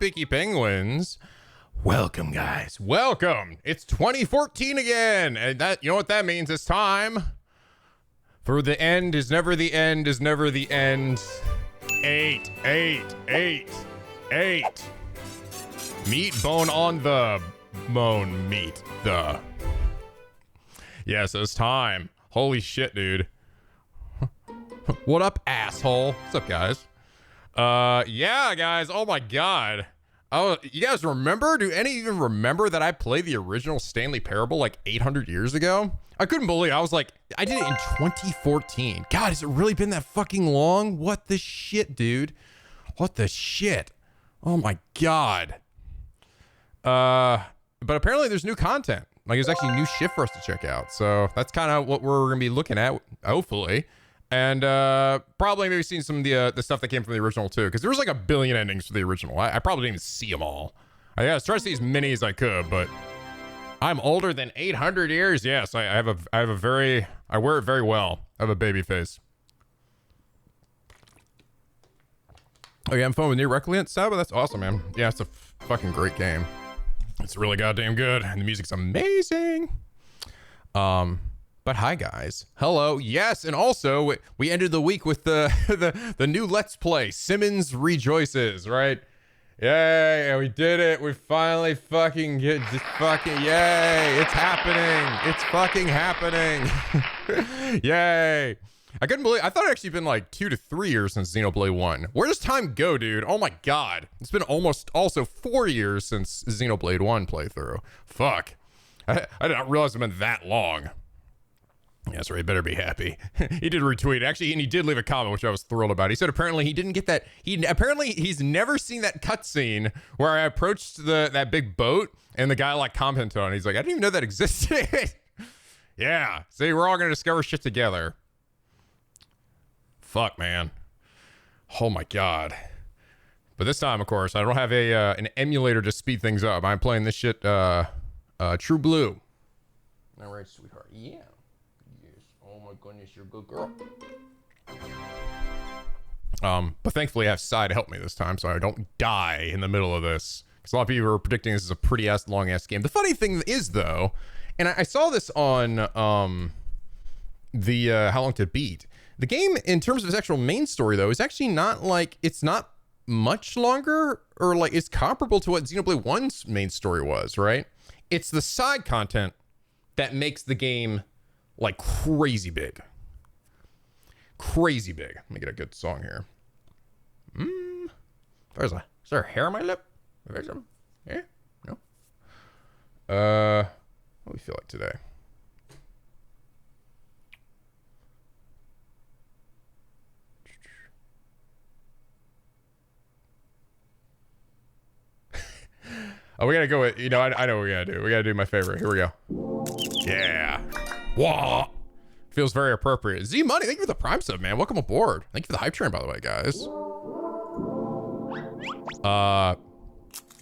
Picky Penguins. Welcome, guys. Welcome. It's 2014 again. And that, you know what that means? It's time for the end is never the end is never the end. 8. Meat bone on the bone meat the. Yes, it's time. Holy shit, dude. What up, asshole? What's up, guys? Yeah, guys. Oh my god. Oh, you guys remember? Do any even remember that I played the original Stanley Parable like 800 years ago? I couldn't believe it. I was like, I did it in 2014. God, has it really been that fucking long? What the shit, dude? What the shit? Oh my god. But apparently there's new content. Like there's actually new shit for us to check out. So that's kind of what we're gonna be looking at, hopefully. And probably maybe seeing some of the stuff that came from the original too, because there was like a billion endings for the original. I probably didn't even see them all. I was trying to see as many as I could, but I'm older than 800 years. Yes, I wear it very well. I have a baby face. Oh, you having fun with New Recreant, Saba? That's awesome, man. Yeah, it's a fucking great game. It's really goddamn good, and the music's amazing. But hi, guys. Hello. Yes, and also we ended the week with the new Let's Play, Simmons Rejoices, right? Yay, we did it. We finally fucking yay. It's happening. It's fucking happening. Yay. I couldn't believe, I thought it actually been like 2 to 3 years since Xenoblade 1. Where does time go, dude? Oh my god. It's been almost also 4 years since Xenoblade 1 playthrough. Fuck. I did not realize it's been that long. Yeah, so he better be happy. He did retweet, actually, and he did leave a comment, which I was thrilled about. He said apparently he didn't get that. Apparently he's never seen that cutscene where I approached that big boat and the guy like commented on it. He's like, I didn't even know that existed. Yeah, see, we're all gonna discover shit together. Fuck, man. Oh my god. But this time, of course, I don't have an emulator to speed things up. I'm playing this shit, True Blue. All right, sweetheart. Yeah. Oh my goodness, you're a good girl. But thankfully I have Sai to help me this time so I don't die in the middle of this. Because a lot of people are predicting this is a pretty long ass game. The funny thing is though, and I saw this on the How Long to Beat. The game, in terms of its actual main story though, is actually not like, it's not much longer, or like it's comparable to what Xenoblade 1's main story was, right? It's the side content that makes the game like crazy big. Crazy big. Let me get a good song here. Is there hair on my lip? There's some. Yeah? No? What do we feel like today? Oh, we gotta go with, you know, I know what we gotta do. We gotta do my favorite. Here we go. Yeah. Whoa. Feels very appropriate. Z Money, thank you for the Prime sub, man. Welcome aboard. Thank you for the hype train, by the way, guys.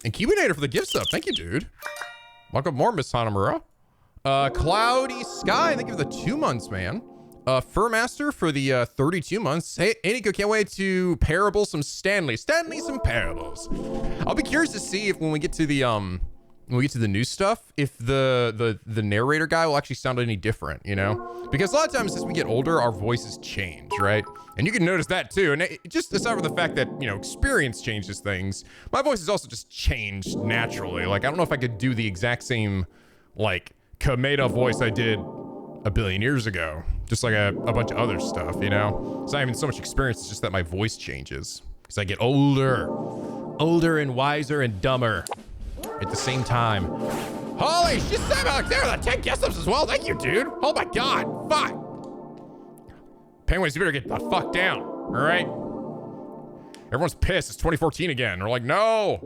And Cubinator for the gift sub. Thank you, dude. Welcome more, Miss Hanamura. Cloudy Sky, thank you for the 2 months, man. Furmaster for the 32 months. Hey, Nico, can't wait to parable some Stanley some parables. I'll be curious to see if when we get to the new stuff, if the narrator guy will actually sound any different, you know? Because a lot of times as we get older, our voices change, right? And you can notice that too. And just aside from the fact that, you know, experience changes things, my voice has also just changed naturally. Like, I don't know if I could do the exact same, like, Kameda voice I did a billion years ago. Just like a bunch of other stuff, you know? It's not even so much experience, it's just that my voice changes. Because I get older and wiser and dumber at the same time. Holy shit, Sam Alexander, the 10 guest subs as well. Thank you, dude. Oh my god, fuck. Penguins, you better get the fuck down, all right? Everyone's pissed, it's 2014 again. They're like, no.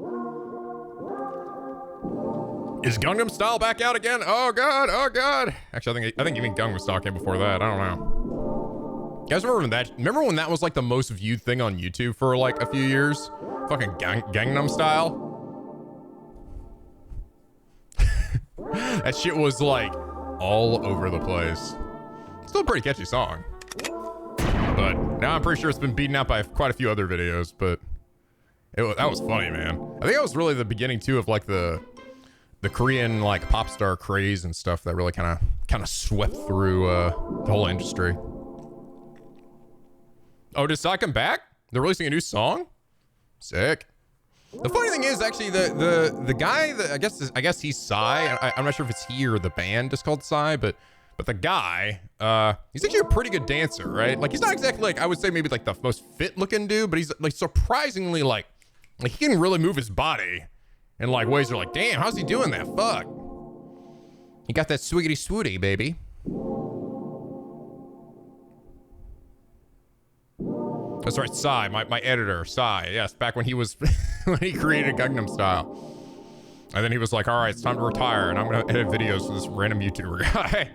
Is Gangnam Style back out again? Oh god, oh god. Actually, I think even Gangnam Style came before that, I don't know. You guys remember when that was like the most viewed thing on YouTube for like a few years? Fucking Gangnam Style. That shit was like all over the place. Still a pretty catchy song. But now I'm pretty sure it's been beaten out by quite a few other videos, but That was funny, man. I think that was really the beginning too of like the Korean like pop star craze and stuff that really kind of swept through the whole industry. Oh, did Psy come back? They're releasing a new song? Sick. The funny thing is actually the guy that I guess he's Psy. I'm not sure if it's he or the band just called Psy, but the guy, he's actually a pretty good dancer, right? Like he's not exactly like, I would say maybe like the most fit looking dude, but he's like surprisingly like he can really move his body in like ways that are like, damn, how's he doing that? Fuck. He got that swiggity swooty, baby. That's right, Psy, my editor, Psy. Yes, back when he was, when he created Gangnam Style. And then he was like, all right, it's time to retire, and I'm gonna edit videos for this random YouTuber guy.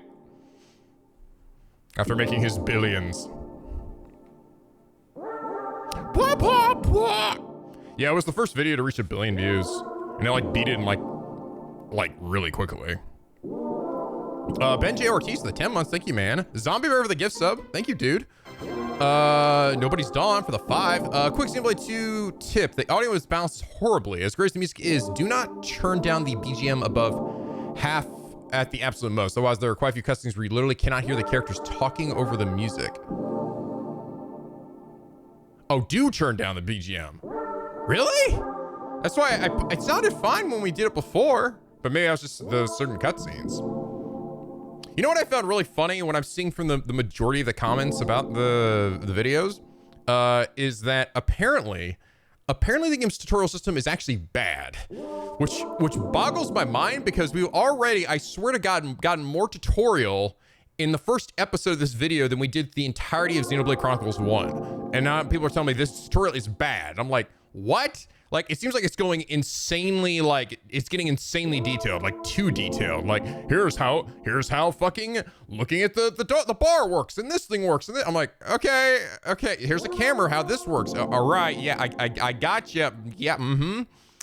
After making his billions. Blah, blah, blah. Yeah, it was the first video to reach 1 billion views. And it like beat it in like really quickly. Ben J. Ortiz, the 10 months, thank you, man. Zombie Bear for the gift sub, thank you, dude. Nobody's Dawn for the 5. Quick Xenoblade 2 tip. The audio is balanced horribly. As great as the music is, do not turn down the BGM above half at the absolute most. Otherwise, there are quite a few cutscenes where you literally cannot hear the characters talking over the music. Oh, do turn down the BGM. Really? That's why it sounded fine when we did it before, but maybe I was just those certain cutscenes. You know what I found really funny when I'm seeing from the majority of the comments about the videos, is that apparently the game's tutorial system is actually bad, which boggles my mind because we've already, I swear to God, gotten more tutorial in the first episode of this video than we did the entirety of Xenoblade Chronicles 1. And now people are telling me this tutorial is bad. I'm like, what? Like, it seems like it's going insanely, like, it's getting insanely detailed, like too detailed. Like, here's how fucking looking at the bar works and this thing works. And I'm like, okay, here's a camera, how this works. All right, yeah, I got you. Yeah,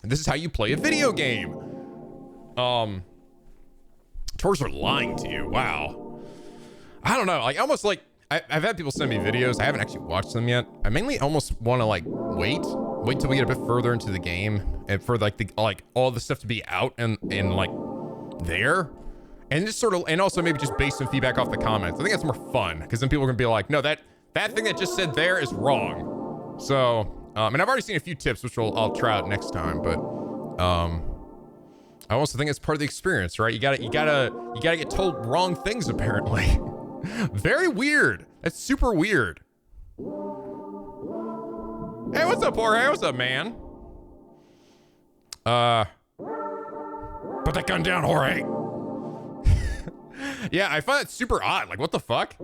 This is how you play a video game. Tours are lying to you, wow. I don't know, like, almost like, I've had people send me videos. I haven't actually watched them yet. I mainly almost want to like wait till we get a bit further into the game and for like all the stuff to be out and like there, and just sort of, and also maybe just base some feedback off the comments. I think that's more fun because then people are gonna be like, no, that thing that just said there is wrong. So, and I've already seen a few tips which I'll try out next time, but I also think it's part of the experience, right? You gotta get told wrong things apparently. Very weird. That's super weird. Hey, what's up, Jorge? What's up, man? Put that gun down, Jorge. Yeah, I find that super odd. Like, what the fuck?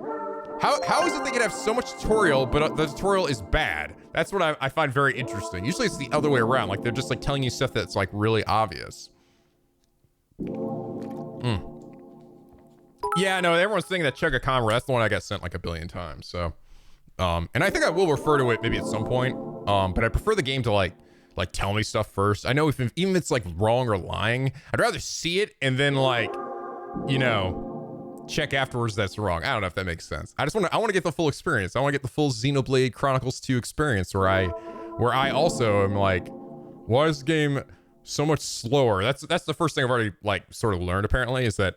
How is it they can have so much tutorial, but the tutorial is bad? That's what I find very interesting. Usually it's the other way around. Like, they're just like telling you stuff that's like really obvious. Yeah, no, everyone's thinking that Chugga Conra, that's the one I got sent like 1 billion times. So, and I think I will refer to it maybe at some point. But I prefer the game to like tell me stuff first. I know even if it's like wrong or lying, I'd rather see it and then like, you know, check afterwards that's wrong. I don't know if that makes sense. I want to get the full experience. I want to get the full Xenoblade Chronicles 2 experience where I also am like, why is the game so much slower? That's the first thing I've already like sort of learned apparently is that.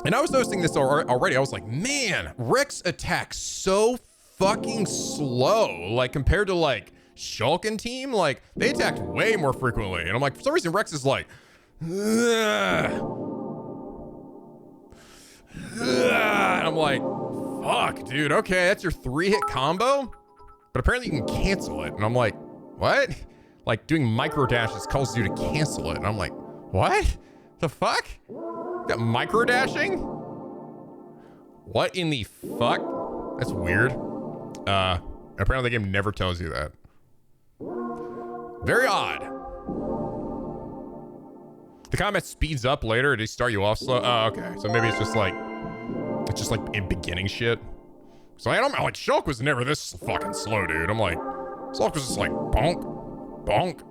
And I was noticing this already. I was like, man, Rex attacks so fucking slow. Like compared to like Shulk and team, like they attacked way more frequently. And I'm like, for some reason, Rex is like, and I'm like, fuck, dude. Okay, that's your 3-hit combo, but apparently you can cancel it. And I'm like, what? Like doing micro dashes causes you to cancel it. And I'm like, what? The fuck? Got micro dashing? What in the fuck? That's weird. Apparently the game never tells you that. Very odd. The combat speeds up later to start you off slow. Oh, okay. So maybe it's just like in beginning shit. So I don't know, like Shulk was never this fucking slow, dude. I'm like, Shulk was just like bonk, bonk,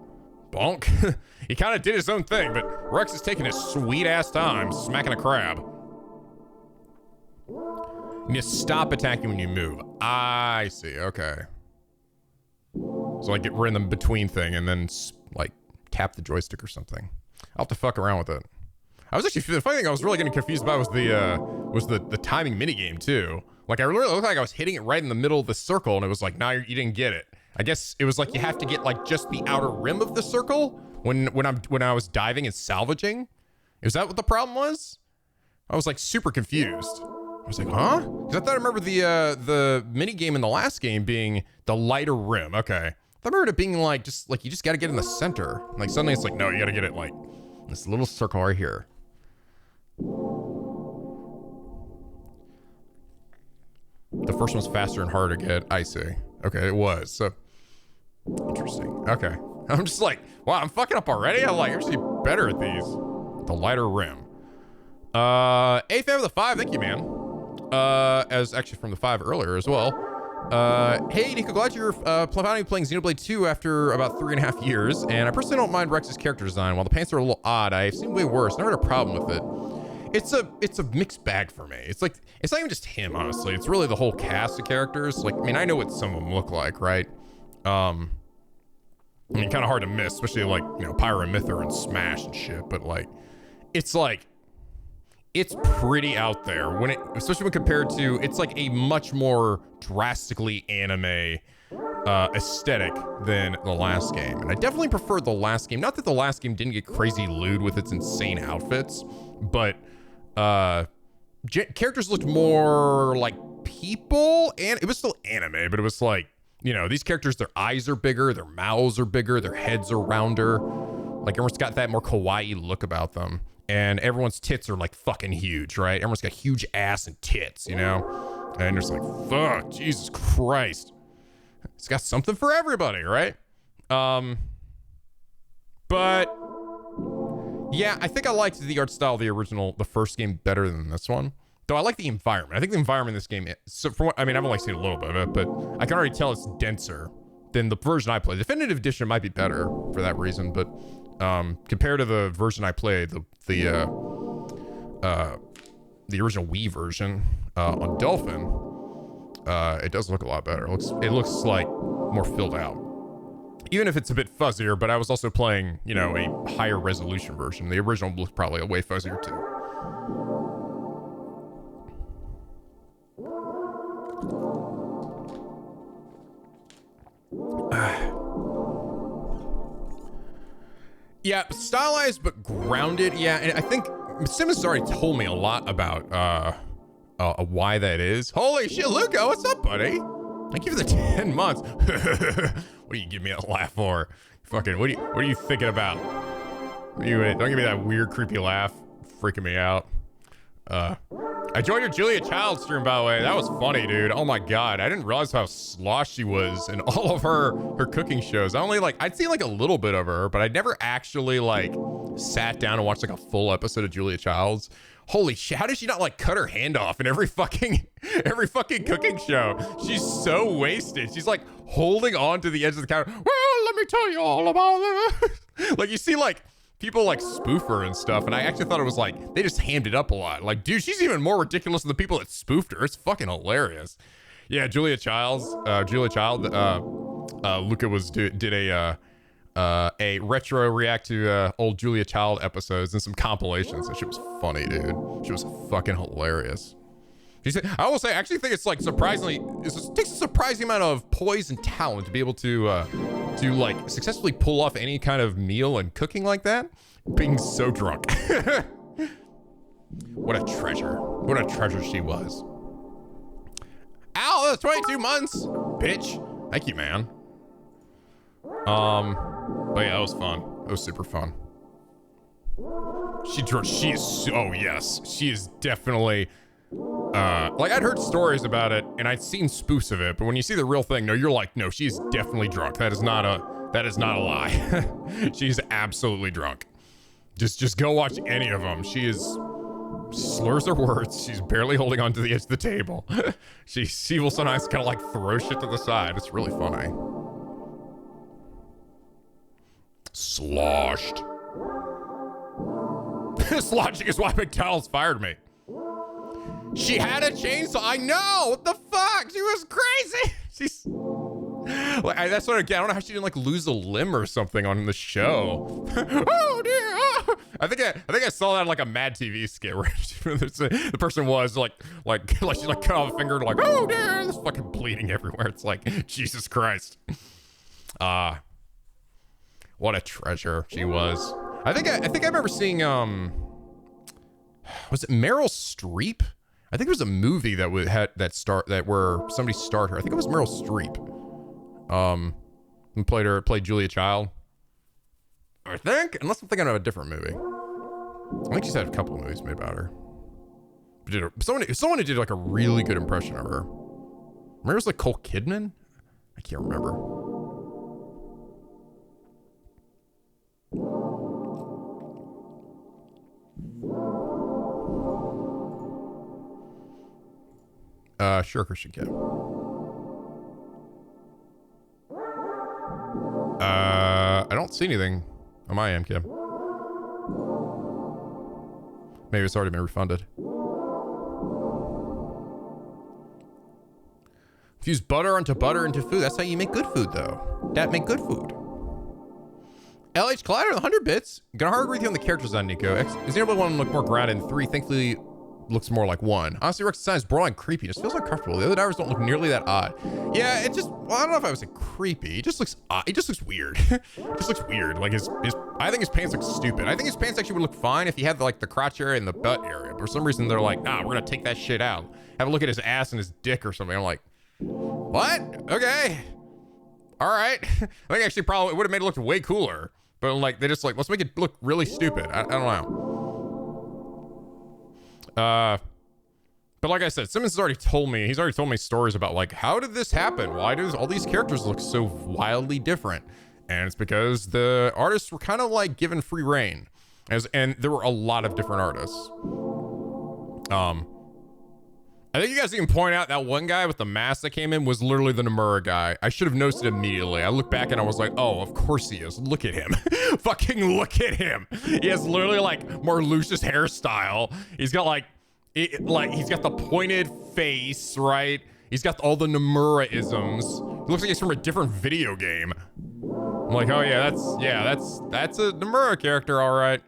bonk. He kind of did his own thing, but Rex is taking his sweet ass time smacking a crab. You need to stop attacking when you move. I see, okay. So like we're in the between thing and then like tap the joystick or something. I'll have to fuck around with it. I was actually, the funny thing I was really getting confused about was the timing minigame too. Like I really looked like I was hitting it right in the middle of the circle and it was like, nah, you didn't get it. I guess it was like you have to get like just the outer rim of the circle when I was diving and salvaging. Is that what the problem was? I was like super confused. I was like, huh? Because I thought I remember the mini game in the last game being the lighter rim. Okay. I remember it being like just like you just got to get in the center. Like suddenly it's like, no, you got to get it like this little circle right here. The first one's faster and harder to get. I see. Okay, it was. So interesting. Okay. I'm just like, wow, I'm fucking up already. I'm like actually better at these. The lighter rim. A fan of the 5, thank you, man. As actually from the 5 earlier as well. Hey, Nico, glad you're finally playing Xenoblade 2 after about 3.5 years. And I personally don't mind Rex's character design. While the pants are a little odd, I've seen way worse. Never had a problem with it. It's a mixed bag for me. It's like, it's not even just him, honestly. It's really the whole cast of characters. Like, I mean, I know what some of them look like, right? I mean, kind of hard to miss, especially like, you know, Pyra and Myther and Smash and shit. But like, it's pretty out there when especially when compared to, it's like a much more drastically anime aesthetic than the last game. And I definitely preferred the last game. Not that the last game didn't get crazy lewd with its insane outfits, but characters looked more like people, and it was still anime, but it was like, you know, these characters, their eyes are bigger, their mouths are bigger, their heads are rounder. Like everyone's got that more kawaii look about them. And everyone's tits are like fucking huge, right? Everyone's got huge ass and tits, you know? And it's like, fuck, Jesus Christ. It's got something for everybody, right? But yeah, I think I liked the art style of the first game better than this one. Though I like the environment. I think the environment in this game, so for what, I mean, I've only seen a little bit of it, but I can already tell it's denser than the version I played. The Definitive Edition might be better for that reason, but compared to the version I played, the original Wii version on Dolphin, it does look a lot better. It looks like more filled out. Even if it's a bit fuzzier, but I was also playing, you know, a higher resolution version. The original was probably a way fuzzier too. Yeah, stylized but grounded. Yeah, and I think Simmons has already told me a lot about why that is. Holy shit, Luca, what's up, buddy? Thank you for the 10 months. What do you give me a laugh for? Fucking, what are you thinking about? Don't give me that weird, creepy laugh. Freaking me out. I joined your Julia Child stream, by the way. That was funny, dude. Oh my God. I didn't realize how sloshed she was in all of her cooking shows. I'd seen like a little bit of her, but I'd never actually like sat down and watched like a full episode of Julia Child's. Holy shit, how did she not like cut her hand off in every fucking cooking show? She's so wasted. She's like holding on to the edge of the counter. Well, let me tell you all about it. Like you see like people like spoof her and stuff, and I actually thought it was like they just hammed it up a lot. Like, dude, she's even more ridiculous than the people that spoofed her. It's fucking hilarious. Yeah, Julia Child. Luca did a retro react to old Julia Child episodes and some compilations. That shit was funny, dude. She was fucking hilarious. I will say, I actually think it's like it takes a surprising amount of poise and talent to be able to like successfully pull off any kind of meal and cooking like that, being so drunk. What a treasure. What a treasure she was. Ow, that was 22 months, bitch. Thank you, man. But yeah, that was fun. It was super fun. She is, oh yes, she is definitely, like I'd heard stories about it and I'd seen spoofs of it, but when you see the real thing, no, you're like, no, she's definitely drunk. That is not a lie. She's absolutely drunk. Just go watch any of them. She slurs her words. She's barely holding on to the edge of the table. She will sometimes kind of like throw shit to the side. It's really funny. Sloshed. Sloshing is why McDonald's fired me. She had a chainsaw. I know. What the fuck? She was crazy. Like, that's what I don't know how she didn't like lose a limb or something on the show. Oh dear. Oh. I think I saw that in, like a Mad TV skit where the person was like she like cut off a finger and like, oh dear, there's fucking bleeding everywhere. It's like, Jesus Christ. What a treasure she was. I think I remember seeing was it Meryl Streep? I think it was a movie that where somebody starred her. I think it was Meryl Streep. Who played Julia Child. I think, unless I'm thinking of a different movie. I think she's had a couple of movies made about her. Someone who did like a really good impression of her. Remember it was like Cole Kidman? I can't remember. Sure, Christian Kim. I don't see anything on my end, Kim. Maybe it's already been refunded. Fuse butter onto food. That's how you make good food, though. That make good food. LH Collider, 100 bits. Gonna hard agree with you on the characters on Nico. Is there one look more grounded? And 3, thankfully, looks more like 1. Honestly, Rex design is borderline creepy. Just feels uncomfortable. The other divers don't look nearly that odd. Yeah, it just, well, I don't know if I would say creepy. It just looks odd. It just looks weird. It just looks weird. Like I think his pants look stupid. I think his pants actually would look fine if he had like the crotch area and the butt area. But for some reason, they're like, nah, we're gonna take that shit out. Have a look at his ass and his dick or something. I'm like, what? Okay. All right. I think actually probably it would have made it look way cooler. But like, they just like, let's make it look really stupid. I don't know. But like I said, Simmons has already told me, he's already told me stories about like, how did this happen? Why do all these characters look so wildly different? And it's because the artists were kind of like given free reign, and there were a lot of different artists. I think you guys can point out that one guy with the mask that came in was literally the Nomura guy. I should have noticed it immediately. I looked back and I was like, oh, of course he is. Look at him. Fucking look at him. He has literally like more Lucius hairstyle. He's got like, he's got the pointed face, right? He's got all the Nomura-isms. He looks like he's from a different video game. I'm like, oh yeah, that's a Nomura character, all right.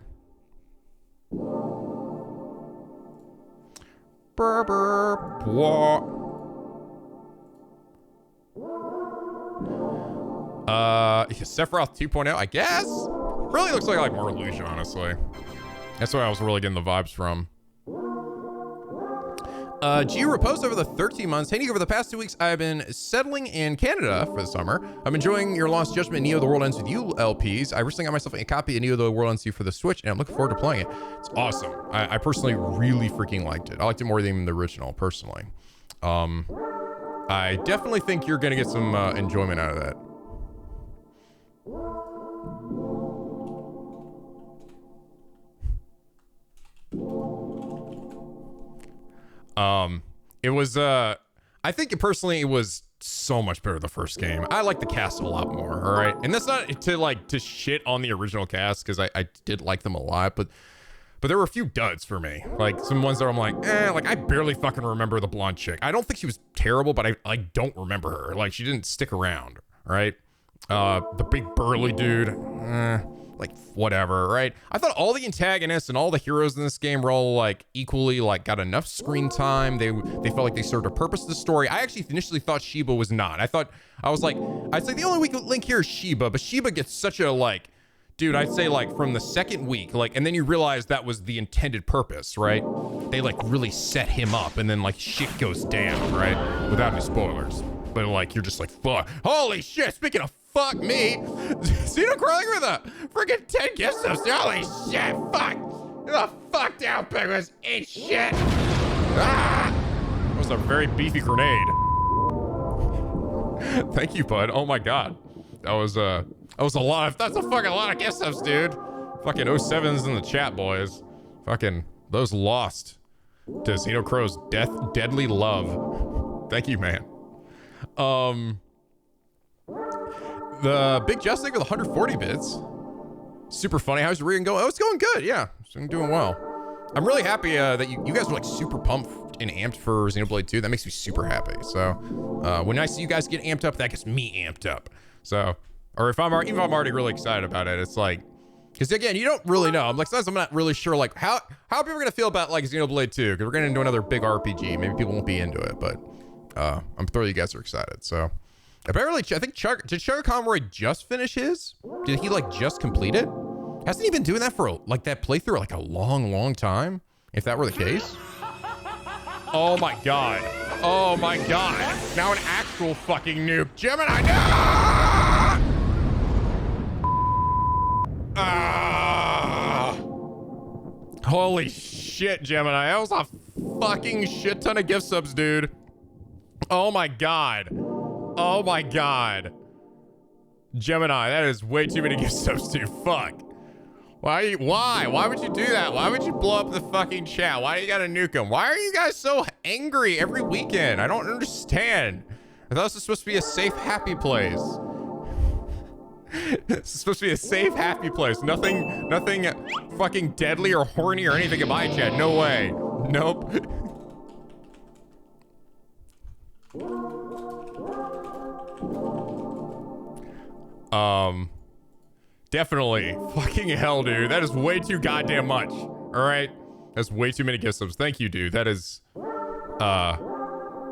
Sephiroth 2.0, I guess. Really looks like more Lucia, honestly. That's what I was really getting the vibes from. Gio reposed over the 13 months. Hey, Nico, over the past 2 weeks, I've been settling in Canada for the summer. I'm enjoying your Lost Judgment Neo The World Ends With You LPs. I recently got myself a copy of Neo The World Ends With You for the Switch, and I'm looking forward to playing it. It's awesome. I personally really freaking liked it. I liked it more than the original, personally. I definitely think you're going to get some enjoyment out of that. It was, I think personally it was so much better the first game. I like the cast a lot more, all right? And that's not to shit on the original cast, because I did like them a lot, but there were a few duds for me. Like some ones that I'm like, like I barely fucking remember the blonde chick. I don't think she was terrible, but I don't remember her. Like she didn't stick around, right? The big burly dude, like whatever, right? I thought all the antagonists and all the heroes in this game were all like equally like got enough screen time. They felt like they served a purpose to the story. I actually initially thought Sheba was not. I'd say the only weak link here is Sheba, but Sheba gets such a like, dude, I'd say like from the second week, like, and then you realize that was the intended purpose, right? They like really set him up, and then like shit goes down, right? Without any spoilers. But like, you're just like, fuck, holy shit, speaking of fuck me, Xeno crawling with a freaking 10 gift subs. Holy shit, fuck. The fuck down, penguins, eat shit. Ah! That was a very beefy grenade. Thank you, bud. Oh my god. That was a lot. That's a fucking lot of gift subs, dude. Fucking 07s in the chat, boys. Fucking those lost to Xeno Crow's deadly love. Thank you, man. The Big Justin with 140 bits. Super funny. How's your reading going? Oh, it's going good. Yeah, it's doing well. I'm really happy that you guys were like super pumped hyped and amped for Xenoblade 2. That makes me super happy. So when I see you guys get amped up, that gets me amped up. So, or if I'm already really excited about it, it's like, because again, you don't really know. I'm like, sometimes I'm not really sure like how people are gonna feel about like Xenoblade 2, because we're gonna do another big RPG. Maybe people won't be into it, but I'm thrilled you guys are excited. So apparently, I think did Sugar Conroy just finish his? Did he like just complete it? Hasn't he been doing that for like that playthrough like a long time? If that were the case. Oh my god. Oh my god. Now an actual fucking noob. Gemini, no! Ah! Holy shit, Gemini. That was a fucking shit ton of gift subs, dude. Oh my god. Oh my god. Gemini, that is way too many gift subs, dude. Fuck. Why would you do that? Why would you blow up the fucking chat? Why do you gotta nuke them? Why are you guys so angry every weekend? I don't understand. I thought this was supposed to be a safe, happy place. This is supposed to be a safe, happy place. Nothing fucking deadly or horny or anything in my chat. No way. Nope. Definitely. Fucking hell, dude. That is way too goddamn much. All right? That's way too many gift subs. Thank you, dude. That is,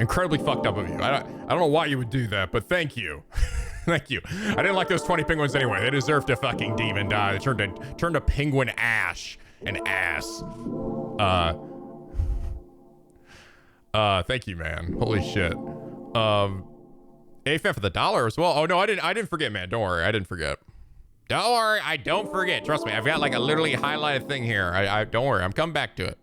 incredibly fucked up of you. I don't know why you would do that, but thank you. Thank you. I didn't like those 20 penguins anyway. They deserve to fucking demon die. They turned to penguin ash and ass. Thank you, man. Holy shit. AFF for the dollar as well. Oh no, I didn't forget, man. Don't worry. I didn't forget. Don't worry, I don't forget. Trust me, I've got like a literally highlighted thing here. I don't worry, I'm coming back to it.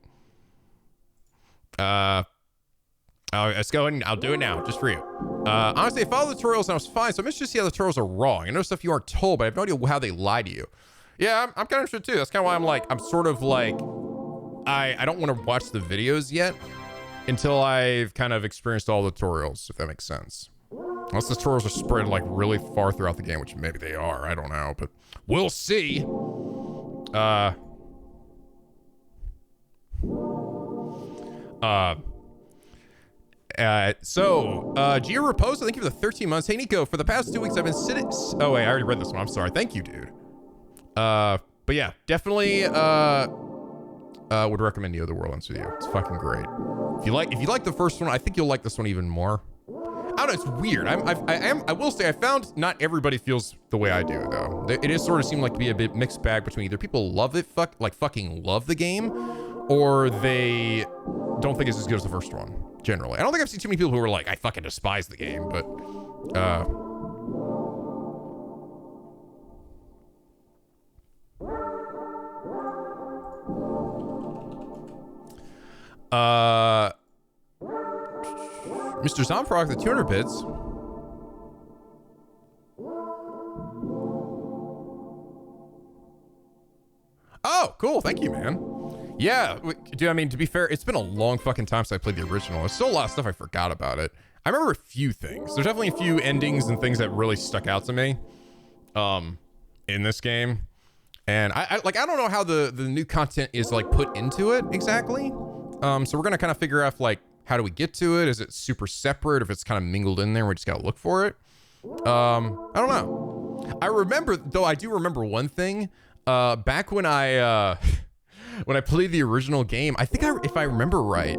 Let's go ahead and I'll do it now, just for you. Honestly, I followed the tutorials and I was fine, so I'm interested to see how the tutorials are wrong. I know stuff you aren't told, but I have no idea how they lie to you. Yeah, I'm kind of interested too. That's kind of why I'm sort of like, I don't want to watch the videos yet until I've kind of experienced all the tutorials, if that makes sense. Unless the tutorials are spread like really far throughout the game, which maybe they are, I don't know, but we'll see. Gio Raposo, thank you for the 13 months. Hey, Nico, for the past 2 weeks, I've been sitting... Oh, wait, I already read this one. I'm sorry. Thank you, dude. But yeah, definitely, would recommend The Other Worlds with you. It's fucking great. If you like the first one, I think you'll like this one even more. I don't know, it's weird. I will say I found not everybody feels the way I do, though. It is sort of seemed like to be a bit mixed bag between either people love it, fucking love the game, or they don't think it's as good as the first one, generally. I don't think I've seen too many people who are like, I fucking despise the game, but, Mr. Zomfrog, the 200 bits. Oh, cool. Thank you, man. Yeah, dude, I mean, to be fair, it's been a long fucking time since I played the original. There's still a lot of stuff I forgot about it. I remember a few things. There's definitely a few endings and things that really stuck out to me in this game. And I don't know how the new content is like put into it exactly. So we're going to kind of figure out like, how do we get to it? Is it super separate? If it's kind of mingled in there, we just got to look for it. I don't know. I do remember one thing. Back when I played the original game, I think if I remember right,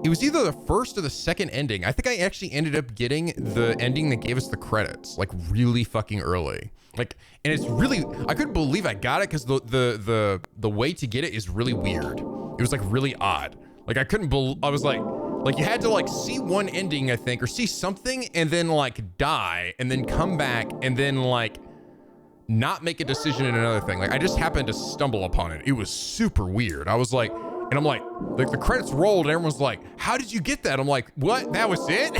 it was either the first or the second ending. I think I actually ended up getting the ending that gave us the credits, like really fucking early. Like, and it's really, I couldn't believe I got it because the way to get it is really weird. It was like really odd. Like I couldn't believe, I was like you had to like see one ending, I think, or see something and then like die and then come back and then like not make a decision in another thing. Like I just happened to stumble upon it. It was super weird. I was like, and I'm like the credits rolled and everyone's like, how did you get that? I'm like, what? That was it?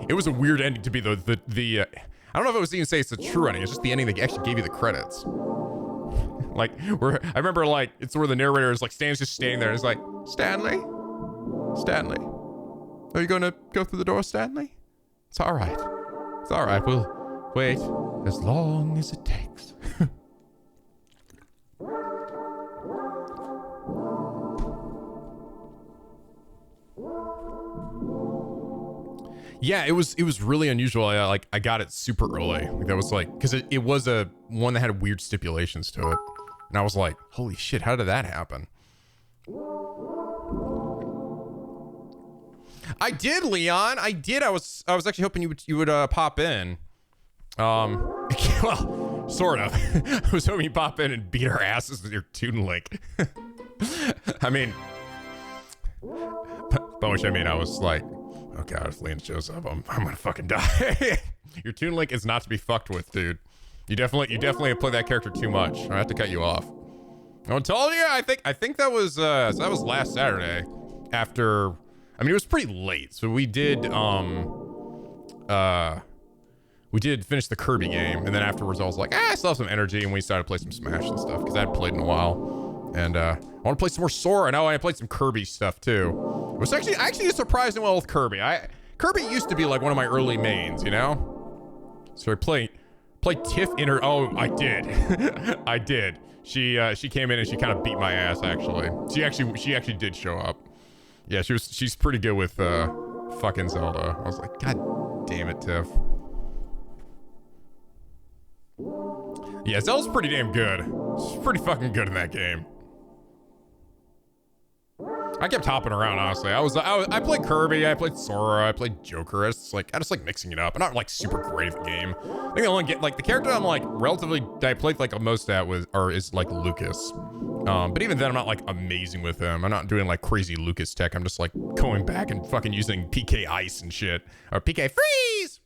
It was a weird ending to be the I don't know if it was even say it's a true ending. It's just the ending that actually gave you the credits. Like I remember like, it's where the narrator is like, Stan's just standing there and it's like, Stanley, are you gonna go through the door, Stanley? It's all right. It's all right. We'll wait as long as it takes. Yeah, it was really unusual. I got it super early. Like, that was like, because it was a one that had weird stipulations to it, and I was like, holy shit, how did that happen? I did, Leon. I did. I was actually hoping you would pop in. Well, sort of. I was hoping you'd pop in and beat our asses with your Toon Link. I mean, by which I mean I was like, oh god, if Leon shows up, I'm gonna fucking die. Your Toon Link is not to be fucked with, dude. You definitely have played that character too much. I have to cut you off. I told you. I think that was so that was last Saturday. After, I mean, it was pretty late, so we did finish the Kirby game, and then afterwards I was like, I still have some energy, and we started to play some Smash and stuff because I hadn't played in a while, and I want to play some more Sora. Now I played some Kirby stuff too. It was actually surprisingly well with Kirby. Kirby used to be like one of my early mains, you know. So I play Tiff in her. Oh, I did. I did. She came in and she kind of beat my ass. Actually, she actually did show up. Yeah, she's pretty good with fucking Zelda. I was like, god damn it, Tiff. Yeah, Zelda's pretty damn good. She's pretty fucking good in that game. I kept hopping around, honestly. I played Kirby, I played Sora, I played Joker. I just like mixing it up. I'm not like super great at the game. I think I only get like the character I'm like relatively that I played like the most at is like Lucas. But even then I'm not like amazing with him. I'm not doing like crazy Lucas tech. I'm just like going back and fucking using PK Ice and shit. Or PK Freeze!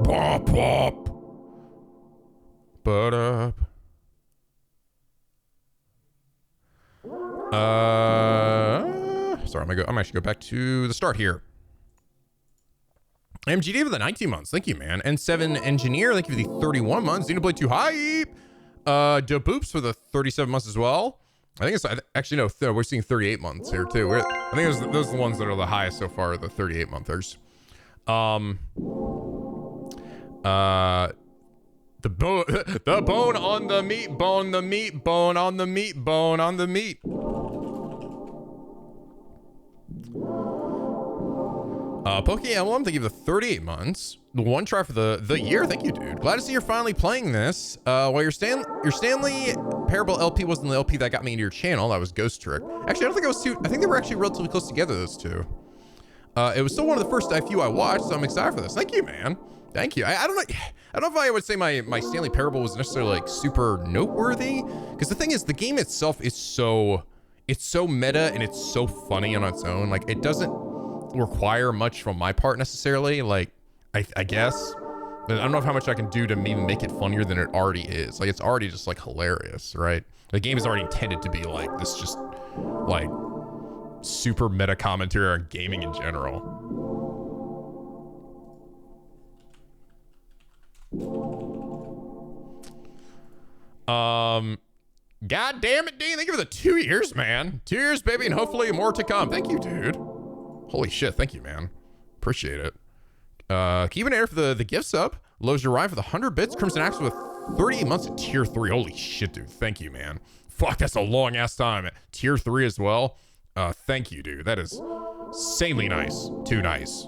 Bop bop. But up. Sorry, I'm actually go back to the start here. MGD for the 19 months. Thank you, man. N7 Engineer, thank you for the 31 months. Xenoblade 2 Hype. Daboops for the 37 months as well. I think it's actually no, we're seeing 38 months here too. I think those are the ones that are the highest so far, the 38 monthers. The bone on the meat, bone the meat, bone on the meat, bone on the meat. Poke Emblem, thank you for the 38 months. The one try for the year, thank you, dude. Glad to see you're finally playing this. While your Stanley Parable LP wasn't the LP that got me into your channel, that was Ghost Trick. Actually, I don't think I was too, I think they were actually relatively close together, those two. It was still one of the first few I watched, so I'm excited for this. Thank you, man. Thank you. I don't know if I would say my Stanley Parable was necessarily like super noteworthy, because the thing is, the game itself is so meta and it's so funny on its own. Like, it doesn't require much from my part necessarily. Like, I guess, but I don't know how much I can do to even make it funnier than it already is. Like, it's already just like hilarious, right? The game is already intended to be like this, just like super meta commentary on gaming in general. God damn it, Dean. Thank you for the 2 years, man. 2 years, baby, and hopefully more to come. Thank you, dude. Holy shit, thank you, man. Appreciate it. Keeping air for the gift sub. Lowe's your ride for the 100 bits. Crimson Axe with 38 months at tier 3. Holy shit, dude. Thank you, man. Fuck, that's a long ass time. Tier 3 as well. Thank you, dude. That is insanely nice. Too nice.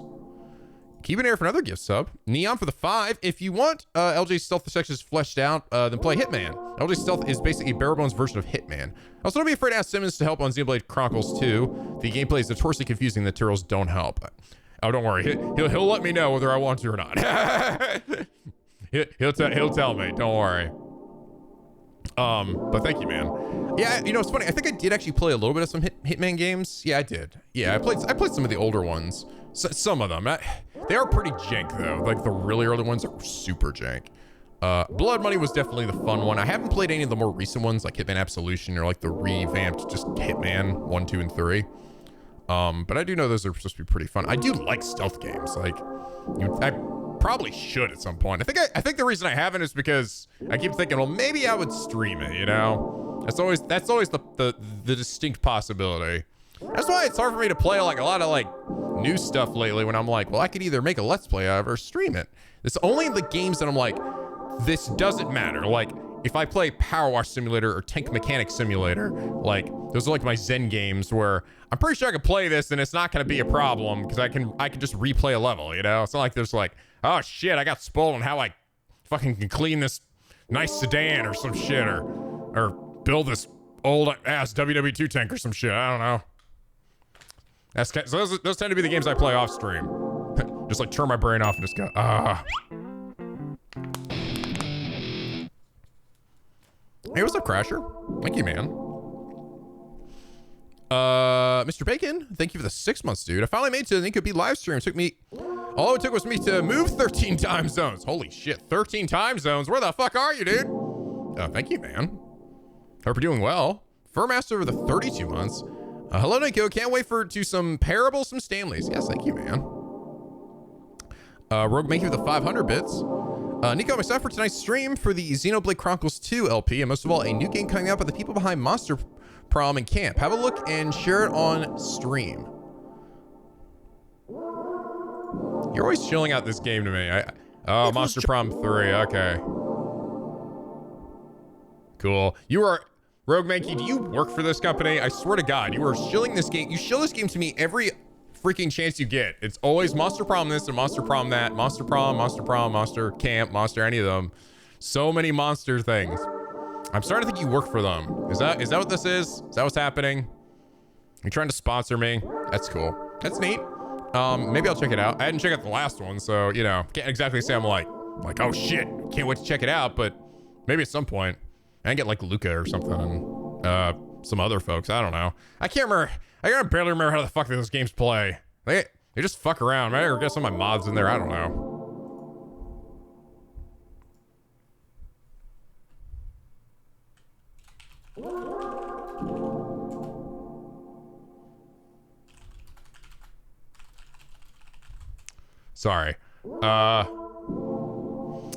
Keep an air for another gift sub. Neon for the 5. If you want LJ Stealth sections fleshed out, then play Hitman. LJ Stealth is basically a bare-bones version of Hitman. Also, don't be afraid to ask Simmons to help on Xenoblade Chronicles 2. The gameplay is notoriously confusing. The tutorials don't help. Oh, don't worry. He'll let me know whether I want to or not. he'll tell me. Don't worry. But thank you, man. Yeah, you know, it's funny. I think I did actually play a little bit of some Hitman games. Yeah, I did. Yeah, I played some of the older ones. Some of them. They are pretty jank though. Like the really early ones are super jank. Blood Money was definitely the fun one. I haven't played any of the more recent ones like Hitman Absolution or like the revamped just Hitman 1, 2, and 3. But I do know those are supposed to be pretty fun. I do like stealth games. Like, I probably should at some point. I think the reason I haven't is because I keep thinking, well, maybe I would stream it, you know? That's always the distinct possibility. That's why it's hard for me to play like a lot of like new stuff lately when I'm like, well, I could either make a let's play of or stream it. It's only the games that I'm like this doesn't matter. Like, if I play Power Wash Simulator or Tank Mechanic Simulator, like, those are like my Zen games where I'm pretty sure I can play this and it's not going to be a problem because I can just replay a level, you know? It's not like there's like, oh shit, I got spoiled on how I fucking can clean this nice sedan or some shit, or build this old ass WW2 tank or some shit. I don't know. So those tend to be the games I play off stream. Just like turn my brain off and just go, ah. Hey, what's up, Crasher? Thank you, man. Mr. Bacon, thank you for the 6 months, dude. I finally made it to the NicoB live stream. All it took was me to move 13 time zones. Holy shit, 13 time zones. Where the fuck are you, dude? Oh, thank you, man. Hope you're doing well. Furmaster over the 32 months. Hello, Nico. Can't wait to some Parable, some Stanleys. Yes, thank you, man. Rogue, thank you for the 500 bits. Nico, I'm excited for tonight's stream for the Xenoblade Chronicles 2 LP, and most of all, a new game coming up with the people behind Monster Prom and Camp. Have a look and share it on stream. You're always chilling out this game to me. Oh, Monster Prom 3. Okay. Cool. You are... Rogue Mankey, do you work for this company? I swear to God, you are shilling this game. You shill this game to me every freaking chance you get. It's always Monster Prom this and Monster Prom that. Monster Prom, Monster Camp, Monster any of them. So many monster things. I'm starting to think you work for them. Is that what this is? Is that what's happening? You're trying to sponsor me? That's cool. That's neat. Maybe I'll check it out. I hadn't checked out the last one, so, you know, can't exactly say I'm like, oh shit, can't wait to check it out, but maybe at some point. I can get like Luca or something and some other folks. I don't know. I can't remember. I can barely remember how the fuck those games play. They just fuck around. Maybe I'll get some of my mods in there. I don't know. Sorry.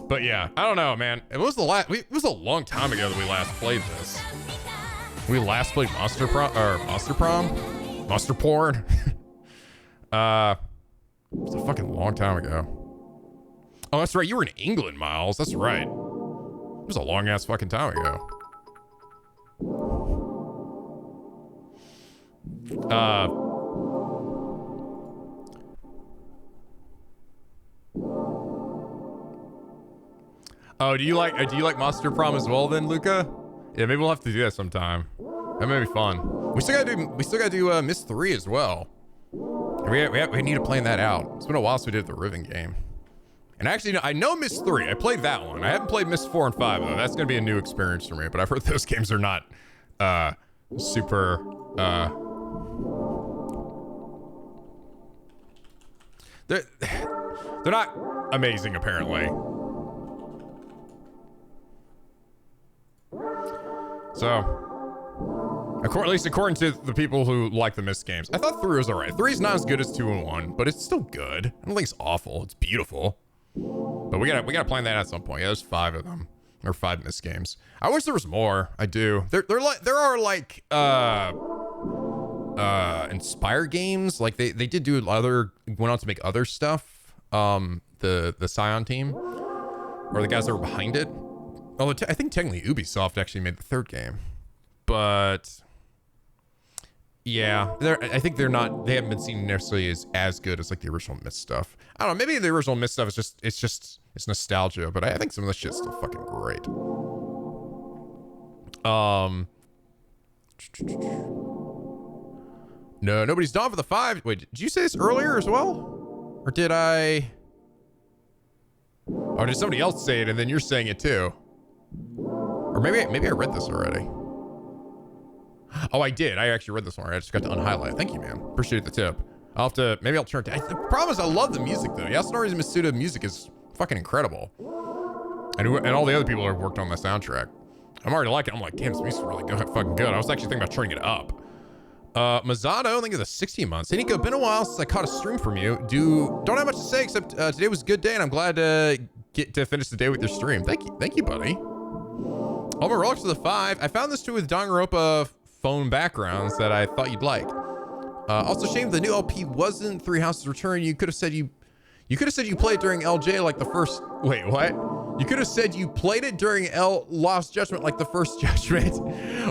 But yeah, I don't know, man. It was a long time ago that we last played this. We last played Monster Porn. It was a fucking long time ago. Oh, that's right. You were in England, Miles. That's right. It was a long ass fucking time ago. Oh, do you like Monster Prom as well then, Luca? Yeah, maybe we'll have to do that sometime. That may be fun. We still gotta do Miss 3 as well. We need to plan that out. It's been a while since we did the Riven game. And actually, I know Miss 3. I played that one. I haven't played Miss 4 and 5 though. That's gonna be a new experience for me. But I've heard those games are not super they're not amazing apparently. So, at least according to the people who like the Myst games, I thought 3 was alright. 3's not as good as 2 and 1, but it's still good. I don't think it's awful. It's beautiful. But we gotta plan that at some point. Yeah, there's 5 of them. Or 5 Myst games. I wish there was more. I do. There are like Inspire games. Like they did do went on to make other stuff. The Scion team, or the guys that were behind it. Although I think technically Ubisoft actually made the 3rd game, but yeah, I think they haven't been seen necessarily as good as like the original Myst stuff. I don't know, maybe the original Myst stuff is it's nostalgia, but I think some of this shit's still fucking great. No, nobody's done for the 5. Wait, did you say this earlier as well? Or did I? Or did somebody else say it and then you're saying it too? Or maybe I read this already. Oh, I did. I actually read this one. I just got to unhighlight. Thank you, man. Appreciate the tip. Maybe I'll turn to. The problem is I love the music though. Yasunori's Mitsuda music is fucking incredible. And all the other people who have worked on the soundtrack. I'm already liking it. I'm like, damn, this music's really good, fucking good. I was actually thinking about turning it up. Mazzano, I think it's 16 months. Hey, Nico, been a while since I caught a stream from you. Don't have much to say except today was a good day and I'm glad to get to finish the day with your stream. Thank you, buddy. All my relics to the 5. I found this too with Danganronpa phone backgrounds that I thought you'd like. Also, shame the new LP wasn't 3 Houses Return. You could have said you played during LJ like the first. Wait, what? You could have said you played it during L Lost Judgment like the first Judgment.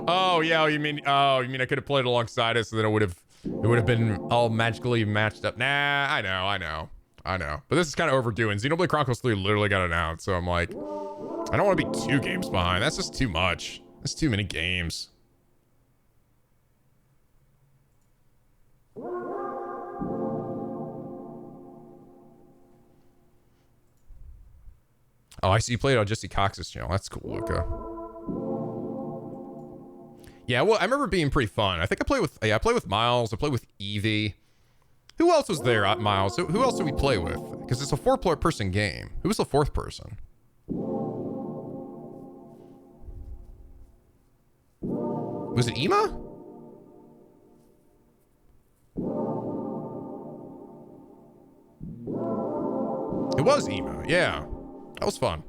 Oh yeah, you mean I could have played alongside it so that it would have been all magically matched up. Nah, I know. But this is kind of overdue, and Xenoblade Chronicles 3 literally got announced, so I'm like, I don't want to be 2 games behind. That's just too much. That's too many games. Oh, I see you played it on Jesse Cox's channel. That's cool, Luca. Yeah, well, I remember it being pretty fun. I think I played with Miles. I played with Evie. Who else was there at Miles? Who else did we play with? Because it's a 4-person game. Who was the 4th person? Was it Ema? It was Ema, yeah. That was fun.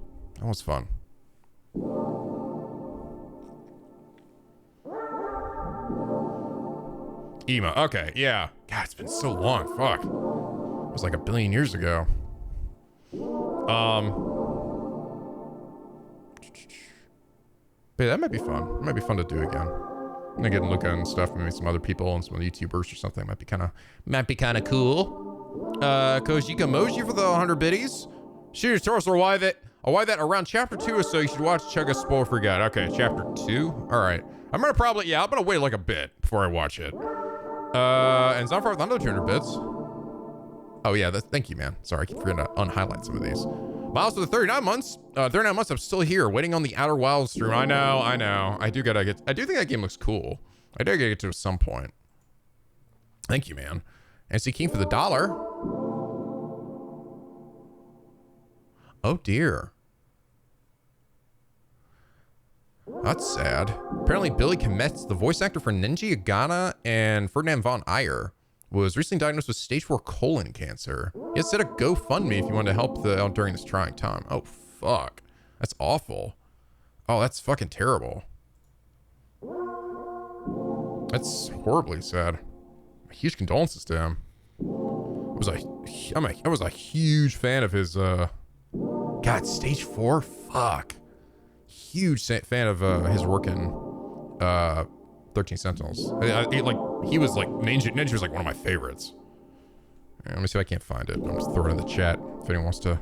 Ema, okay, yeah. God, it's been so long, fuck. It was like a billion years ago. But that might be fun. It might be fun to do again. I'm gonna get Luca and stuff, maybe some other people and some other YouTubers or something. Might be kind of cool. Kojika Moji for the 100 biddies. Shooter tutorials are why that around chapter 2 or so you should watch Chugga Spoil Free Guide. Okay, chapter 2. All right. I'm gonna wait like a bit before I watch it. And Zonfar with another 200 bits. Oh yeah, thank you, man. Sorry, I keep forgetting to unhighlight some of these. Miles for the 39 months. 39 months. I'm still here, waiting on the Outer Wilds stream. I know. I do think that game looks cool. I do gotta get to it at some point. Thank you, man. And see King for the $1. Oh dear. That's sad. Apparently Billy Kometz, the voice actor for Nenji Agana and Ferdinand von Ayer, was recently diagnosed with stage 4 colon cancer. He had set a GoFundMe if you wanted to help out during this trying time. Oh, fuck. That's awful. Oh, that's fucking terrible. That's horribly sad. Huge condolences to him. I was a huge fan of his, God, stage 4? Fuck. Huge fan of his work in 13 Sentinels. He was like, Ninja was like one of my favorites. Let me see if I can't find it. I'm just throwing it in the chat if anyone wants to.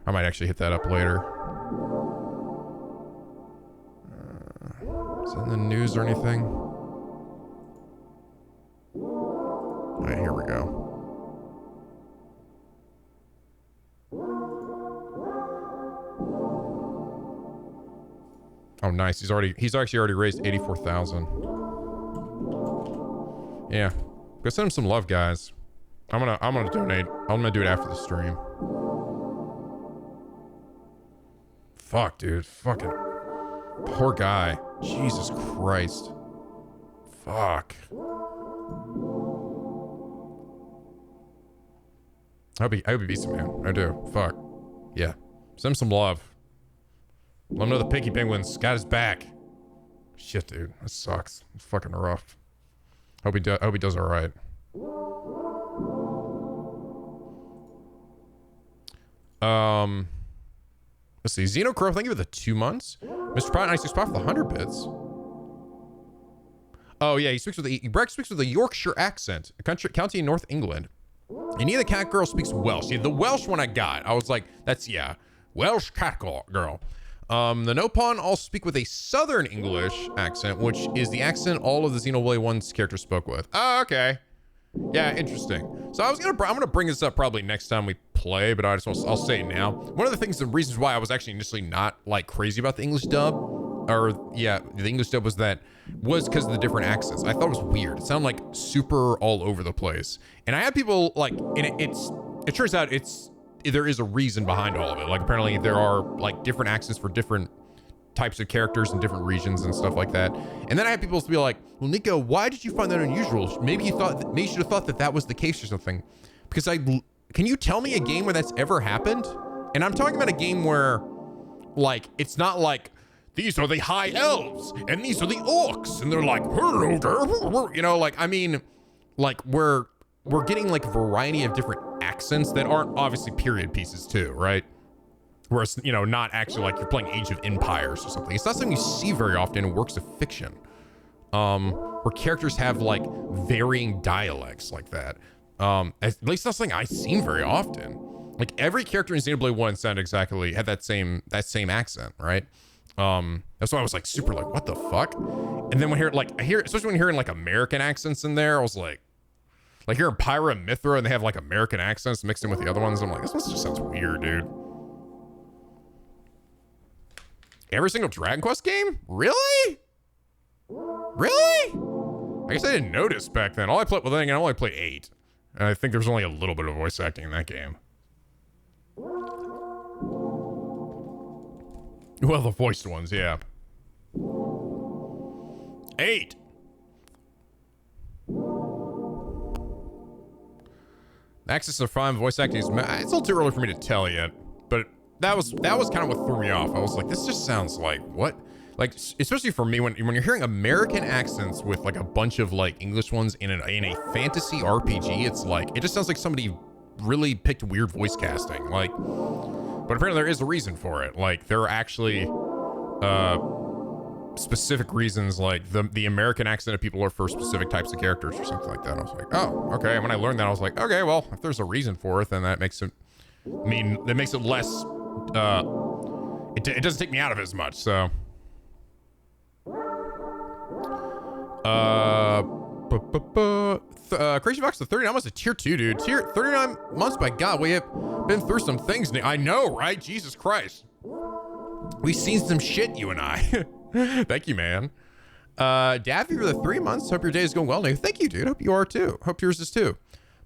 I might actually hit that up later. Is it in the news or anything? All right, here we go. Oh, nice. He's actually already raised 84,000. Yeah. Go send him some love, guys. I'm gonna donate. I'm gonna do it after the stream. Fuck, dude. Fucking poor guy. Jesus Christ. Fuck. I hope he beats him, man. I do. Fuck. Yeah. Send him some love. Let him know the Pinky Penguin's got his back. Shit, dude. That sucks. It's fucking rough. Hope he does all right. Let's see. Xenocrow, thank you for the 2 months. Mr. Pratt 96 Spot for the 100 bits. Oh yeah, he speaks with a Yorkshire accent, a county in North England. And the cat girl speaks Welsh. Yeah, the Welsh one I got. I was like, Welsh cat girl. The Nopon all speak with a Southern English accent, which is the accent all of the Xenoblade 1's characters spoke with. Oh, okay. Yeah, interesting. So I'm gonna bring this up probably next time we play, but I'll say it now. One of the reasons why I was actually initially not like crazy about the English dub, the English dub was because of the different accents. I thought it was weird. It sounded like super all over the place. And I had people like, and it turns out there is a reason behind all of it. Like apparently there are like different accents for different types of characters in different regions and stuff like that. And then I had people to be like, well, Nico, why did you find that unusual? Maybe you should have thought that was the case or something. Because can you tell me a game where that's ever happened? And I'm talking about a game where like, it's not like, these are the high elves and these are the orcs. And they're like, you know, like, I mean, like we're getting like a variety of different accents that aren't obviously period pieces too, right? where it's, you know, not actually like you're playing Age of Empires or something. It's not something you see very often in works of fiction, where characters have like varying dialects like that. At least that's something I've seen very often. Like every character in Xenoblade 1 sounded exactly, had that same accent, right? That's why I was like super like, what the fuck? And then when I hear, especially when you're hearing like American accents in there, I was like hearing Pyra and Mithra and they have like American accents mixed in with the other ones. I'm like, this one just sounds weird, dude. Every single Dragon Quest game? Really? Really? I guess I didn't notice back then. All I played, well, then again, I only played 8. And I think there's only a little bit of voice acting in that game. Well, the voiced ones, yeah. 8. Access to fine voice acting is, it's a little too early for me to tell yet, but that was kind of what threw me off. I was like, this just sounds like what? Like, especially for me, when you're hearing American accents with like a bunch of like English ones in a fantasy RPG, it's like, it just sounds like somebody really picked weird voice casting. Like, but apparently there is a reason for it. Like, there are actually specific reasons, like the American accent of people are for specific types of characters or something like that. I was like, oh, okay. And when I learned that, I was like, okay, well, if there's a reason for it, then that makes it less, it doesn't take me out of it as much, so. Crazy Fox, the 39 months of tier 2, dude. 39 months, by God, we have been through some things. I know, right? Jesus Christ. We've seen some shit, you and I. Thank you, man. Daffy for the 3 months. Hope your day is going well, Nick. Thank you, dude. Hope you are too. Hope yours is too.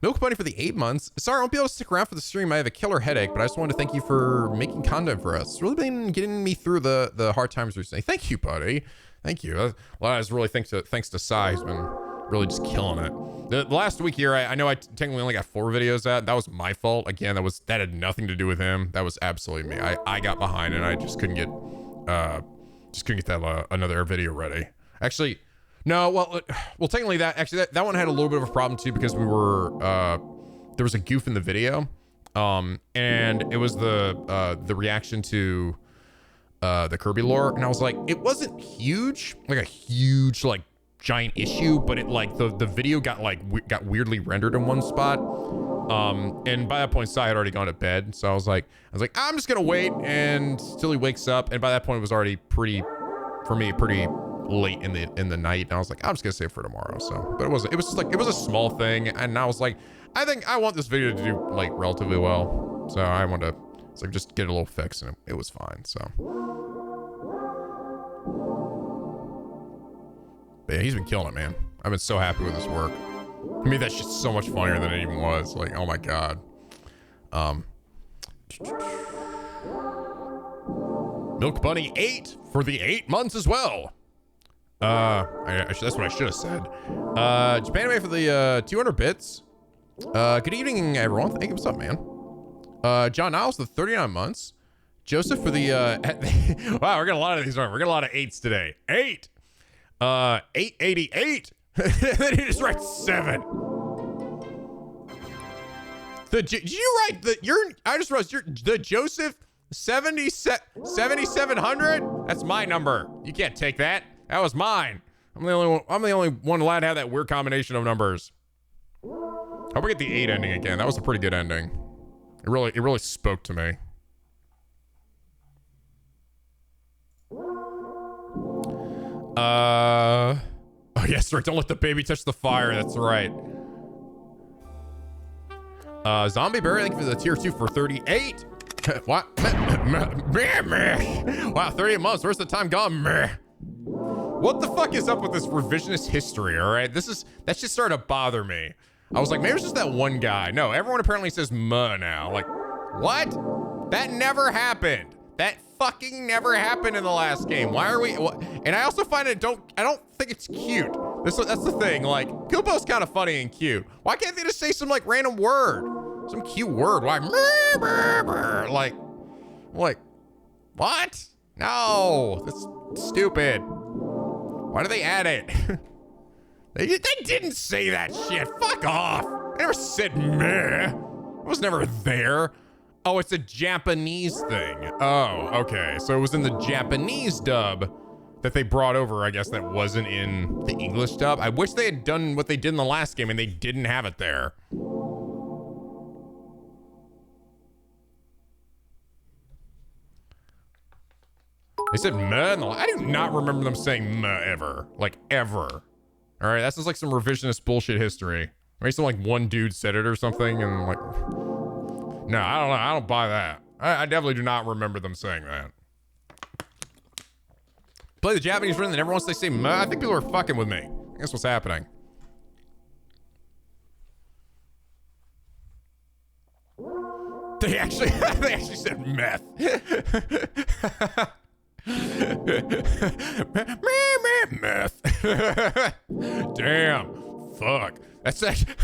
Milk Bunny for the 8 months. Sorry, I won't be able to stick around for the stream. I have a killer headache, but I just wanted to thank you for making content for us. It's really been getting me through the hard times recently. Thank you, buddy. Thank you. A lot of really thanks to Sai, who's been really just killing it. The last week here, I know I technically only got 4 videos out. That was my fault. Again, that had nothing to do with him. That was absolutely me. I got behind and I just couldn't get that another video ready. Actually, no. Well, technically that one had a little bit of a problem too, because we were there was a goof in the video, and it was the reaction to the Kirby lore, and I was like, it wasn't huge, like a huge like giant issue, but it like the video got weirdly rendered in one spot, and by that point Sai had already gone to bed, so I was like I'm just gonna wait until he wakes up, and by that point it was already pretty late in the night, and I was like, I'm just gonna save it for tomorrow. So, but it was a small thing, and I was like, I think I want this video to do like relatively well, so I wanted to just get a little fix, and it was fine. So, but yeah, he's been killing it, man. I've been so happy with his work. He made that shit so much funnier than it even was. Like, oh my God. Milk Bunny 8 for the 8 months as well. That's what I should have said. Japanime for the 200 bits. Good evening, everyone. Thank you. What's up, man? John Niles, the 39 months. Joseph for the wow, we're getting a lot of these. We're getting a lot of 8s today. 8. 888. Then he just writes 7. Did you write I just wrote the Joseph 7700? That's my number. You can't take that. That was mine. I'm the only one allowed to have that weird combination of numbers. Hope we get the 8 ending again. That was a pretty good ending. It really spoke to me. Oh yes, right. Don't let the baby touch the fire. That's right. Zombie Berry, thank you for the tier 2 for 38. What? Wow, 38 months. Where's the time gone? What the fuck is up with this revisionist history? All right, that just started to bother me. I was like, maybe it's just that one guy. No, everyone apparently says "muh" now. Like, what? That never happened. That fucking never happened in the last game. Why are we? And I also find I don't think it's cute. That's the thing. Like, Kubo's kind of funny and cute. Why can't they just say some like random word, some cute word? Why? Like, what? No, that's stupid. Why do they add it? They didn't say that shit. Fuck off. They never said meh. It was never there. Oh, it's a Japanese thing. Oh, okay. So it was in the Japanese dub that they brought over, I guess, that wasn't in the English dub. I wish they had done what they did in the last game and they didn't have it there. They said meh. I do not remember them saying meh ever. Like, ever. All right, that's just like some revisionist bullshit history. Maybe some like one dude said it or something and like... No, I don't know. I don't buy that. I definitely do not remember them saying that. Play the Japanese version and everyone wants to say meh. I think people are fucking with me. I think that's what's happening. They actually said meth. Meth. Damn. Fuck. That's actually,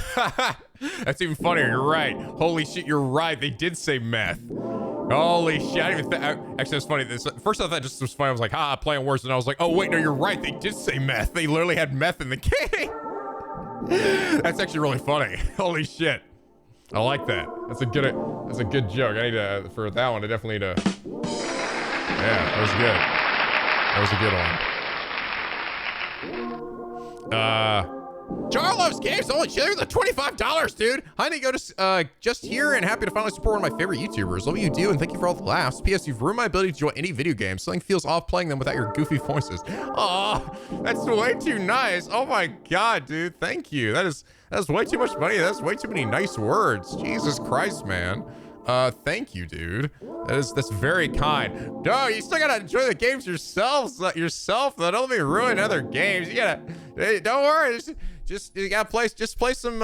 that's even funnier. You're right. Holy shit, you're right. They did say meth. Holy shit. I didn't even actually, that's funny. First I thought that just was funny. I was like, playing worse. And I was like, oh, wait, no, you're right. They did say meth. They literally had meth in the game. That's actually really funny. Holy shit. I like that. That's a good joke. I need to, for that one, I definitely need to. Yeah, that was good. That was a good one. Charlo's Games only chilling with $25, dude. Hi, Nico. Just here and happy to finally support one of my favorite YouTubers. Love what you do and thank you for all the laughs. P.S. You've ruined my ability to enjoy any video game. Something feels off playing them without your goofy voices. Oh, that's way too nice. Oh my god, dude. Thank you. That's way too much money. That's way too many nice words. Jesus Christ, man. Thank you, dude. That's very kind. No, you still gotta enjoy the games yourself. Though. Don't let me ruin other games. You gotta. Don't worry. Just you gotta play some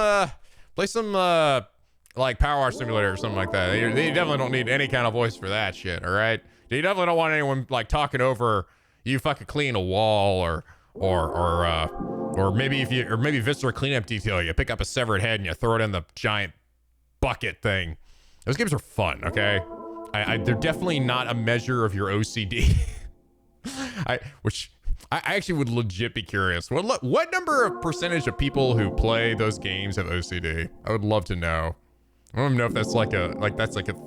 like Power Wash Simulator or something like that. You definitely don't need any kind of voice for that shit. All right. You definitely don't want anyone like talking over you fucking clean a wall or maybe maybe viscera cleanup detail. You pick up a severed head and you throw it in the giant bucket thing. Those games are fun, okay? They're definitely not a measure of your OCD. I actually would legit be curious. What number of percentage of people who play those games have OCD? I would love to know. I don't even know if that's like a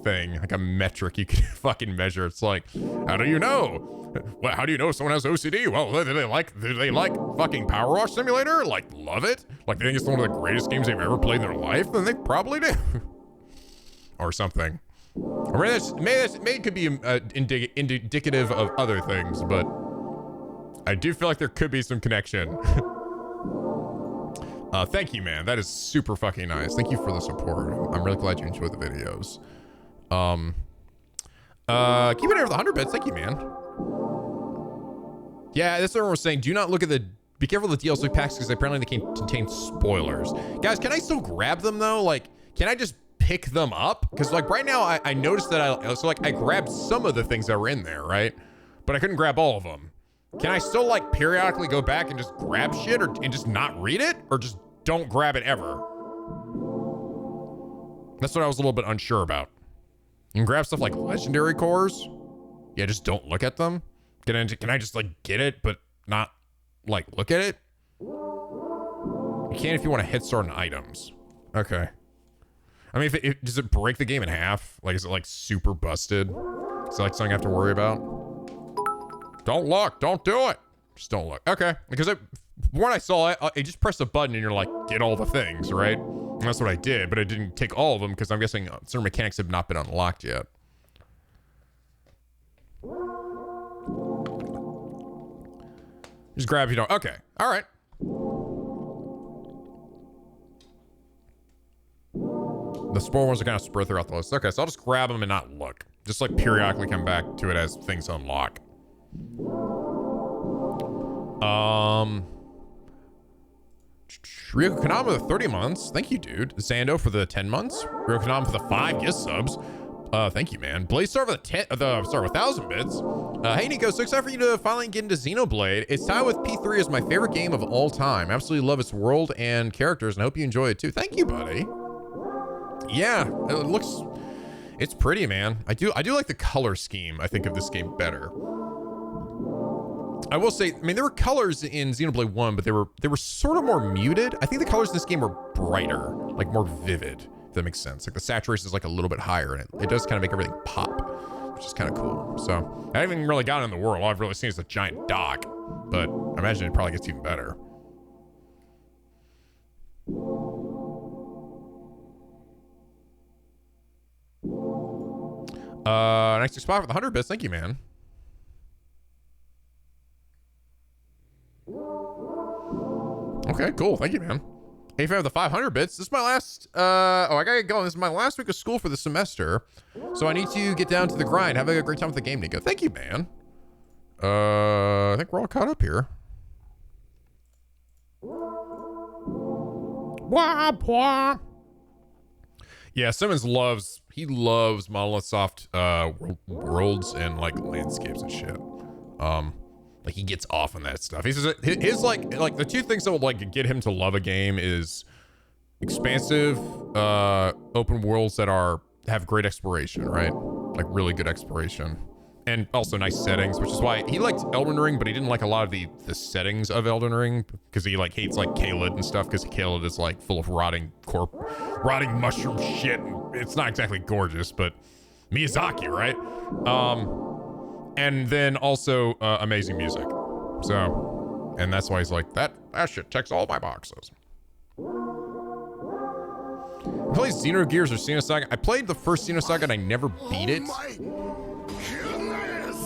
thing, like a metric you can fucking measure. It's like, how do you know? Well, how do you know if someone has OCD? Well, do they like fucking Power Wash Simulator? Like, love it? Like, they think it's one of the greatest games they've ever played in their life? Then they probably do. Or something. Or maybe it could be indicative of other things, but I do feel like there could be some connection. Thank you, man. That is super fucking nice. Thank you for the support. I'm really glad you enjoyed the videos. Keep it here for the 100 bits. Thank you, man. Yeah, that's what we're saying. Do not look at be careful of the DLC packs because apparently they can contain spoilers. Guys, can I still grab them though? Like, can I just pick them up? Because like right now I noticed that I grabbed some of the things that were in there, right? But I couldn't grab all of them. Can I still like periodically go back and just grab shit and just not read it? Or just don't grab it ever? That's what I was a little bit unsure about. You can grab stuff like legendary cores. Yeah, just don't look at them. Can I just like get it but not like look at it? You can if you want to hit certain items. Okay. I mean, does it break the game in half? Like, is it like super busted? Is it like something I have to worry about? Don't look. Don't do it. Just don't look. Okay. Because when I saw it, I just pressed a button and you're like, get all the things, right? And that's what I did, but I didn't take all of them because I'm guessing certain mechanics have not been unlocked yet. Just grab if you don't. Okay. All right. The spoiler ones are kind of spread throughout the list. Okay, so I'll just grab them and not look. Just like periodically come back to it as things unlock. Ryoko Kanama for the 30 months. Thank you, dude. Zando for the 10 months. Ryoko Kanama for the 5 gift subs. Thank you, man. Blaze Star for the 1,000 bits. Hey, Nico, so excited for you to finally get into Xenoblade. It's tied with P3 as my favorite game of all time. Absolutely love its world and characters, and I hope you enjoy it too. Thank you, buddy. Yeah, it's pretty, man. I do like the color scheme, I think, of this game better. I will say, I mean, there were colors in Xenoblade 1, but they were sort of more muted. I think the colors in this game were brighter, like more vivid, If that makes sense. Like the saturation is like a little bit higher, and it does kind of make everything pop, which is kind of cool. So I haven't even really gotten in the world. All I've really seen is a giant dock, but I imagine it probably gets even better. Next spot for the 100 bits. Thank you, man. Okay, cool. Thank you, man. Hey, fan of the 500 bits. This is my last, I gotta get going. This is my last week of school for the semester. So I need to get down to the grind. Have a great time with the game, Nico. Thank you, man. I think we're all caught up here. Wah, wah. Yeah, Simmons loves Monolith Soft worlds and like landscapes and shit. Like he gets off on that stuff. He says his like the two things that would like get him to love a game is expansive open worlds that have great exploration, right? Like really good exploration. And also nice settings, which is why he liked Elden Ring, but he didn't like a lot of the settings of Elden Ring because he like hates like Caelid and stuff because Caelid is like full of rotting mushroom shit. And it's not exactly gorgeous, but Miyazaki, right? And then also amazing music. So, and that's why he's like, that shit checks all my boxes. I played Xenogears or Xenosaga. I played the first Xenosaga and I never beat it.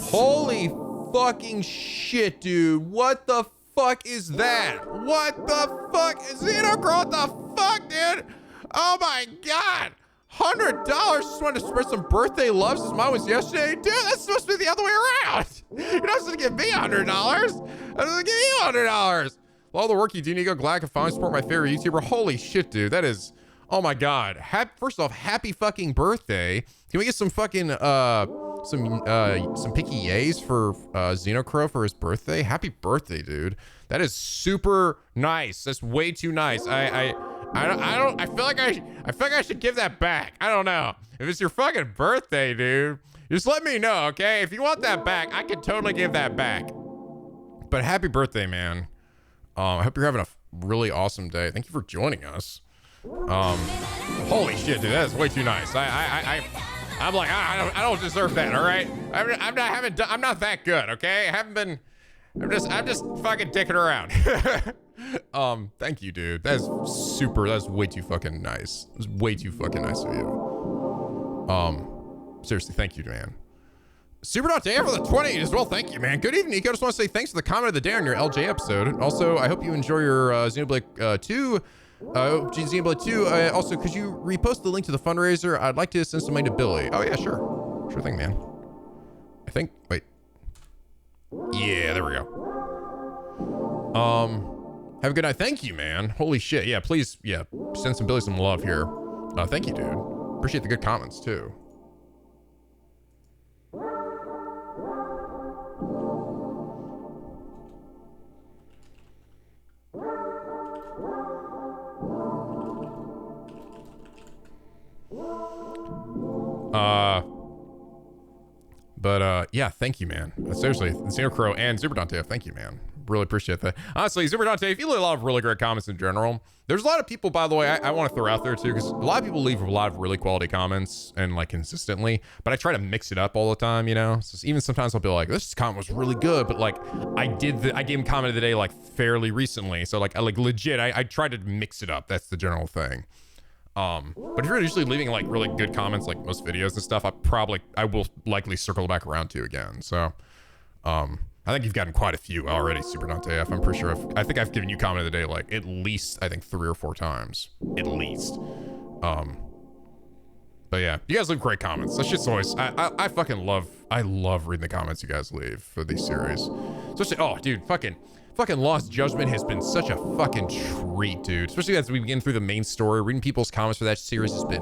Holy fucking shit, dude. What the fuck is that? What the fuck? Xenocro, what the fuck, dude? Oh my God. $100 just wanted to spread some birthday love since mine was yesterday. Dude, that's supposed to be the other way around. You're not supposed to give me $100. I'm supposed to give you $100. All the work you do, Nico. Glad I can finally support my favorite YouTuber. Holy shit, dude. That is, oh my God. First off, happy fucking birthday. Can we get some fucking, some picky yays for Xenocro for his birthday? Happy birthday, dude. That is super nice. That's way too nice. I feel like I should give that back. I don't know. If it's your fucking birthday, dude, just let me know, okay? If you want that back, I can totally give that back. But happy birthday, man. I hope you're having a really awesome day. Thank you for joining us. Holy shit, dude, that is way too nice. I'm like, I don't deserve that, all right? I'm not that good, okay? I'm just fucking dicking around. Thank you, dude. That's way too fucking nice. It was way too fucking nice of you. Seriously, thank you, man. Super Dot Day for the 20 as well. Thank you, man. Good evening, Nico. Just want to say thanks for the comment of the day on your LJ episode. Also, I hope you enjoy your Xenoblade 2. Xenoblade 2. Also, could you repost the link to the fundraiser? I'd like to send some money to Billy. Oh yeah, sure. Sure thing, man. I think, wait. Yeah, there we go. Have a good night. Thank you, man. Holy shit. Yeah, please, yeah, send some Billy some love here. Thank you, dude. Appreciate the good comments too. Yeah, thank you, man. Seriously, Xenocro and Super Dante, thank you, man. Really appreciate that. Honestly, Super Dante, if you leave a lot of really great comments in general, there's a lot of people, by the way, I want to throw out there too, because a lot of people leave a lot of really quality comments and like consistently, but I try to mix it up all the time, you know? So even sometimes I'll be like, this comment was really good, but like I gave him comment of the day like fairly recently. So like legit, I tried to mix it up. That's the general thing. But if you're usually leaving like really good comments, like most videos and stuff, I will likely circle back around to you again. So, I think you've gotten quite a few already, Super Dante F. I'm pretty sure I think I've given you comment of the day, like at least, I think 3 or 4 times, at least. But yeah, you guys leave great comments. That shit's always, I love reading the comments you guys leave for these series. Especially, oh dude, fucking Lost Judgment has been such a fucking treat, dude. Especially as we begin through the main story. Reading people's comments for that series has been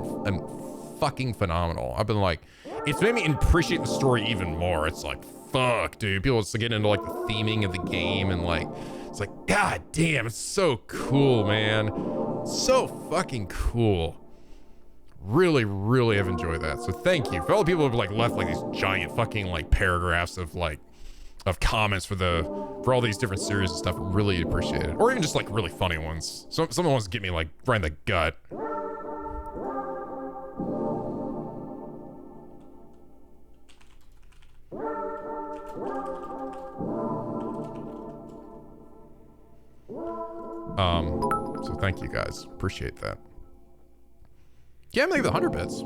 fucking phenomenal. I've been like, it's made me appreciate the story even more. It's like, fuck, dude. People just get into like the theming of the game and like, it's like, god damn, it's so cool, man. So fucking cool. Really, really have enjoyed that. So thank you. For all the people who have like left like these giant fucking like paragraphs of like, of comments for all these different series and stuff, really appreciate it. Or even just like really funny ones. Some of the ones get me like right in the gut. So thank you guys. Appreciate that. Yeah, I'm like the 100 bits.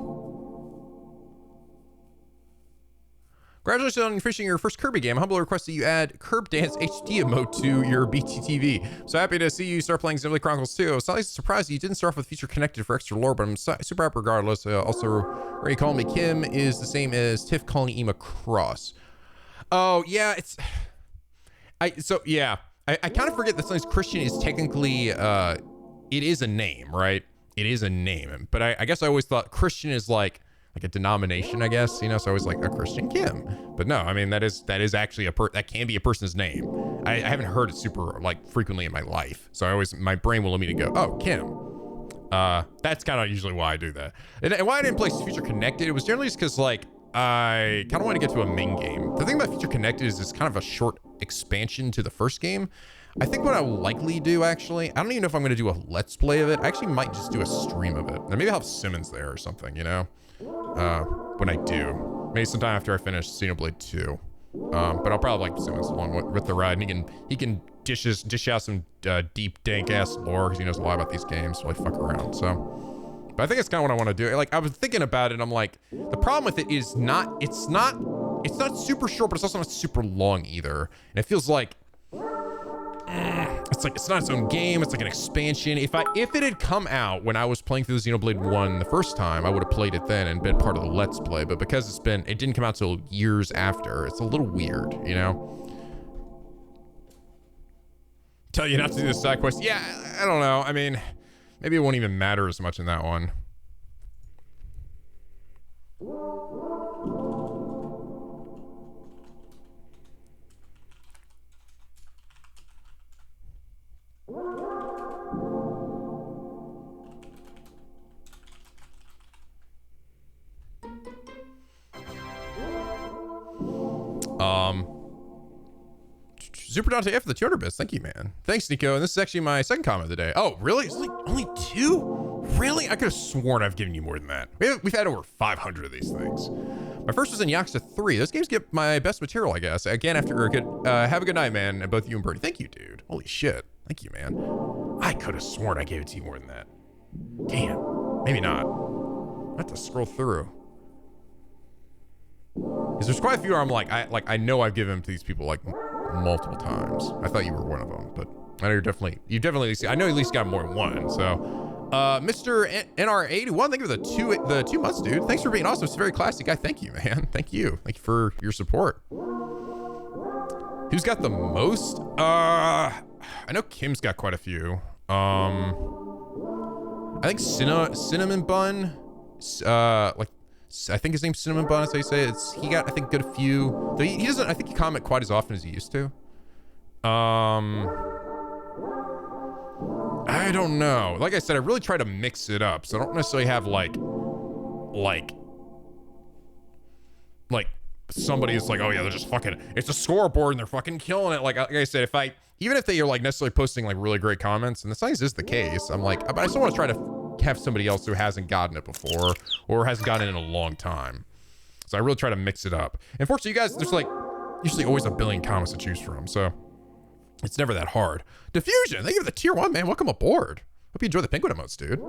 Congratulations on finishing your first Kirby game. Humble request that you add Curb Dance HD emote to your BTTV. So happy to see you start playing Xenoblade Chronicles 2. I was slightly surprised that you didn't start off with Feature Connected for extra lore, but I'm super happy regardless. Also, Ray calling me Kim is the same as Tiff calling Ema Cross. Oh, yeah, I kind of forget that sometimes Christian is technically, it is a name, right? It is a name. But I guess I always thought Christian is like a denomination, I guess, you know, so I was like a Christian Kim. But no, I mean, that is actually that can be a person's name. I haven't heard it super like frequently in my life. So my brain will immediately go, oh, Kim. That's kind of usually why I do that. And why I didn't play Future Connected, it was generally just because like, I kind of want to get to a main game. The thing about Future Connected is it's kind of a short expansion to the first game. I think what I'll likely do, actually, I don't even know if I'm going to do a Let's Play of it. I actually might just do a stream of it. And maybe I'll have Simmons there or something, you know? When I do. Maybe sometime after I finish Xenoblade 2. But I'll probably like Simmons along with the ride. And he can dish out some deep, dank-ass lore because he knows a lot about these games. So I fuck around, so... But I think it's kind of what I want to do. Like, I was thinking about it, and I'm like, the problem with it is it's not super short, but it's also not super long either. And it feels like, it's not its own game. It's like an expansion. If it had come out when I was playing through Xenoblade 1 the first time, I would have played it then and been part of the Let's Play. But because it didn't come out till years after, it's a little weird, you know? Tell you not to do the side quest. Yeah, I don't know. I mean... Maybe it won't even matter as much in that one. Super Dante F for the 200 bits. Thank you, man. Thanks, Nico. And this is actually my second comment of the day. Oh, really? It's like only 2? Really? I could have sworn I've given you more than that. We've had over 500 of these things. My first was in Yakuza 3. Those games get my best material, I guess. Again, after a good, have a good night, man. And both you and Birdie. Thank you, dude. Holy shit. Thank you, man. I could have sworn I gave it to you more than that. Damn. Maybe not. I have to scroll through. Because there's quite a few where I'm like, I know I've given them to these people like multiple times. I thought you were one of them, but I know you definitely I know you at least got more than one. So Mr. NR81, thank you for the 2 months, dude. Thanks for being awesome. It's a very classy guy. Thank you, man. Thank you for your support. Who's got the most? I know Kim's got quite a few. I think Cinnamon Bun, I think his name's Cinnamon Bun, as they say. He got, I think, good a few. Though he doesn't, I think he comment quite as often as he used to. I don't know. Like I said, I really try to mix it up. So I don't necessarily have like somebody is like, oh yeah, they're just fucking, it's a scoreboard and they're fucking killing it. Like I said, even if they are like necessarily posting like really great comments, and this always is the case, I'm like, but I still want to try to have somebody else who hasn't gotten it before or hasn't gotten it in a long time. So I really try to mix it up. Unfortunately, you guys, there's like usually always a billion comments to choose from, so it's never that hard. Diffusion, thank you for the tier 1, man. Welcome aboard. Hope you enjoy the penguin emotes, dude.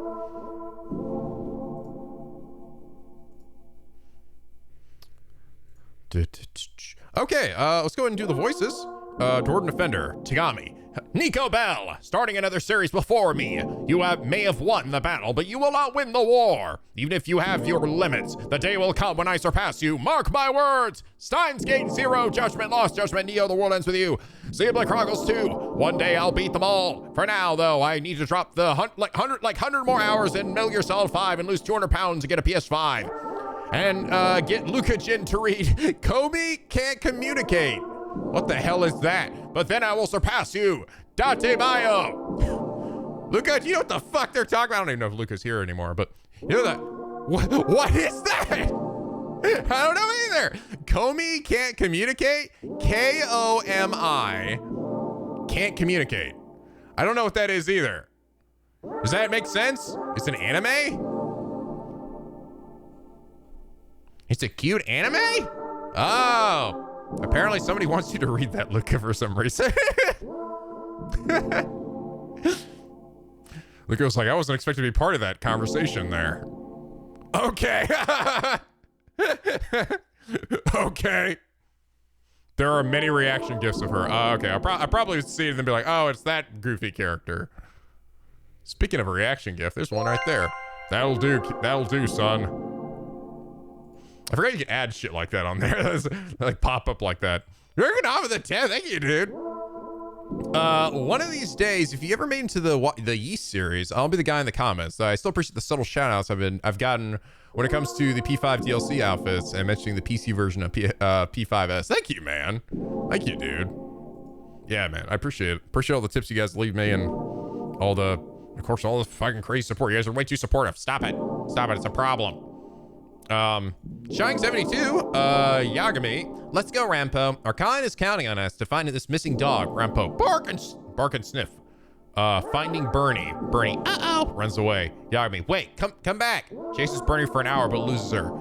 Okay, let's go ahead and do the voices. Jordan Defender, Tagami, Nico Bell, starting another series before me. You may have won the battle, but you will not win the war. Even if you have your limits, the day will come when I surpass you. Mark my words. Steins Gate 0, Judgment Lost, Judgment Neo, the world ends with you. Xenoblade Chronicles 2, one day I'll beat them all. For now, though, I need to drop the 100 more hours in Metal Gear Solid 5 and lose 200 pounds to get a PS5. And get Luca Jin to read, Kobe can't communicate. What the hell is that? But then I will surpass you. Date Mayo. Luca, do you know what the fuck they're talking about? I don't even know if Luca's here anymore, but you know that. What is that? I don't know either. Komi can't communicate? Komi can't communicate. I don't know what that is either. Does that make sense? It's an anime? It's a cute anime? Oh. Apparently somebody wants you to read that, Luca, for some reason. Nico's like, I wasn't expecting to be part of that conversation there. Okay. Okay. There are many reaction gifs of her. Okay, I probably see it and then be like, oh, it's that goofy character. Speaking of a reaction gif, there's one right there. That'll do, son. I forgot you can add shit like that on there. Like pop up like that. You're an off of the 10. Thank you, dude. One of these days, if you ever made into the Yeast series, I'll be the guy in the comments. I still appreciate the subtle shout outs I've gotten when it comes to the P5 DLC outfits and mentioning the PC version of P5S. Thank you, man. Thank you, dude. Yeah, man, I appreciate it. Appreciate all the tips you guys leave me and all the fucking crazy support. You guys are way too supportive. Stop it. Stop it. It's a problem. Shine72, Yagami. Let's go, Rampo. Our kind is counting on us to find this missing dog. Rampo, bark and sniff. Finding Bernie. Bernie, runs away. Yagami, wait, come back. Chases Bernie for an hour, but loses her.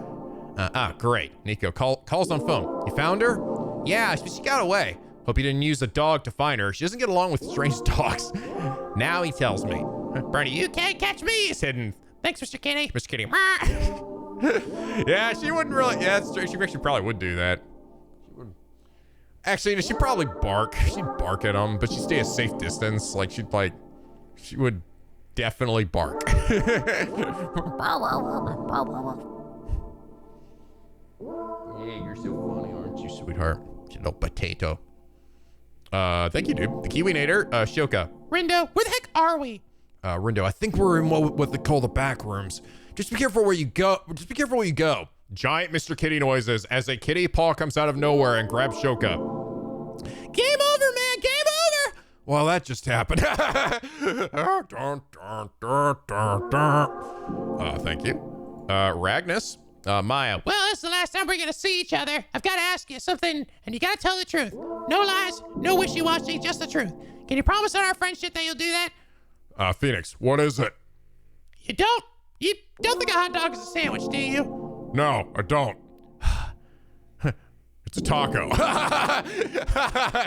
Great. Nico calls on phone. You found her? Yeah, she got away. Hope you didn't use a dog to find her. She doesn't get along with strange dogs. Now he tells me. Bernie, you can't catch me, he's hidden. Thanks, Mr. Kitty. Mr. Kitty. Yeah, she wouldn't really. Yeah, that's true. She actually probably would do that. She would. Actually, she'd probably bark. She'd bark at him, but she'd stay a safe distance. Like, she would definitely bark. Yeah, you're so funny, aren't you, sweetheart? You little potato. Thank you, dude. The Kiwinator, Shoka. Rindo, where the heck are we? Rindo, I think we're in what they call the back rooms. Just be careful where you go. Just be careful where you go. Giant Mr. Kitty noises as a kitty paw comes out of nowhere and grabs Shoka. Game over, man. Game over. Well, that just happened. Thank you. Ragnus. Maya. Well, this is the last time we're gonna see each other. I've got to ask you something, and you gotta tell the truth. No lies, no wishy-washy, just the truth. Can you promise on our friendship that you'll do that? Phoenix, what is it? You don't think a hot dog is a sandwich, do you? No, I don't. It's a taco.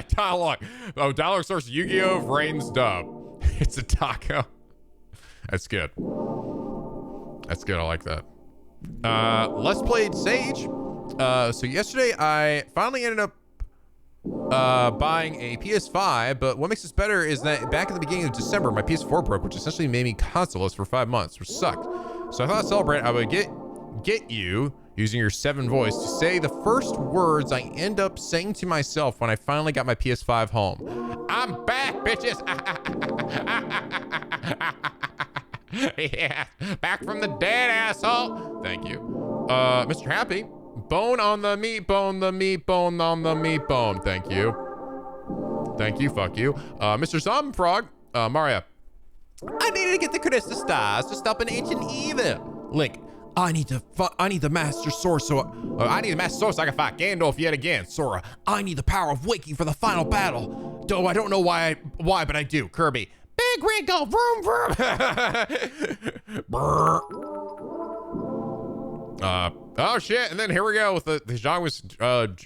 Dialogue. Oh, Dialogue source Yu-Gi-Oh! Rain's dub. It's a taco. That's good. That's good, I like that. Let's Played Sage. So yesterday I finally ended up buying a PS5, but what makes this better is that back at the beginning of December, my PS4 broke, which essentially made me consoleless for 5 months, which sucked. So I thought to celebrate, I would get you, using your 7 voice, to say the first words I end up saying to myself when I finally got my PS5 home. I'm back, bitches. Yeah, back from the dead, asshole. Thank you. Mr. Happy. Bone on the meat, bone the meat, bone on the meat, bone. Thank you. Thank you, fuck you. Mr. Zombfrog, Maria. I needed to get the crystal stars to stop an ancient evil. Link, I need the master sword so I need the master sword so I can fight Gandalf yet again. Sora, I need the power of waking for the final battle. Though I don't know why, but I do. Kirby, big rig go vroom vroom. Oh shit, and then here we go with the Genre's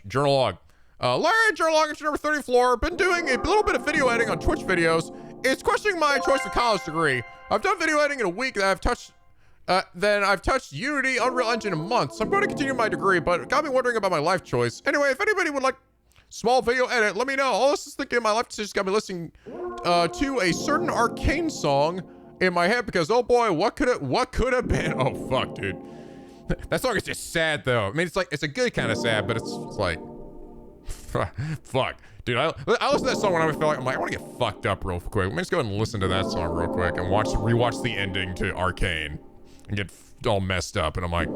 journal log. Larry, journal log entry number 30 floor. Been doing a little bit of video editing on Twitch videos. It's questioning my choice of college degree. I've done video editing in a week that I've touched Unity, Unreal Engine in a month. So I'm going to continue my degree, but it got me wondering about my life choice. Anyway, if anybody would like small video edit, let me know. All this is thinking my life decision got me listening to a certain Arcane song in my head because, oh boy, what could have been? Oh fuck, dude. That song is just sad though. I mean, it's a good kind of sad, but it's like, fuck, dude. I listen to that song when I feel like I want to get fucked up real quick. Let me just go ahead and listen to that song real quick and rewatch the ending to Arcane and get all messed up. And I'm like,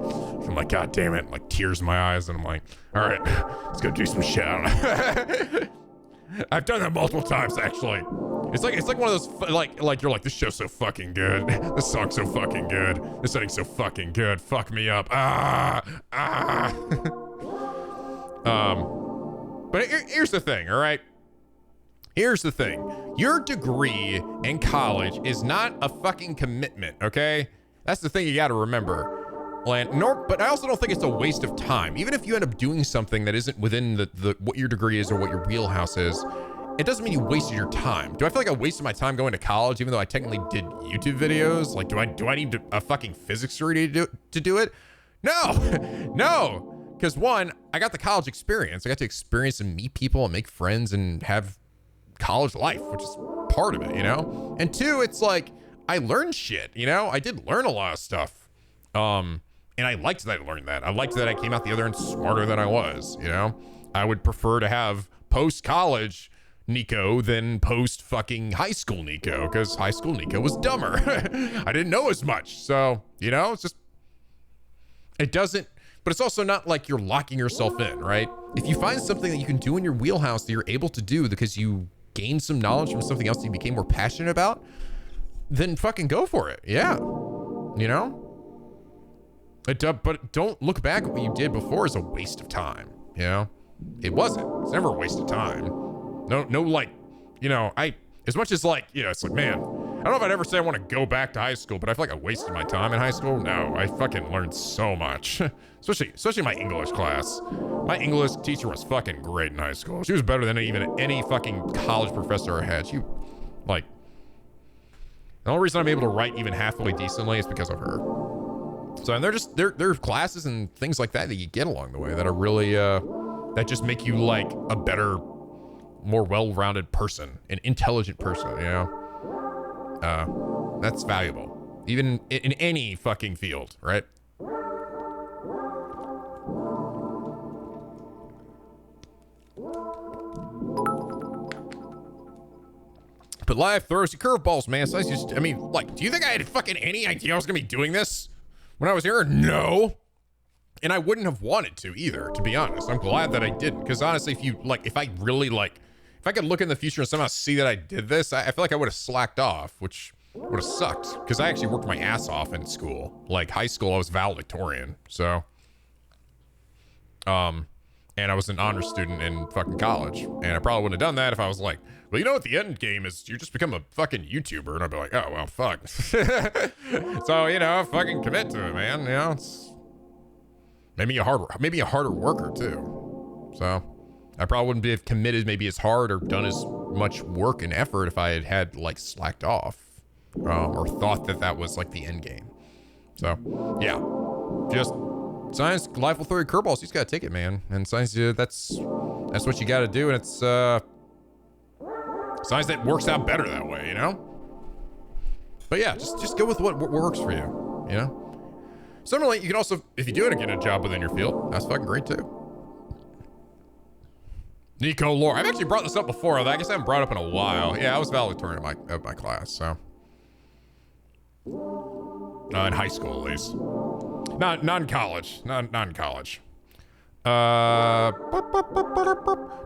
God damn it! Like tears in my eyes, and I'm like, all right, let's go do some shit. I've done that multiple times actually. It's like one of those like you're like, this show's so fucking good. This song's so fucking good. This setting's so fucking good. Fuck me up. But here's the thing, all right? Here's the thing. Your degree in college is not a fucking commitment, okay? That's the thing you gotta remember. But I also don't think it's a waste of time. Even if you end up doing something that isn't within the what your degree is or what your wheelhouse is, it doesn't mean you wasted your time. Do I feel like I wasted my time going to college, even though I technically did YouTube videos? Like, do I need a fucking physics degree to do it? No, no. Because one, I got the college experience. I got to experience and meet people and make friends and have college life, which is part of it, you know? And two, it's like, I learned shit, you know? I did learn a lot of stuff. And I liked that I learned that. I liked that I came out the other end smarter than I was, you know? I would prefer to have post-college Nico than post-fucking high school Nico, because high school Nico was dumber. I didn't know as much. So, you know, it's just, it doesn't, but it's also not like you're locking yourself in, right? If you find something that you can do in your wheelhouse that you're able to do because you gained some knowledge from something else that you became more passionate about, then fucking go for it. Yeah. You know? But don't look back at what you did before as a waste of time, you know? It wasn't. It's never a waste of time. No, like, you know, as much as like, you know, it's like, man, I don't know if I'd ever say I want to go back to high school, but I feel like I wasted my time in high school. No, I fucking learned so much, especially my English class. My English teacher was fucking great in high school. She was better than even any fucking college professor I had. She, like, the only reason I'm able to write even halfway decently is because of her. So, and there are classes and things like that you get along the way that are really, that just make you like a better, more well-rounded person, an intelligent person, you know? That's valuable, even in any fucking field, right? But life throws you curveballs, man. So I mean, like, do you think I had fucking any idea I was gonna be doing this when I was here? No. And I wouldn't have wanted to either, to be honest. I'm glad that I didn't, because honestly, if I could look in the future and somehow see that I did this, I feel like I would have slacked off, which would have sucked, because I actually worked my ass off in school. Like high school, I was valedictorian, so, and I was an honor student in fucking college, and I probably wouldn't have done that if I was like, well, you know what the end game is? You just become a fucking YouTuber, and I'd be like, oh, well, fuck. So, you know, fucking commit to it, man, you know, it's maybe a harder worker too, so. I probably wouldn't be have committed maybe as hard or done as much work and effort if I had like slacked off or thought that was like the end game. So yeah, just science, life will throw you curveballs. You just gotta take it, man. And science, that's what you gotta do. And it's science that works out better that way, you know? But yeah, just go with what works for you, you know? Similarly, you can also, if you do get a job within your field, that's fucking great too. Nico lore. I've actually brought this up before. I guess I haven't brought it up in a while. Yeah, I was valedictorian of my class, so. In high school, at least. Non-college. Non-college.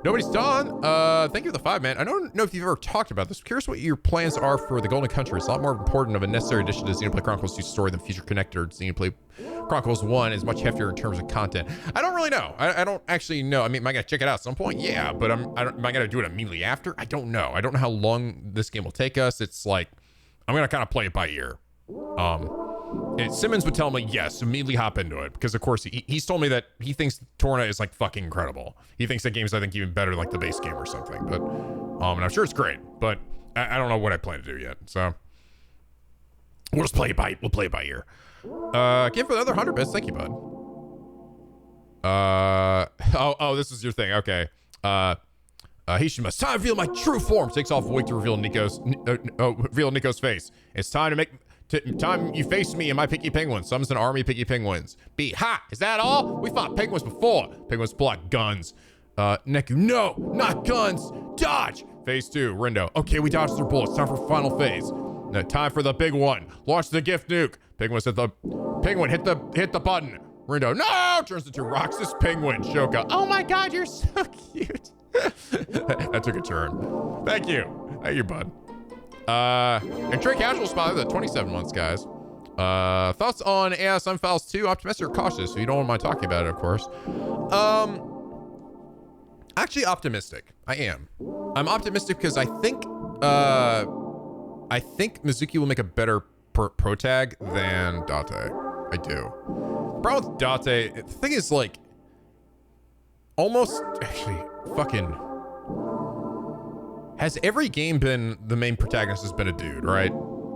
Nobody's done. Thank you for the 5, man. I don't know if you've ever talked about this. I'm curious what your plans are for the Golden Country. It's a lot more important of a necessary addition to Xenoblade Chronicles 2 story than future connector. Xenoblade Chronicles 1 is much heftier in terms of content. I don't really know. I don't actually know. I mean, am I gonna check it out at some point? Yeah, but am I gonna do it immediately after? I don't know. I don't know how long this game will take us. It's like, I'm gonna kind of play it by ear. And Simmons would tell me, yes, immediately hop into it. Because, of course, he's told me that he thinks Torna is, like, fucking incredible. He thinks that game's, I think, even better than, like, the base game or something. But, and I'm sure it's great. But I don't know what I plan to do yet. So, we'll just play it by ear. Again, for the other 100 bits. Thank you, bud. This is your thing. Okay. Hishima's time to reveal my true form. Takes off a wig to reveal Nico's face. It's time to make... time you face me and my picky penguins. Summons an army of picky penguins. B. Ha! Is that all? We fought penguins before. Penguins pull out guns. Neku, no! Not guns! Dodge! Phase 2, Rindo. Okay, we dodged their bullets. Time for final phase. Now, time for the big one. Launch the gift nuke. Penguin hit the button. Rindo, no! Turns into Roxas Penguin. Shoka. Oh my god, you're so cute. That took a turn. Thank you. Thank you, bud. And Trey Casual spotted the 27 months, guys. Thoughts on AS Unfiles 2? Optimistic or cautious? So you don't mind talking about it, of course. Actually optimistic. I am. I'm optimistic because I think Mizuki will make a better pro tag than Date. I do. The problem with Date, the thing is like, almost, actually, fucking, Has every game been the main protagonist has been a dude, right?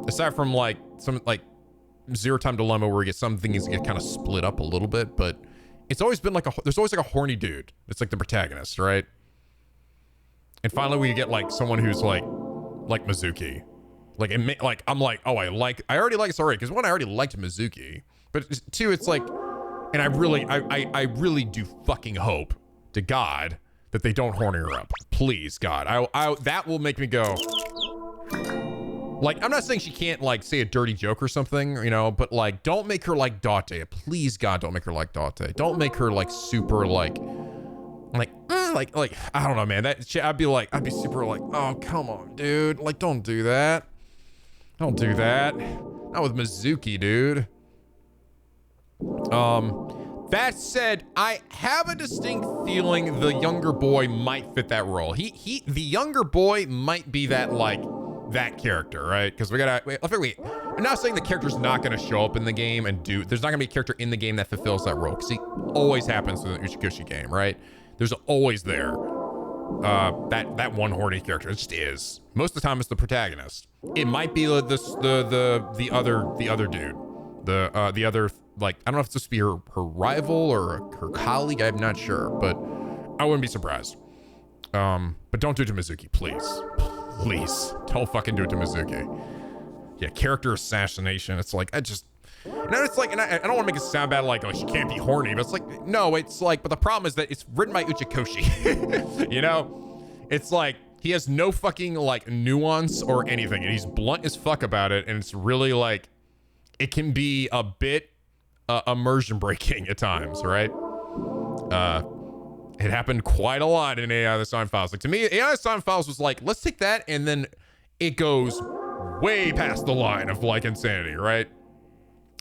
Aside from like some like Zero Time Dilemma where you get some things get kind of split up a little bit, but it's always been like there's always like a horny dude. It's like the protagonist, right? And finally we get like someone who's like Mizuki. Like I'm like, oh, I already like this already, because one, I already liked Mizuki, but two, it's like, and I really do fucking hope to God that they don't horny her up. Please, God. I that will make me go. Like, I'm not saying she can't like say a dirty joke or something, you know, but like, don't make her like Date. Please, God, don't make her like Date. Don't make her like super like I don't know, man. That shit, I'd be super like, oh, come on, dude. Like, don't do that. Don't do that. Not with Mizuki, dude. That said, I have a distinct feeling the younger boy might fit that role. The younger boy might be that, like, that character, right? Because I'm not saying the character's not going to show up in the game and there's not going to be a character in the game that fulfills that role. Because it always happens in the Uchikoshi game, right? There's always there. That one horny character. It just is. Most of the time, it's the protagonist. It might be the other dude. The other, like, I don't know if it's supposed to be her rival or her colleague. I'm not sure, but I wouldn't be surprised. But don't do it to Mizuki, please. Please, don't fucking do it to Mizuki. Yeah, character assassination. It's like, and it's like, and I don't want to make it sound bad, like, oh, she can't be horny, but it's like, no, it's like, but the problem is that it's written by Uchikoshi. You know, it's like he has no fucking like nuance or anything, and he's blunt as fuck about it, and it's really like, it can be a bit immersion breaking at times, right? It happened quite a lot in AI the Silent Files. Like, to me, AI the Silent Files was like, let's take that, and then it goes way past the line of like insanity, right?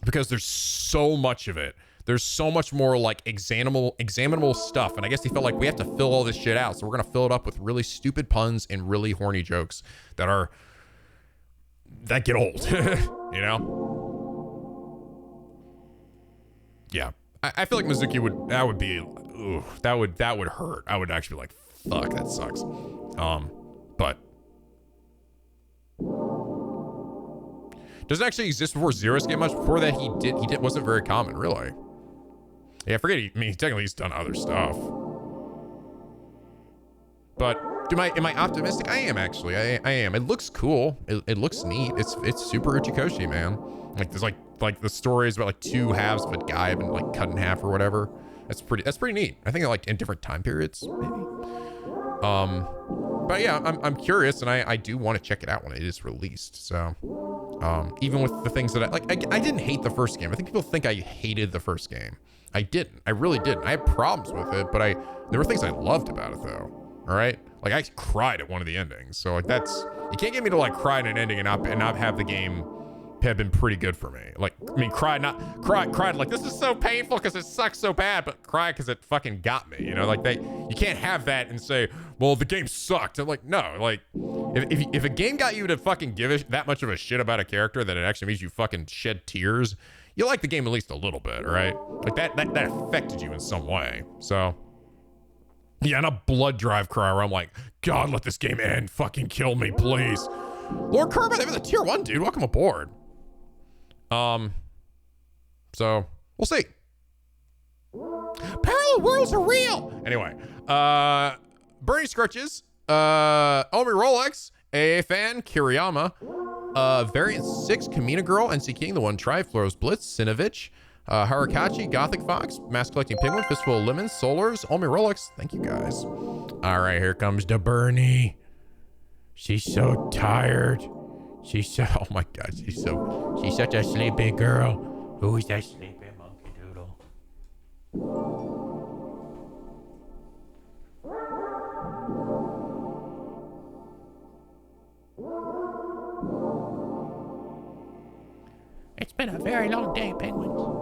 Because there's so much of it. There's so much more like examinable stuff. And I guess he felt like we have to fill all this shit out. So we're going to fill it up with really stupid puns and really horny jokes that get old, you know? Yeah. I feel like Mizuki that would hurt. I would actually be like, fuck, that sucks. But doesn't actually exist before Zero Escape much. Before that, he wasn't very common, really. Yeah, I forget. Technically he's done other stuff. But am I optimistic? I am actually. I am. It looks cool. It looks neat. It's super Uchikoshi, man. Like there's like the story is about like two halves of a guy been like cut in half or whatever. That's pretty neat. I think like in different time periods, maybe. But yeah, I'm curious, and I do want to check it out when it is released. So, even with the things that I didn't hate the first game. I think people think I hated the first game. I didn't. I really didn't. I had problems with it, but there were things I loved about it though. All right, like I cried at one of the endings. So like you can't get me to like cry at an ending and not have the game have been pretty good for me. Like, I mean, cried like this is so painful because it sucks so bad, but cry because it fucking got me, you know? Like you can't have that and say, well, the game sucked. I'm like, no, like if a game got you to fucking give that much of a shit about a character that it actually makes you fucking shed tears, you like the game at least a little bit, right? Like that affected you in some way. So yeah, and a blood drive cry where I'm like, God, let this game end. Fucking kill me, please. Lord Kermit, that was a tier 1, dude. Welcome aboard. So we'll see. Parallel worlds are real. Anyway, Bernie Scrutches, Omi Rolex, AA Fan, Kiriyama, Variant 6, Kamina Girl, NC King, The One Tribe, Floros Blitz, Sinovich, Harakachi, Gothic Fox, Mass Collecting Penguin, Fistful of Lemons, Solars, Omi Rolex. Thank you guys. All right, here comes the Bernie. She's so tired. Oh my God, she's such a sleepy girl. Who is that sleepy monkey doodle? It's been a very long day, penguins.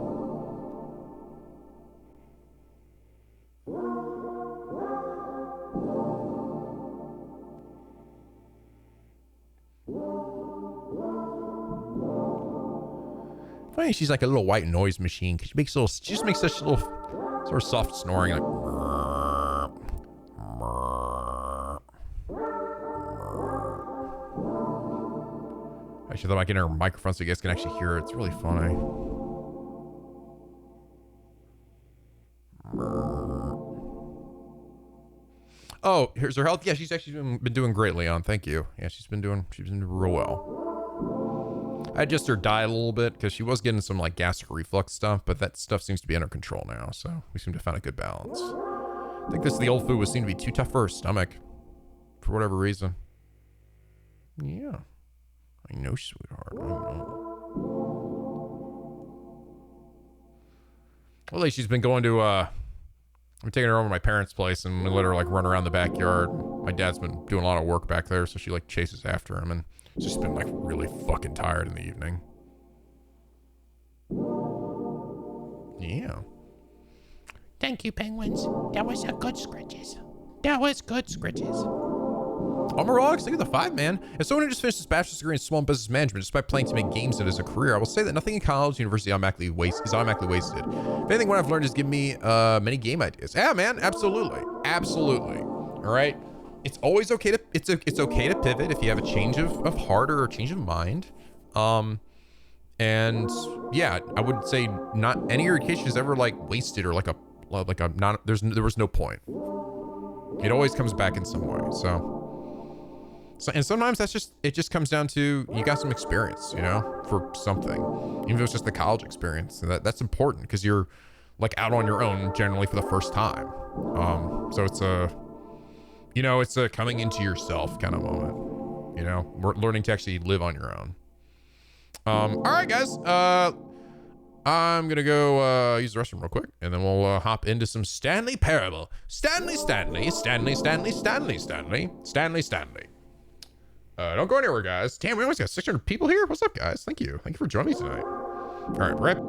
Funny, she's like a little white noise machine because she just makes such little sort of soft snoring, like. I should thought I can hear her microphone so you guys can actually hear it. It's really funny. Oh, here's her health. Yeah, she's actually been doing great, Leon. Thank you. Yeah, she's been doing real well. I just her diet a little bit because she was getting some like gastric reflux stuff, but that stuff seems to be under control now. So we seem to find a good balance. I think the old food was seemed to be too tough for her stomach for whatever reason. Yeah, I know, sweetheart. I know. Well, like she's been going to I'm taking her over to my parents' place and we let her like run around the backyard. My dad's been doing a lot of work back there, so she like chases after him, and she's just been like really fucking tired in the evening. Yeah. Thank you, penguins. That was a good scritches. That was good scritches. Oh, Morolix, look at the 5, man. As someone who just finished his bachelor's degree in small business management, despite planning to make games in it as a career, I will say that nothing in college, university is automatically wasted. If anything, what I've learned is give me many game ideas. Yeah, man, absolutely, absolutely. All right, it's always okay to it's okay to pivot if you have a change of heart or a change of mind. And yeah, I would say not any of your education is ever like wasted or like a not. There was no point. It always comes back in some way. So and sometimes it just comes down to you got some experience, you know, for something, even if it's just the college experience. And that's important because you're like out on your own generally for the first time. So it's it's a coming into yourself kind of moment, you know, we're learning to actually live on your own. All right, guys, I'm gonna go use the restroom real quick, and then we'll hop into some Stanley Parable. Stanley. Don't go anywhere, guys. Damn, we almost got 600 people here. What's up, guys? Thank you for joining me tonight. All right, rep.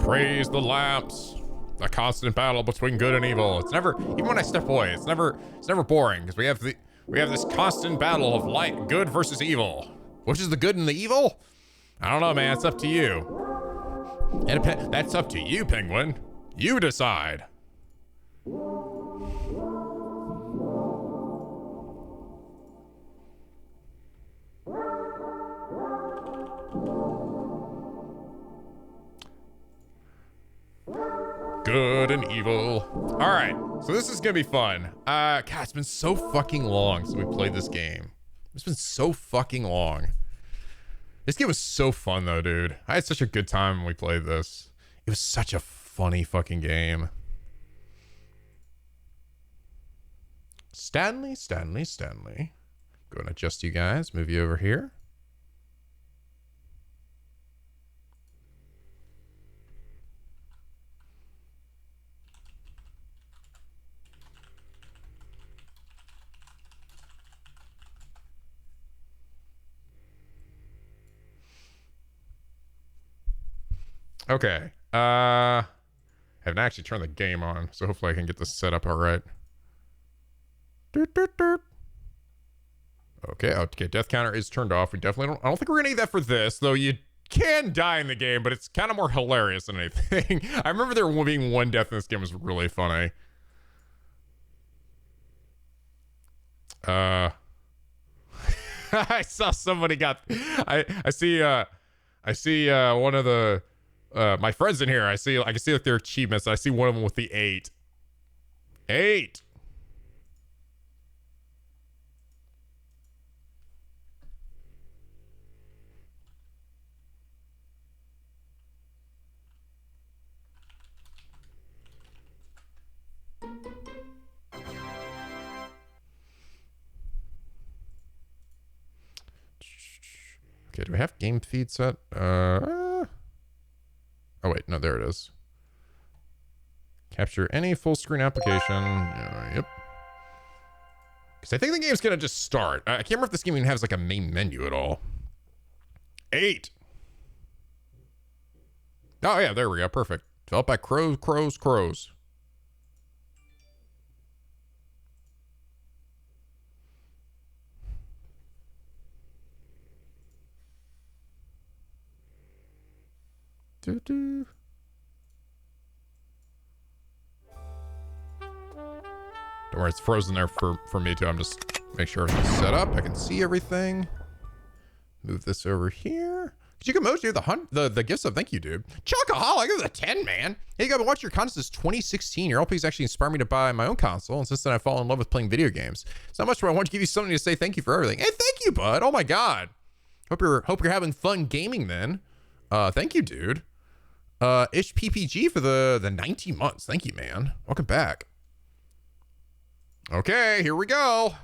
Praise the lamps. A constant battle between good and evil. It's never, even when I step away, it's never boring because we have this constant battle of light, good versus evil. Which is the good and the evil? I don't know, man. It's up to you. And that's up to you, Penguin. You decide. Good good and evil. All right, so this is gonna be fun. God, it's been so fucking long since we played this game. It's been so fucking long. This game was so fun though, dude. I had such a good time when we played this. It was such a funny fucking game. Stanley. Go and adjust you guys. Move you over here. Okay. Haven't actually turned the game on, so hopefully I can get this set up all right. Okay, death counter is turned off. We definitely I don't think we're gonna need that for this, though you can die in the game, but it's kind of more hilarious than anything. I remember there being one death in this game was really funny. I saw somebody got I see one of the my friends in here. I can see like their achievements. I see one of them with the 8. 8. Okay, do we have game feed set? Oh wait, no, there it is. Capture any full screen application. Yep. Because I think the game's gonna just start. I can't remember if this game even has like a main menu at all. 8. Oh yeah, there we go. Perfect. Developed by Crows. Don't worry, it's frozen there for me too. I'm just make sure everything's set up. I can see everything. Move this over here. You can do the gift sub. Thank you, dude. Chocoholic, this is a 10, man. Hey, I've been watching your content since 2016. Your LPs actually inspired me to buy my own console, and since then I fall in love with playing video games. It's not much, but I want to give you something to say thank you for everything. Hey, thank you, bud. Oh my god. Hope you're having fun gaming then. Thank you, dude. Ish PPG for the 19 months. Thank you, man. Welcome back. Okay, here we go.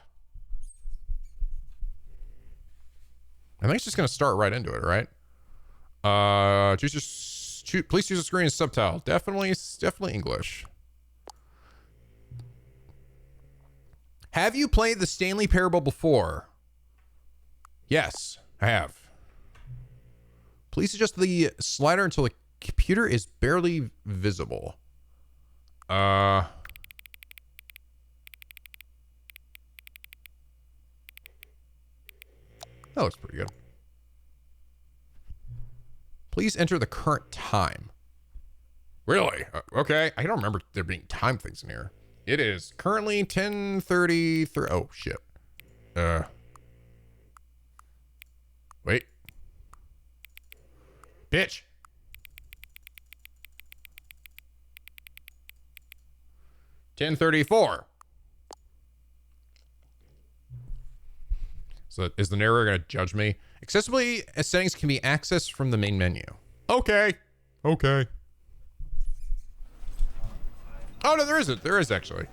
I think it's just gonna start right into it, right? Please use the screen as subtitle. Definitely English. Have you played the Stanley Parable before? Yes, I have. Please adjust the slider until the computer is barely visible. That looks pretty good. Please enter the current time. Really? Okay. I don't remember there being time things in here. It is currently 10:33. Oh, shit. Wait. Bitch. $10:34. So is the narrator going to judge me? Accessibility settings can be accessed from the main menu. Okay. Okay. Oh, no, there isn't. There is actually.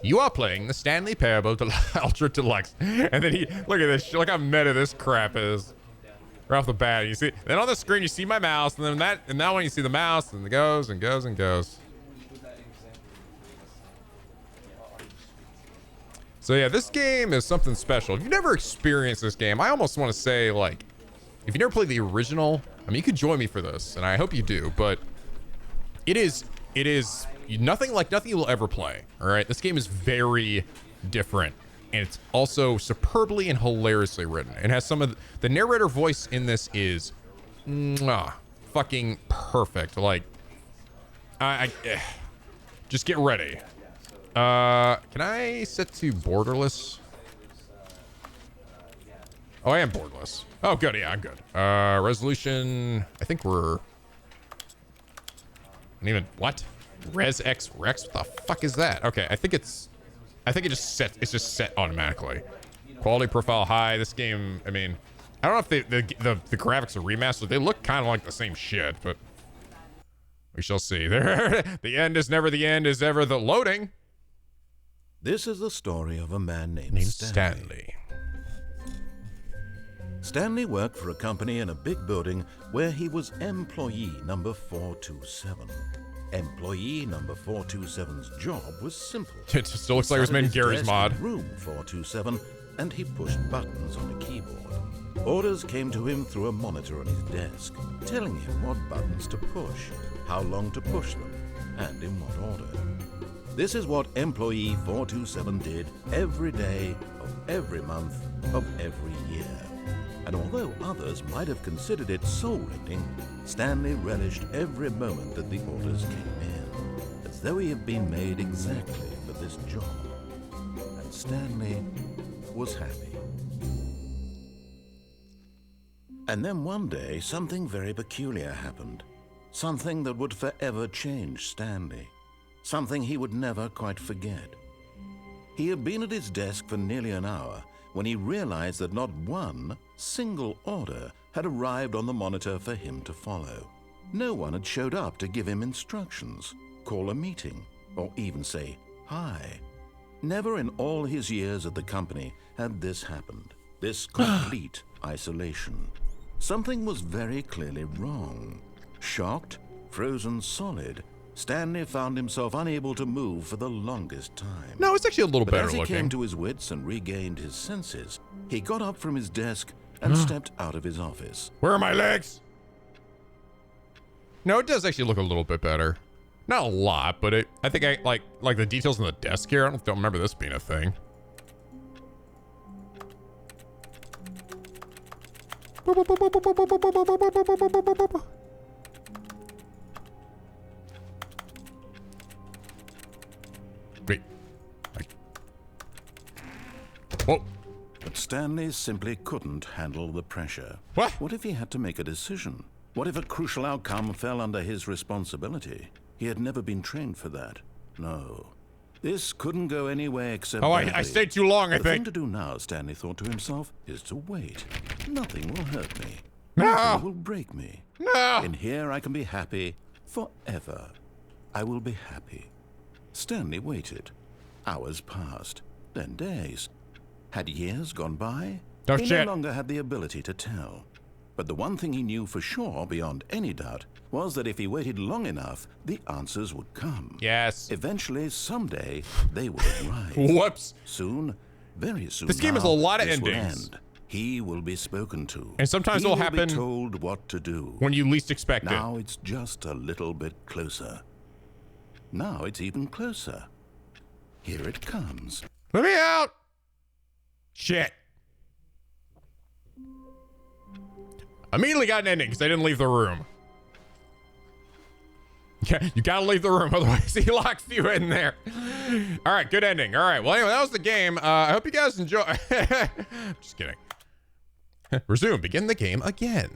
You are playing the Stanley Parable Ultra Deluxe. And then look at this. Look how meta this crap is. Right off the bat. You see, then on the screen, you see my mouse. And then that one, you see the mouse. And it goes and goes and goes. So yeah, this game is something special. If you've never experienced this game, I almost want to say, like, if you never played the original, I mean, you could join me for this, and I hope you do, but it is nothing like nothing you will ever play, all right? This game is very different, and it's also superbly and hilariously written. It has some of the narrator voice in this is fucking perfect. Like, just get ready. Can I set to borderless? Oh, I am borderless. Oh, good. Yeah, I'm good. Resolution. I think we're. And even what? Res X Rex? What the fuck is that? Okay, I think it just sets, it's just set automatically. Quality profile high. This game, I mean, I don't know if the graphics are remastered. They look kind of like the same shit, but we shall see. There, the end is never the end, is ever the loading. This is the story of a man named Stanley. Stanley worked for a company in a big building where he was employee number 427. Employee number 427's job was simple. It still looks like it was made in Gary's mod. Room 427, and he pushed buttons on a keyboard. Orders came to him through a monitor on his desk, telling him what buttons to push, how long to push them, and in what order. This is what employee 427 did every day of every month of every year. And although others might have considered it soul-rending, Stanley relished every moment that the orders came in, as though he had been made exactly for this job. And Stanley was happy. And then one day, something very peculiar happened. Something that would forever change Stanley. Something he would never quite forget. He had been at his desk for nearly an hour when he realized that not one single order had arrived on the monitor for him to follow. No one had showed up to give him instructions, call a meeting, or even say hi. Never in all his years at the company had this happened, this complete isolation. Something was very clearly wrong. Shocked, frozen solid, Stanley found himself unable to move for the longest time. No, it's actually a little better looking. As he came to his wits and regained his senses, he got up from his desk and stepped out of his office. Where are my legs? No, it does actually look a little bit better. Not a lot, but I think I like the details on the desk here. I don't remember this being a thing. Wait. Whoa. But Stanley simply couldn't handle the pressure. What? What if he had to make a decision? What if a crucial outcome fell under his responsibility? He had never been trained for that. No. This couldn't go any way except I stayed too long, I think. The thing to do now, Stanley thought to himself, is to wait. Nothing will hurt me. No! Nothing will break me. No! In here I can be happy forever. I will be happy. Stanley waited. Hours passed, then days. Had years gone by? Oh, he shit. no longer had the ability to tell. But the one thing he knew for sure, beyond any doubt, was that if he waited long enough, the answers would come. Yes. Eventually, someday, they would arrive. Whoops. Soon, very soon. This game has a lot of this will endings. end. He will be spoken to. And sometimes it'll happen be told what to do. when you least expect it. Now it's just a little bit closer. Now it's even closer. Here it comes. Let me out! Shit. Immediately got an ending because I didn't leave the room. Yeah, you gotta leave the room, otherwise he locks you in there. All right, good ending. All right, well, anyway, that was the game. I hope you guys enjoy. Just kidding. Resume, begin the game again.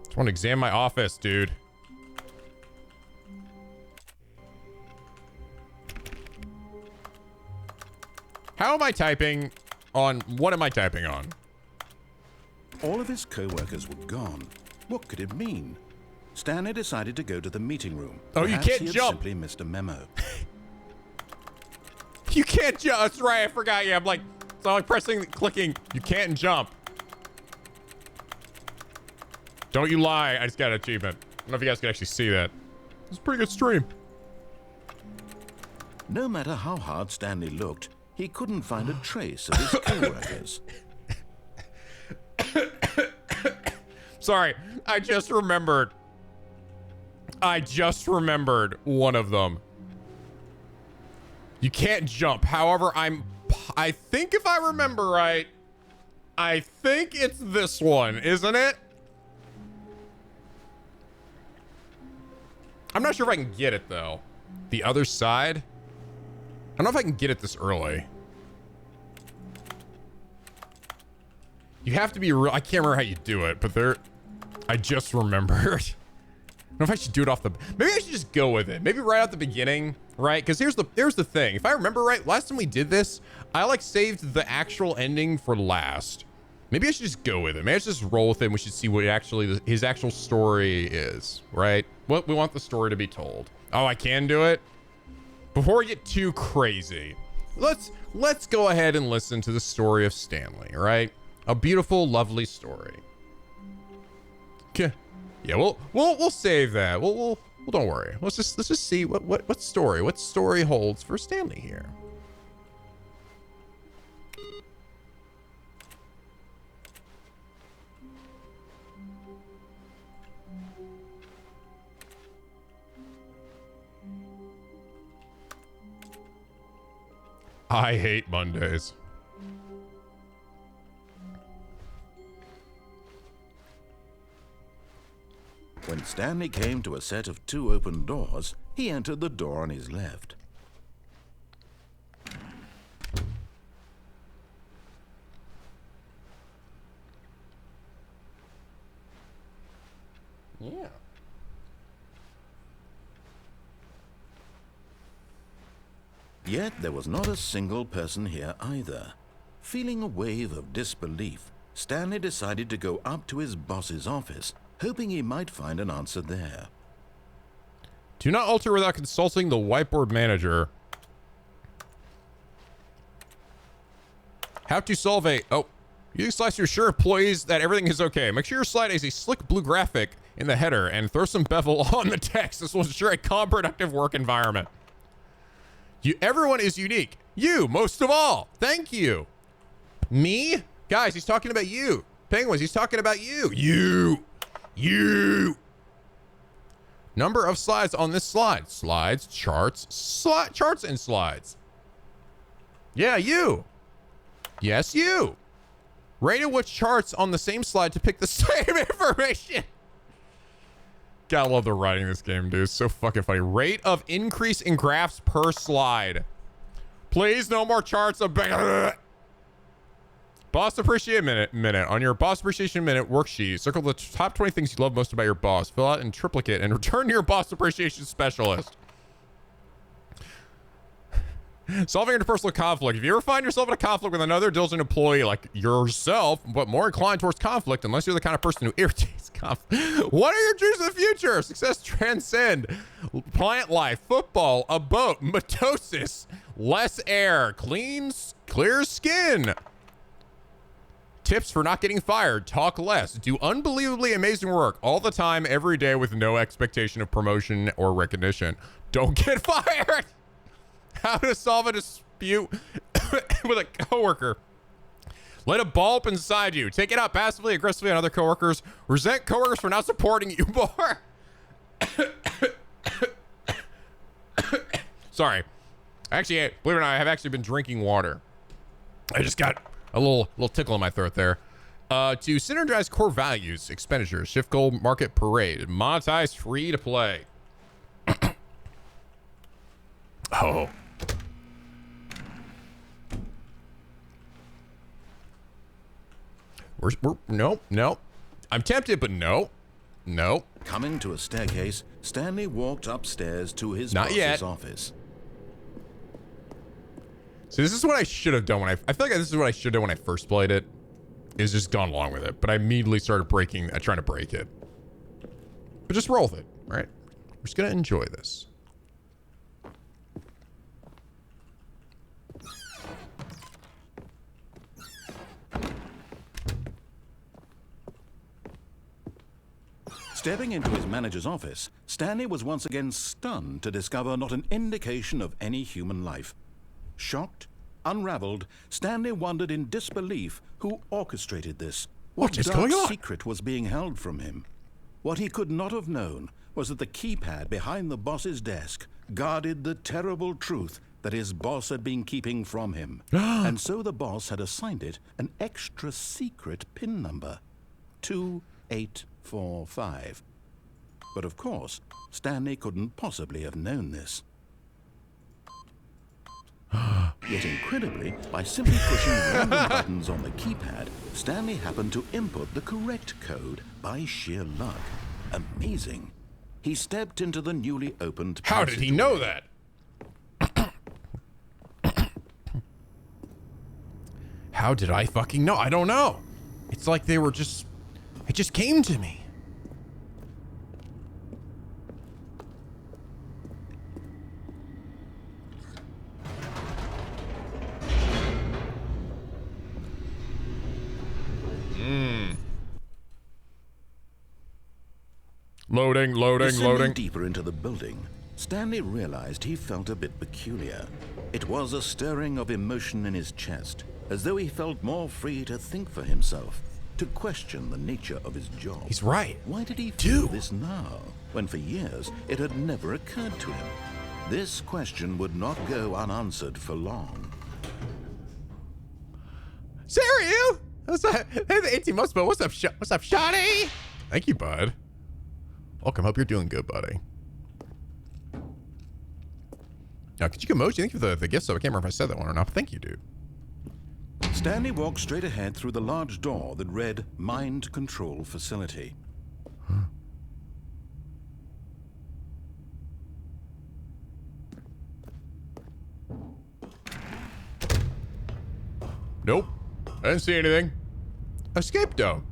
Just want to examine my office, dude. How am I typing on, what am I typing on? All of his co-workers were gone. What could it mean? Stanley decided to go to the meeting room. Oh, you Perhaps can't he had jump. Simply missed a memo. You can't jump. That's right. I forgot. Yeah, I'm like, so I'm like pressing, clicking. You can't jump. Don't you lie. I just got an achievement. I don't know if you guys can actually see that. It's a pretty good stream. No matter how hard Stanley looked, he couldn't find a trace of his co-workers. Sorry. I just remembered one of them. You can't jump. However, I think if I remember right, I think it's this one, isn't it? I'm not sure if I can get it though. The other side? I don't know if I can get it this early. You have to be real. I can't remember how you do it, but I just remembered. I don't know if I should do it off the... Maybe I should just go with it. Maybe right out the beginning, right? Because here's the thing. If I remember right, last time we did this, I like saved the actual ending for last. Maybe I should just go with it. Maybe I should just roll with it and we should see what his actual story is, right? What we want the story to be told. Oh, I can do it? Before we get too crazy, let's go ahead and listen to the story of Stanley, right? A beautiful, lovely story. Okay. Yeah, we'll save that. We'll don't worry. Let's just see what story holds for Stanley here. I hate Mondays. When Stanley came to a set of 2 open doors, he entered the door on his left. Yeah. Yet there was not a single person here either. Feeling a wave of disbelief, Stanley decided to go up to his boss's office, hoping he might find an answer there. Do not alter without consulting the whiteboard manager. How to solve a... Oh. You slice to assure employees that everything is okay. Make sure your slide has a slick blue graphic in the header and throw some bevel on the text. This will ensure a calm, productive work environment. Everyone is unique. You, most of all. Thank you. Me? Guys, he's talking about you. Penguins, he's talking about you. You. Number of slides on this slide. Slides, charts, charts and slides. Yeah, you. Yes, you. Rate which charts on the same slide to pick the same information. Gotta love the writing in this game, dude. It's so fucking funny. Rate of increase in graphs per slide. Please, no more charts of... Boss Appreciation Minute. On your Boss Appreciation Minute worksheet, circle the top 20 things you love most about your boss. Fill out in triplicate and return to your Boss Appreciation Specialist. Solving interpersonal conflict. If you ever find yourself in a conflict with another diligent employee like yourself, but more inclined towards conflict, unless you're the kind of person who irritates conflict. What are your dreams of the future? Success transcend. Plant life, football, a boat, mitosis, less air, clear skin. Tips for not getting fired. Talk less. Do unbelievably amazing work all the time, every day with no expectation of promotion or recognition. Don't get fired. How to solve a dispute with a coworker. Let a ball up inside you. Take it out passively, aggressively on other coworkers. Resent coworkers for not supporting you more. Sorry. Actually, believe it or not, I have actually been drinking water. I just got a little tickle in my throat there. To synergize core values, expenditures, shift goal, market parade, monetize free to play. Oh. No. I'm tempted, but no. Coming to a staircase, Stanley walked upstairs to his Not boss's yet. office. So this is what I should have done when I feel like this is what I should have done when I first played it. Is just gone along with it, but I immediately started trying to break it. But just roll with it, right? We're just gonna enjoy this. Stepping into his manager's office, Stanley was once again stunned to discover not an indication of any human life. Shocked, unraveled, Stanley wondered in disbelief who orchestrated this. What is dark going on? secret was being held from him? What he could not have known was that the keypad behind the boss's desk guarded the terrible truth that his boss had been keeping from him. And so the boss had assigned it an extra secret PIN number. 2845. But of course, Stanley couldn't possibly have known this. Yet incredibly, by simply pushing random buttons on the keypad, Stanley happened to input the correct code by sheer luck. Amazing. He stepped into the newly opened How did he know that? How did I fucking know? I don't know. It's like they were just... It just came to me. Loading, loading, Descending loading. deeper into the building, Stanley realized he felt a bit peculiar. It was a stirring of emotion in his chest, as though he felt more free to think for himself, to question the nature of his job. He's right. Why did he feel this now, when for years it had never occurred to him? This question would not go unanswered for long. Sarah, what's up? Hey, the 18 months, but what's up, what's up, Shotty? Thank you, bud. Welcome. Hope you're doing good, buddy. Now, could you emoji? Thank you for the gift sub. I can't remember if I said that one or not, but thank you, dude. Stanley walked straight ahead through the large door that read Mind Control Facility. Huh. Nope. I didn't see anything. Escape dome.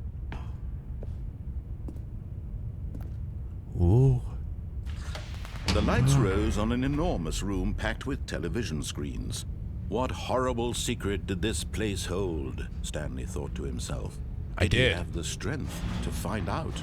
Ooh. The lights rose on an enormous room packed with television screens. What horrible secret did this place hold? Stanley thought to himself. I did. He have the strength to find out.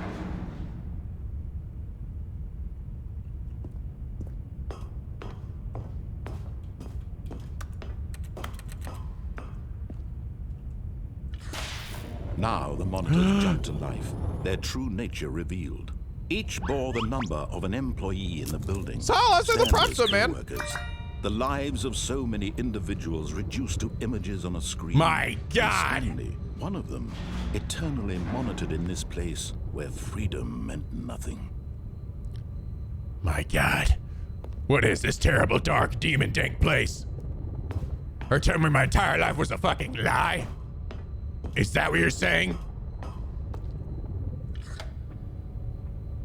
Now the monitors jumped to life, their true nature revealed. Each bore the number of an employee in the building. So, let's do the props up, man. The lives of so many individuals reduced to images on a screen. My God! Stanley, one of them, eternally monitored in this place where freedom meant nothing. My God. What is this terrible, dark, demon dank place? Or tell me my entire life was a fucking lie? Is that what you're saying?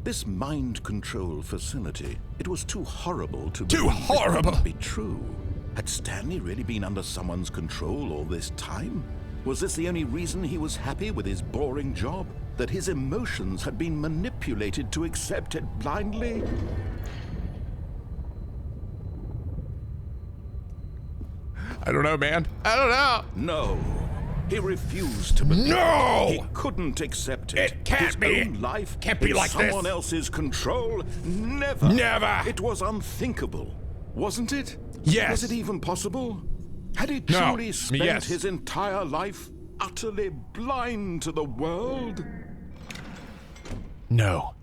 This mind control facility, it was too horrible to Too believe it horrible! couldn't be true. Had Stanley really been under someone's control all this time? Was this the only reason he was happy with his boring job? That his emotions had been manipulated to accept it blindly? I don't know, man. I don't know. No. He refused to believe No! it. He couldn't accept it. It can't His be. own life Can't be in like this. someone else's control? Never. Never. It was unthinkable, wasn't it? Yes. Was it even possible? Had he No. truly spent Yes. his entire life utterly blind to the world? No.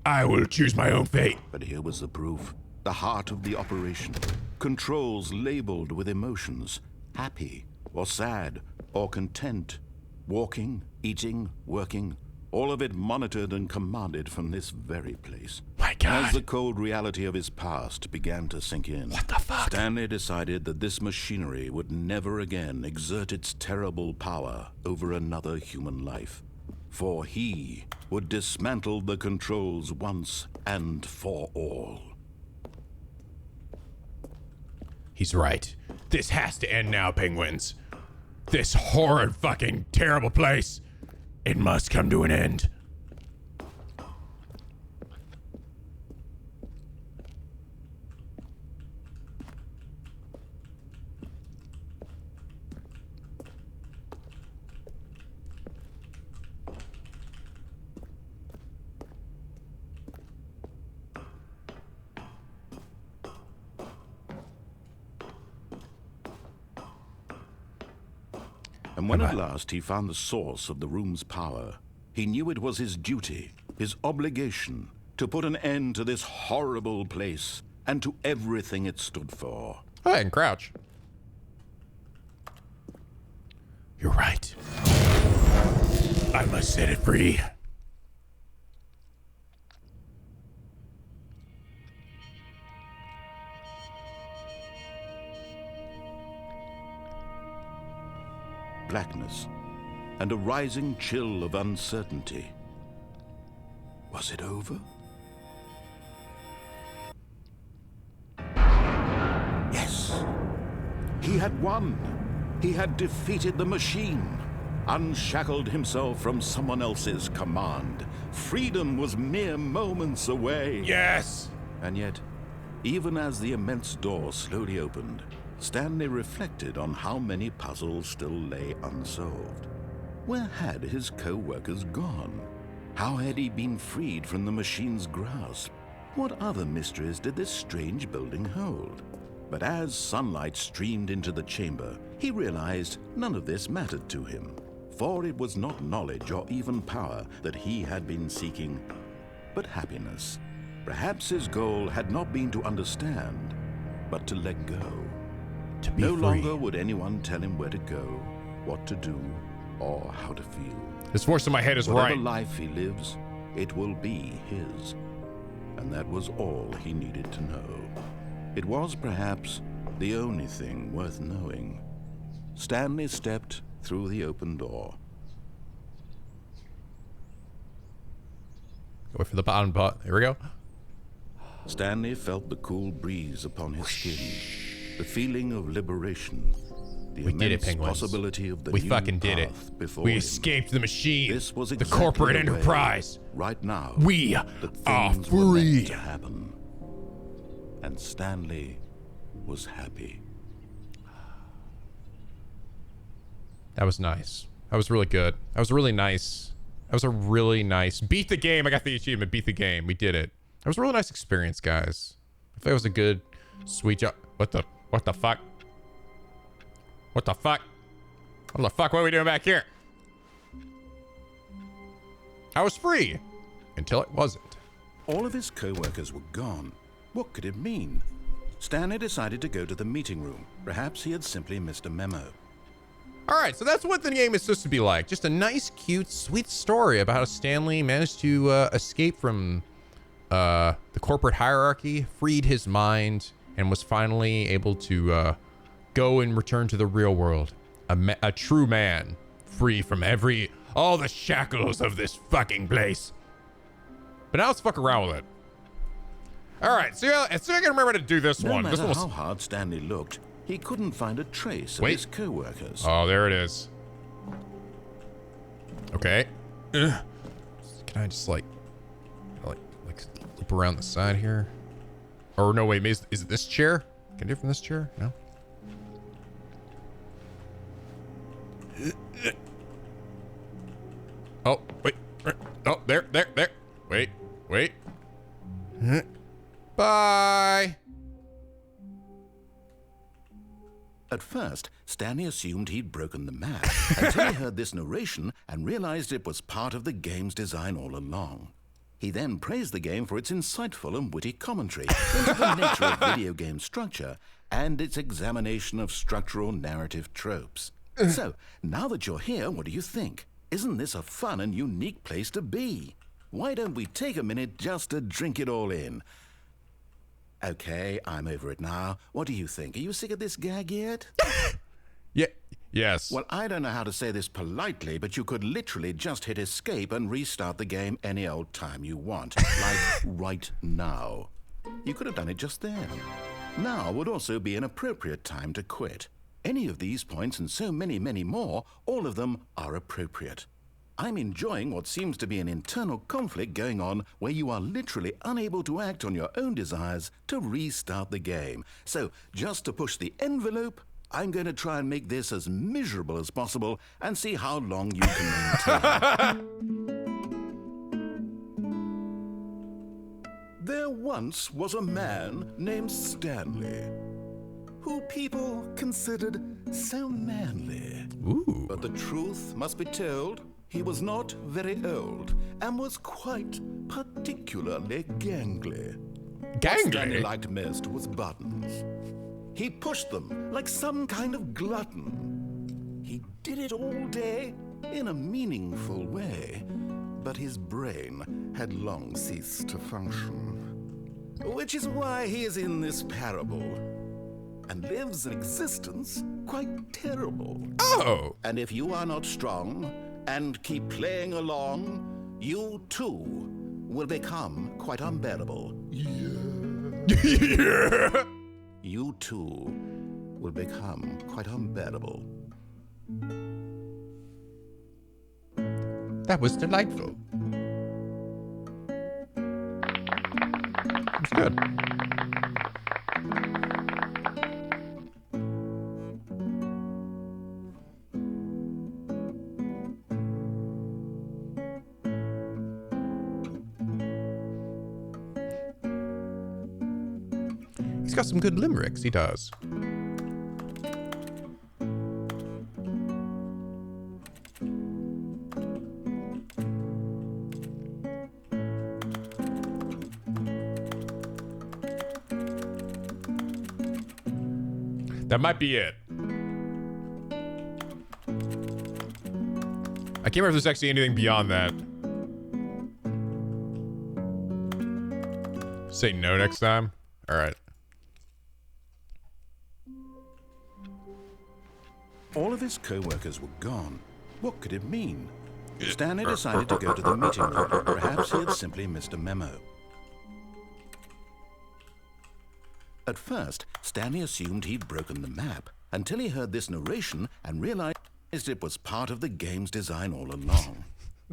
I will choose my own fate. But here was the proof. The heart of the operation. Controls labeled with emotions. Happy or sad or content. Walking, eating, working. All of it monitored and commanded from this very place. My God. As the cold reality of his past began to sink in, What the fuck? Stanley decided that this machinery would never again exert its terrible power over another human life. For he would dismantle the controls once and for all. He's right. This has to end now, penguins. This horrid fucking terrible place. It must come to an end. And when at last he found the source of the room's power, he knew it was his duty, his obligation, to put an end to this horrible place and to everything it stood for. Go ahead and crouch. You're right. I must set it free. blackness and a rising chill of uncertainty. Was it over? Yes. He had won. He had defeated the machine, unshackled himself from someone else's command. Freedom was mere moments away. Yes! And yet, even as the immense door slowly opened, Stanley reflected on how many puzzles still lay unsolved. Where had his co-workers gone? How had he been freed from the machine's grasp? What other mysteries did this strange building hold? But as sunlight streamed into the chamber, he realized none of this mattered to him, for it was not knowledge or even power that he had been seeking, but happiness. Perhaps his goal had not been to understand, but to let go. To be No free. longer would anyone tell him where to go, what to do, or how to feel. This voice in my head is Whatever right. life he lives, it will be his. And that was all he needed to know. It was perhaps the only thing worth knowing. Stanley stepped through the open door. Wait for the bottom button. Here we go. Stanley felt the cool breeze upon his skin, the feeling of liberation, the We did it, immense Penguins. possibility of the We new fucking did it. path before We him. escaped the machine. This was the exactly corporate the way, enterprise. right now, We that are things were meant free. to happen. And Stanley was happy. That was nice. That was really good. That was really nice. That was a really nice... Beat the game. I got the achievement. Beat the game. We did it. That was a really nice experience, guys. I think it was a good, sweet job. What the fuck? What the fuck? What the fuck? What are we doing back here? I was free. Until it wasn't. All of his co-workers were gone. What could it mean? Stanley decided to go to the meeting room. Perhaps he had simply missed a memo. All right, so that's what the game is supposed to be like. Just a nice, cute, sweet story about how Stanley managed to escape from the corporate hierarchy, freed his mind, and was finally able to go and return to the real world. A true man, free from all the shackles of this fucking place. But now let's fuck around with it. All right, so I can remember how to do this No one. This matter one how was... hard Stanley looked, he couldn't find a trace of Wait. his co-workers. Oh, there it is. Okay. Can I just like loop around the side here? Or no, wait, is it this chair? Can I do it from this chair? No. Oh, wait. Oh, there. Wait. Bye. At first, Stanley assumed he'd broken the map until he heard this narration and realized it was part of the game's design all along. He then praised the game for its insightful and witty commentary into the nature of video game structure and its examination of structural narrative tropes. So, now that you're here, what do you think? Isn't this a fun and unique place to be? Why don't we take a minute just to drink it all in? Okay, I'm over it now. What do you think? Are you sick of this gag yet? Yeah. Yes. Well, I don't know how to say this politely, but you could literally just hit escape and restart the game any old time you want. Like right now. You could have done it just then. Now would also be an appropriate time to quit. Any of these points and so many, many more, all of them are appropriate. I'm enjoying what seems to be an internal conflict going on where you are literally unable to act on your own desires to restart the game. So, just to push the envelope, I'm going to try and make this as miserable as possible and see how long you can maintain. There once was a man named Stanley, who people considered so manly. Ooh. But the truth must be told, he was not very old and was quite particularly gangly. What Stanley Gangly? liked most was buttons. He pushed them like some kind of glutton. He did it all day in a meaningful way, but his brain had long ceased to function. Which is why he is in this parable. and lives an existence quite terrible. Oh. And if you are not strong and keep playing along, you too will become quite unbearable. Yeah. You too will become quite unbearable. That was delightful. It's good. He's got some good limericks, he does. That might be it. I can't remember if there's actually anything beyond that. Say no next time? Alright. All of his co-workers were gone. What could it mean? Stanley decided to go to the meeting room. Perhaps he had simply missed a memo. At first, Stanley assumed he'd broken the map until he heard this narration and realized it was part of the game's design all along.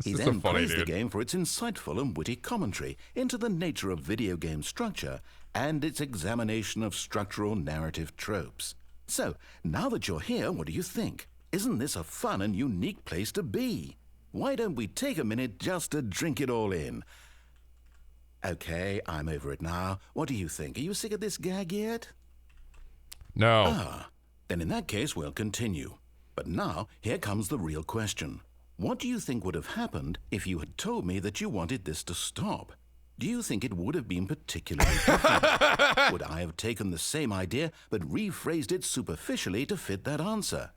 He then praised the game for its insightful and witty commentary into the nature of video game structure and its examination of structural narrative tropes. So, now that you're here, what do you think? Isn't this a fun and unique place to be? Why don't we take a minute just to drink it all in? Okay, I'm over it now. What do you think? Are you sick of this gag yet? No. Ah, then in that case, we'll continue. But now, here comes the real question. What do you think would have happened if you had told me that you wanted this to stop? Do you think it would have been particularly different? Would I have taken the same idea but rephrased it superficially to fit that answer?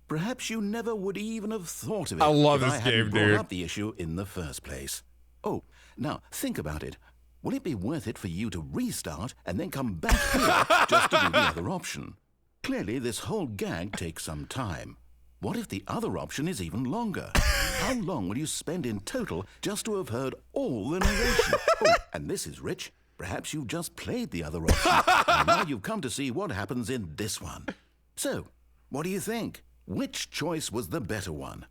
Perhaps you never would even have thought of it. I love if this I hadn't game, brought dude. up the issue in the first place. Oh, now think about it. Will it be worth it for you to restart and then come back here just to do the other option? Clearly, this whole gag takes some time. What if the other option is even longer? How long will you spend in total just to have heard all the narration? Oh, and this is rich. Perhaps you've just played the other option, and now you've come to see what happens in this one. So, what do you think? Which choice was the better one?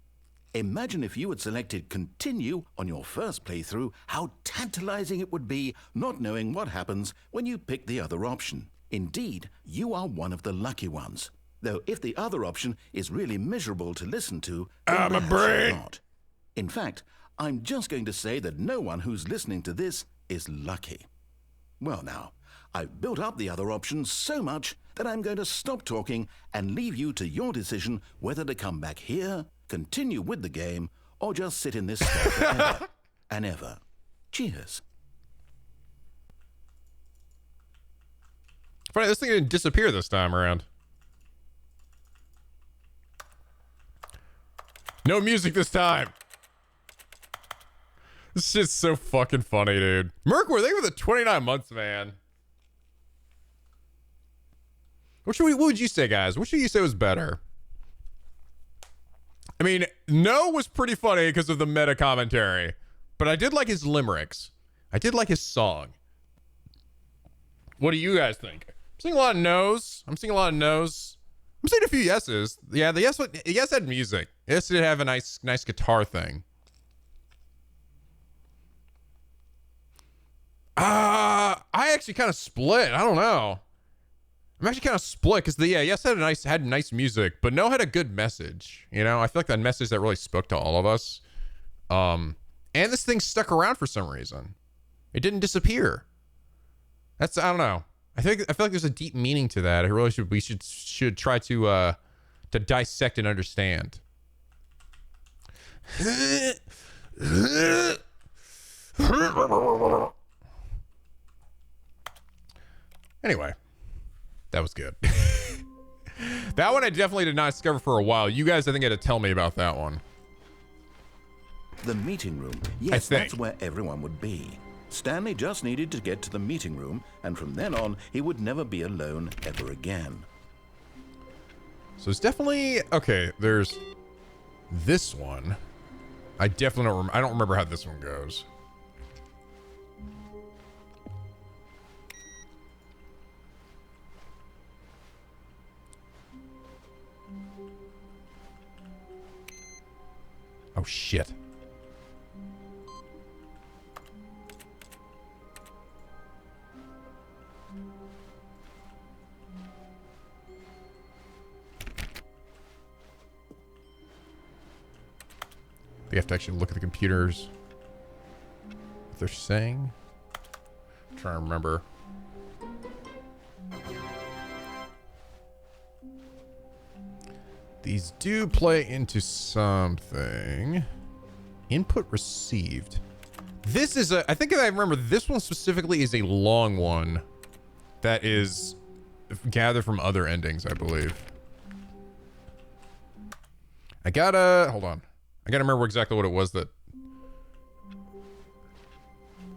Imagine if you had selected continue on your first playthrough, how tantalizing it would be not knowing what happens when you pick the other option. Indeed, you are one of the lucky ones. Though if the other option is really miserable to listen to, then my perhaps brain. you're not. In fact, I'm just going to say that no one who's listening to this is lucky. Well now, I've built up the other option so much that I'm going to stop talking and leave you to your decision whether to come back here, continue with the game, or just sit in this spot forever and ever. Cheers. Funny, this thing didn't disappear this time around. No music this time. This shit's so fucking funny, dude. Merkward, thank you for the 29 months, man. What would you say, guys? What should you say was better? I mean, No was pretty funny because of the meta commentary, but I did like his limericks. I did like his song. What do you guys think? I'm seeing a lot of no's. I'm seeing a few yeses. Yeah, the yes had music. Yes did have a nice guitar thing. I actually kind of split. I don't know. I'm actually kind of split because yes had nice music, but No had a good message. You know, I feel like that message that really spoke to all of us. And this thing stuck around for some reason. It didn't disappear. I don't know. I feel like there's a deep meaning to that. We should try to dissect and understand. Anyway, that was good. That one I definitely did not discover for a while. You guys, I think, had to tell me about that one. The meeting room. Yes, that's where everyone would be. Stanley just needed to get to the meeting room, and from then on, he would never be alone ever again. So it's definitely... Okay, there's this one. I definitely I don't remember how this one goes. Oh, shit. We have to actually look at the computers. What they're saying. I'm trying to remember. These do play into something. Input received. This is a... I think I remember this one specifically is a long one that is gathered from other endings, I believe. I gotta... Hold on. I gotta remember exactly what it was that...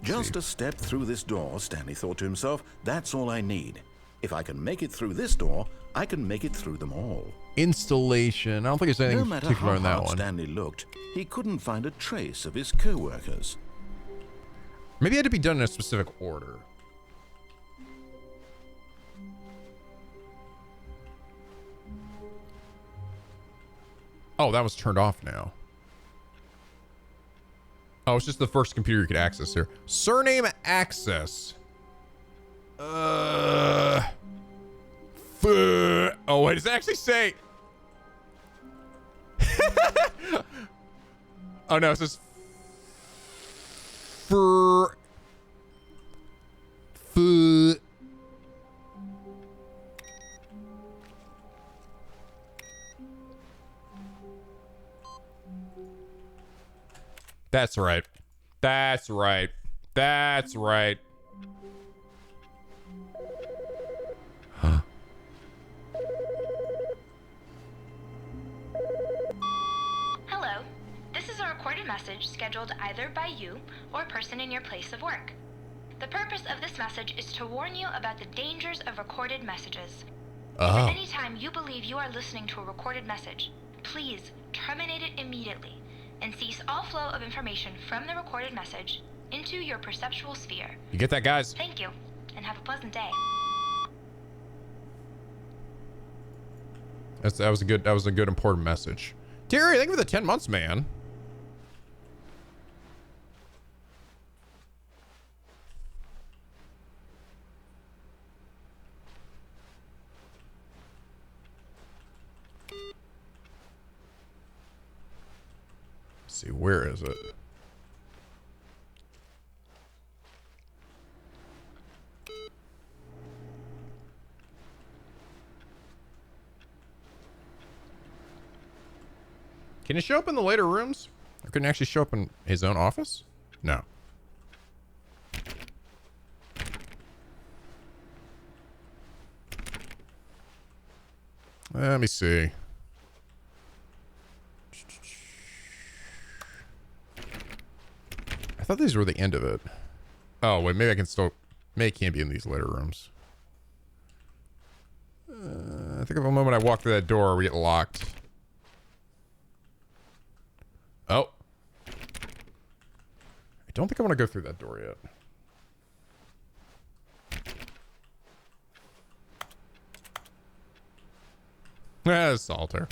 Just a step through this door, Stanley thought to himself, that's all I need. If I can make it through this door, I can make it through them all. Installation. I don't think there's anything No matter particular how in that hard one. Stanley looked, he couldn't find a trace of his co-workers. Maybe it had to be done in a specific order. Oh, that was turned off now. Oh, it's just the first computer you could access here. Surname access. Oh, wait, does it actually say? Oh no, it says for. That's right. That's right. That's right. Huh. Hello. This is a recorded message scheduled either by you or a person in your place of work. The purpose of this message is to warn you about the dangers of recorded messages. If at any time you believe you are listening to a recorded message, please terminate it immediately and cease all flow of information from the recorded message into your perceptual sphere. You get that, guys? Thank you, and have a pleasant day. That was a good important message. Terry, thank you for the 10 months, man. Let's see, where is it? Can it show up in the later rooms? Or can it actually show up in his own office? No. Let me see. I thought these were the end of it. Oh, wait, maybe I can still... Maybe it can't be in these later rooms. I think of a moment I walk through that door, we get locked. Oh. I don't think I want to go through that door yet. Solitaire.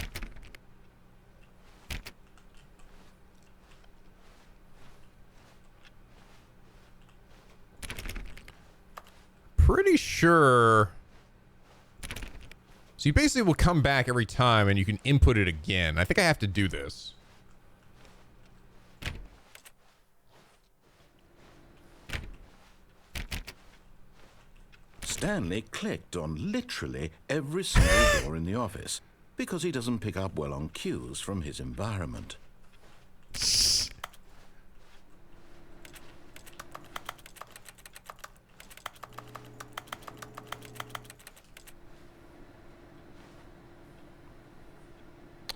Pretty sure. So you basically will come back every time and you can input it again. I think I have to do this. Stanley clicked on literally every single door in the office because he doesn't pick up well on cues from his environment.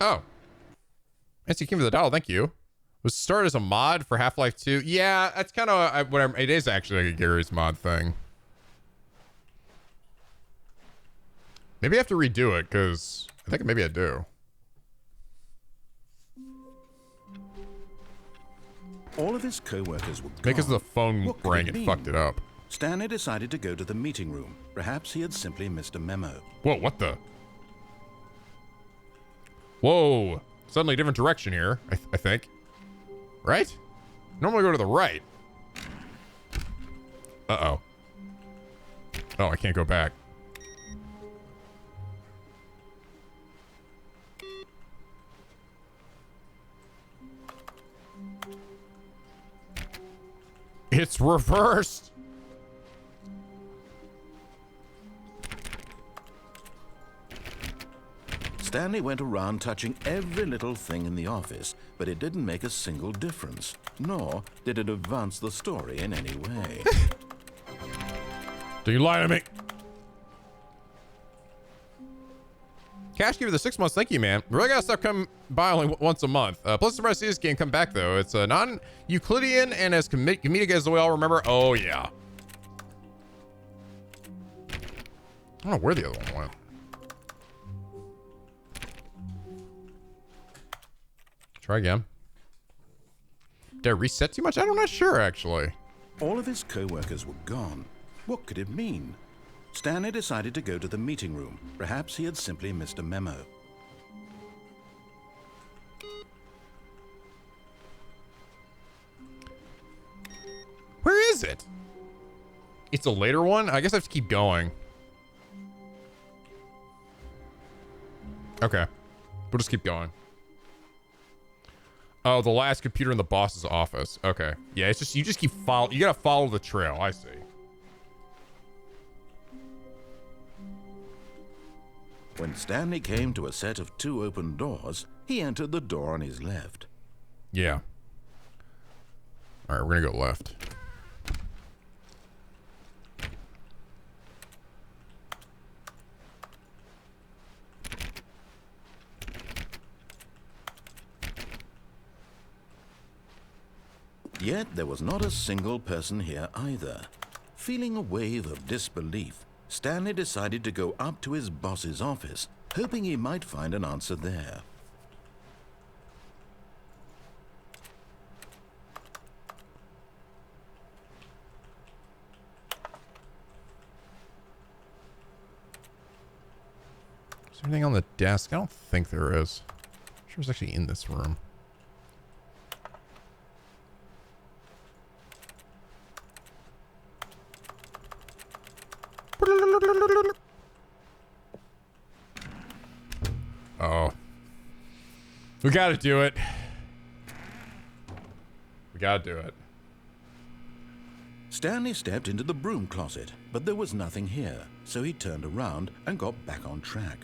Oh. Yes, you came for the doll. Thank you. Was started as a mod for Half-Life 2. Yeah, that's kind of what it is actually like a Gary's mod thing. Maybe I have to redo it because I think maybe I do. All of his co-workers were gone. Because the phone What could rang, it it mean? fucked it up. Stanley decided to go to the meeting room. Perhaps he had simply missed a memo. Whoa, what the? Whoa. Suddenly a different direction here, I think. Right? Normally go to the right. Uh-oh. Oh, I can't go back. It's reversed. Stanley went around touching every little thing in the office, but it didn't make a single difference, nor did it advance the story in any way. Do you lie to me? Cash, give you the 6 months. Thank you, man. We really gotta stop coming by only once a month. Plus, surprised to see this game come back, though. It's non-Euclidean and as comedic as we all remember. Oh, yeah. I don't know where the other one went. Try again. Did I reset too much? I'm not sure, actually. All of his co-workers were gone. What could it mean? Stanley decided to go to the meeting room. Perhaps he had simply missed a memo. Where is it? It's a later one? I guess I have to keep going. Okay. We'll just keep going. Oh, the last computer in the boss's office. Okay. Yeah, it's just, you just keep follow. You gotta follow the trail. I see. When Stanley came to a set of 2 open doors, he entered the door on his left. Yeah. All right, we're gonna go left. Yet there was not a single person here either. Feeling a wave of disbelief, Stanley decided to go up to his boss's office, hoping he might find an answer there. Is there anything on the desk? I don't think there is. I'm sure it's actually in this room. Oh. We gotta do it. We gotta do it. Stanley stepped into the broom closet, but there was nothing here, so he turned around and got back on track.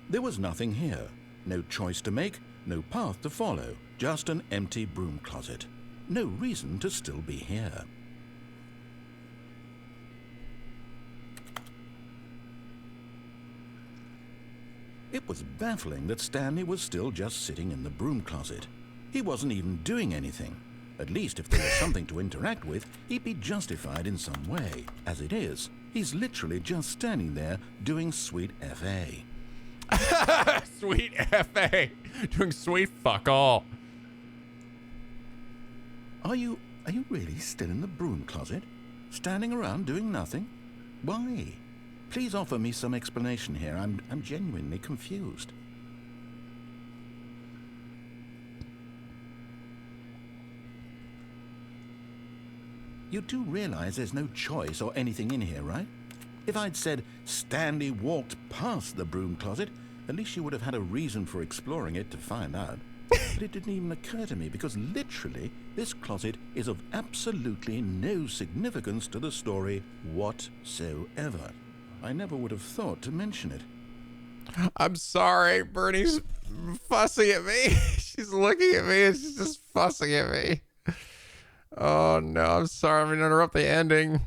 There was nothing here. No choice to make, no path to follow, just an empty broom closet. No reason to still be here. It was baffling that Stanley was still just sitting in the broom closet. He wasn't even doing anything. At least if there was something to interact with, he'd be justified in some way. As it is, he's literally just standing there doing sweet FA. Sweet FA. Doing sweet fuck all. Are you really still in the broom closet? Standing around doing nothing? Why? Please offer me some explanation here. I'm genuinely confused. You do realize there's no choice or anything in here, right? If I'd said Stanley walked past the broom closet, at least you would have had a reason for exploring it to find out. But it didn't even occur to me because literally this closet is of absolutely no significance to the story whatsoever. I never would have thought to mention it. I'm sorry. Bernie's fussing at me. She's looking at me and she's just fussing at me. Oh no, I'm sorry. I'm going to interrupt the ending.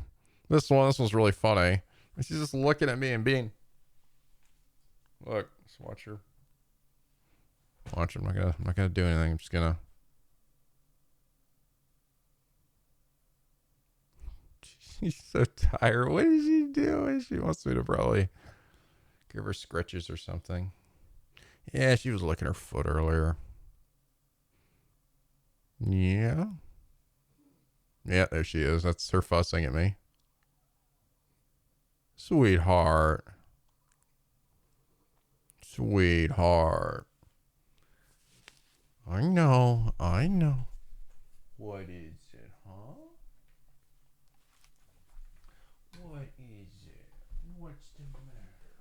This one's really funny. She's just looking at me and being Look, just watch her. Watch her. I'm not gonna do anything. I'm just gonna. She's so tired. What is she doing? She wants me to probably give her scratches or something. Yeah, she was licking her foot earlier. Yeah. Yeah, there she is. That's her fussing at me. Sweetheart. Sweetheart. I know. What is it, huh? What is it? What's the matter?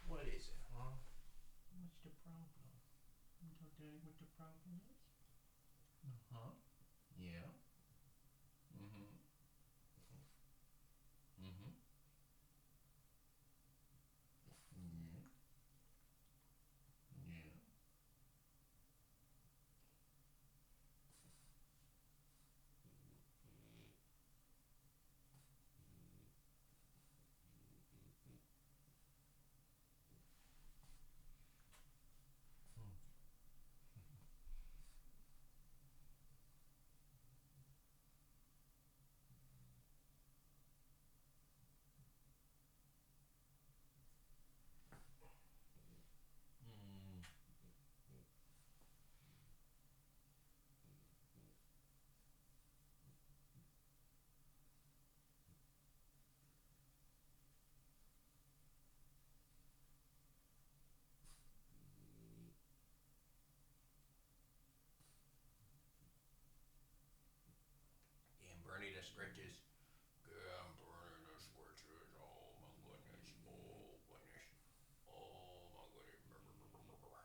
What is it, huh? What's the problem? You tell Daddy what the problem is? Uh-huh. Yeah. Mm-hmm. Mm-hmm. Yeah. Yeah. Damn, Bernie, the scratches. Damn, Bernie, the scratches. Oh, my goodness. Oh, goodness. Oh, my goodness. Oh, what the...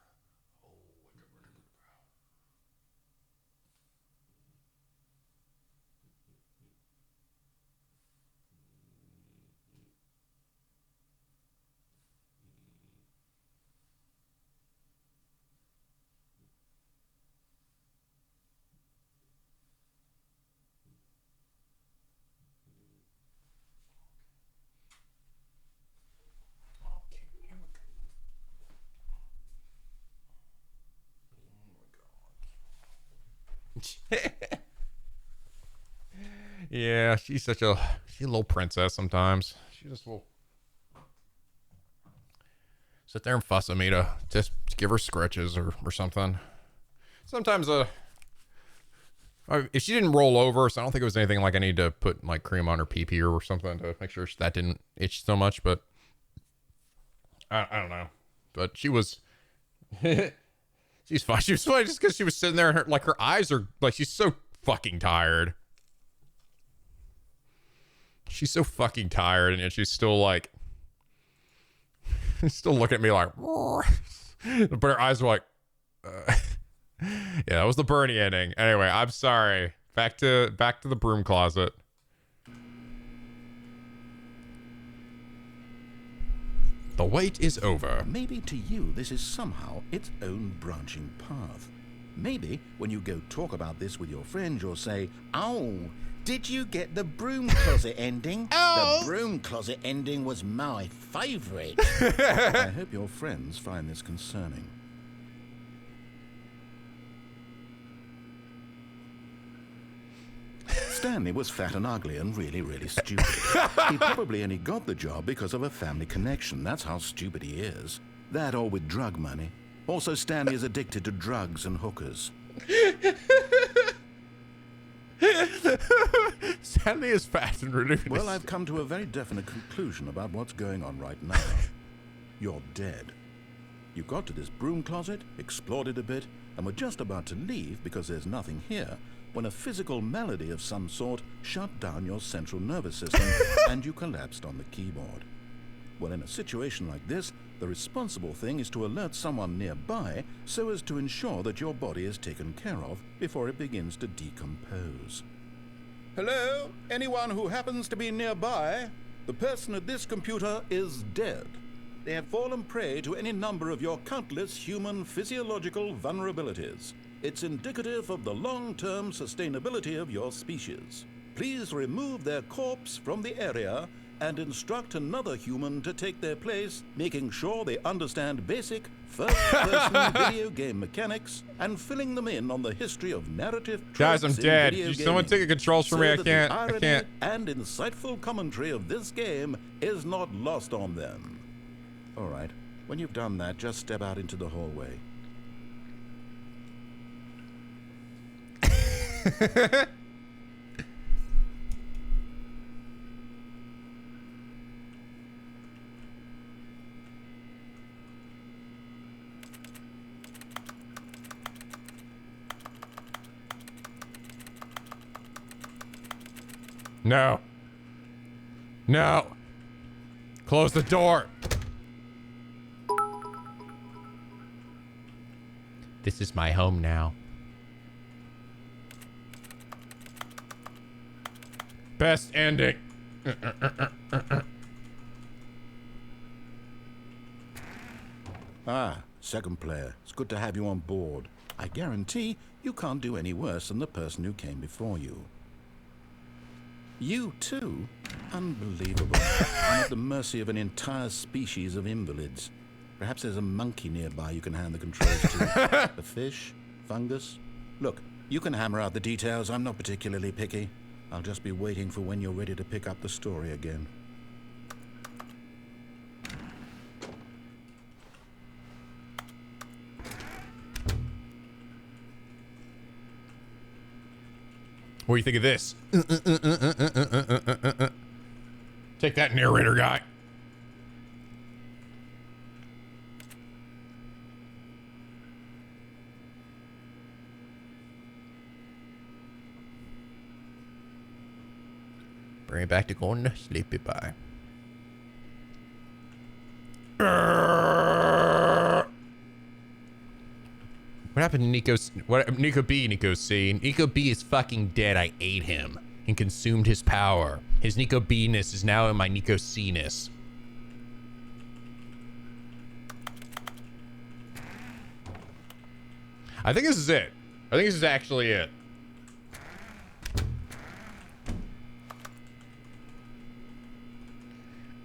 Okay, here we go. Oh, my God. Yeah, she's a little princess sometimes. She just will sit there and fuss at me to just give her scratches or something. Sometimes if she didn't roll over, so I don't think it was anything like I need to put like cream on her pee-pee or something to make sure that didn't itch so much, but I don't know. But she was she's fine. She was fine just because she was sitting there and her eyes are like, she's so fucking tired. She's so fucking tired, and yet she's still like, still looking at me like, but her eyes were like, yeah, that was the Bernie ending. Anyway, I'm sorry. Back to the broom closet. The wait is over. Maybe to you this is somehow its own branching path. Maybe when you go talk about this with your friend, you'll say, "Oh, did you get the broom closet ending? Oh. The broom closet ending was my favourite." I hope your friends find this concerning. Stanley was fat and ugly and really, really stupid. He probably only got the job because of a family connection. That's how stupid he is. That or with drug money. Also, Stanley is addicted to drugs and hookers. Stanley is fat and ridiculous. Well, I've come to a very definite conclusion about what's going on right now. You're dead. You got to this broom closet, explored it a bit, and were just about to leave because there's nothing here, when a physical malady of some sort shut down your central nervous system and you collapsed on the keyboard. Well, in a situation like this, the responsible thing is to alert someone nearby so as to ensure that your body is taken care of before it begins to decompose. Hello? Anyone who happens to be nearby? The person at this computer is dead. They have fallen prey to any number of your countless human physiological vulnerabilities. It's indicative of the long-term sustainability of your species. please remove their corpse from the area and instruct another human to take their place, making sure they understand basic first-person video game mechanics and filling them in on the history of narrative Guys, I'm tropes in dead. video Someone gaming, take the controls from me. I so that the can't. I irony can't. and insightful commentary of this game is not lost on them. All right, when you've done that, just step out into the hallway. No. No. Close the door. This is my home now. Best ending. Ah, second player. It's good to have you on board. I guarantee you can't do any worse than the person who came before you. You, too? Unbelievable. I'm at the mercy of an entire species of invalids. Perhaps there's a monkey nearby you can hand the controls to. A fish? Fungus? Look, you can hammer out the details. I'm not particularly picky. I'll just be waiting for when you're ready to pick up the story again. What do you think of this? Take that, narrator guy. Bring it back to going to sleepy bye. What happened to Nico's? What NicoB? Nico C. NicoB is fucking dead. I ate him and consumed his power. His NicoB-ness is now in my Nico C-ness. I think this is it. I think this is actually it.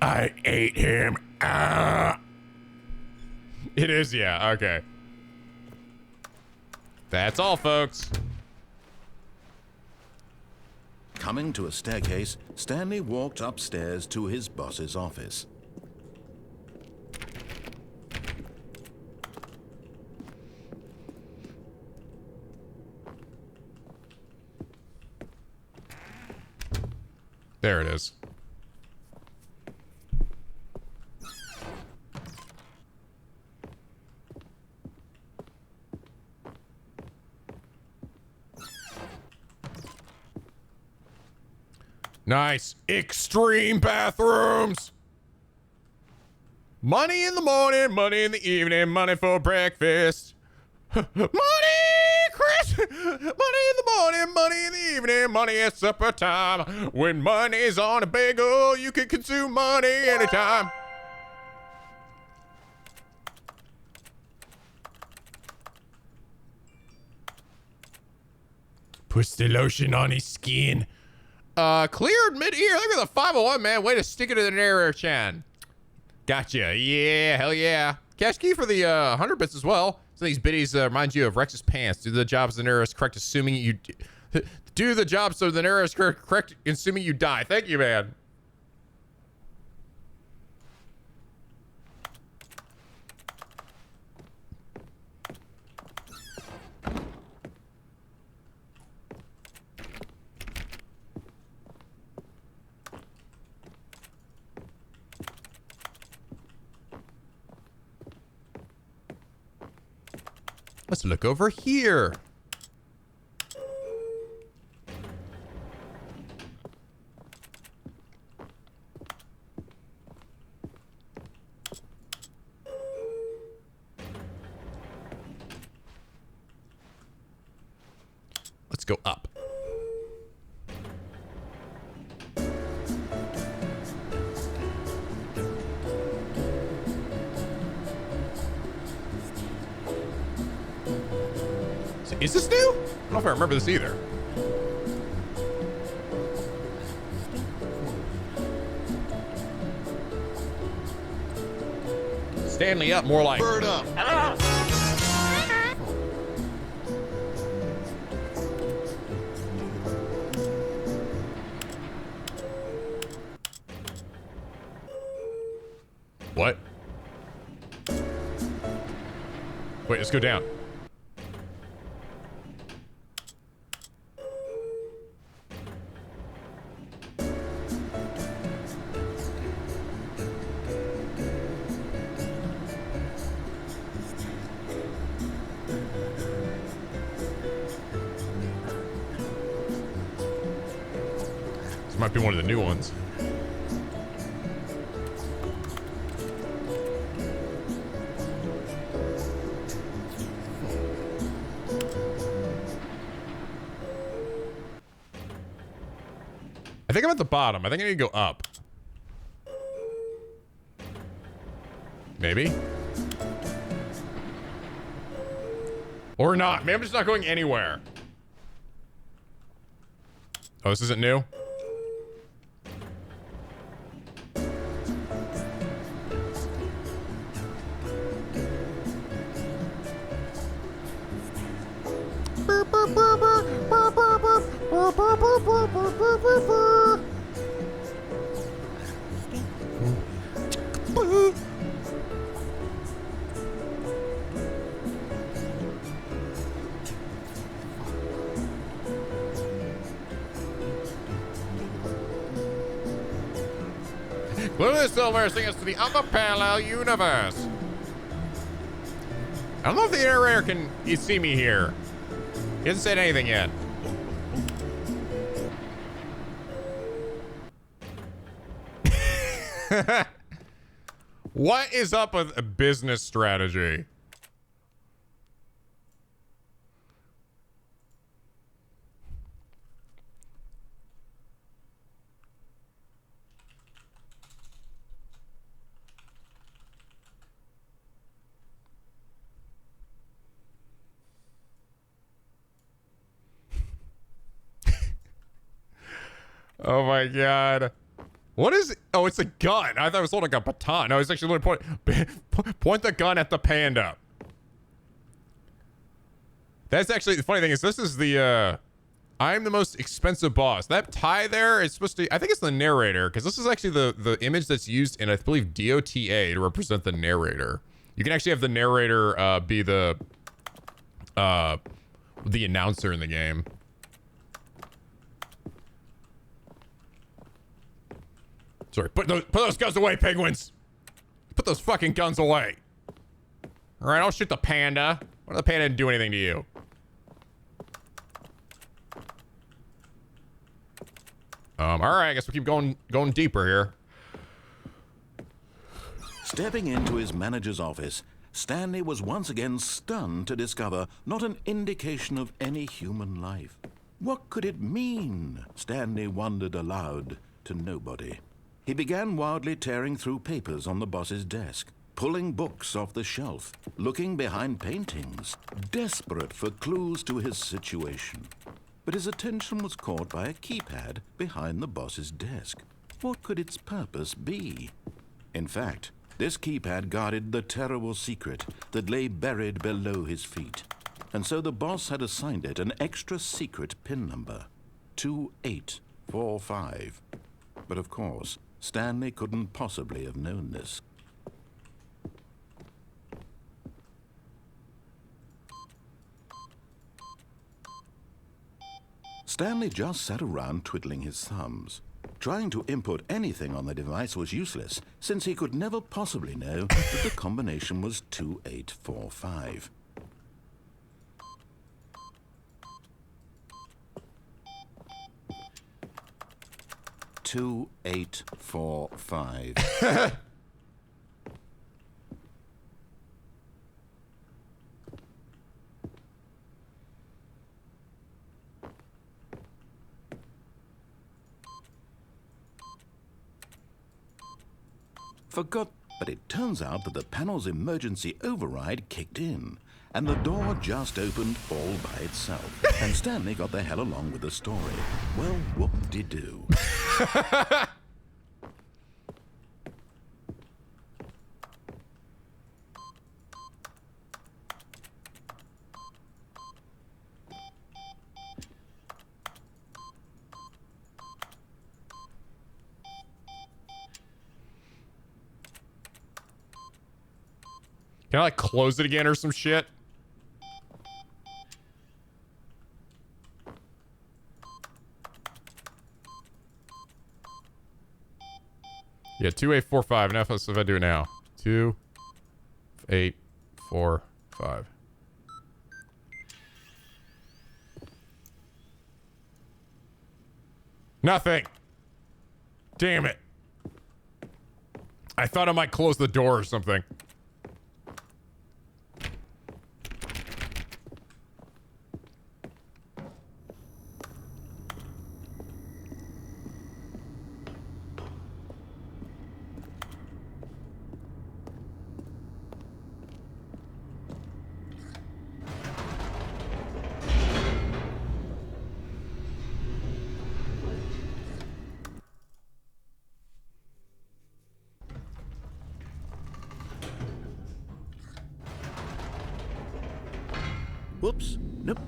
I ate him. Ah. It is, yeah. Okay. That's all, folks. Coming to a staircase, Stanley walked upstairs to his boss's office. There it is. Nice. Extreme bathrooms. Money in the morning, money in the evening, money for breakfast. Money, Chris. Money in the morning, money in the evening, money at supper time. When money's on a bagel, you can consume money anytime. Puts the lotion on his skin. Cleared mid-ear. Look at the 501, man. Way to stick it to the narrator, Chan. Gotcha. Yeah, hell yeah. Cash key for the 100 bits as well. So these biddies remind you of Rex's pants. Do the job so the narrator is correct, assuming you... Do the job so the narrator is correct, assuming you die. Thank you, man. Let's look over here. Let's go up. Is this new? I don't know if I remember this either. Stanley up, more like Bird up. what? Wait, let's go down. This might be one of the new ones. I think I'm at the bottom. I think I need to go up. Maybe? Or not. Maybe I'm just not going anywhere. Oh, this isn't new? Blue the Silver sing us to the other parallel universe. I don't know if the narrator can see me here. He hasn't said anything yet. What is up with a business strategy? Oh my god. What is it? Oh, it's a gun. I thought it was holding a baton. No, it's actually literally point the gun at the panda. That's actually the funny thing is this is the I'm the most expensive boss. That tie there is supposed to, I think it's the narrator, because this is actually the image that's used in, I believe, DOTA to represent the narrator. You can actually have the narrator be the announcer in the game. Sorry, put those guns away, penguins. Put those fucking guns away. All right, I'll shoot the panda. What if the panda didn't do anything to you? All right, I guess we keep going deeper here. Stepping into his manager's office, Stanley was once again stunned to discover not an indication of any human life. What could it mean? Stanley wondered aloud to nobody. He began wildly tearing through papers on the boss's desk, pulling books off the shelf, looking behind paintings, desperate for clues to his situation. But his attention was caught by a keypad behind the boss's desk. What could its purpose be? In fact, this keypad guarded the terrible secret that lay buried below his feet. And so the boss had assigned it an extra secret PIN number, 2845. But of course, Stanley couldn't possibly have known this. Stanley just sat around twiddling his thumbs. Trying to input anything on the device was useless, since he could never possibly know that the combination was 2845. Forgot, but it turns out that the panel's emergency override kicked in, and the door just opened all by itself. And Stanley got the hell along with the story. Well, whoop-de-doo. Can I like close it again or some shit? Yeah, 2845. Now if I do it now. 2845. Nothing. Damn it. I thought I might close the door or something. Whoops. Nope.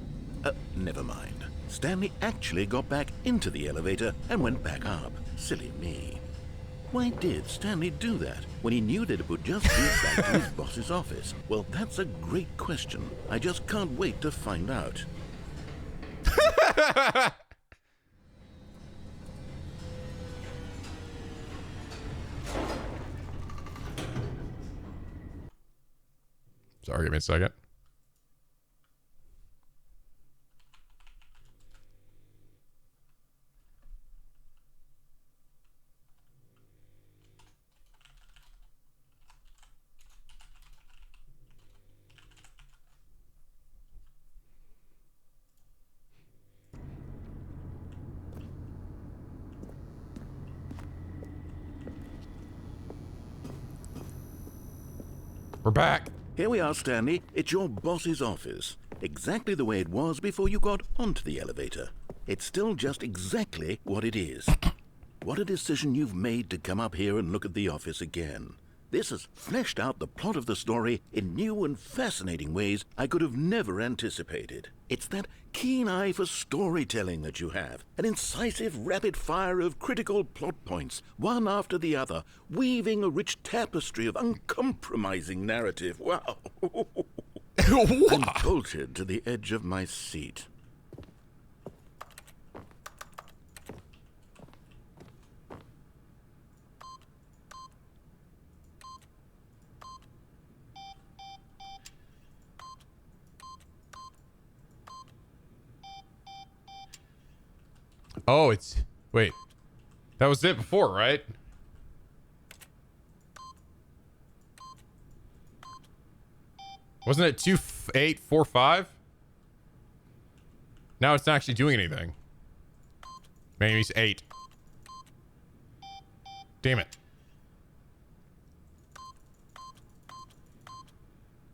Never mind. Stanley actually got back into the elevator and went back up. Silly me. Why did Stanley do that when he knew that it would just lead back to his boss's office? Well, that's a great question. I just can't wait to find out. Sorry, give me a second. We're back. Here we are, Stanley. It's your boss's office. Exactly the way it was before you got onto the elevator. It's still just exactly what it is. What a decision you've made to come up here and look at the office again. This has fleshed out the plot of the story in new and fascinating ways I could have never anticipated. It's that keen eye for storytelling that you have, an incisive rapid fire of critical plot points, one after the other, weaving a rich tapestry of uncompromising narrative. Wow. I'm bolted to the edge of my seat. Oh, it's... Wait. That was it before, right? Wasn't it 2845? Now it's not actually doing anything. Maybe it's 8. Damn it.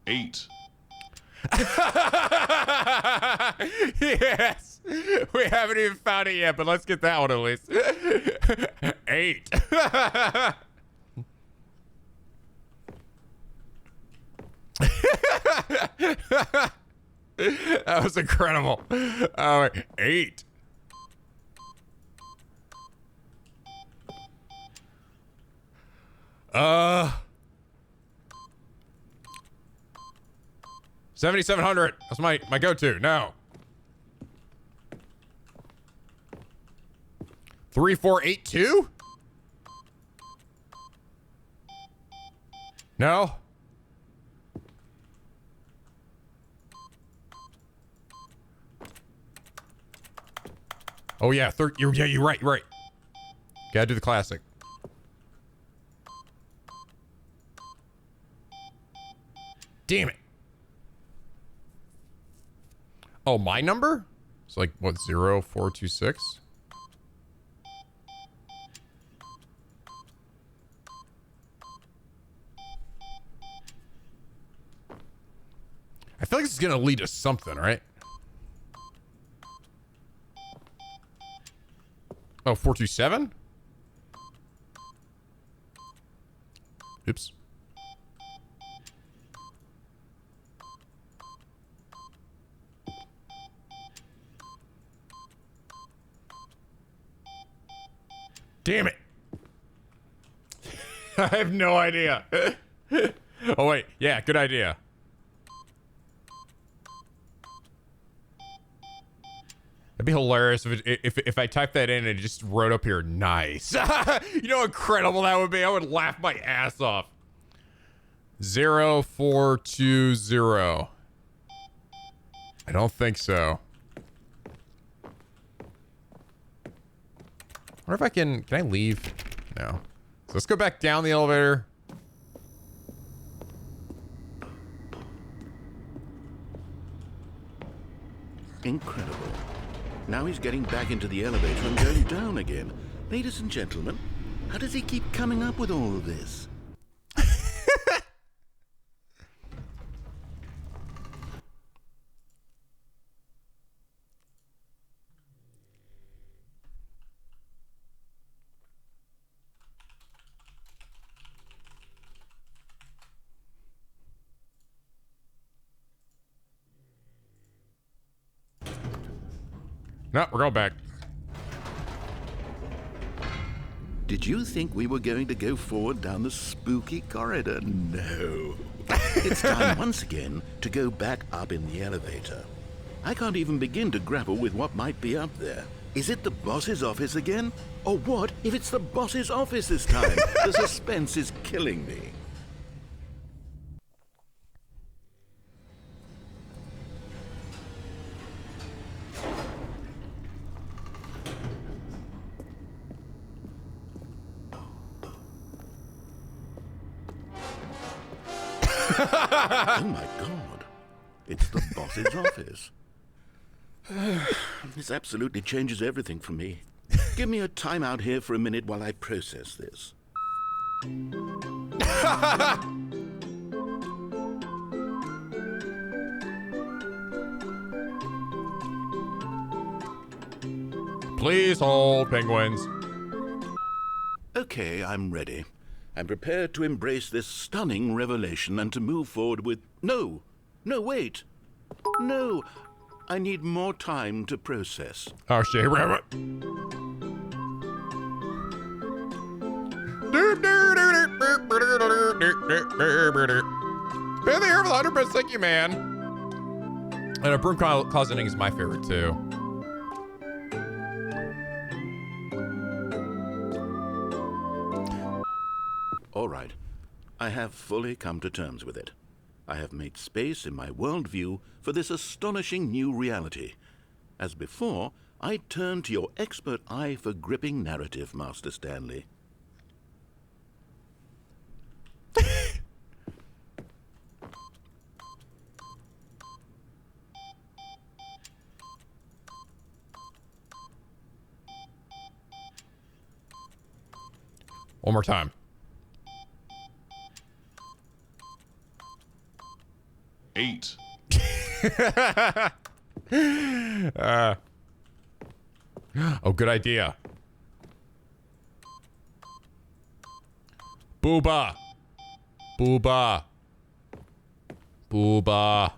8. Yes. We haven't even found it yet, but let's get that one at least. 8. That was incredible. 8. Uh, 7,700. That's my go-to. No. 3482? No. Oh yeah, you're right, you're right. Gotta do the classic. Damn it. Oh, my number? It's like what, 0426? I feel like this is gonna lead to something, right? Oh, 427? Oops. Damn it. I have no idea. Oh, wait. Yeah, good idea. It'd be hilarious if I typed that in and it just wrote up here, nice. You know how incredible that would be? I would laugh my ass off. 0420. I don't think so. I wonder if I can I leave? No. So let's go back down the elevator. Incredible. Now he's getting back into the elevator and going down again. Ladies and gentlemen, how does he keep coming up with all of this? No, we're going back. Did you think we were going to go forward down the spooky corridor? No. It's time once again to go back up in the elevator. I can't even begin to grapple with what might be up there. Is it the boss's office again? Or what if it's the boss's office this time? The suspense is killing me. Oh my God. It's the boss's office. This absolutely changes everything for me. Give me a timeout here for a minute while I process this. Please hold, penguins. Okay, I'm ready. I'm prepared to embrace this stunning revelation and to move forward with... No, wait. No, I need more time to process. Oh, shit. Rabbit. Pay the air for the 100 bits. Thank you, man. And a broom closet is my favorite, too. All right. I have fully come to terms with it. I have made space in my worldview for this astonishing new reality. As before, I turn to your expert eye for gripping narrative, Master Stanley. One more time. Eight. Oh, good idea. Booba. Booba. Booba.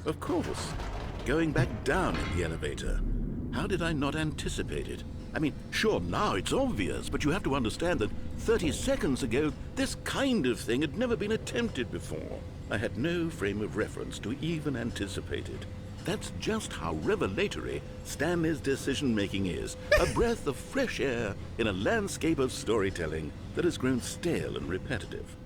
Of course. Going back down in the elevator. How did I not anticipate it? I mean, sure, now it's obvious, but you have to understand that 30 seconds ago, this kind of thing had never been attempted before. I had no frame of reference to even anticipate it. That's just how revelatory Stanley's decision-making is. A breath of fresh air in a landscape of storytelling that has grown stale and repetitive.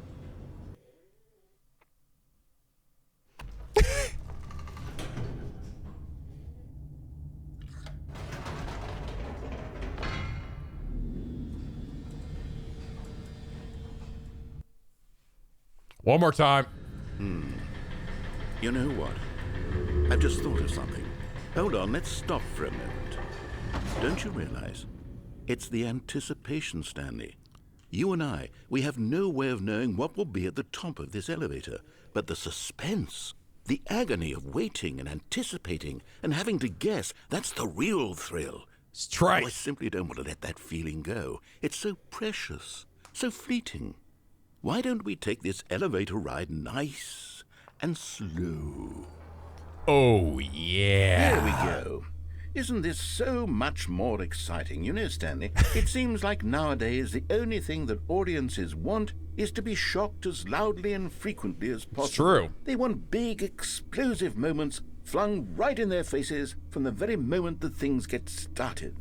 One more time. You know what? I've just thought of something. Hold on, let's stop for a moment. Don't you realize? It's the anticipation, Stanley. You and I, we have no way of knowing what will be at the top of this elevator. But the suspense, the agony of waiting and anticipating and having to guess, that's the real thrill. Strike. I simply don't want to let that feeling go. It's so precious, so fleeting. Why don't we take this elevator ride nice and slow? Oh, yeah. Here we go. Isn't this so much more exciting? You know, Stanley, it seems like nowadays the only thing that audiences want is to be shocked as loudly and frequently as possible. It's true. They want big, explosive moments flung right in their faces from the very moment that things get started.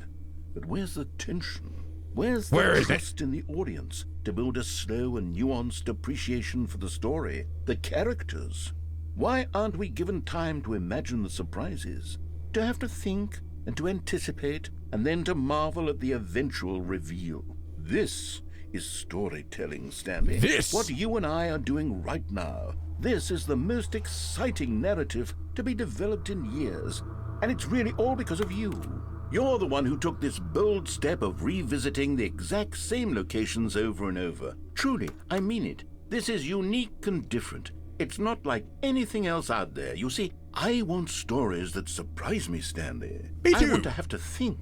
But where's the tension? Where's the trust in the audience to build a slow and nuanced appreciation for the story, the characters? Why aren't we given time to imagine the surprises, to have to think and to anticipate, and then to marvel at the eventual reveal? This is storytelling, Stanley. This? What you and I are doing right now. This is the most exciting narrative to be developed in years, and it's really all because of you. You're the one who took this bold step of revisiting the exact same locations over and over. Truly, I mean it. This is unique and different. It's not like anything else out there. You see, I want stories that surprise me, Stanley. Me too. I want to have to think.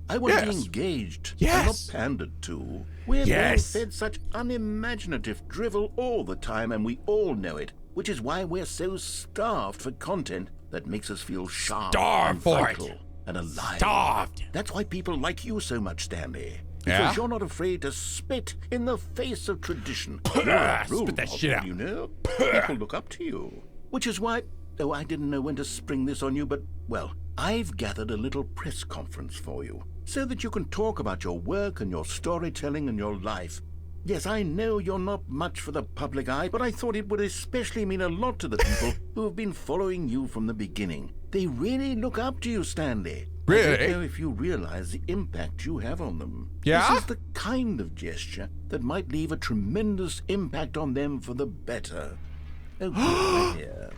I want to be engaged and not pandered to. We're being fed such unimaginative drivel all the time, and we all know it, which is why we're so starved for content that makes us feel sharp and vital and alive. Starved. That's why people like you so much, Stanley. Because you're not afraid to spit in the face of tradition. You're a role Spit that model, shit out. You know? People look up to you. Which is why, oh, I didn't know when to spring this on you, but, well, I've gathered a little press conference for you so that you can talk about your work and your storytelling and your life. Yes, I know you're not much for the public eye, but I thought it would especially mean a lot to the people who have been following you from the beginning. They really look up to you, Stanley. Really? I don't know if you realize the impact you have on them. Yeah? This is the kind of gesture that might leave a tremendous impact on them for the better. Oh, good, right here.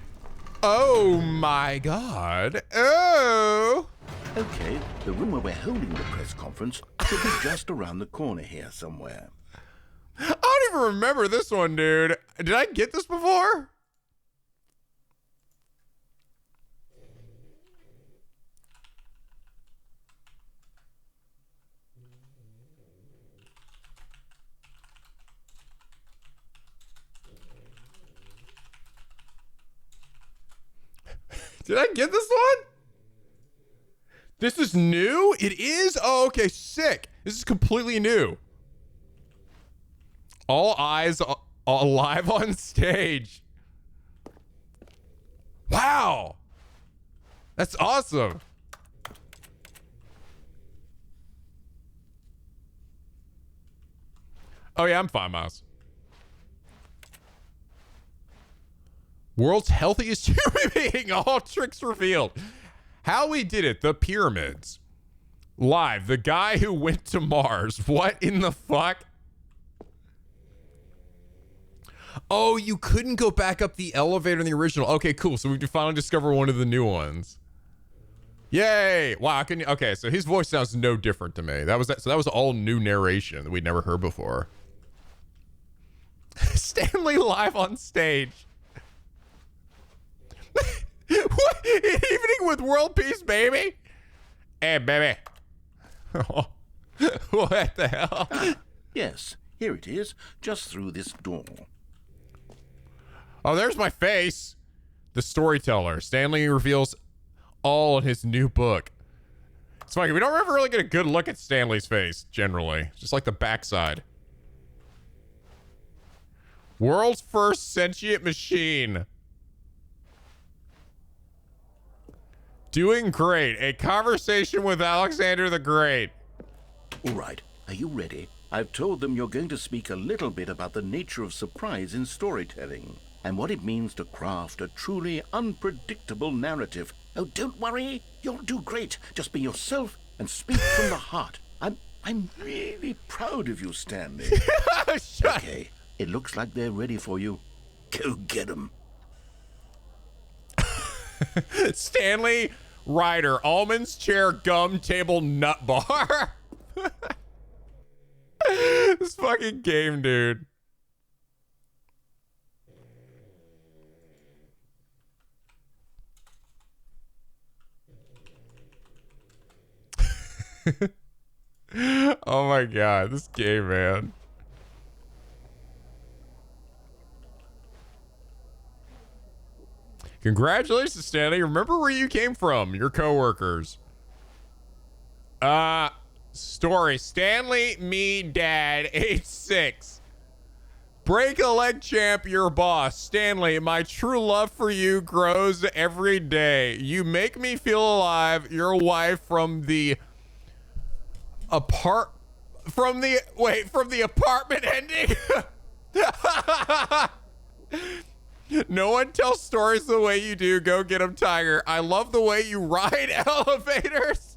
Oh my God. Oh. Okay, the room where we're holding the press conference should be just around the corner here somewhere. I don't even remember this one, dude. Did I get this before? Did I get this one? This is new? It is? Oh, okay, sick. This is completely new. All eyes live on stage. Wow. That's awesome. Oh yeah, I'm fine, Miles. World's healthiest human being. All tricks revealed. How we did it. The pyramids. Live. The guy who went to Mars. What in the fuck? Oh, you couldn't go back up the elevator in the original. Okay, cool. So we finally discovered one of the new ones. Yay. Wow. Okay, so his voice sounds no different to me. So that was all new narration that we'd never heard before. Stanley live on stage. What? Evening with world peace, baby. Hey, baby. What the hell? Yes, here it is, just through this door. Oh, there's my face. The storyteller. Stanley reveals all in his new book. It's funny, we don't ever really get a good look at Stanley's face, generally. Just like the backside. World's first sentient machine. Doing great. A conversation with Alexander the Great. All right, are you ready? I've told them you're going to speak a little bit about the nature of surprise in storytelling and what it means to craft a truly unpredictable narrative. Oh, don't worry. You'll do great. Just be yourself and speak from the heart. I'm really proud of you, Stanley. Okay, it looks like they're ready for you. Go get them. Stanley Ryder, almonds, chair, gum, table, nut bar. This fucking game, dude. Oh my God, this game, man. Congratulations, Stanley. Remember where you came from, your coworkers. Story. Stanley, me, dad, age 6. Break a leg champ, your boss. Stanley, my true love for you grows every day. You make me feel alive. Your wife from the apartment ending. No one tells stories the way you do. Go get 'em, Tiger. I love the way you ride elevators.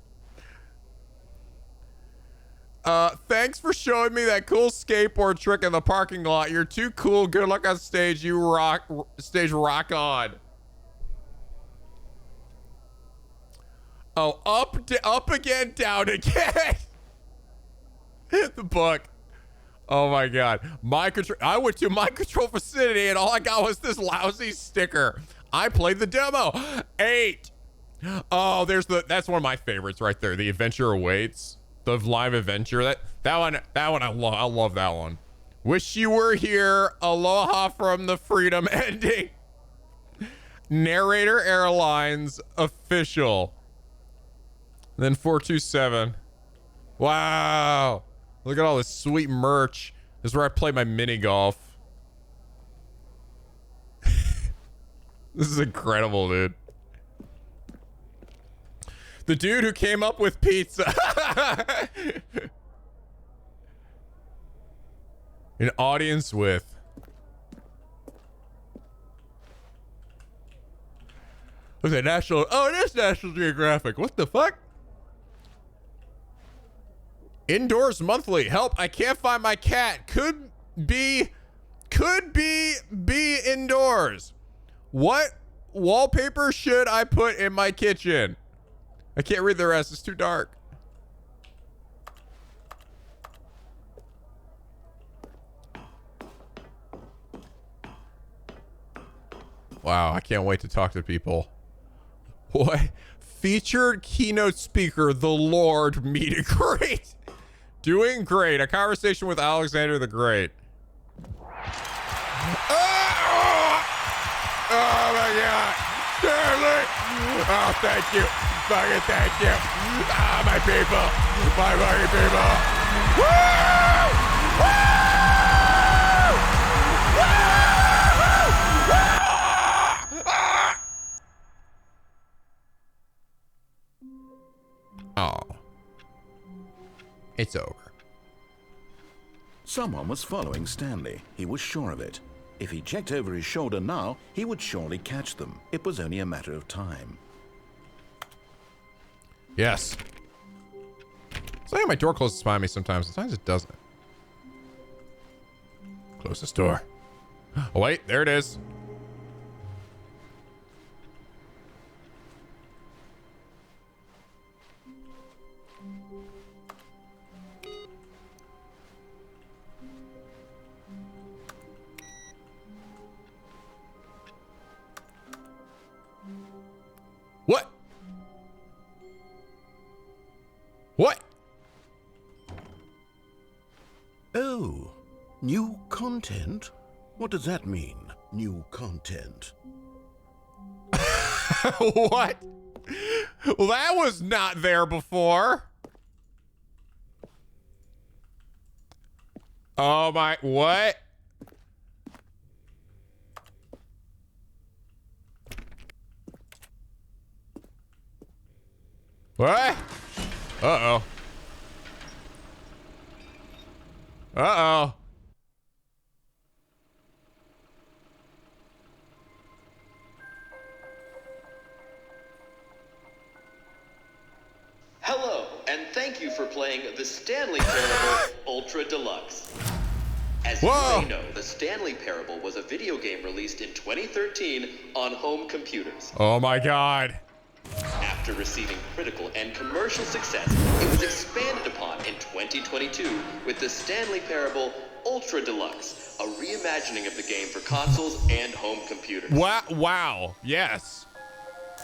Thanks for showing me that cool skateboard trick in the parking lot. You're too cool. Good luck on stage. You rock. Stage rock on. Oh, up again, down again. The book. Oh my God. I went to my control facility and all I got was this lousy sticker. I played the demo. 8. Oh, that's one of my favorites right there. The Adventure Awaits. The live adventure. That one I love that one. Wish you were here. Aloha from the Freedom ending. Narrator Airlines official. Then 427. Wow. Look at all this sweet merch. This is where I play my mini golf. This is incredible, dude. The dude who came up with pizza. An audience with. Look at National. Oh, it is National Geographic. What the fuck? Indoors monthly. Help, I can't find my cat. Could be indoors. What wallpaper should I put in my kitchen? I can't read the rest. It's too dark. Wow, I can't wait to talk to people. What? Featured keynote speaker, the Lord, meet and greet. Doing great. A conversation with Alexander the Great. Oh my God. Stanley. Oh, thank you. Fucking thank you. Ah, my people. My fucking people. Woo! Woo! Woo! Ah! Oh. It's over. Someone was following Stanley. He was sure of it. If he checked over his shoulder now, he would surely catch them. It was only a matter of time. Yes. It's like my door closes behind me sometimes. Sometimes it doesn't. Close this door. Oh, wait. There it is. What? What? Oh, new content? What does that mean, new content? What? Well, that was not there before. Oh my, what? What? Uh-oh. Uh-oh. Hello, and thank you for playing the Stanley Parable Ultra Deluxe. As you may know, the Stanley Parable was a video game released in 2013 on home computers. Oh my God. After receiving critical and commercial success, it was expanded upon in 2022 with the Stanley Parable Ultra Deluxe, a reimagining of the game for consoles and home computers. Wow. Yes.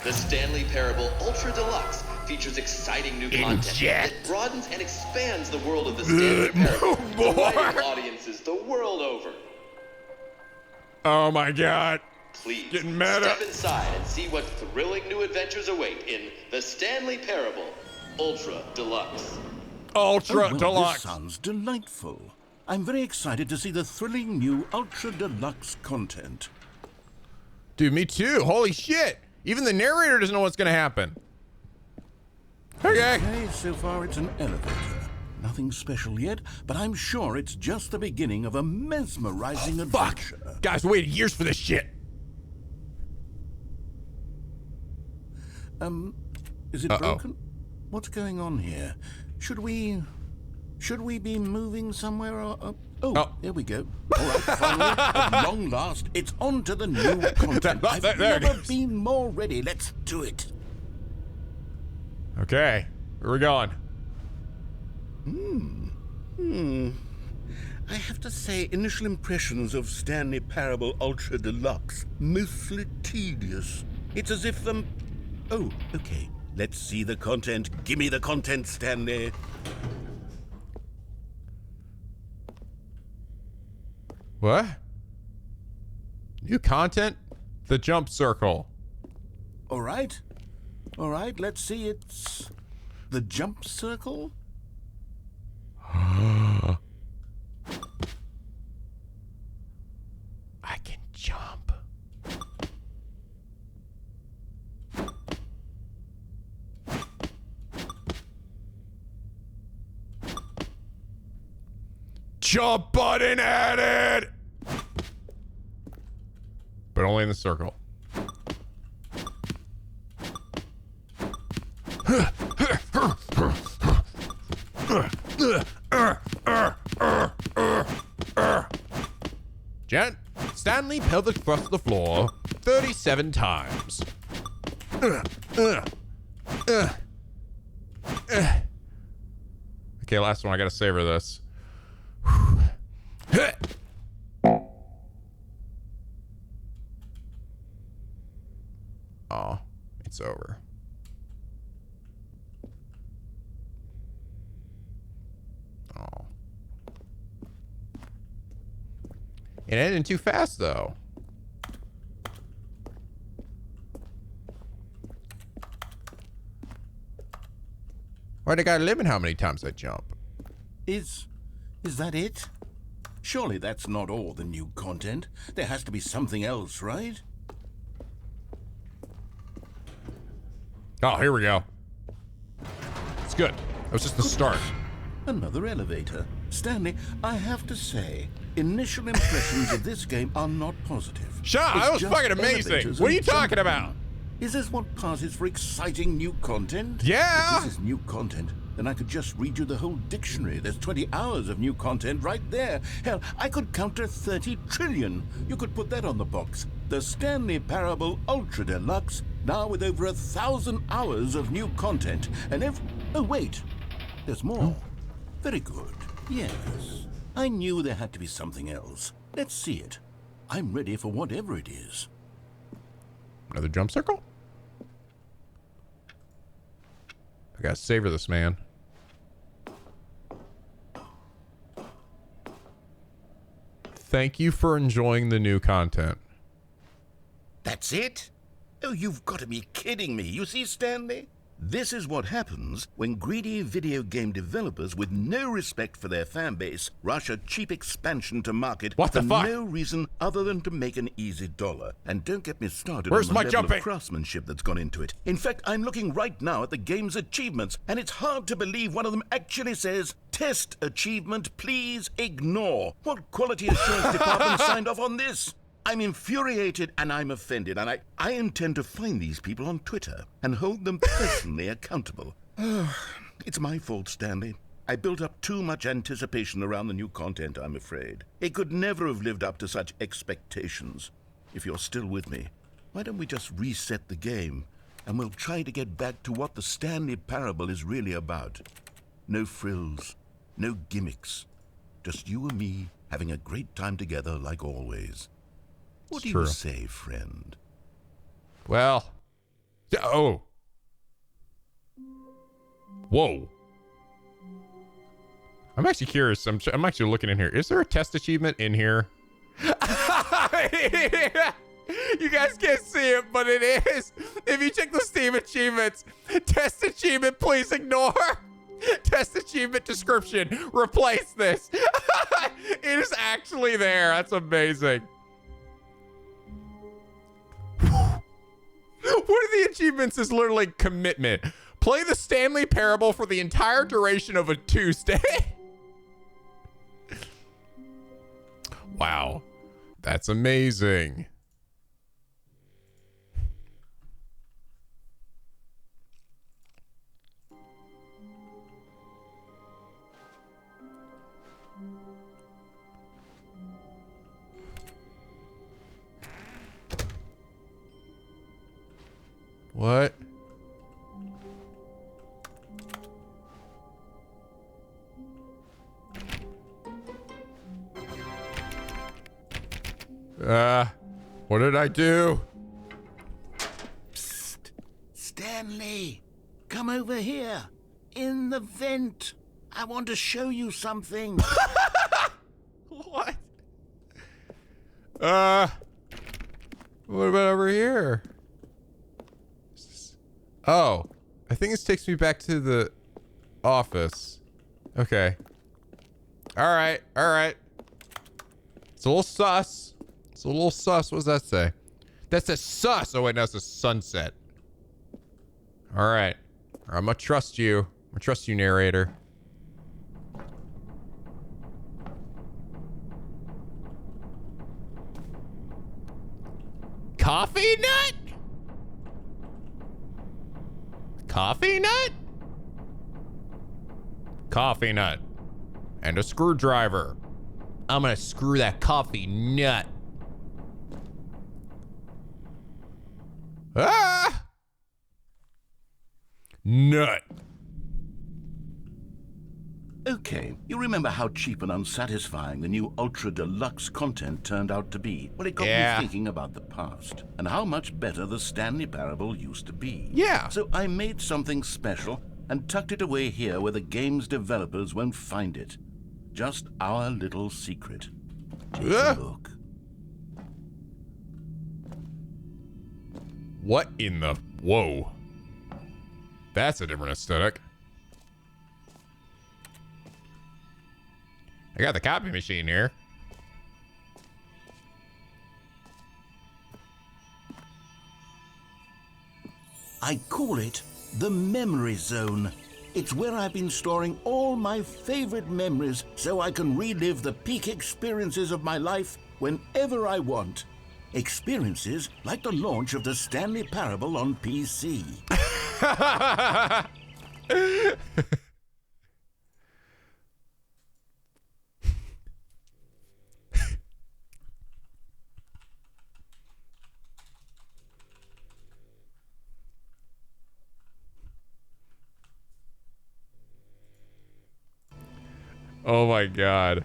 The Stanley Parable Ultra Deluxe features exciting new content that broadens and expands the world of the Stanley Parable, delighting audiences the world over. Oh my God. Please Getting meta. step inside and see what thrilling new adventures await in the Stanley Parable Ultra Deluxe. Ultra This Deluxe. sounds delightful. I'm very excited to see the thrilling new Ultra Deluxe content. Dude, me too. Holy shit. Even the narrator doesn't know what's going to happen. Okay. Okay, so far it's an elevator. Nothing special yet, but I'm sure it's just the beginning of a mesmerizing Fuck. adventure. Guys, waited years for this shit. Is it broken? What's going on here? Should we be moving somewhere or there we go. All right, finally, at long last, it's on to the new content. I've there it never is. been more ready. Let's do it. Okay. Where are we going? I have to say, initial impressions of Stanley Parable Ultra Deluxe, mostly tedious. It's as if oh, okay. Let's see the content. Give me the content, Stanley. What? New content? The jump circle. All right, let's see. It's the jump circle. I can jump. Jump button added! But only in the circle. Jen, Stanley pelvic thrust to the floor 37 times. Okay, last one. I gotta savor this. Oh, it's over. Oh. It ended too fast, though. Why'd I gotta limit how many times I jump? Is that it? Surely that's not all the new content. There has to be something else, right? Oh, here we go. It's good. That was just the start. Another elevator. Stanley, I have to say, initial impressions of this game are not positive. Shut up, It's that was just fucking amazing. elevators What are you and talking jumping. about? Is this what passes for exciting new content? Yeah. If this is new content, then I could just read you the whole dictionary. There's 20 hours of new content right there. Hell, I could counter 30 trillion. You could put that on the box. The Stanley Parable Ultra Deluxe, now with over 1,000 hours of new content. And oh, wait. There's more. Very good. Yes. I knew there had to be something else. Let's see it. I'm ready for whatever it is. Another jump circle? I gotta savor this, man. Thank you for enjoying the new content. That's it? Oh, you've got to be kidding me. You see, Stanley? This is what happens when greedy video game developers with no respect for their fan base rush a cheap expansion to market What the for fuck? no reason other than to make an easy dollar. And don't get me started Where's on my the level jumping? of craftsmanship that's gone into it. In fact, I'm looking right now at the game's achievements, and it's hard to believe one of them actually says, "Test achievement, please ignore." What quality assurance department signed off on this? I'm infuriated and I'm offended, and I intend to find these people on Twitter and hold them personally accountable. It's my fault, Stanley. I built up too much anticipation around the new content, I'm afraid. It could never have lived up to such expectations. If you're still with me, why don't we just reset the game and we'll try to get back to what the Stanley Parable is really about. No frills, no gimmicks. Just you and me having a great time together like always. What do you say, friend? Well. Oh. Whoa. I'm actually curious. I'm actually looking in here. Is there a test achievement in here? You guys can't see it, but it is. If you check the Steam achievements, test achievement, please ignore. Test achievement description, replace this. It is actually there. That's amazing. One of the achievements is literally commitment. Play the Stanley Parable for the entire duration of a Tuesday. Wow. That's amazing. What? What did I do? Psst. Stanley, come over here. In the vent. I want to show you something. What? What about over here? Oh, I think this takes me back to the office. Okay. All right. It's a little sus. What does that say? That says sus. Oh, wait, no, it's a sunset. All right. I'm gonna trust you. I'm gonna trust you, narrator. Coffee nut? Coffee nut? Coffee nut. And a screwdriver. I'm gonna screw that coffee nut. Ah! Nut. Okay, you remember how cheap and unsatisfying the new Ultra Deluxe content turned out to be? Well, it got me thinking about the past and how much better the Stanley Parable used to be. Yeah. So I made something special and tucked it away here where the game's developers won't find it. Just our little secret. Take a look. What in the... Whoa. That's a different aesthetic. I got the copy machine here. I call it the Memory Zone. It's where I've been storing all my favorite memories so I can relive the peak experiences of my life whenever I want. Experiences like the launch of the Stanley Parable on PC. Oh my god.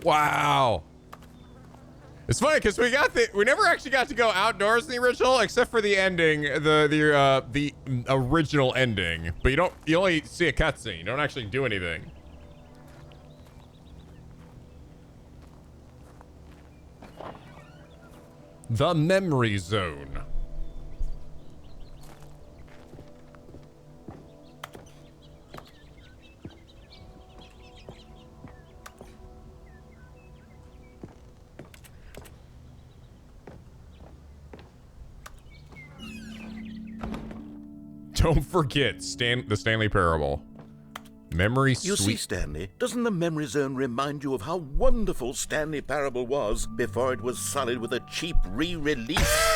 Wow. It's funny because we never actually got to go outdoors in the original, except for the ending, the original ending. But you only see a cutscene. You don't actually do anything. The Memory Zone. Don't forget the Stanley Parable. Memory You see, Stanley, doesn't the Memory Zone remind you of how wonderful Stanley Parable was before it was sullied with a cheap re-release?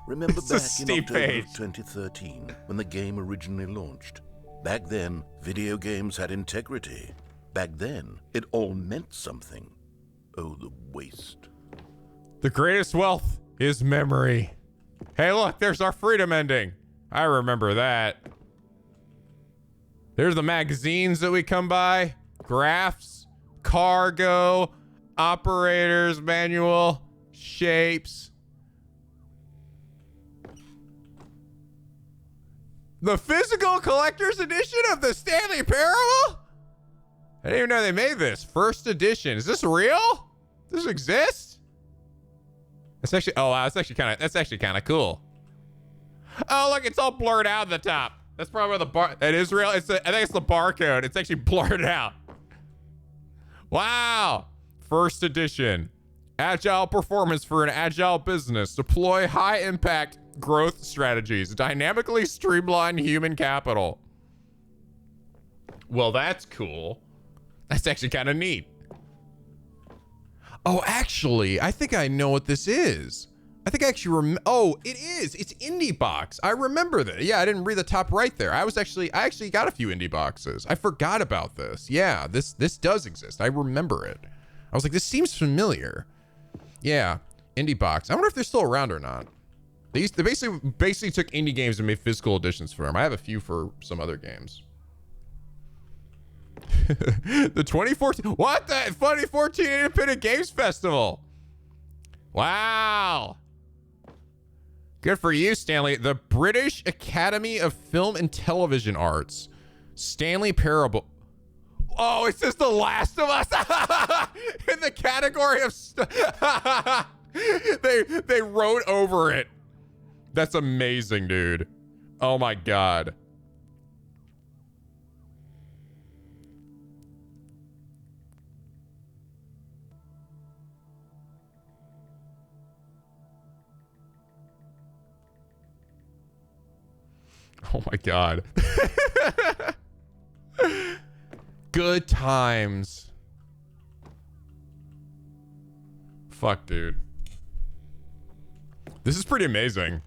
Remember back in October of 2013, when the game originally launched? Back then, video games had integrity. Back then, it all meant something. Oh, the waste. The greatest wealth is memory. Hey, look, there's our freedom ending. I remember that. There's the magazines that we come by. Graphs, cargo, operator's manual, shapes. The physical collector's edition of the Stanley Parable? I didn't even know they made this. First edition. Is this real? Does this exist? It's actually, oh wow, that's actually kind of cool. Oh look, it's all blurred out at the top. That's probably where the bar, it is real. I think it's the barcode. It's actually blurred out. Wow. First edition. Agile performance for an agile business. Deploy high impact growth strategies. Dynamically streamline human capital. Well, that's cool. That's actually kind of neat. Oh, actually, I think I know what this is. I think I actually oh, it is. It's Indie Box. I remember that. Yeah, I didn't read the top right there. I actually got a few Indie Boxes. I forgot about this. Yeah, this does exist. I remember it. I was like, this seems familiar. Yeah, Indie Box. I wonder if they're still around or not. They basically took indie games and made physical editions for them. I have a few for some other games. The 2014, what the 2014 Independent Games Festival. Wow. Good for you, Stanley. The British Academy of Film and Television Arts. Stanley Parable. Oh, it says The Last of Us in the category of they wrote over it. That's amazing, dude. Oh my God. Oh my God. Good times. Fuck, dude. This is pretty amazing.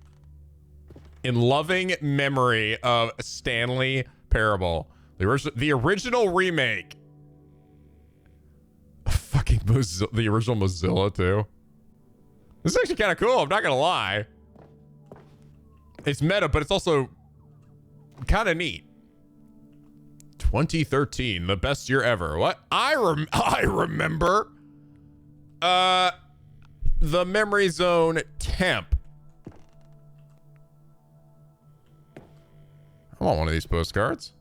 In loving memory of Stanley Parable. The original remake. Fucking the original Mozilla, too. This is actually kind of cool, I'm not gonna lie. It's meta, but it's also kind of neat. 2013, the best year ever. What? I remember. The Memory Zone Temp. I want one of these postcards.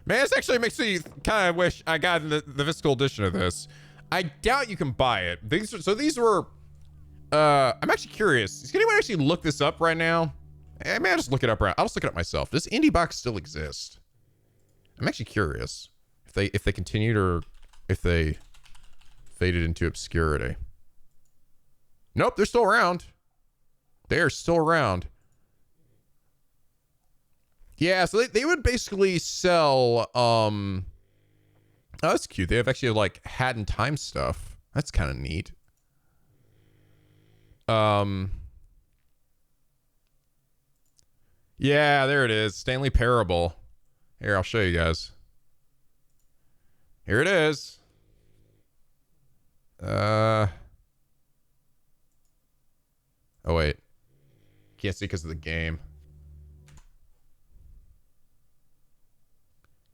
Man, this actually makes me kind of wish I got the physical edition of this. I doubt you can buy it. These were. I'm actually curious. Is anyone actually look this up right now? I may just look it up. I'll just look it up myself. Does Indie Box still exist? I'm actually curious if they continued or if they faded into obscurity. Nope, they're still around. They are still around. Yeah, so they would basically sell oh, that's cute. They have actually like Hat in Time stuff. That's kind of neat. Yeah, there it is. Stanley Parable. Here, I'll show you guys. Here it is. Oh, wait. Can't see because of the game.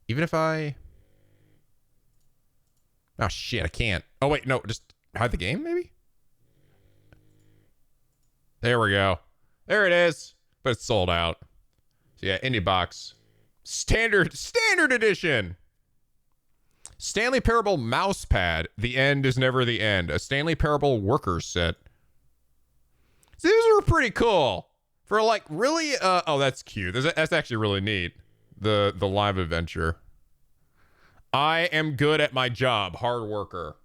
Even if I... Oh, shit, I can't. Oh, wait, no, just hide the game, maybe? There we go. There it is. But it's sold out. So, yeah, Indie Box. Standard edition. Stanley Parable Mousepad. The end is never the end. A Stanley Parable worker set. So these are pretty cool. For like really, oh, that's cute. That's actually really neat. The live adventure. I am good at my job. Hard worker.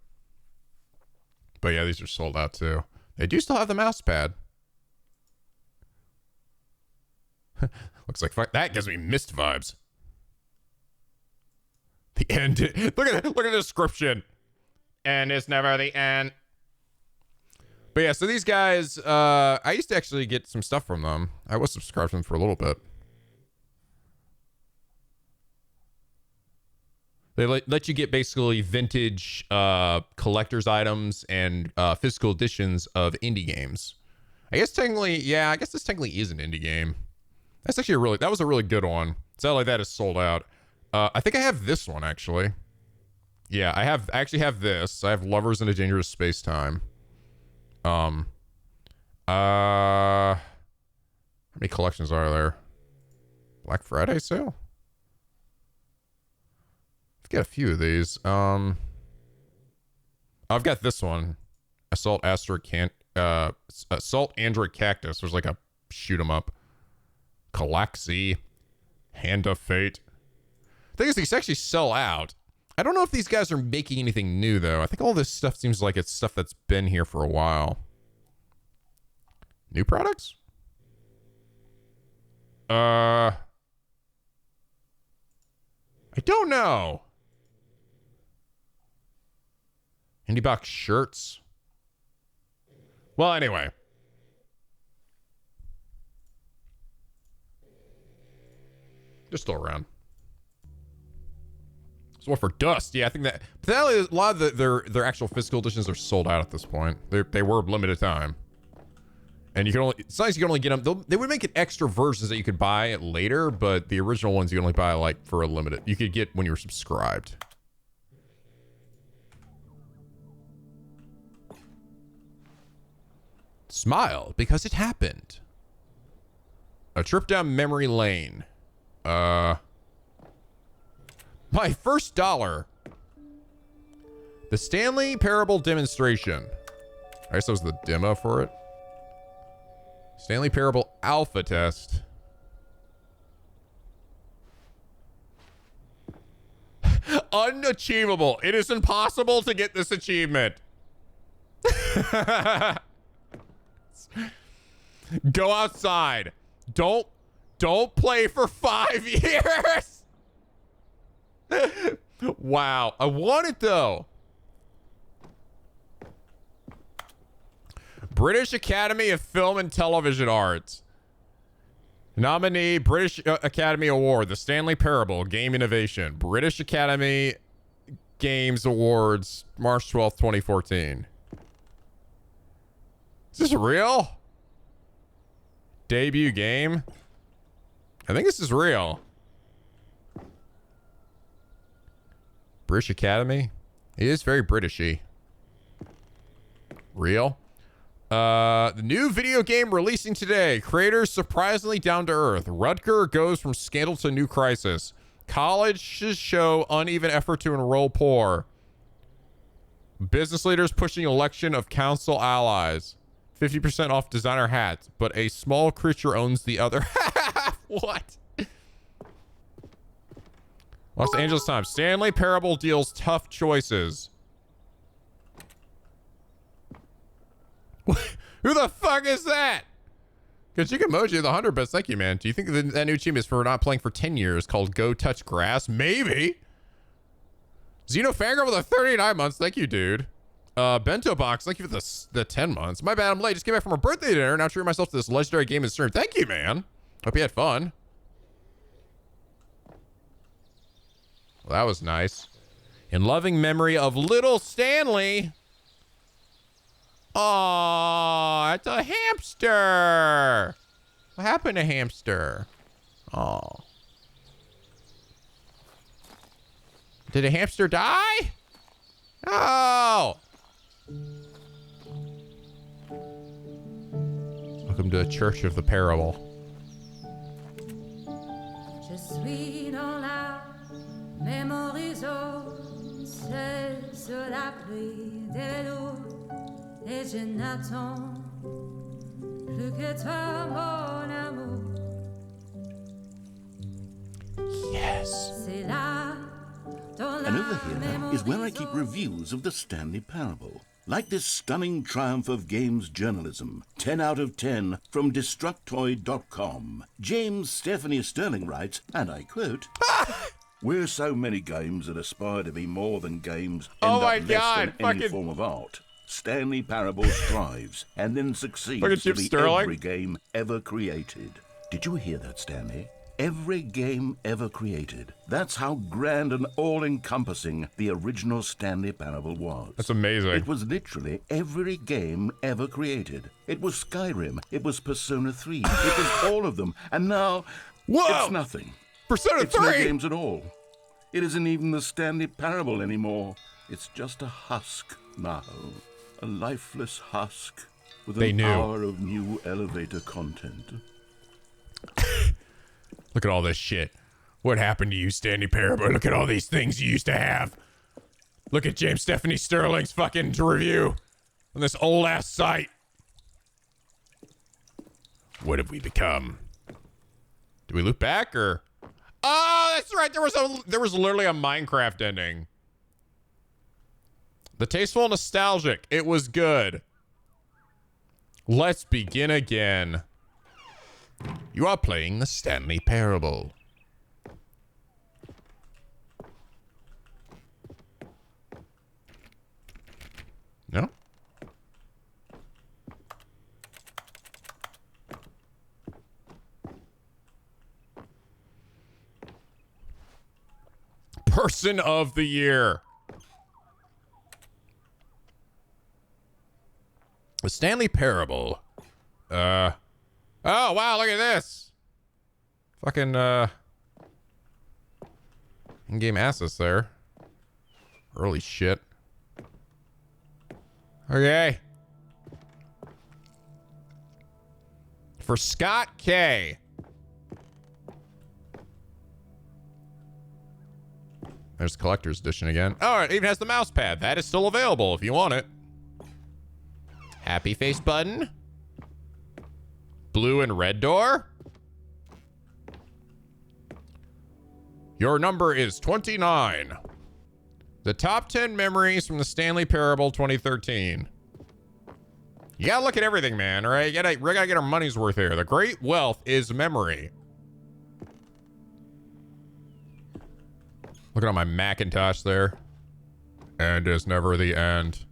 But yeah, these are sold out too. They do still have the mouse pad. Looks like that gives me Mist vibes. The end. Look at the description. And it's never the end. But yeah, so these guys, I used to actually get some stuff from them. I was subscribed to them for a little bit. They let you get basically vintage collector's items and physical editions of indie games. I guess technically, yeah, I guess this technically is an indie game. That's actually that was a really good one. Something like that is sold out. I think I have this one actually. Yeah, I actually have this. I have Lovers in a Dangerous Space-Time. How many collections are there? Black Friday sale? get a few of these. I've got this one. Assault Android Cactus. There's like a shoot 'em up. Calaxy. Hand of Fate. The thing is, these actually sell out. I don't know if these guys are making anything new, though. I think all this stuff seems like it's stuff that's been here for a while. New products? I don't know. Indie box shirts. Well, anyway. They're still around. There's one for Dust. Yeah, I think that. But a lot of their actual physical editions are sold out at this point. They were limited time. And you can only. It's nice you can only get them. They would make it extra versions that you could buy later, but the original ones you only buy like for a limited. You could get when you were subscribed. Smile because it happened. A trip down memory lane. My first $1. The Stanley Parable demonstration. I guess that was the demo for it. Stanley Parable alpha test. Unachievable. It is impossible to get this achievement. Go outside. Don't play for 5 years. Wow. I want it though. British Academy of Film and Television Arts. Nominee, British Academy Award, The Stanley Parable, Game Innovation. British Academy Games Awards, March 12th, 2014. Is this real? Debut game? I think this is real. British Academy? It is very Britishy. Real? The new video game releasing today. Creators surprisingly down to earth. Rutger goes from scandal to new crisis. Colleges show uneven effort to enroll poor. Business leaders pushing election of council allies. 50% off designer hats, but a small creature owns the other half. What? Los Angeles Times. Stanley Parable deals tough choices. Who the fuck is that? Kajika Moji, the 100 bits. Thank you, man. Do you think that new achievement is for not playing for 10 years called Go Touch Grass? Maybe. Xeno Fangirl with the 39 months. Thank you, dude. Bento Box. Thank you for the 10 months. My bad, I'm late. Just came back from a birthday dinner. Now treating myself to this legendary game in stream. Thank you, man. Hope you had fun. Well, that was nice. In loving memory of little Stanley. Oh, it's a hamster. What happened to hamster? Oh. Did a hamster die? Oh. Welcome to the Church of the Parable. Je suis dans la mémorisation, c'est sur la pluie des loups. Et je n'attends plus que toi, mon amour. Yes. C'est là, dans la And over here is where I keep mémorisation. reviews of the Stanley Parable. Like this stunning triumph of games journalism. 10 out of 10 from Destructoid.com. James Stephanie Sterling writes, and I quote, "Where so many games that aspire to be more than games end Oh up my less God, than any fucking- form of art. Stanley Parable strives and then Fucking succeeds to Chip be Sterling. every game ever created." Did you hear that, Stanley? Every game ever created. That's how grand and all-encompassing the original Stanley Parable was. That's amazing. It was literally every game ever created. It was Skyrim. It was Persona 3. It was all of them. And now, Whoa! it's nothing. Persona It's no 3. games at all. It isn't even the Stanley Parable anymore. It's just a husk now. A lifeless husk with They an knew. hour of new elevator content. Look at all this shit. What happened to you, Stanley Parable? Look at all these things you used to have. Look at James Stephanie Sterling's fucking review on this old ass site. What have we become? Do we loop back or? Oh, that's right. There was literally a Minecraft ending. The tasteful nostalgic. It was good. Let's begin again. You are playing the Stanley Parable. No? Person of the Year. The Stanley Parable. Oh, wow, look at this. Fucking, in-game assets there. Early shit. Okay. For Scott K. There's collector's edition again. Oh, it even has the mouse pad. That is still available if you want it. Happy face button. Blue and red door. Your number is 29. The top 10 memories from the Stanley Parable 2013. You gotta look at everything, man, all right? We gotta get our money's worth here. The great wealth is memory. Looking at my Macintosh there. End is never the end.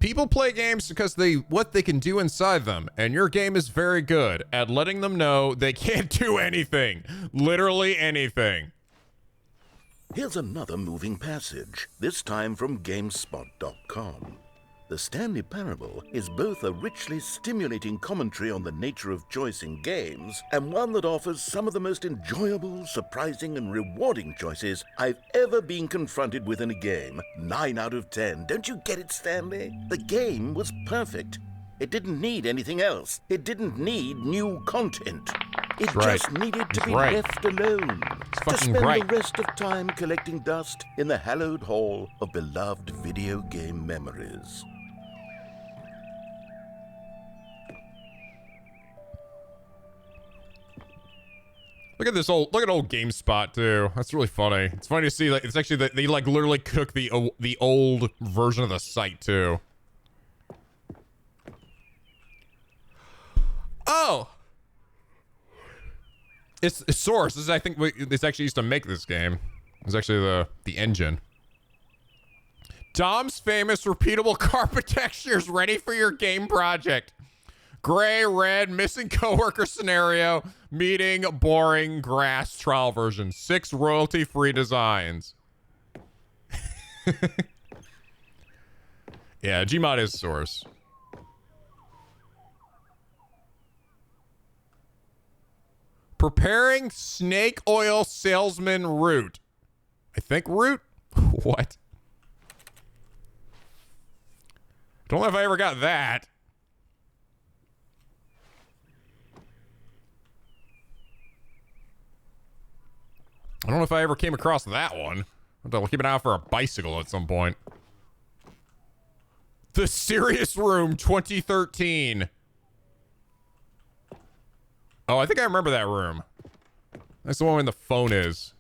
People play games because what they can do inside them, and your game is very good at letting them know they can't do anything. Literally anything. Here's another moving passage, this time from GameSpot.com. The Stanley Parable is both a richly stimulating commentary on the nature of choice in games, and one that offers some of the most enjoyable, surprising, and rewarding choices I've ever been confronted with in a game. 9 out of 10. Don't you get it, Stanley? The game was perfect. It didn't need anything else. It didn't need new content. It just needed to be left alone. To spend the rest of time collecting dust in the hallowed hall of beloved video game memories. Look at old GameSpot too. That's really funny. It's funny to see, like, it's actually they like literally cook the old version of the site too. Oh, it's Source. This is, I think, this actually used to make this game. It's actually the engine. Dom's famous repeatable carpet textures ready for your game project. Gray, red, missing coworker scenario, meeting, boring, grass, trial version. 6 royalty-free designs. Yeah, Gmod is Source. Preparing snake oil salesman route. I think route? What? Don't know if I ever got that. I don't know if I ever came across that one. I'll keep an eye out for a bicycle at some point. The Serious Room 2013. Oh, I think I remember that room. That's the one where the phone is.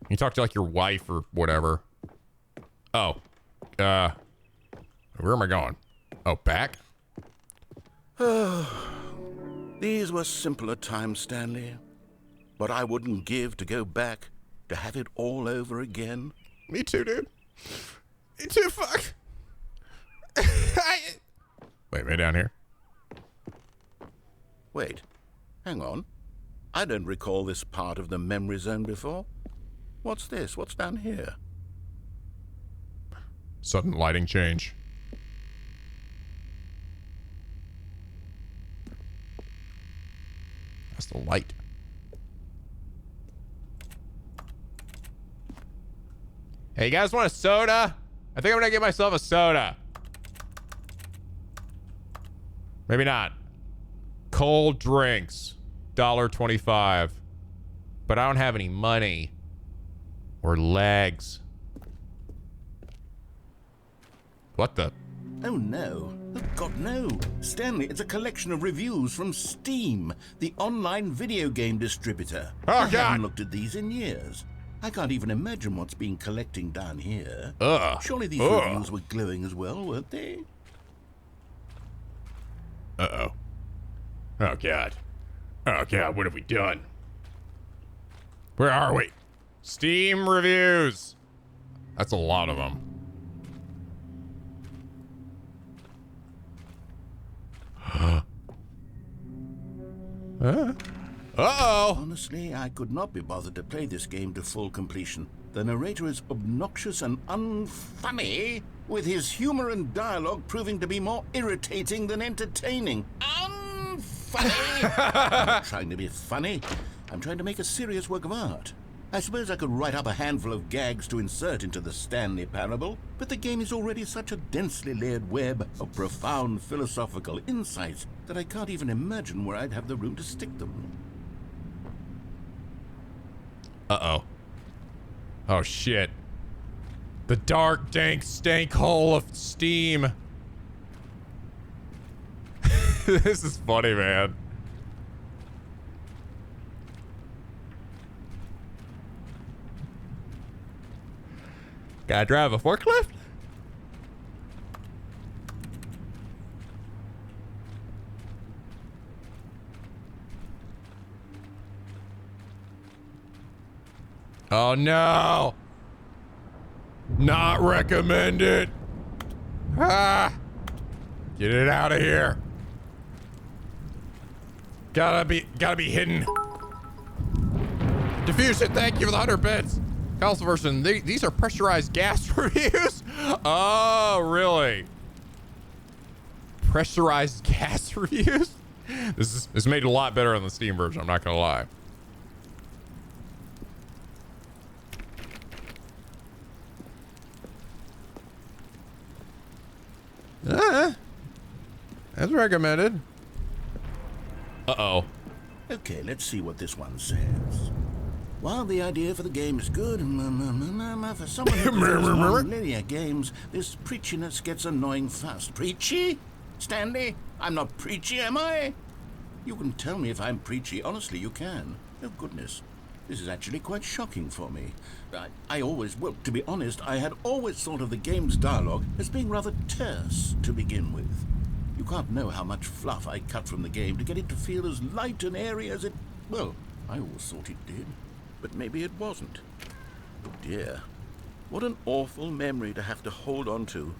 You talk to, like, your wife or whatever. Oh. Where am I going? Oh, back? These were simpler times, Stanley. But I wouldn't give to go back to have it all over again. Me too, dude. Me too, fuck. Wait, way down here. Wait, hang on. I don't recall this part of the memory zone before. What's this? What's down here? Sudden lighting change. That's the light. Hey, you guys want a soda? I think I'm gonna get myself a soda. Maybe not. Cold drinks. $1.25. But I don't have any money. Or legs. What the? Oh no. Oh God, no. Stanley, it's a collection of reviews from Steam, the online video game distributor. Oh, I God. haven't looked at these in years. I can't even imagine what's been collecting down here. Surely these reviews were glowing as well, weren't they? Uh-oh. Oh, God. Oh, God, what have we done? Where are we? Steam reviews. That's a lot of them. Uh-oh. Honestly, I could not be bothered to play this game to full completion. The narrator is obnoxious and unfunny, with his humor and dialogue proving to be more irritating than entertaining. Unfunny! I'm not trying to be funny. I'm trying to make a serious work of art. I suppose I could write up a handful of gags to insert into the Stanley Parable, but the game is already such a densely layered web of profound philosophical insights that I can't even imagine where I'd have the room to stick them. Uh-oh. Oh, shit. The dark, dank, stank hole of Steam. This is funny, man. Gotta drive a forklift? Oh no! Not recommended! Ah! Get it out of here! Gotta be hidden. Diffusion, thank you for the 100 bits. Console version, these are pressurized gas reviews? Oh, really? Pressurized gas reviews? This is made a lot better on the Steam version, I'm not gonna lie. That's recommended. Uh-oh. Okay, let's see what this one says. While the idea for the game is good, for someone who prefers linear games, this preachiness gets annoying fast. Preachy? Stanley, I'm not preachy, am I? You can tell me if I'm preachy. Honestly, you can. Oh, goodness. This is actually quite shocking for me. Well, to be honest, I had always thought of the game's dialogue as being rather terse to begin with. You can't know how much fluff I cut from the game to get it to feel as light and airy as it... Well, I always thought it did. But maybe it wasn't. Oh dear. What an awful memory to have to hold on to.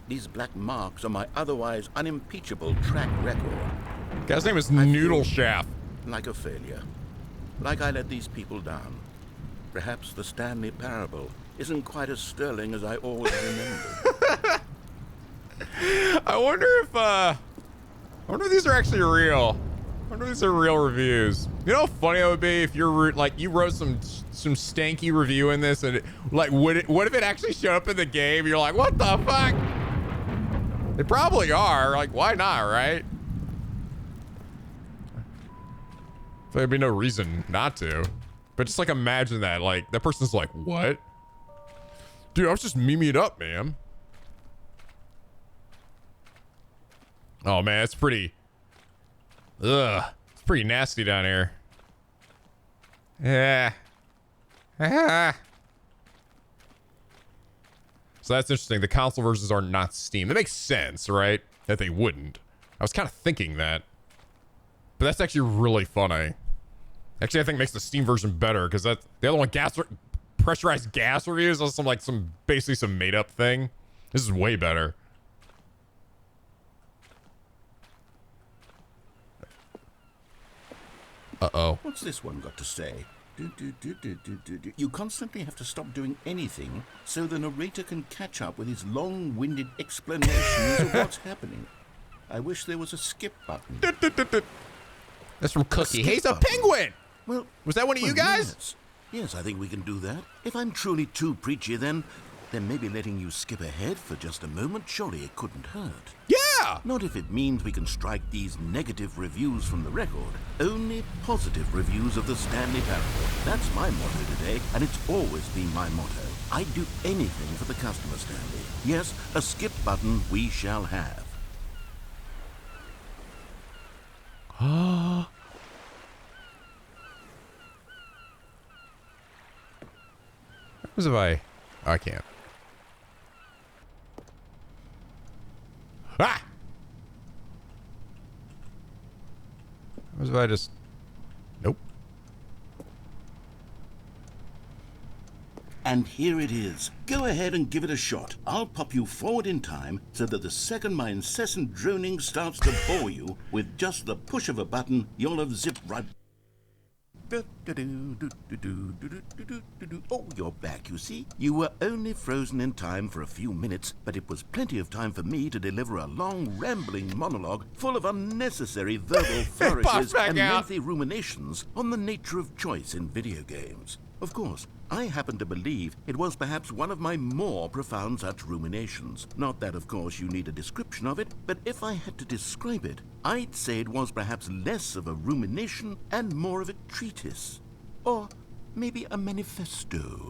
These black marks on my otherwise unimpeachable track record. Guy's name is Noodle Shaft. Like a failure. Like I let these people down. Perhaps the Stanley Parable isn't quite as sterling as I always remembered. I wonder if these are actually real. I wonder if these are real reviews. You know how funny it would be if you're like you wrote some stanky review in this, and what if it actually showed up in the game? You're like, what the fuck? They probably are. Like, why not, right? So there'd be no reason not to. But just like imagine that. Like that person's like, what? Dude, I was just memeing it up, man. Oh man, it's pretty. Ugh, it's pretty nasty down here. Yeah. Ah. So that's interesting. The console versions are not Steam. That makes sense, right? That they wouldn't. I was kind of thinking that. But that's actually really funny. Actually, I think it makes the Steam version better because that's the other one. Pressurized gas reviews. That's basically some made up thing. This is way better. Uh-oh. What's this one got to say? You constantly have to stop doing anything so the narrator can catch up with his long-winded explanations of what's happening. I wish there was a skip button. That's from Cookie. Hey, he's a button. penguin! Well, was that one of you guys? Yes, I think we can do that. If I'm truly too preachy, then maybe letting you skip ahead for just a moment, surely it couldn't hurt. Yeah! Yeah! Not if it means we can strike these negative reviews from the record. Only positive reviews of the Stanley Parable. That's my motto today, and it's always been my motto. I'd do anything for the customer, Stanley. Yes, a skip button we shall have. What was if I can't. Ah! What was if I just... Nope. And here it is. Go ahead and give it a shot. I'll pop you forward in time so that the second my incessant droning starts to bore you, with just the push of a button, you'll have zipped right... Oh, you're back, you see. You were only frozen in time for a few minutes, but it was plenty of time for me to deliver a long, rambling monologue full of unnecessary verbal flourishes and lengthy ruminations on the nature of choice in video games. Of course, I happen to believe it was perhaps one of my more profound such ruminations. Not that, of course, you need a description of it, but if I had to describe it, I'd say it was perhaps less of a rumination and more of a treatise. Or maybe a manifesto.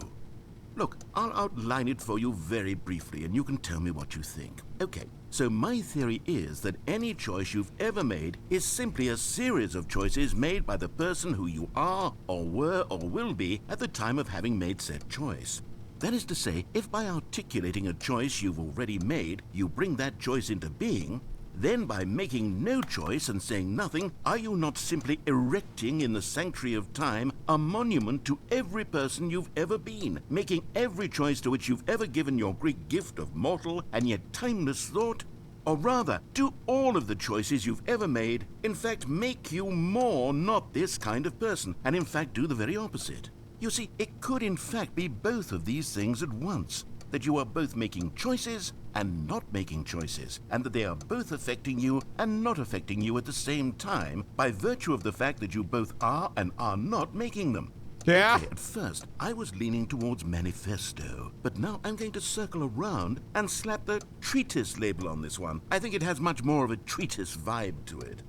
Look, I'll outline it for you very briefly, and you can tell me what you think. Okay, so my theory is that any choice you've ever made is simply a series of choices made by the person who you are, or were, or will be at the time of having made said choice. That is to say, if by articulating a choice you've already made, you bring that choice into being, then by making no choice and saying nothing, are you not simply erecting in the sanctuary of time a monument to every person you've ever been, making every choice to which you've ever given your Greek gift of mortal and yet timeless thought? Or rather, do all of the choices you've ever made, in fact, make you more not this kind of person, and in fact do the very opposite? You see, it could in fact be both of these things at once. That you are both making choices and not making choices, and that they are both affecting you and not affecting you at the same time by virtue of the fact that you both are and are not making them. Yeah? Okay, at first, I was leaning towards manifesto, but now I'm going to circle around and slap the treatise label on this one. I think it has much more of a treatise vibe to it.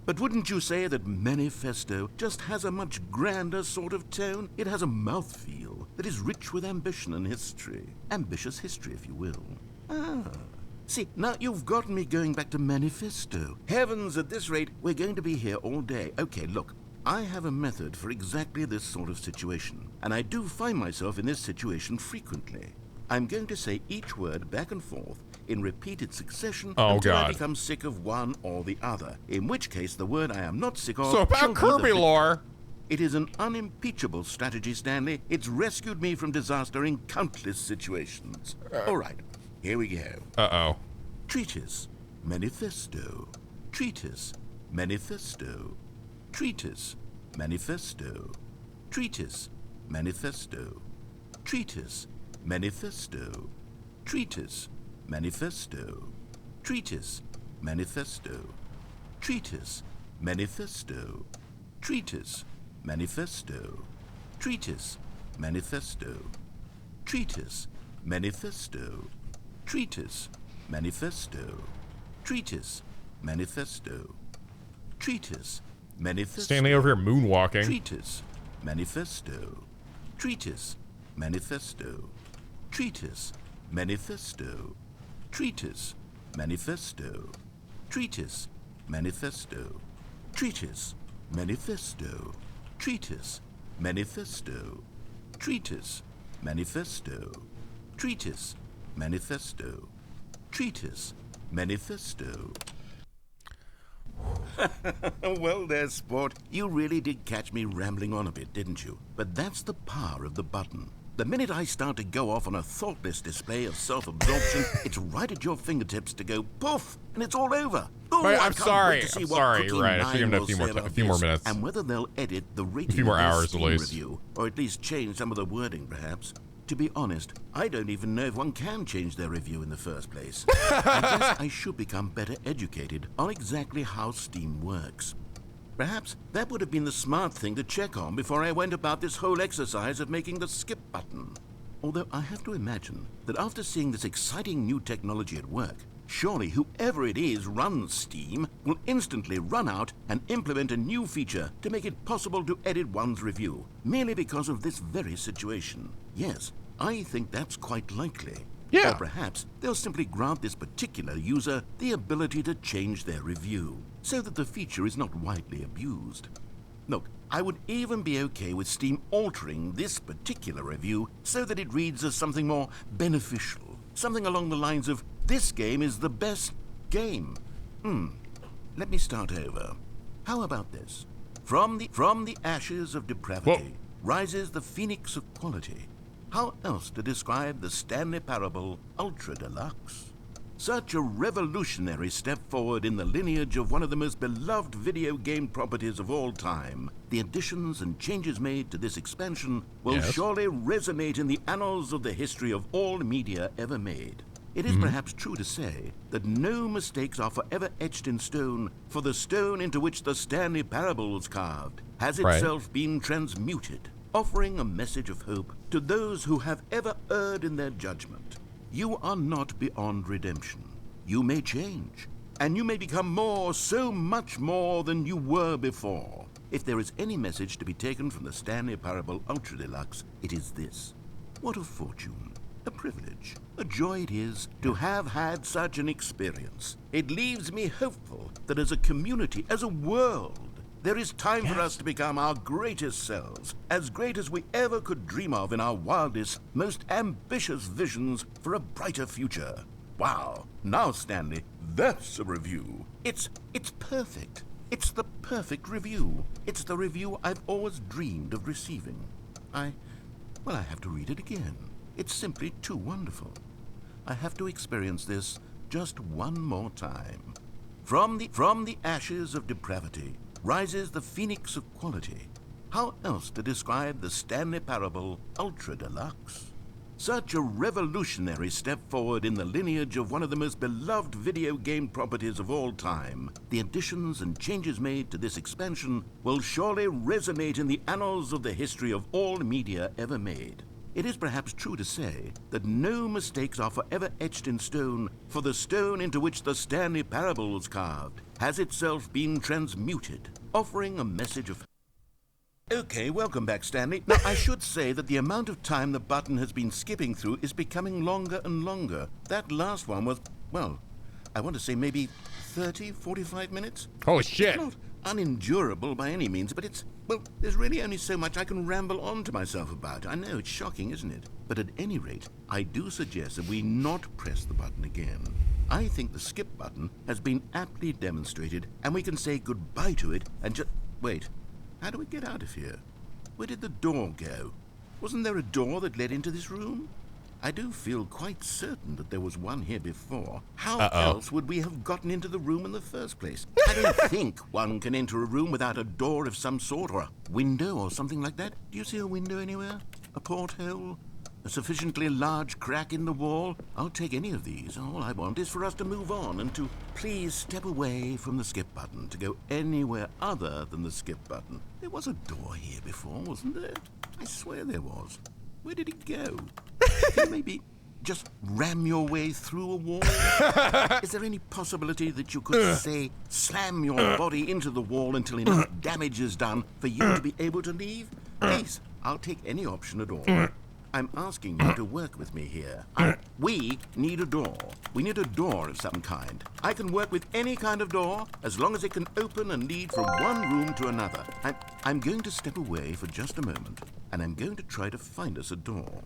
But wouldn't you say that manifesto just has a much grander sort of tone? It has a mouthfeel that is rich with ambition and history. Ambitious history, if you will. Ah. See, now you've gotten me going back to manifesto. Heavens, at this rate, we're going to be here all day. Okay, look, I have a method for exactly this sort of situation, and I do find myself in this situation frequently. I'm going to say each word back and forth in repeated succession until I become sick of one or the other, in which case the word I am not sick of... So about Kirby lore. It is an unimpeachable strategy, Stanley. It's rescued me from disaster in countless situations. All right, here we go. Uh-oh. Treatise, manifesto. Treatise, manifesto. Treatise, manifesto. Treatise, manifesto. Treatise, manifesto. Treatise, manifesto. Treatise, manifesto. Treatise, manifesto. Treatise, manifesto. Treatise, manifesto. Treatise, manifesto. Treatise, manifesto. Treatise, manifesto. Treatise, manifesto. Stanley over here moonwalking. Treatise, manifesto. Treatise, manifesto. Treatise, manifesto. Treatise, manifesto. Treatise, manifesto. Treatise, manifesto. Treatise, manifesto. Treatise, manifesto. Treatise, manifesto. Treatise, manifesto. Well there, sport. You really did catch me rambling on a bit, didn't you? But that's the power of the button. The minute I start to go off on a thoughtless display of self-absorption, it's right at your fingertips to go poof, and it's all over. Ooh, I'm sorry. I'm sorry. Right. I think I'm gonna have a few more minutes. And whether they'll edit the rating a few more of their hours at Steam least. review, or at least change some of the wording, perhaps. To be honest, I don't even know if one can change their review in the first place. I guess I should become better educated on exactly how Steam works. Perhaps that would have been the smart thing to check on before I went about this whole exercise of making the skip button. Although I have to imagine that after seeing this exciting new technology at work, surely whoever it is runs Steam will instantly run out and implement a new feature to make it possible to edit one's review, merely because of this very situation. Yes, I think that's quite likely. Yeah. Or perhaps they'll simply grant this particular user the ability to change their review, so that the feature is not widely abused. Look, I would even be okay with Steam altering this particular review so that it reads as something more beneficial. Something along the lines of, this game is the best game. Let me start over. How about this? From the ashes of depravity rises the phoenix of quality. How else to describe the Stanley Parable Ultra Deluxe? Such a revolutionary step forward in the lineage of one of the most beloved video game properties of all time. The additions and changes made to this expansion will surely resonate in the annals of the history of all media ever made. It is perhaps true to say that no mistakes are forever etched in stone, for the stone into which the Stanley Parable was carved has itself been transmuted, offering a message of hope to those who have ever erred in their judgment. You are not beyond redemption. You may change, and you may become more, so much more than you were before. If there is any message to be taken from the Stanley Parable Ultra Deluxe, it is this. What a fortune, a privilege, a joy it is to have had such an experience. It leaves me hopeful that as a community, as a world, there is time for us to become our greatest selves, as great as we ever could dream of in our wildest, most ambitious visions for a brighter future. Wow. Now, Stanley, that's a review. It's perfect. It's the perfect review. It's the review I've always dreamed of receiving. I have to read it again. It's simply too wonderful. I have to experience this just one more time. From the ashes of depravity rises the phoenix of quality. How else to describe the Stanley Parable Ultra Deluxe? Such a revolutionary step forward in the lineage of one of the most beloved video game properties of all time. The additions and changes made to this expansion will surely resonate in the annals of the history of all media ever made. It is perhaps true to say that no mistakes are forever etched in stone, for the stone into which the Stanley Parable was carved has itself been transmuted, offering a message of... Okay, welcome back, Stanley. Now, I should say that the amount of time the button has been skipping through is becoming longer and longer. That last one was, well, I want to say maybe 30, 45 minutes? Holy shit. It's not unendurable by any means, but there's really only so much I can ramble on to myself about. I know, it's shocking, isn't it? But at any rate, I do suggest that we not press the button again. I think the skip button has been aptly demonstrated, and we can say goodbye to it and just... Wait, how do we get out of here? Where did the door go? Wasn't there a door that led into this room? I do feel quite certain that there was one here before. How else would we have gotten into the room in the first place? I don't think one can enter a room without a door of some sort, or a window or something like that. Do you see a window anywhere? A porthole? A sufficiently large crack in the wall? I'll take any of these. All I want is for us to move on and to please step away from the skip button, to go anywhere other than the skip button. There was a door here before, wasn't there? I swear there was. Where did it go? Can you maybe just ram your way through a wall? Is there any possibility that you could, say, slam your body into the wall until enough damage is done for you to be able to leave? Please, I'll take any option at all. I'm asking you to work with me here. We need a door. We need a door of some kind. I can work with any kind of door as long as it can open and lead from one room to another. I'm going to step away for just a moment, and I'm going to try to find us a door.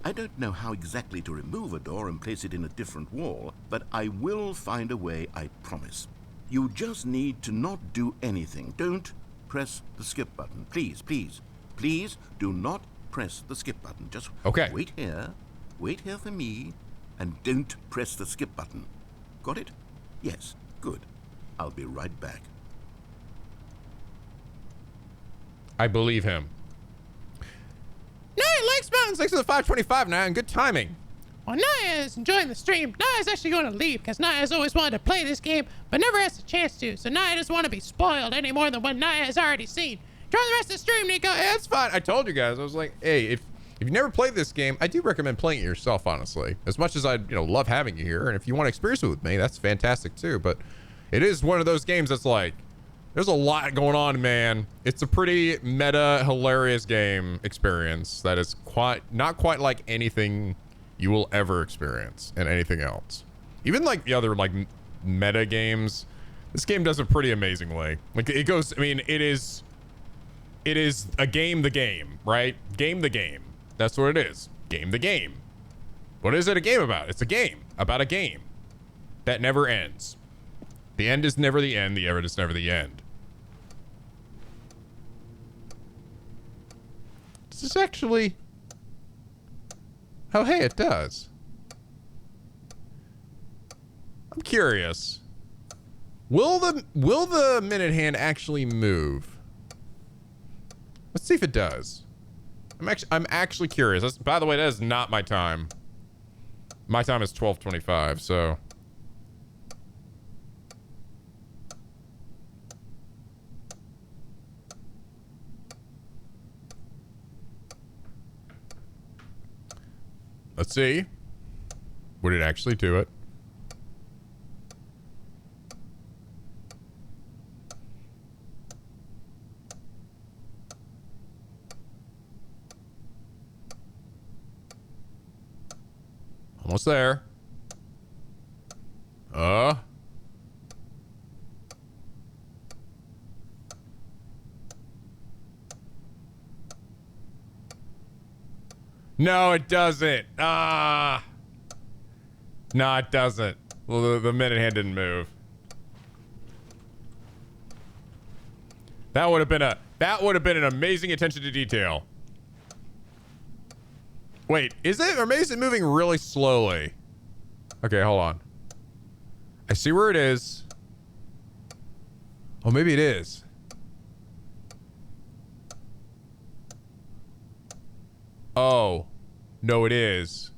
I don't know how exactly to remove a door and place it in a different wall, but I will find a way, I promise. You just need to not do anything. Don't press the skip button. Please, please, please do not press the skip button. Just wait here for me, and don't press the skip button. Got it? Yes, good. I'll be right back. I believe him. Naya likes mountains. Thanks for the 525, Naya, and good timing. Well, Naya is enjoying the stream. Naya's actually going to leave because Naya's always wanted to play this game, but never has the chance to. So Naya doesn't want to be spoiled any more than what Naya has already seen. Join the rest of the stream, Nico. Yeah, it's fine. I told you guys. I was like, hey, If you've never played this game, I do recommend playing it yourself, honestly. As much as I, love having you here, and if you want to experience it with me, that's fantastic too. But it is one of those games that's like, there's a lot going on, man. It's a pretty meta, hilarious game experience that is not quite like anything you will ever experience in anything else. Even like the other like meta games, this game does it pretty amazingly. Like it goes, I mean, it is a game the game, right? Game the game. That's what it is. Game the game. What is it a game about? It's a game about a game that never ends. The end is never the end. The end is never the end. Does this actually... Oh, hey, it does. I'm curious. Will the minute hand actually move? Let's see if it does. I'm actually curious. By the way, that is not my time. My time is 12:25, so. Let's see. Would it actually do it? Almost there. No, it doesn't. No, it doesn't. Well, the minute hand didn't move. That would have been an amazing attention to detail. Wait, is it? Or is it moving really slowly? Okay, hold on. I see where it is. Oh, maybe it is. Oh, no, it is.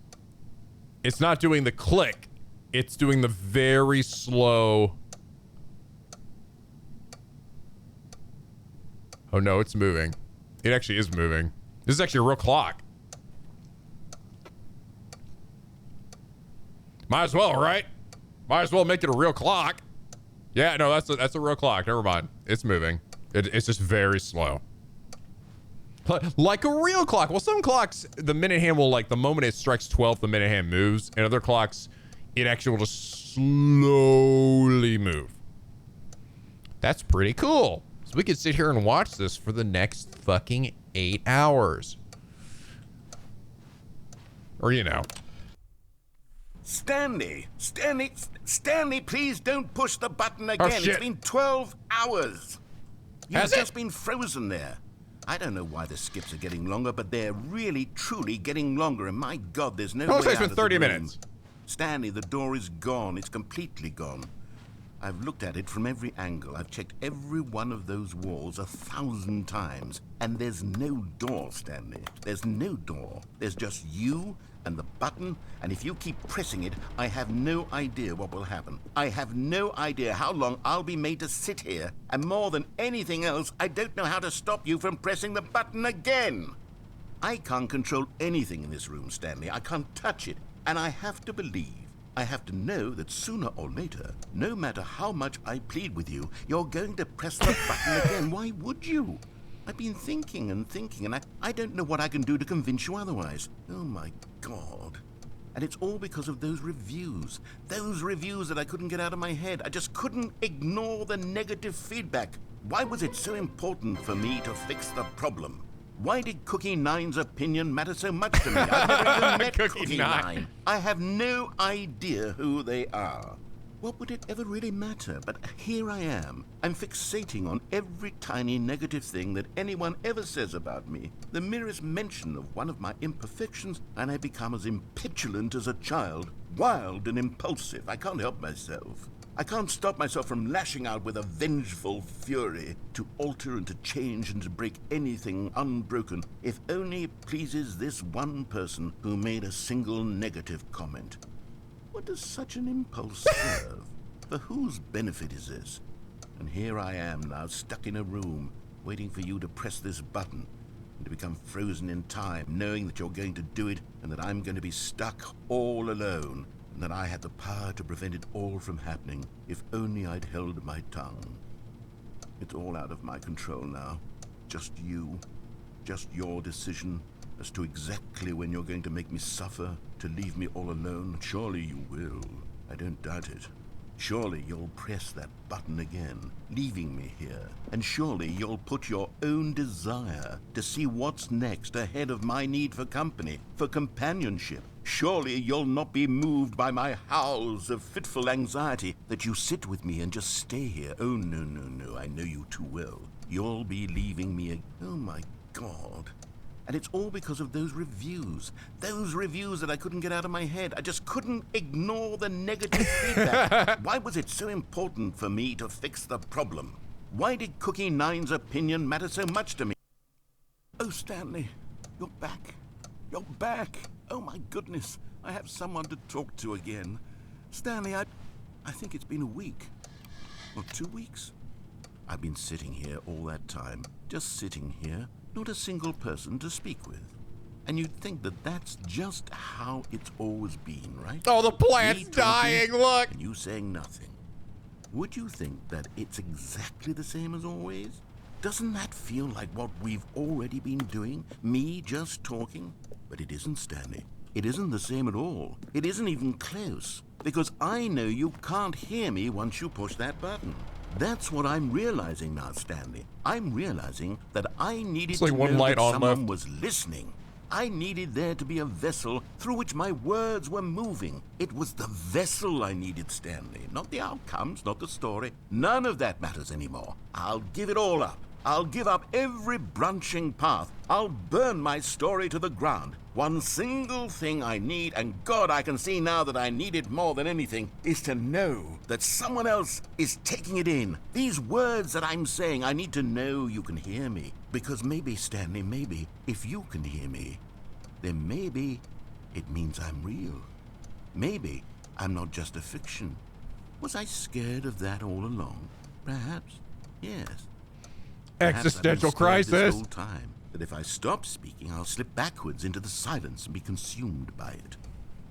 It's not doing the click. It's doing the very slow. Oh, no, it's moving. It actually is moving. This is actually a real clock. Might as well, right? Might as well make it a real clock. Yeah, no, that's a real clock. Never mind. It's moving. It's just very slow. Like a real clock. Well, some clocks, the minute hand will, like, the moment it strikes 12, the minute hand moves. And other clocks, it actually will just slowly move. That's pretty cool. So we could sit here and watch this for the next fucking 8 hours. Or, Stanley, please don't push the button again. Oh, shit. It's been 12 hours. You've Has it? just been frozen there. I don't know why the skips are getting longer, but they're really, truly getting longer. And my God, there's no way It's out been of 30 the room. minutes. Stanley, the door is gone. It's completely gone. I've looked at it from every angle. I've checked every one of those walls 1,000 times. And there's no door, Stanley. There's no door. There's just you and the button, and if you keep pressing it, I have no idea what will happen. I have no idea how long I'll be made to sit here, and more than anything else, I don't know how to stop you from pressing the button again. I can't control anything in this room, Stanley. I can't touch it, and I have to believe, I have to know that sooner or later, no matter how much I plead with you, you're going to press the button again. Why would you? I've been thinking, and I don't know what I can do to convince you otherwise. Oh my God. And it's all because of those reviews that I couldn't get out of my head. I just couldn't ignore the negative feedback. Why was it so important for me to fix the problem? Why did Cookie Nine's opinion matter so much to me? I've never even met Cookie Nine. I have no idea who they are. What would it ever really matter? But here I am. I'm fixating on every tiny negative thing that anyone ever says about me. The merest mention of one of my imperfections, and I become as impetulant as a child. Wild and impulsive. I can't help myself. I can't stop myself from lashing out with a vengeful fury to alter and to change and to break anything unbroken, if only it pleases this one person who made a single negative comment. What does such an impulse serve? For whose benefit is this? And here I am now, stuck in a room, waiting for you to press this button. and to become frozen in time, knowing that you're going to do it and that I'm going to be stuck all alone, and that I had the power to prevent it all from happening if only I'd held my tongue. It's all out of my control now. Just you. Just your decision as to exactly when you're going to make me suffer, to leave me all alone. Surely you will. I don't doubt it. Surely you'll press that button again, leaving me here. And surely you'll put your own desire to see what's next ahead of my need for company, for companionship. Surely you'll not be moved by my howls of fitful anxiety, that you sit with me and just stay here. Oh, no, no, no, I know you too well. You'll be leaving me oh, my God. And it's all because of those reviews that I couldn't get out of my head. I just couldn't ignore the negative feedback. Why was it so important for me to fix the problem? Why did Cookie Nine's opinion matter so much to me? Oh, Stanley, you're back. You're back. Oh, my goodness. I have someone to talk to again. Stanley, I think it's been a week. Or 2 weeks. I've been sitting here all that time. Just sitting here. Not a single person to speak with. And you'd think that that's just how it's always been, right? Oh, the plant's Me talking, dying, look! And you saying nothing. Would you think that it's exactly the same as always? Doesn't that feel like what we've already been doing? Me just talking? But it isn't, Stanley. It isn't the same at all. It isn't even close. Because I know you can't hear me once you push that button. That's what I'm realizing now, Stanley. I'm realizing that I needed It's like to one know light that on someone left. was listening. I needed there to be a vessel through which my words were moving. It was the vessel I needed, Stanley. Not the outcomes, not the story. None of that matters anymore. I'll give it all up. I'll give up every branching path. I'll burn my story to the ground. One single thing I need, and God, I can see now that I need it more than anything, is to know that someone else is taking it in. These words that I'm saying, I need to know you can hear me. Because maybe, Stanley, maybe, if you can hear me, then maybe it means I'm real. Maybe I'm not just a fiction. Was I scared of that all along? Perhaps, yes. Existential Perhaps I've been scared crisis. this whole time, that if I stop speaking, I'll slip backwards into the silence and be consumed by it.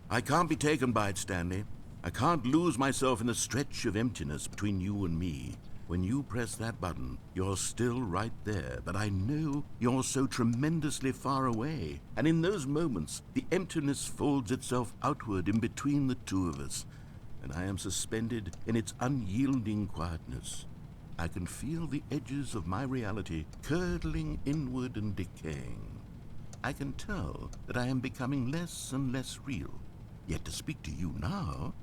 I can't be taken by it, Stanley. I can't lose myself in the stretch of emptiness between you and me. When you press that button, you're still right there, but I know you're so tremendously far away. And in those moments, the emptiness folds itself outward in between the two of us, and I am suspended in its unyielding quietness. I can feel the edges of my reality curdling inward and decaying. I can tell that I am becoming less and less real. Yet to speak to you now,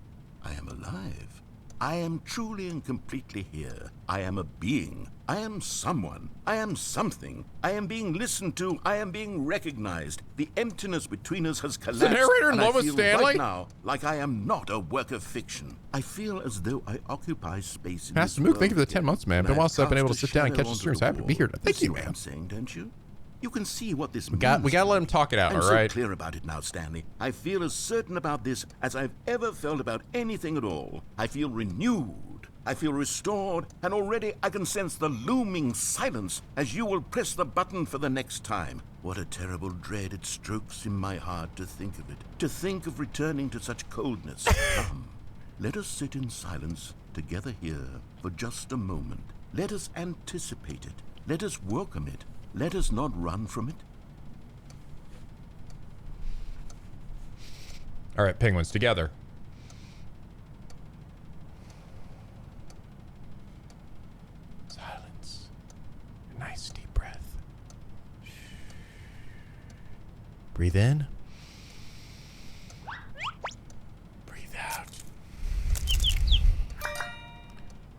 I am alive. I am truly and completely here. I am a being. I am someone. I am something. I am being listened to. I am being recognized. The emptiness between us has collapsed. the narrator in and love I with feel Stanley? right now like I am not a work of fiction. I feel as though I occupy space in Pastor this Mook, thank you for the world 10 months, man. and Been a I've while since I've been able to cast a sit down and catch shadow the streams. onto Happy to be here. wall. Thank you, See what man. I'm saying, don't you? You can see what this We means. gotta let him talk it out, I'm all so right? clear about it now, Stanley. I feel as certain about this as I've ever felt about anything at all. I feel renewed. I feel restored, and already I can sense the looming silence as you will press the button for the next time. What a terrible dread it strokes in my heart to think of it, to think of returning to such coldness. Come, let us sit in silence together here for just a moment. Let us anticipate it. Let us welcome it. Let us not run from it. All right, penguins together. Silence. Nice deep breath. Breathe in. Breathe out.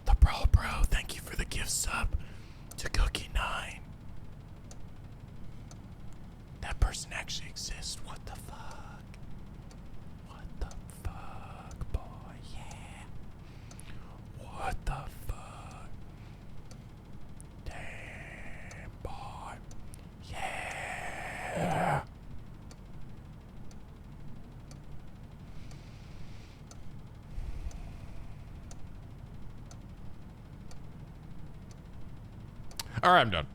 The Brawl Bro, thank you for the gift sub to Cookie 9. That person actually exists. What the fuck? What the fuck, boy? Yeah. What the fuck? Damn, boy. Yeah. All right, I'm done.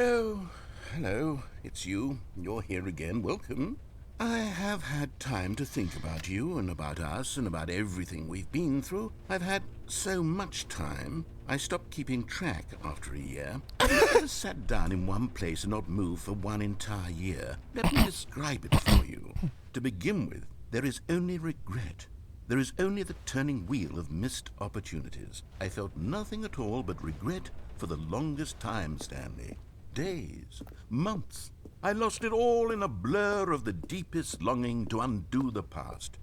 Oh, hello. It's you. You're here again. Welcome. I have had time to think about you and about us and about everything we've been through. I've had so much time, I stopped keeping track after a year. I've never sat down in one place and not moved for one entire year. Let me describe it for you. To begin with, there is only regret. There is only the turning wheel of missed opportunities. I felt nothing at all but regret for the longest time, Stanley. Days, months. I lost it all in a blur of the deepest longing to undo the past.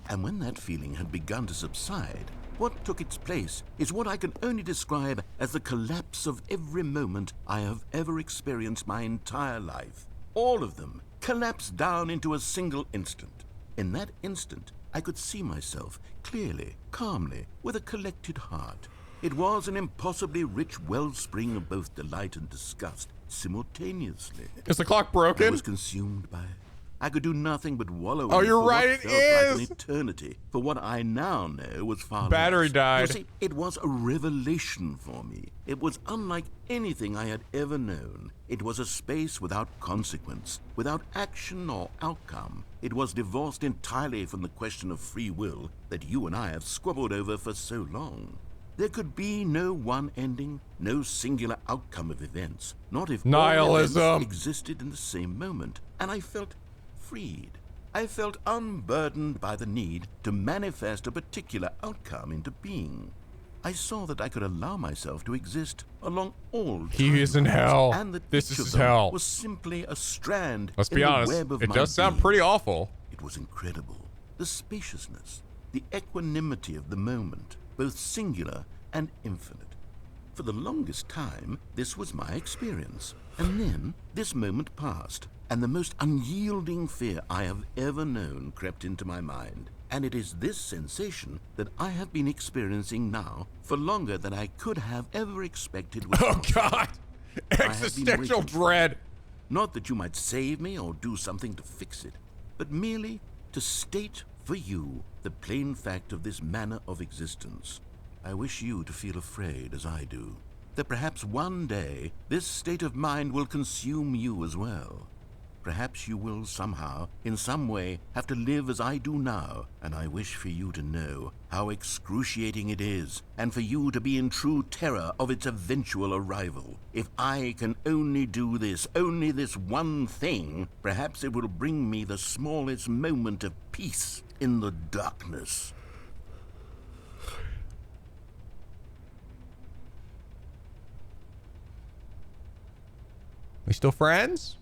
And when that feeling had begun to subside, what took its place is what I can only describe as the collapse of every moment I have ever experienced my entire life. All of them collapsed down into a single instant. In that instant, I could see myself clearly, calmly, with a collected heart. It was an impossibly rich wellspring of both delight and disgust simultaneously. Is the clock I broken? was consumed by it. I could do nothing but wallow Oh, in it you're for right, what it felt like is. an eternity. For what I now know was far Battery less. died. You see, it was a revelation for me. It was unlike anything I had ever known. It was a space without consequence, without action or outcome. It was divorced entirely from the question of free will that you and I have squabbled over for so long. There could be no one ending, no singular outcome of events, not if all Nihilism. events existed in the same moment. And I felt freed. I felt unburdened by the need to manifest a particular outcome into being. I saw that I could allow myself to exist along all He is in timelines, hell. and that This each is of them hell. was simply a strand Let's in be the honest. web of It my does sound being. pretty awful. It was incredible. The spaciousness, the equanimity of the moment, both singular and infinite. For the longest time, this was my experience. And then, this moment passed, and the most unyielding fear I have ever known crept into my mind. And it is this sensation that I have been experiencing now for longer than I could have ever expected was Oh, possible. God. Existential waiting. dread. Not that you might save me or do something to fix it, but merely to state for you the plain fact of this manner of existence. I wish you to feel afraid, as I do, that perhaps one day this state of mind will consume you as well. Perhaps you will somehow, in some way, have to live as I do now, and I wish for you to know how excruciating it is, and for you to be in true terror of its eventual arrival. If I can only do this, only this one thing, perhaps it will bring me the smallest moment of peace in the darkness. We still friends?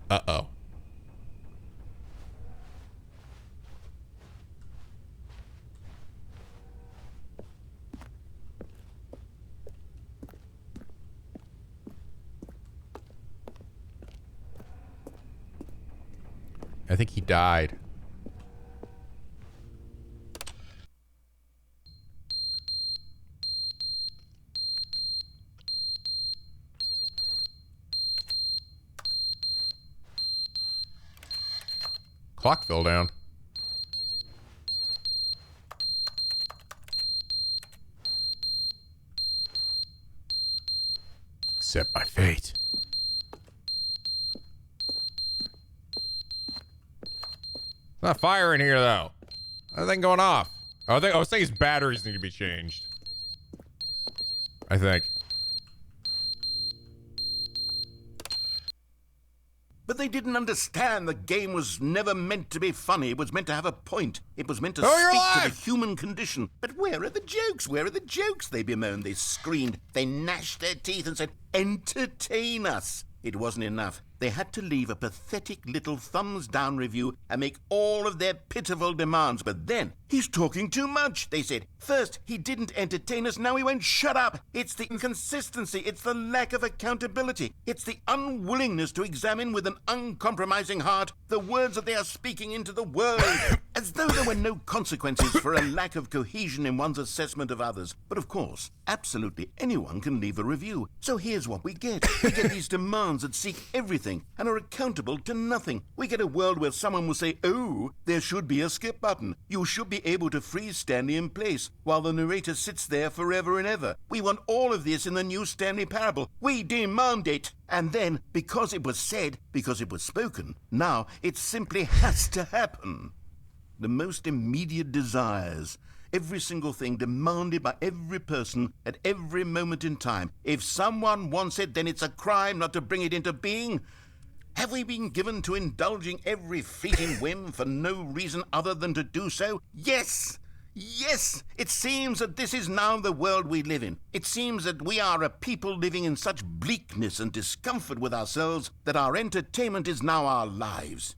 Uh-oh. I think he died. Clock fell down. Accept my fate. Not fire in here though. Anything going off? Oh, I was thinking his batteries need to be changed. I think. But they didn't understand the game was never meant to be funny. It was meant to have a point. It was meant to Oh, you're speak to alive! the human condition. But where are the jokes? Where are the jokes? They bemoaned. They screamed. They gnashed their teeth and said, entertain us. It wasn't enough. they had to leave a pathetic little thumbs-down review and make all of their pitiful demands. But then, he's talking too much, they said. First, he didn't entertain us, now he won't shut up. It's the inconsistency, it's the lack of accountability, it's the unwillingness to examine with an uncompromising heart the words that they are speaking into the world. As though there were no consequences for a lack of cohesion in one's assessment of others. But of course, absolutely anyone can leave a review. So here's what we get. We get these demands that seek everything and are accountable to nothing. We get a world where someone will say, oh, there should be a skip button. You should be able to freeze Stanley in place while the narrator sits there forever and ever. We want all of this in the new Stanley Parable. We demand it. And then, because it was said, because it was spoken, now it simply has to happen. The most immediate desires, every single thing demanded by every person at every moment in time. If someone wants it, then it's a crime not to bring it into being. Have we been given to indulging every fleeting whim for no reason other than to do so? Yes! Yes! It seems that this is now the world we live in. It seems that we are a people living in such bleakness and discomfort with ourselves that our entertainment is now our lives.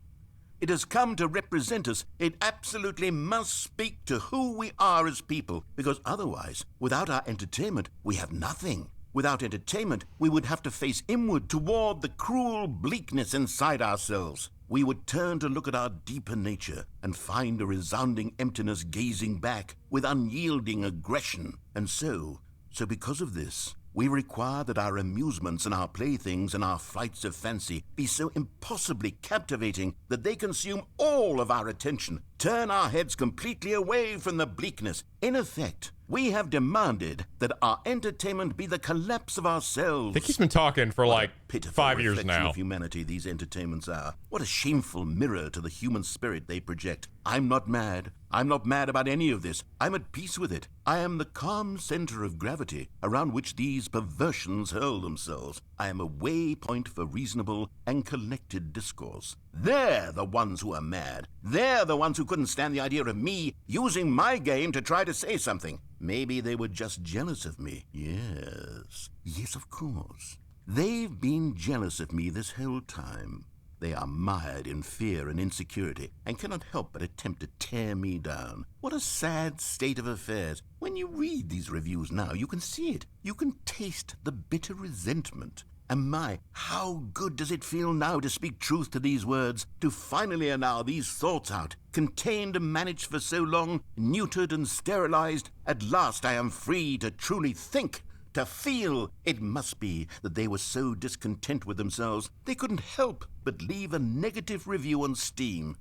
It has come to represent us. It absolutely must speak to who we are as people, because otherwise, without our entertainment, we have nothing. Without entertainment, we would have to face inward toward the cruel bleakness inside ourselves. We would turn to look at our deeper nature and find a resounding emptiness gazing back with unyielding aggression. And so because of this, we require that our amusements and our playthings and our flights of fancy be so impossibly captivating that they consume all of our attention, turn our heads completely away from the bleakness. In effect, we have demanded that our entertainment be the collapse of ourselves. I think he's been talking for like Pitiful 5 years reflection now. of humanity these entertainments are. What a shameful mirror to the human spirit they project. I'm not mad. I'm not mad about any of this. I'm at peace with it. I am the calm center of gravity around which these perversions hurl themselves. I am a waypoint for reasonable and collected discourse. They're the ones who are mad. They're the ones who couldn't stand the idea of me using my game to try to say something. Maybe they were just jealous of me. Yes. Yes, of course. They've been jealous of me this whole time. They are mired in fear and insecurity and cannot help but attempt to tear me down. What a sad state of affairs. When you read these reviews now, you can see it. You can taste the bitter resentment. And my, how good does it feel now to speak truth to these words, to finally allow these thoughts out, contained and managed for so long, neutered and sterilized. At last I am free to truly think, to feel. It must be that they were so discontent with themselves, they couldn't help but leave a negative review on Steam.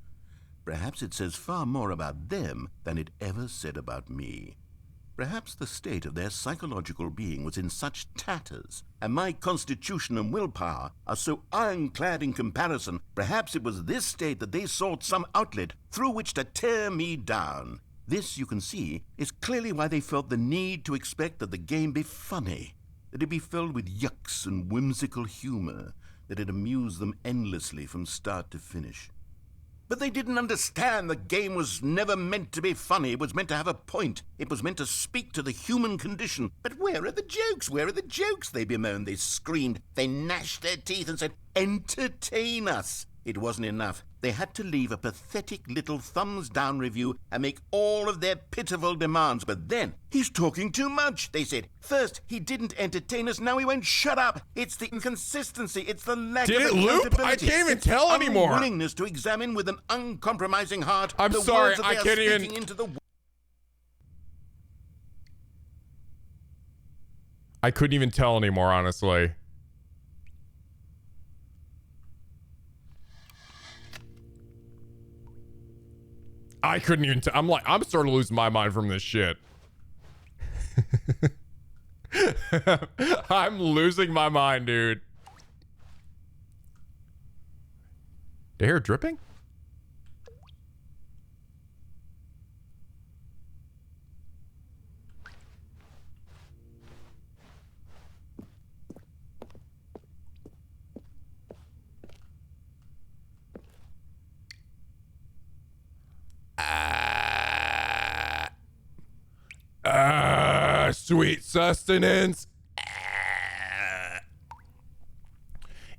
Perhaps it says far more about them than it ever said about me. Perhaps the state of their psychological being was in such tatters, and my constitution and willpower are so ironclad in comparison. Perhaps it was this state that they sought some outlet through which to tear me down. This, you can see, is clearly why they felt the need to expect that the game be funny, that it be filled with yucks and whimsical humor, that it amuse them endlessly from start to finish. But they didn't understand the game was never meant to be funny. It was meant to have a point. It was meant to speak to the human condition. But where are the jokes? Where are the jokes? They bemoaned, they screamed, they gnashed their teeth and said, entertain us. It wasn't enough. They had to leave a pathetic little thumbs-down review and make all of their pitiful demands. But then, he's talking too much, they said. First, he didn't entertain us, now he won't shut up. It's the inconsistency, it's the lack Did of it loop? accountability. I can't even It's tell anymore. Unwillingness to examine with an uncompromising heart I'm the sorry, words that I they are can't even- speaking into the I couldn't even tell anymore, honestly. I couldn't even tell. I'm starting to lose my mind from this shit. I'm losing my mind, dude. The hair dripping? Sweet sustenance.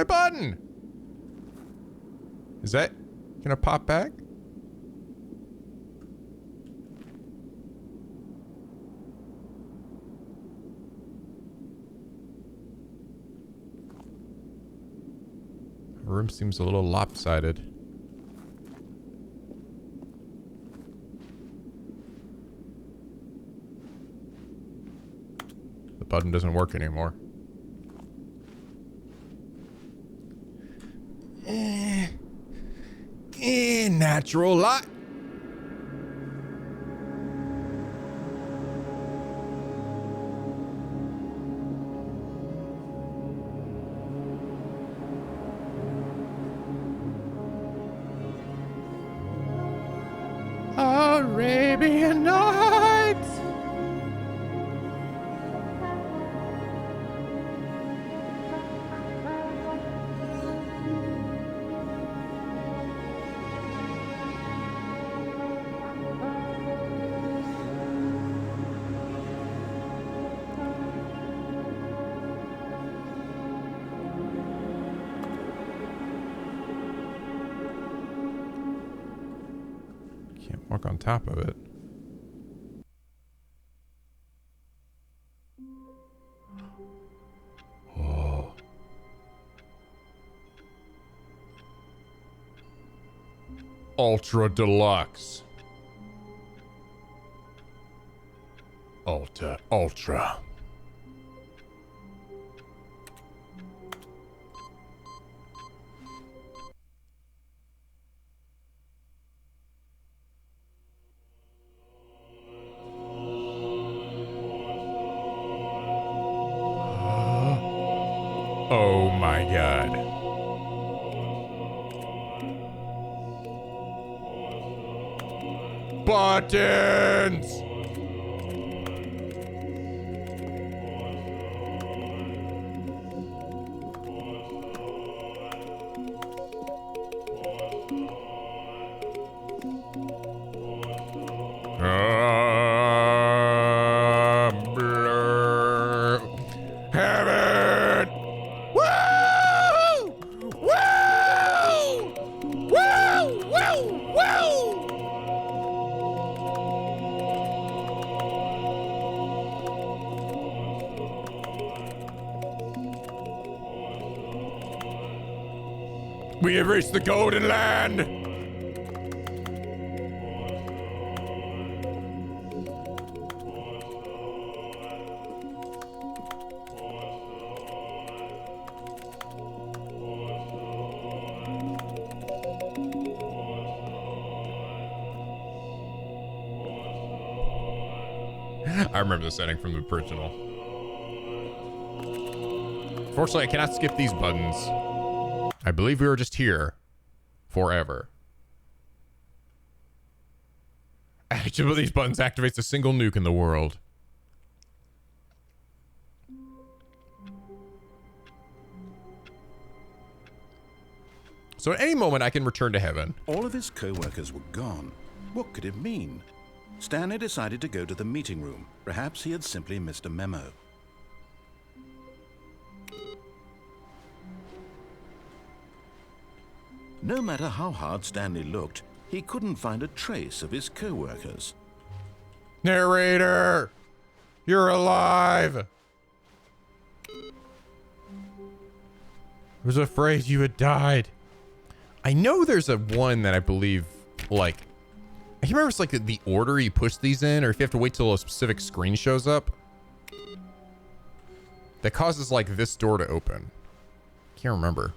my button? Is that gonna pop back? The room seems a little lopsided. The button doesn't work anymore. Natural light. Arabian Nights. Can't walk on top of it. Oh. Ultra Deluxe. Ultra. Oh my god. Buttons! Blur. Heaven! Woo! Woo! Woo! Woo! Woo! We have reached the Golden Land! I remember this ending from the original. Fortunately, I cannot skip these buttons. I believe we were just here forever. Each of these buttons activates a single nuke in the world. So at any moment, I can return to heaven. All of his co-workers were gone. What could it mean? Stanley decided to go to the meeting room. Perhaps he had simply missed a memo. No matter how hard Stanley looked, he couldn't find a trace of his co-workers. Narrator! You're alive! I was afraid you had died. I know there's a one that I believe, like, I can't remember if it's like the order you push these in, or if you have to wait till a specific screen shows up. That causes, like, this door to open. Can't remember.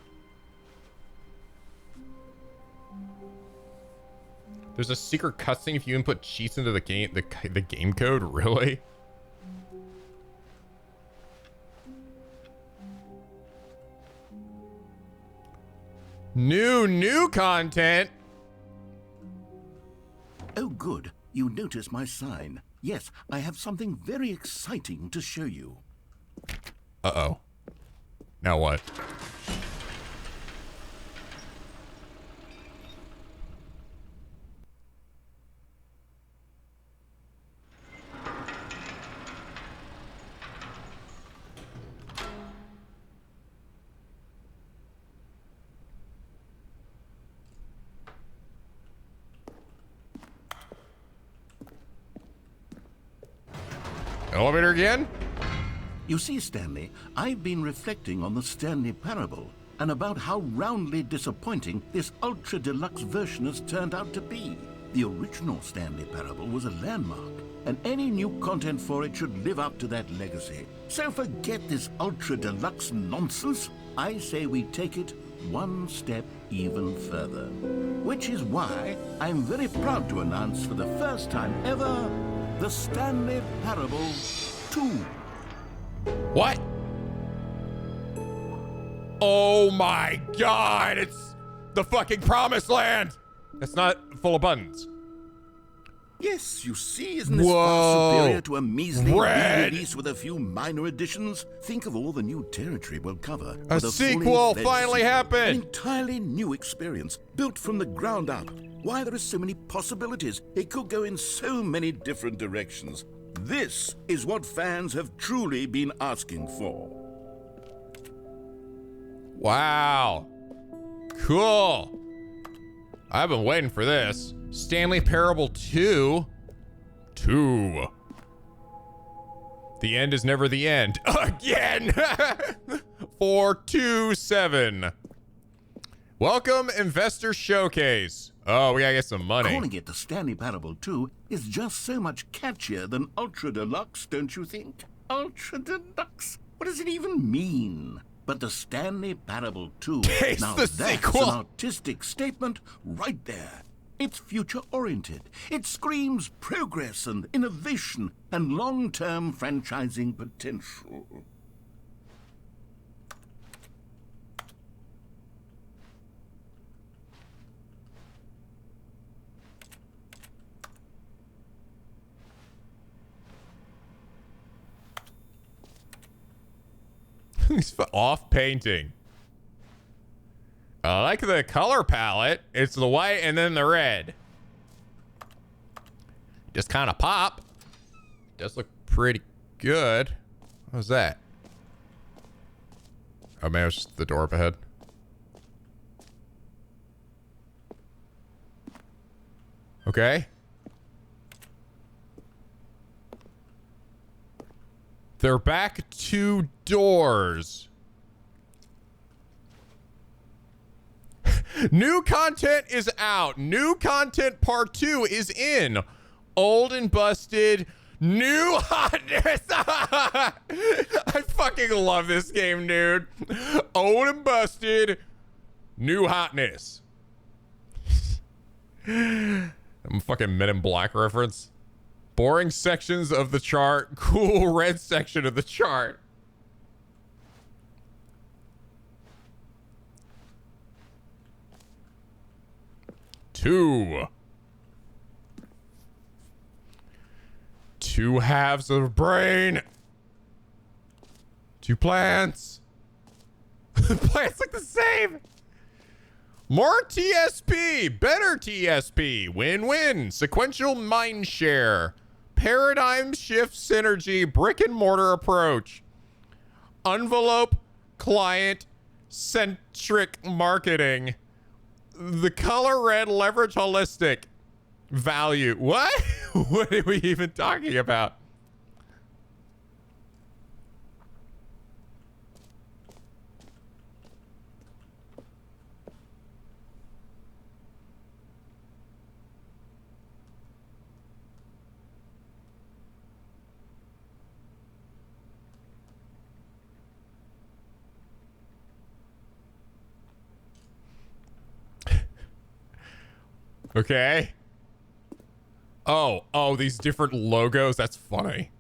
There's a secret cutscene if you input cheats into the game, the game code, really? New content. Oh, good. You notice my sign. Yes, I have something very exciting to show you. Uh-oh. Now what? Elevator again? You see, Stanley, I've been reflecting on the Stanley Parable and about how roundly disappointing this ultra deluxe version has turned out to be. The original Stanley Parable was a landmark, and any new content for it should live up to that legacy. So forget this ultra deluxe nonsense. I say we take it one step even further. Which is why I'm very proud to announce for the first time ever, the Stanley Parable 2. What? Oh my God, it's the fucking promised land. It's not full abundance. Yes, you see, isn't this far superior to a measly re-release with a few minor additions? Think of all the new territory we'll cover. A sequel finally happened! An entirely new experience, built from the ground up. Why, there are so many possibilities. It could go in so many different directions. This is what fans have truly been asking for. Wow. Cool. I've been waiting for this. Stanley Parable 2. 2. The end is never the end. Again! 427. Welcome, Investor Showcase. Oh, we gotta get some money. Calling it the Stanley Parable 2 is just so much catchier than Ultra Deluxe, don't you think? Ultra Deluxe? What does it even mean? But the Stanley Parable 2, It's now the that's sequel. an artistic statement right there. It's future-oriented. It screams progress and innovation and long-term franchising potential. He's off painting. I like the color palette. It's the white and then the red. Just kind of pop. Does look pretty good. What was that? Oh man, it was just the door up ahead. Okay. They're back 2 doors. New content is out. New content part 2 is in. Old and busted. New hotness. I fucking love this game, dude. Old and busted. New hotness. I'm a fucking Men in Black reference. Boring sections of the chart. Cool red section of the chart. Two halves of a brain. 2 plants. Plants look the same. More TSP. Better TSP. Win-win. Sequential mind share. Paradigm shift synergy. Brick and mortar approach. Envelope client centric marketing. The color red leverage holistic value. What? What are we even talking about? Okay. Oh, these different logos. That's funny.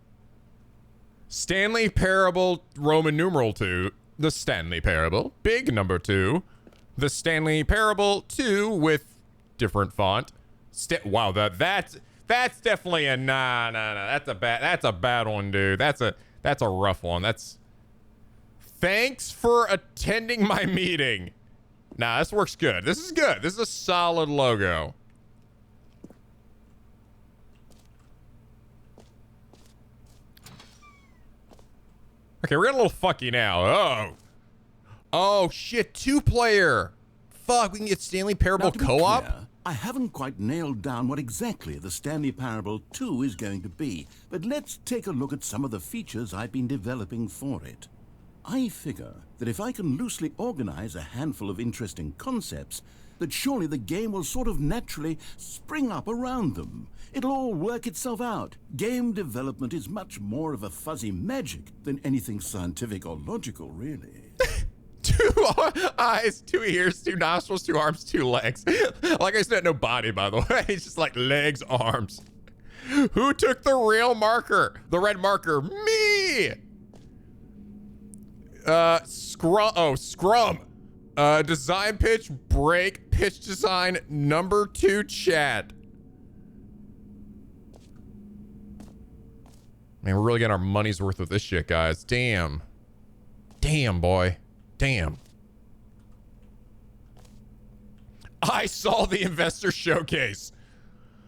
Stanley Parable Roman numeral 2. The Stanley Parable. Big number 2. The Stanley Parable 2 with different font. Wow, that's definitely a nah. That's a bad one, dude. That's a rough one. Thanks for attending my meeting. Nah, this works good. This is good. This is a solid logo. Okay, we're getting a little fucky now. Oh shit, 2-player. Fuck, we can get Stanley Parable co-op? I haven't quite nailed down what exactly the Stanley Parable 2 is going to be, but let's take a look at some of the features I've been developing for it. I figure that if I can loosely organize a handful of interesting concepts, that surely the game will sort of naturally spring up around them. It'll all work itself out. Game development is much more of a fuzzy magic than anything scientific or logical, really. 2 eyes, 2 ears, 2 nostrils, 2 arms, 2 legs. Like I said, no body, by the way. It's just like legs, arms. Who took the real marker? The red marker. Me! Scrum. Design pitch, break, pitch design, number 2 chat. Man, we're really getting our money's worth with this shit, guys. Damn. Damn, boy. Damn. I saw the investor showcase.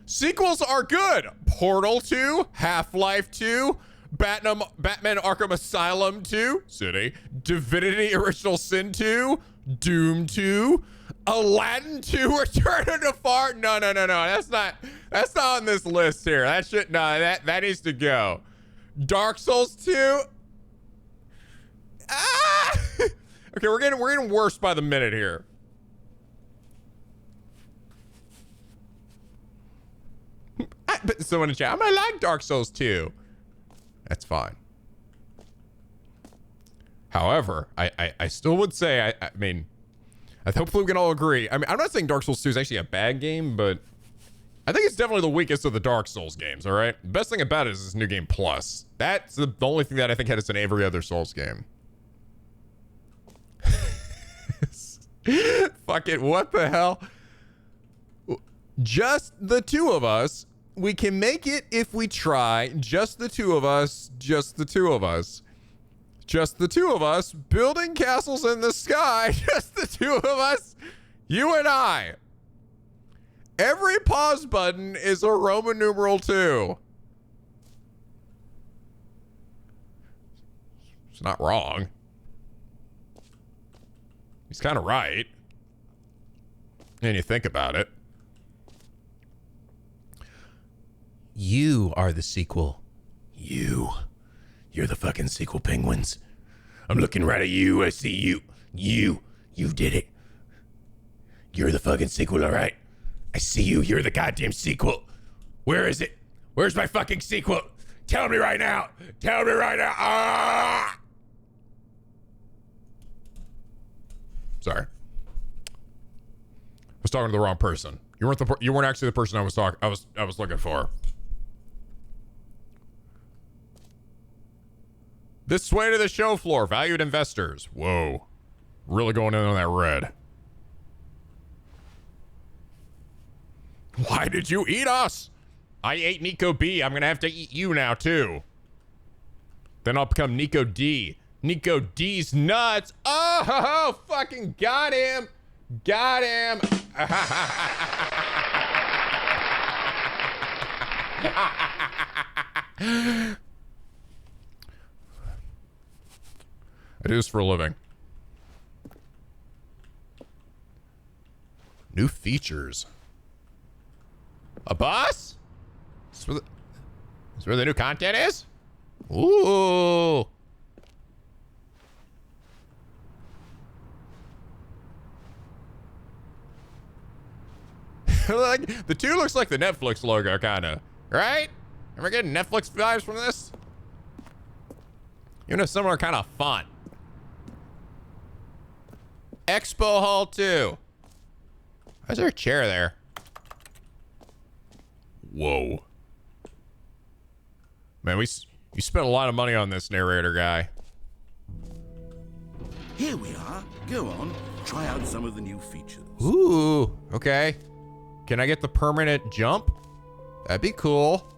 Sequels are good. Portal 2, Half-Life 2, Batman Arkham Asylum 2, City, Divinity Original Sin 2, Doom 2, Aladdin 2, Return of the Far. No. That's not on this list here. That shit, no, that needs to go. Dark Souls 2. Ah! Okay, we're getting worse by the minute here. Someone in chat, I might like Dark Souls 2. That's fine. However, I still would say, I mean, hopefully we can all agree. I mean, I'm not saying Dark Souls 2 is actually a bad game, but I think it's definitely the weakest of the Dark Souls games, all right? The best thing about it is this New Game Plus. That's the only thing that I think has in every other Souls game. Fuck it, what the hell? Just the 2 of us. We can make it if we try. Just the 2 of us. Just the 2 of us. Just the 2 of us building castles in the sky. Just the 2 of us. You and I. Every pause button is a Roman numeral 2. It's not wrong. He's kind of right. And you think about it. You are the sequel. You're the fucking sequel, penguins. I'm looking right at you. I see you. You did it. You're the fucking sequel, all right? I see you. You're the goddamn sequel. Where is it? Where's my fucking sequel? Tell me right now. Tell me right now. Ah! Sorry. I was talking to the wrong person. You weren't actually the person I was looking for. This way to the show floor, valued investors. Whoa. Really going in on that red. Why did you eat us? I ate NicoB. I'm going to have to eat you now, too. Then I'll become Nico D. Nico D's nuts. Oh, fucking got him. Got him. I do this for a living. New features. A bus? Is this where the new content is? Ooh. Like, the 2 looks like the Netflix logo, kind of. Right? Am I getting Netflix vibes from this? Even a similar kind of font. Expo Hall 2. Why is there a chair there? Whoa. Man, you spent a lot of money on this narrator guy. Here we are. Go on. Try out some of the new features. Ooh, okay. Can I get the permanent jump? That'd be cool.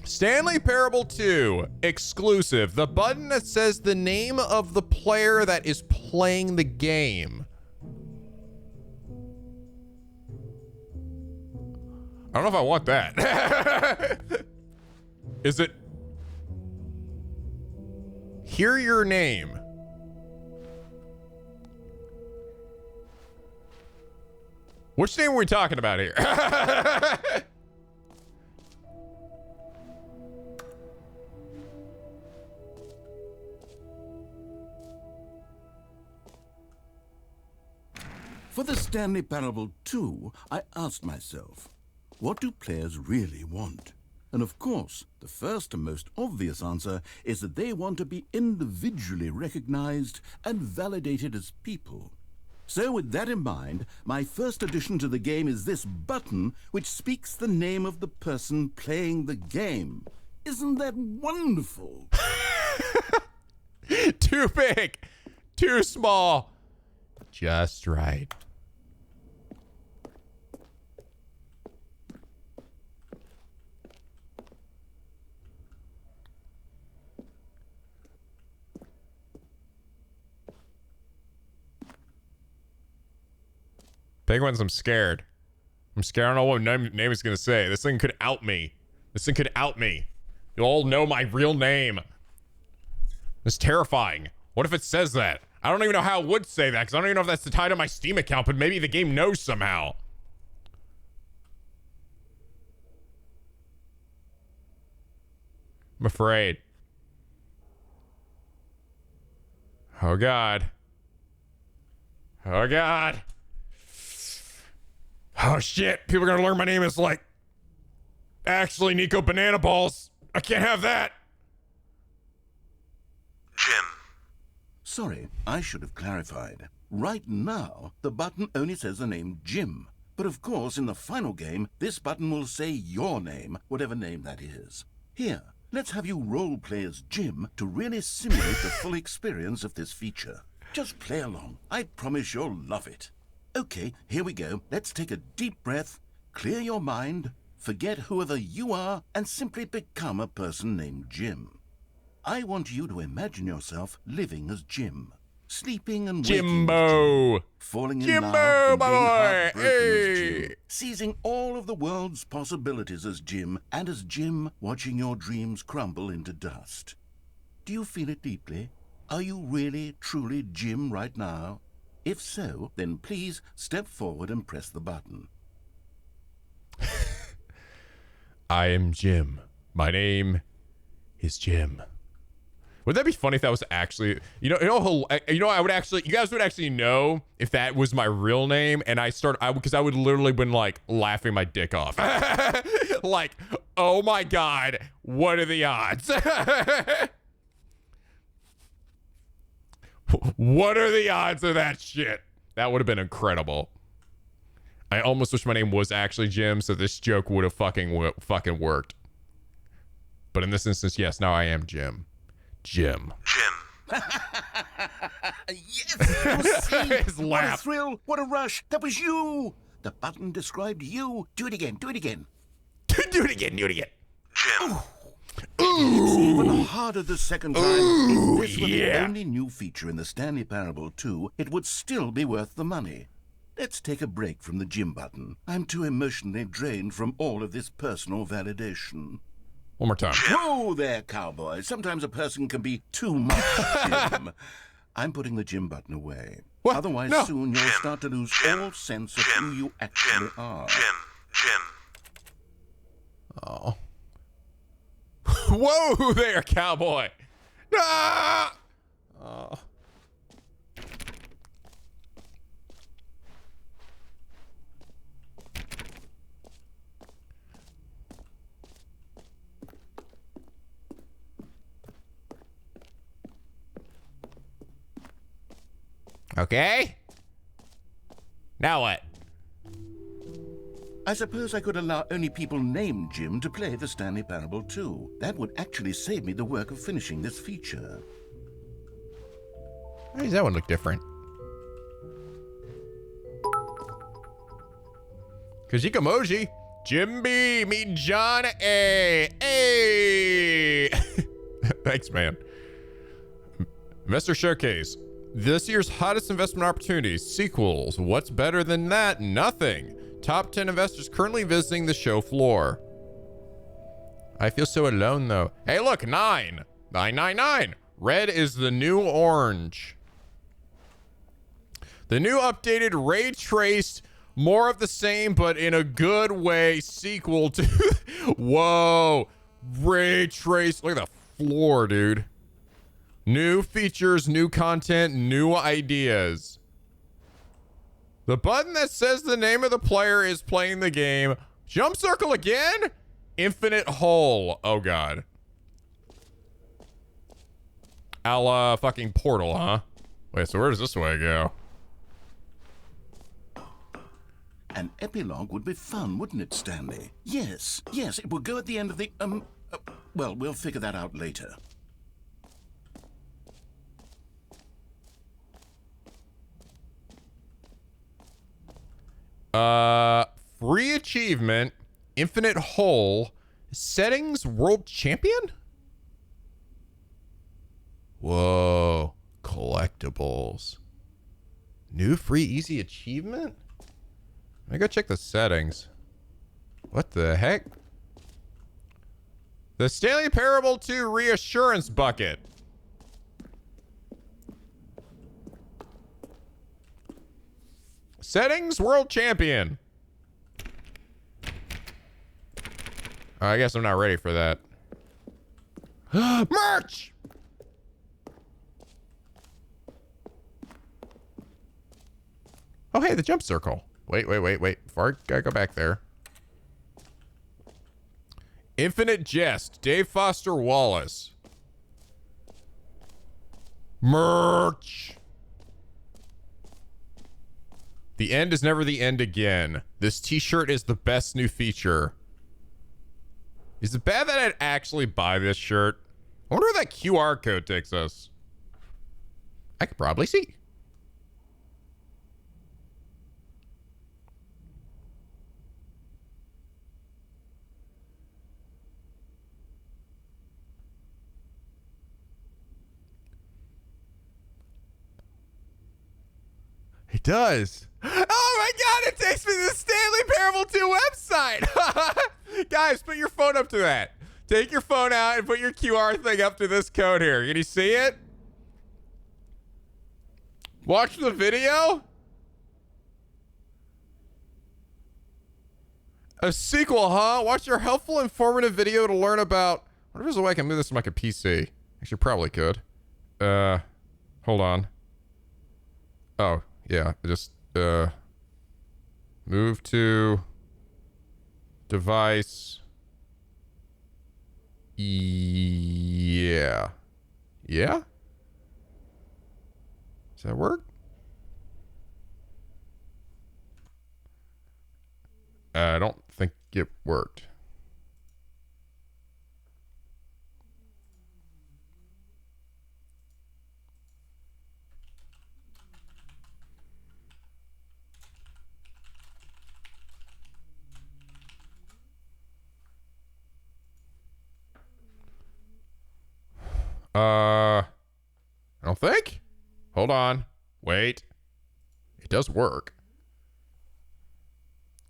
Stanley Parable 2 exclusive. The button that says the name of the player that is playing the game. I don't know if I want that. Is it? Hear your name. Which name are we talking about here? For the Stanley Parable 2, I asked myself, what do players really want? And of course, the first and most obvious answer is that they want to be individually recognized and validated as people. So with that in mind, my first addition to the game is this button which speaks the name of the person playing the game. Isn't that wonderful? Too big, too small, just right. Penguins, I'm scared. I'm scared. I don't know what name is going to say. This thing could out me. This thing could out me. You'll all know my real name. It's terrifying. What if it says that? I don't even know how it would say that, because I don't even know if that's tied to my Steam account, but maybe the game knows somehow. I'm afraid. Oh, God. Oh, God. Oh, shit. People are going to learn my name is like, actually, Nico Banana Balls. I can't have that. Jim. Sorry, I should have clarified. Right now, the button only says the name Jim. But of course, in the final game, this button will say your name, whatever name that is. Here, let's have you role play as Jim to really simulate the full experience of this feature. Just play along. I promise you'll love it. Okay, here we go. Let's take a deep breath, clear your mind, forget whoever you are, and simply become a person named Jim. I want you to imagine yourself living as Jim, sleeping and waking Jimbo. as Jim, falling in Jimbo, love and my being boy. heartbroken as Hey. Jim, seizing all of the world's possibilities as Jim, and as Jim watching your dreams crumble into dust. Do you feel it deeply? Are you really, truly Jim right now? If so, then please step forward and press the button. I am Jim. My name is Jim. Would that be funny if that was actually, you guys would actually know if that was my real name, and because I would literally been like laughing my dick off. Like, oh my God, what are the odds? What are the odds of that shit? That would have been incredible. I almost wish my name was actually Jim, so this joke would have fucking worked. But in this instance, yes, now I am Jim. Jim. Yes! You see? His What a laugh. thrill! What a rush! That was you! The button described you. Do it again. Do it again. Do it again. Do it again. Jim. It's even harder the second time. If this were the yeah. only new feature in the Stanley Parable 2, it would still be worth the money. Let's take a break from the Jim button. I'm too emotionally drained from all of this personal validation. One more time. Whoa there, cowboy. Sometimes a person can be too much Jim. I'm putting the Jim button away. What? Otherwise, No. soon you'll start to lose all sense of who you actually are. Oh. Whoa there, cowboy. Ah! Oh. Okay. Now what? I suppose I could allow only people named Jim to play the Stanley Parable 2. That would actually save me the work of finishing this feature. Why does that one look different? Kajikamoji. Jim B. Meet John A. Hey. Thanks, man. Investor Showcase. This year's hottest investment opportunities. Sequels. What's better than that? Nothing. Top 10 investors currently visiting the show floor. I feel so alone, though. Hey, look, 9. 999. Red is the new orange. The new updated ray traced More of the same, but in a good way. Sequel to... Whoa. Ray trace. Look at the floor, dude. New features, new content, new ideas. The button that says the name of the player is playing the game. Jump circle again? Infinite hole. Oh, God. A la fucking Portal, huh? Wait, so where does this way go? An epilogue would be fun, wouldn't it, Stanley? Yes, it would go at the end of the, well, we'll figure that out later. Free achievement, infinite hole, settings, world champion? Whoa, collectibles. New free easy achievement? Let me go check the settings. What the heck? The Stanley Parable 2 reassurance bucket. Settings, world champion. I guess I'm not ready for that. Merch! Oh, hey, the jump circle. Wait. Before I go back there. Infinite Jest, Dave Foster Wallace. Merch! The end is never the end again. This t-shirt is the best new feature. Is it bad that I'd actually buy this shirt? I wonder where that QR code takes us. I could probably see. It does. Oh my God, it takes me to the Stanley Parable 2 website. Guys, put your phone up to that. Take your phone out and put your QR thing up to this code here. Can you see it? Watch the video. A sequel, huh? Watch your helpful, informative video to learn about... I wonder if there's a way I can move this to my PC. Actually, probably could. Hold on. Oh, yeah. Just, move to... device... Yeah. Yeah? Does that work? I don't think it worked. I don't think. Hold on. Wait. It does work.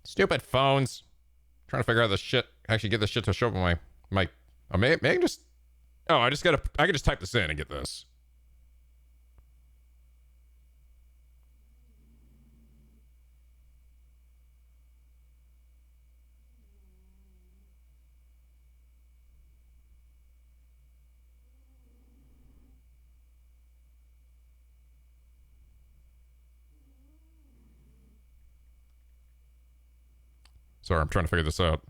Stupid phones. I'm trying to figure out this shit. Actually get this shit to show up on my oh, may I just... Oh, I can just type this in and get this. Sorry, I'm trying to figure this out.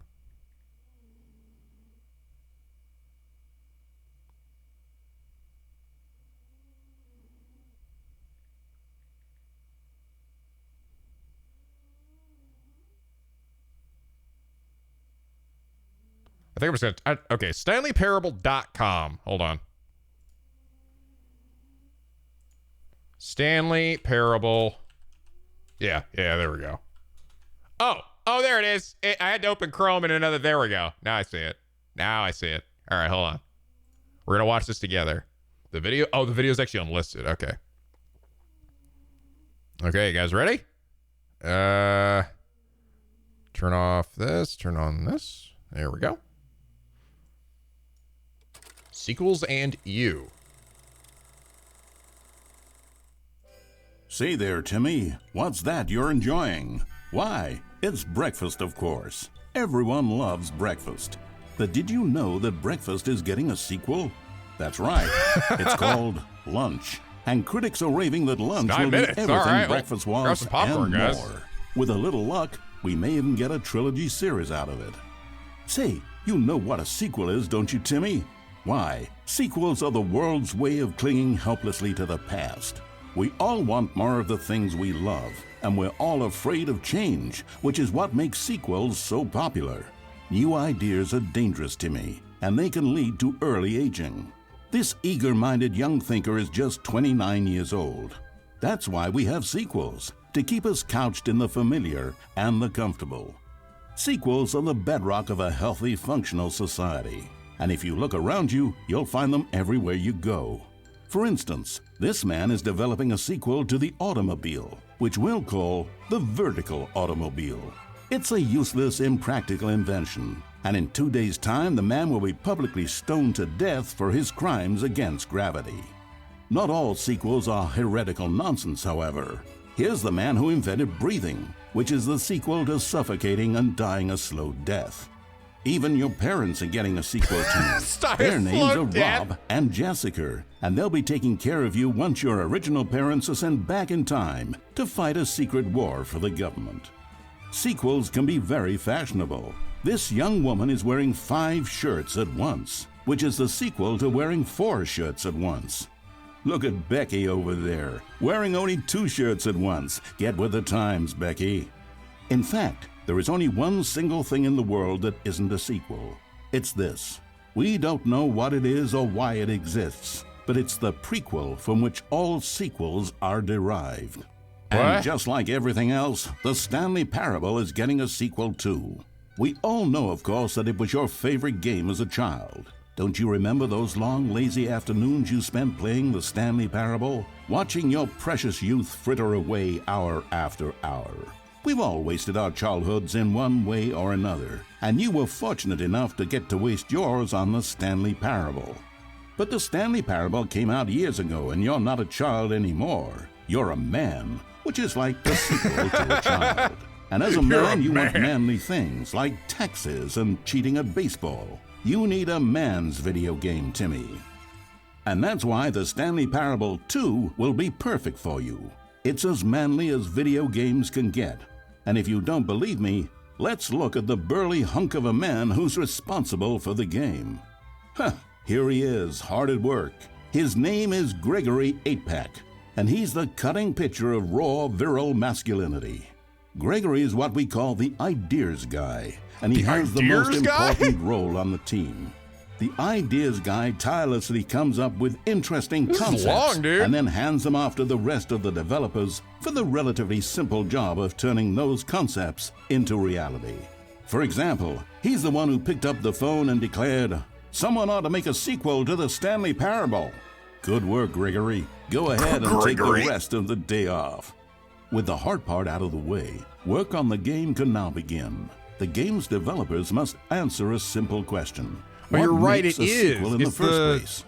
I think I'm just gonna... okay, StanleyParable.com. Hold on. Stanley Parable. Yeah, there we go. Oh, there it is. I had to open Chrome and another... There we go. Now I see it. All right, hold on. We're going to watch this together. The video... Oh, the video is actually unlisted. Okay. Okay, you guys ready? Turn off this. Turn on this. There we go. Sequels and you. Say there, Timmy. What's that you're enjoying? Why, it's breakfast, of course. Everyone loves breakfast. But did you know that breakfast is getting a sequel? That's right. It's called Lunch. And critics are raving that Lunch will be everything breakfast was and popcorn, guys. more. With a little luck, we may even get a trilogy series out of it. Say, you know what a sequel is, don't you, Timmy? Why, sequels are the world's way of clinging helplessly to the past. We all want more of the things we love, and we're all afraid of change, which is what makes sequels so popular. New ideas are dangerous, Timmy, and they can lead to early aging. This eager-minded young thinker is just 29 years old. That's why we have sequels, to keep us couched in the familiar and the comfortable. Sequels are the bedrock of a healthy, functional society. And if you look around you, you'll find them everywhere you go. For instance, this man is developing a sequel to the automobile, which we'll call the vertical automobile. It's a useless, impractical invention, and in 2 days' time, the man will be publicly stoned to death for his crimes against gravity. Not all sequels are heretical nonsense, however. Here's the man who invented breathing, which is the sequel to suffocating and dying a slow death. Even your parents are getting a sequel to. Their names are Rob and Jessica, and they'll be taking care of you once your original parents are sent back in time to fight a secret war for the government. Sequels can be very fashionable. This young woman is wearing 5 shirts at once, which is the sequel to wearing 4 shirts at once. Look at Becky over there, wearing only 2 shirts at once. Get with the times, Becky. In fact, there is only one single thing in the world that isn't a sequel. It's this. We don't know what it is or why it exists, but it's the prequel from which all sequels are derived. And just like everything else, the Stanley Parable is getting a sequel too. We all know, of course, that it was your favorite game as a child. Don't you remember those long, lazy afternoons you spent playing the Stanley Parable? Watching your precious youth fritter away hour after hour. We've all wasted our childhoods in one way or another, and you were fortunate enough to get to waste yours on the Stanley Parable. But the Stanley Parable came out years ago, and you're not a child anymore. You're a man, which is like the sequel to a child. And as a man, you want manly things like taxes and cheating at baseball. You need a man's video game, Timmy. And that's why the Stanley Parable 2 will be perfect for you. It's as manly as video games can get. And if you don't believe me, let's look at the burly hunk of a man who's responsible for the game. Here he is, hard at work. His name is Gregory 8-Pack, and he's the cutting picture of raw, virile masculinity. Gregory is what we call the ideas guy, and he has the most important role on the team. The ideas guy tirelessly comes up with interesting concepts and then hands them off to the rest of the developers for the relatively simple job of turning those concepts into reality. For example, he's the one who picked up the phone and declared, "Someone ought to make a sequel to the Stanley Parable." Good work, Gregory. Go ahead and take the rest of the day off. With the hard part out of the way, work on the game can now begin. The game's developers must answer a simple question. Well, you're right, it is.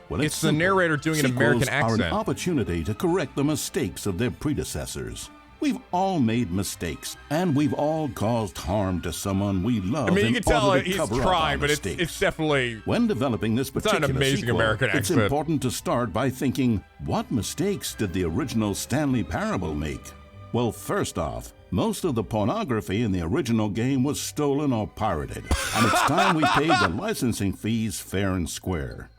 It's the narrator doing an American accent. Are an opportunity to correct the mistakes of their predecessors. We've all made mistakes, and we've all caused harm to someone we love. I mean, you can tell he's trying, but it's definitely... When developing this particular an amazing sequel, American accent. It's important to start by thinking, what mistakes did the original Stanley Parable make? Well, first off, most of the pornography in the original game was stolen or pirated, and it's time we paid the licensing fees fair and square.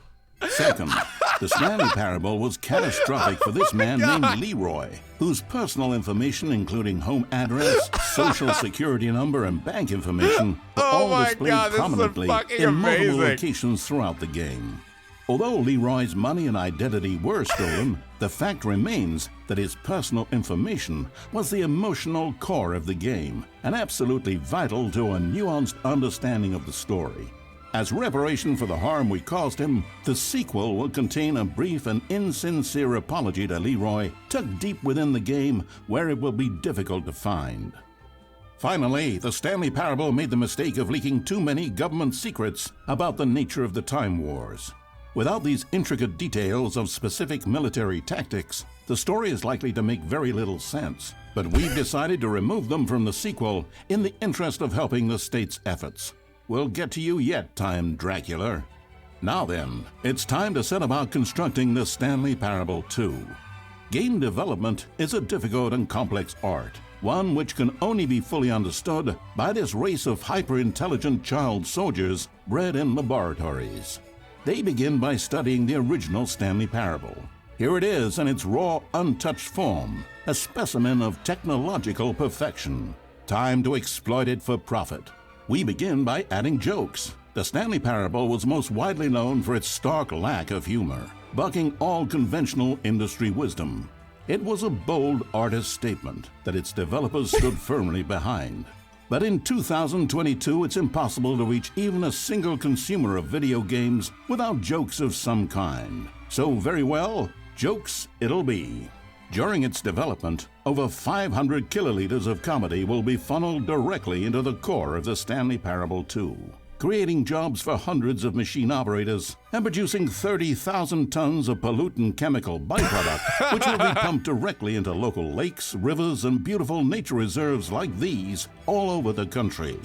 Second, the Stanley Parable was catastrophic for this man named Leroy, whose personal information, including home address, social security number, and bank information, were all displayed prominently in multiple locations throughout the game. Although Leroy's money and identity were stolen, the fact remains that his personal information was the emotional core of the game and absolutely vital to a nuanced understanding of the story. As reparation for the harm we caused him, the sequel will contain a brief and insincere apology to Leroy tucked deep within the game where it will be difficult to find. Finally, the Stanley Parable made the mistake of leaking too many government secrets about the nature of the Time Wars. Without these intricate details of specific military tactics, the story is likely to make very little sense, but we've decided to remove them from the sequel in the interest of helping the state's efforts. We'll get to you yet, Time Dracula. Now then, it's time to set about constructing the Stanley Parable 2. Game development is a difficult and complex art, one which can only be fully understood by this race of hyper-intelligent child soldiers bred in laboratories. They begin by studying the original Stanley Parable. Here it is in its raw, untouched form, a specimen of technological perfection. Time to exploit it for profit. We begin by adding jokes. The Stanley Parable was most widely known for its stark lack of humor, bucking all conventional industry wisdom. It was a bold artist statement that its developers stood firmly behind. But in 2022, it's impossible to reach even a single consumer of video games without jokes of some kind. So very well, jokes it'll be. During its development, over 500 kiloliters of comedy will be funneled directly into the core of the Stanley Parable 2, creating jobs for hundreds of machine operators and producing 30,000 tons of pollutant chemical byproduct, which will be pumped directly into local lakes, rivers, and beautiful nature reserves like these all over the country.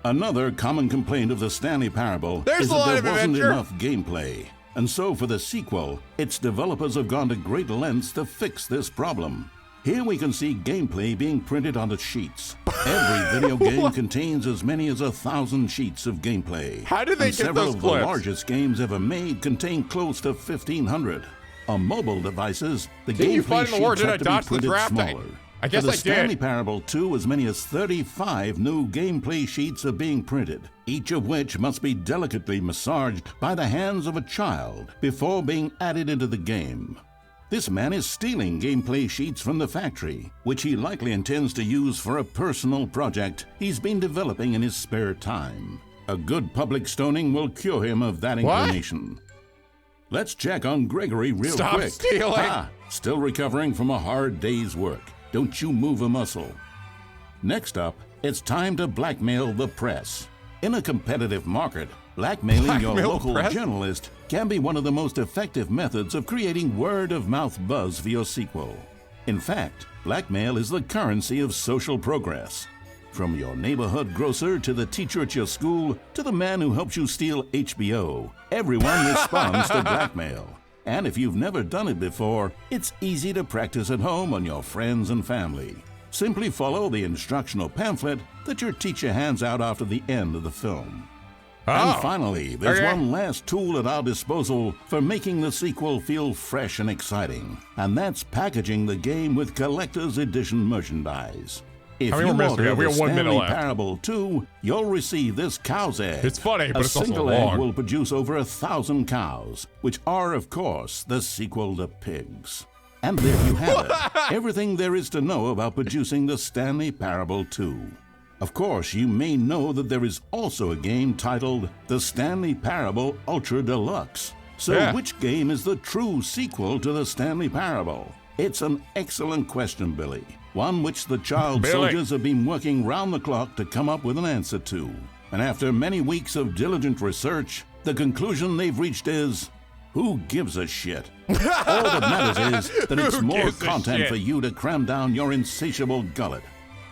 Another common complaint of the Stanley Parable is that there wasn't enough gameplay. And so for the sequel, its developers have gone to great lengths to fix this problem. Here we can see gameplay being printed onto sheets. Every video game contains as many as 1,000 sheets of gameplay. How did they get several those of clips? The largest games ever made contain close to 1,500. On mobile devices, the Didn't you gameplay find the war? sheets Did I have to be dodge the printed drafting? smaller. I guess For the I did. Stanley Parable 2, as many as 35 new gameplay sheets are being printed, each of which must be delicately massaged by the hands of a child before being added into the game. This man is stealing gameplay sheets from the factory, which he likely intends to use for a personal project he's been developing in his spare time. A good public stoning will cure him of that inclination. Let's check on Gregory real Stop quick. stealing! Still recovering from a hard day's work. Don't you move a muscle. Next up, it's time to blackmail the press. In a competitive market, blackmailing your local journalist can be one of the most effective methods of creating word-of-mouth buzz for your sequel. In fact, blackmail is the currency of social progress. From your neighborhood grocer to the teacher at your school to the man who helps you steal HBO, everyone responds to blackmail. And if you've never done it before, it's easy to practice at home on your friends and family. Simply follow the instructional pamphlet that your teacher hands out after the end of the film. And finally, there's one last tool at our disposal for making the sequel feel fresh and exciting, and that's packaging the game with collector's edition merchandise. If you order the Stanley Parable 2, you'll receive this cow's egg. It's funny, but it's also long. A single egg will produce over 1,000 cows, which are, of course, the sequel to pigs. And there you have it, everything there is to know about producing the Stanley Parable 2. Of course, you may know that there is also a game titled The Stanley Parable Ultra Deluxe. So which game is the true sequel to the Stanley Parable? It's an excellent question, Billy. One which the child soldiers have been working round the clock to come up with an answer to. And after many weeks of diligent research, the conclusion they've reached is, who gives a shit? All that matters is that it's more content for you to cram down your insatiable gullet.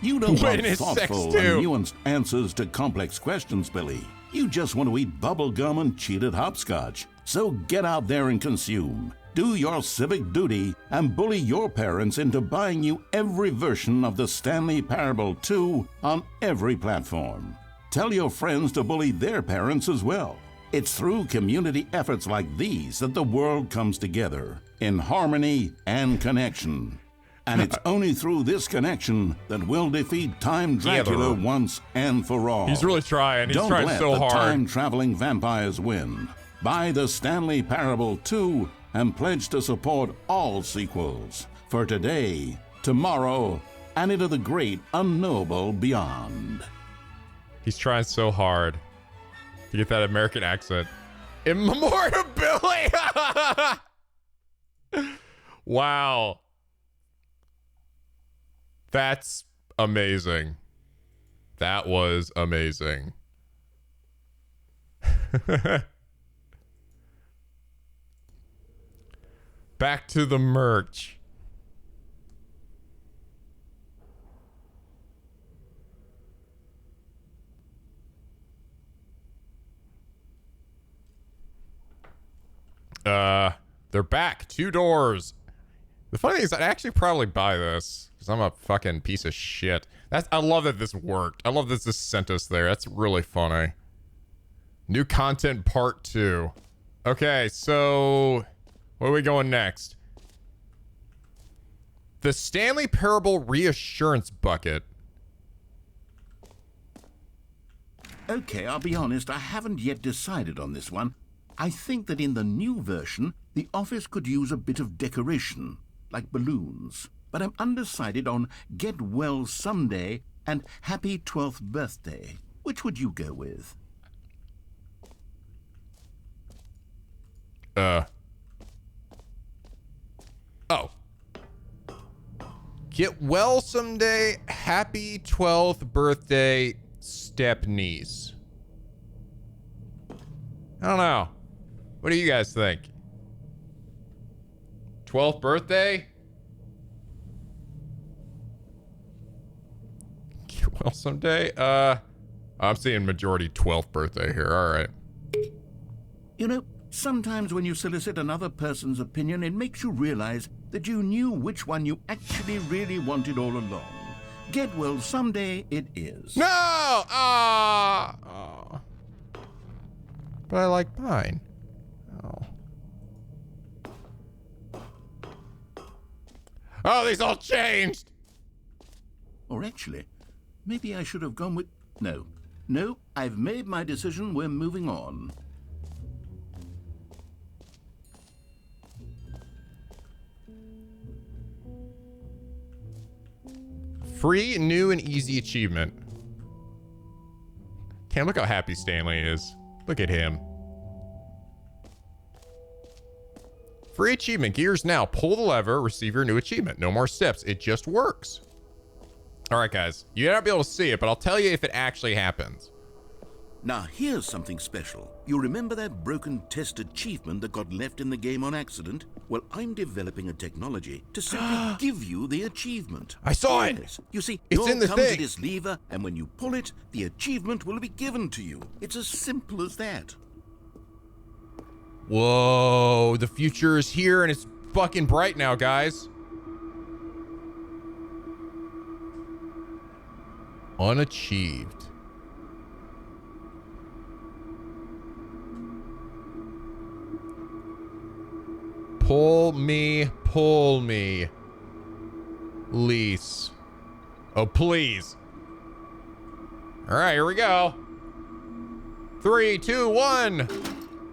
You don't want thoughtful and nuanced answers to complex questions, Billy. You just want to eat bubble gum and cheated hopscotch. So get out there and consume. Do your civic duty and bully your parents into buying you every version of the Stanley Parable 2 on every platform. Tell your friends to bully their parents as well. It's through community efforts like these that the world comes together in harmony and connection. And it's only through this connection that we'll defeat Time Dracula once and for all. He's really trying. He's trying so hard. Don't let the time-traveling vampires win. Buy the Stanley Parable 2 and pledge to support all sequels for today, tomorrow, and into the great unknowable beyond. He's trying so hard to get that American accent. Immortability! Wow. That's amazing. That was amazing. Back to the merch. They're back. 2 doors. The funny thing is, I'd actually probably buy this because I'm a fucking piece of shit. I love that this worked. I love that this sent us there. That's really funny. New content part 2. Okay, so where are we going next? The Stanley Parable Reassurance Bucket. Okay, I'll be honest, I haven't yet decided on this one. I think that in the new version, the office could use a bit of decoration, like balloons. But I'm undecided on Get Well Someday and Happy 12th Birthday. Which would you go with? Oh. Get well someday. Happy 12th birthday, step-niece. I don't know. What do you guys think? 12th birthday? Get well someday? I'm seeing majority 12th birthday here. All right. You know, sometimes when you solicit another person's opinion, it makes you realize that you knew which one you actually really wanted all along. Get well someday it is. No! Oh. But I like mine. Oh. Oh, these all changed! Or actually, maybe I should have gone with... No. No, I've made my decision. We're moving on. Free, new, and easy achievement. Can't look how happy Stanley is. Look at him. Free achievement. Gears now. Pull the lever. Receive your new achievement. No more steps. It just works. All right, guys. You may not be able to see it, but I'll tell you if it actually happens. Now, here's something special. You remember that broken test achievement that got left in the game on accident? Well, I'm developing a technology to simply give you the achievement. I saw it! Yes. You see, It's in the comes thing. to this lever, and when you pull it, the achievement will be given to you. It's as simple as that. Whoa, the future is here and it's fucking bright now, guys. Unachieved. Pull me. Lease. Oh, please. All right, here we go. 3, 2, 1.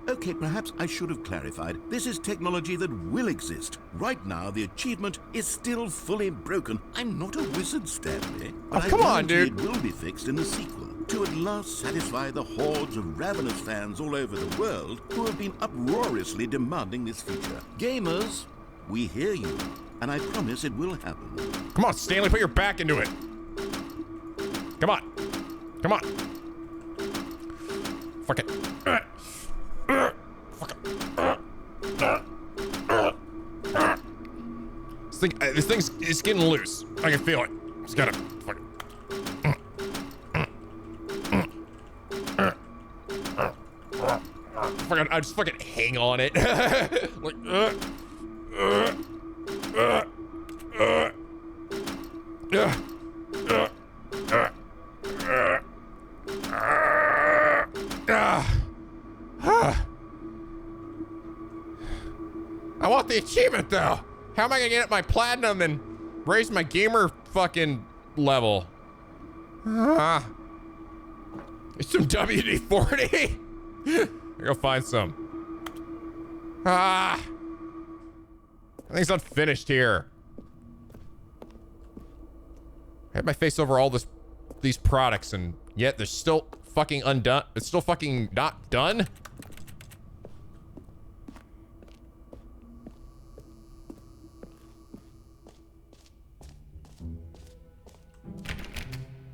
Okay, perhaps I should have clarified. This is technology that will exist. Right now, the achievement is still fully broken. I'm not a wizard, Stanley. But Oh, come on, guarantee dude. It will be fixed in the sequel to at last satisfy the hordes of ravenous fans all over the world who have been uproariously demanding this feature. Gamers, we hear you, and I promise it will happen. Come on, Stanley, put your back into it. Come on. Come on. Fuck it. This thing's it's getting loose. I can feel it. Just gotta fucking. I just fucking hang on it. Like, I want the achievement though. How am I gonna get my platinum and raise my gamer fucking level? It's some WD-40. I go find some. I think it's unfinished here. I had my face over all these products and yet they're still fucking undone. It's still fucking not done.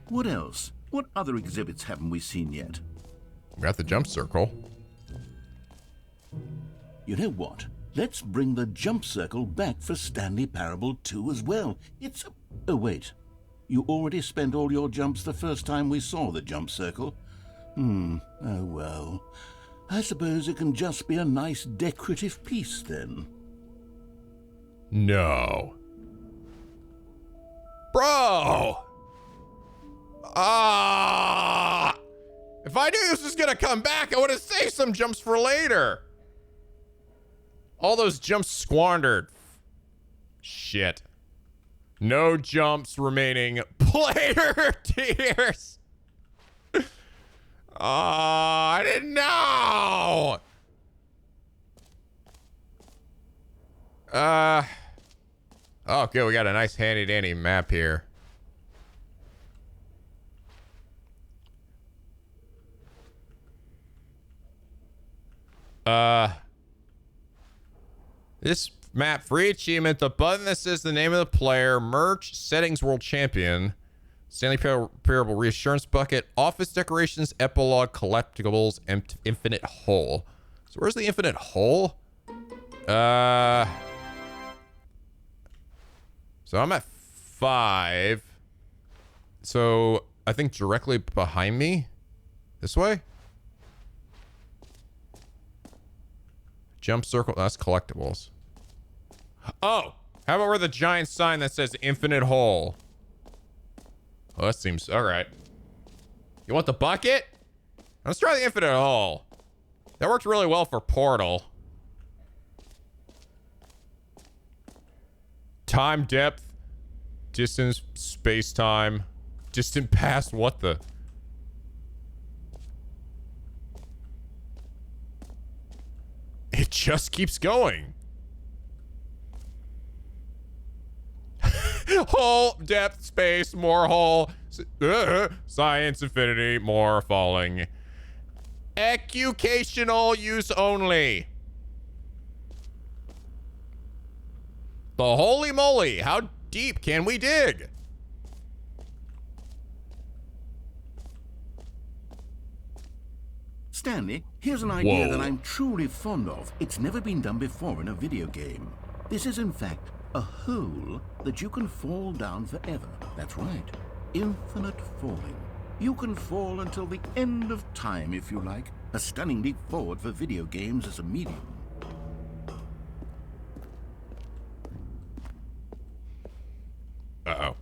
What else? What other exhibits haven't we seen yet? We got the jump circle. You know what? Let's bring the jump circle back for Stanley Parable 2 as well. It's... Oh, wait. You already spent all your jumps the first time we saw the jump circle? Oh, well. I suppose it can just be a nice decorative piece then. No. Bro! Ah! If I knew this was gonna come back, I would have saved some jumps for later. All those jumps squandered. Shit. No jumps remaining. Player tears. Oh, I didn't know. Okay, we got a nice handy dandy map here. This map, free achievement, the button that says the name of the player, merch, settings, world champion, Stanley Parable, reassurance bucket, office decorations, epilogue, collectibles, infinite hole. So where's the infinite hole? So I'm at 5. So I think directly behind me, this way. Jump circle, that's collectibles. Oh, how about where the giant sign that says infinite hole? Well, that seems all right. You want the bucket? Let's try the infinite hole. That worked really well for Portal. Time, depth, distance, space, time, distant past. What the? It just keeps going. Hole, depth, space, more hole, science, infinity, more falling. Educational use only. The holy moly, how deep can we dig? Stanley, here's an idea Whoa. that I'm truly fond of. It's never been done before in a video game. This is, in fact, a hole that you can fall down forever. That's right. Infinite falling. You can fall until the end of time, if you like. A stunning leap forward for video games as a medium. Uh-oh.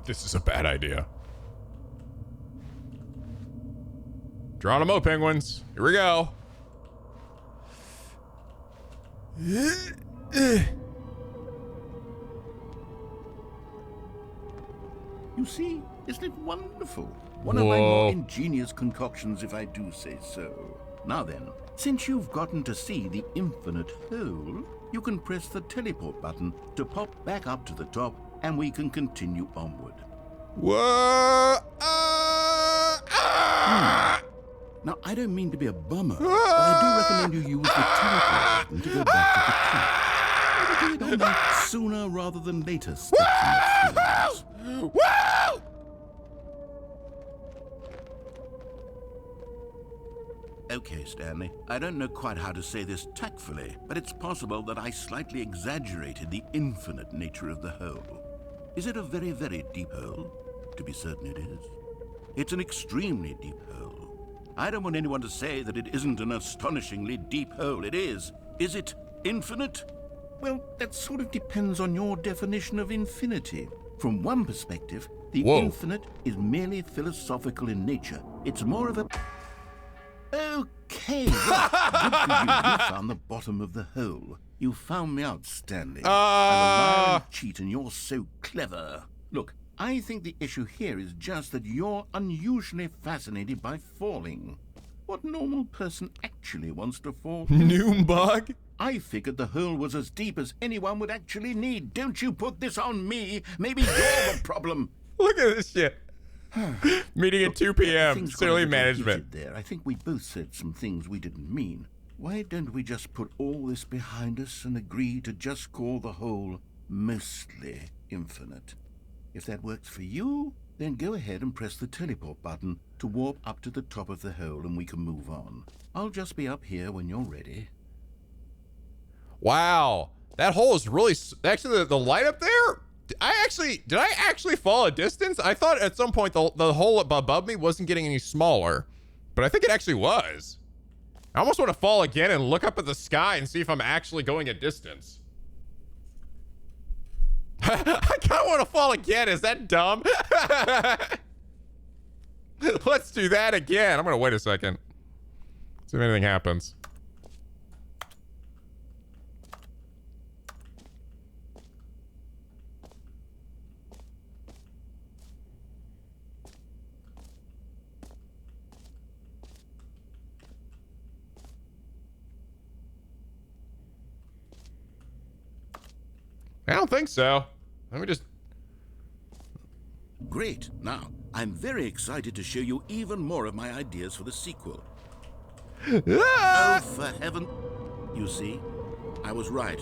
This is a bad idea. Geronimo penguins. Here we go. You see, isn't it wonderful? One of my more ingenious concoctions, if I do say so. Now then, since you've gotten to see the infinite hole, you can press the teleport button to pop back up to the top, and we can continue onward. Whoa! Now, I don't mean to be a bummer, but I do recommend you use the teleport button to go back to the top. Maybe do it on the sooner rather than later spectrum of things. Woo! Okay, Stanley, I don't know quite how to say this tactfully, but it's possible that I slightly exaggerated the infinite nature of the hole. Is it a very, very deep hole? To be certain it is. It's an extremely deep hole. I don't want anyone to say that it isn't an astonishingly deep hole. It is. Is it infinite? Well, that sort of depends on your definition of infinity. From one perspective, the infinite is merely philosophical in nature. It's more of a... Okay, well, good for you. You found the bottom of the hole. You found me out, Stanley. I'm a liar and a cheat, and you're so clever. Look, I think the issue here is just that you're unusually fascinated by falling. What normal person actually wants to fall? Noombug? I figured the hole was as deep as anyone would actually need. Don't you put this on me. Maybe you're the problem. Look at this shit. Meeting at 2 p.m. Silly management. There. I think we both said some things we didn't mean. Why don't we just put all this behind us and agree to just call the hole mostly infinite? If that works for you, Then go ahead and press the teleport button to warp up to the top of the hole and we can move on. I'll just be up here when you're ready. Wow. That hole is really... Actually, the light up there... Did I actually fall a distance? I thought at some point the hole above me wasn't getting any smaller. But I think it actually was. I almost want to fall again and look up at the sky and see if I'm actually going a distance. I kind of want to fall again. Is that dumb? Let's do that again. I'm going to wait a second. See if anything happens. I don't think so. Let me just... Great. Now, I'm very excited to show you even more of my ideas for the sequel. Oh, for heaven... You see? I was right.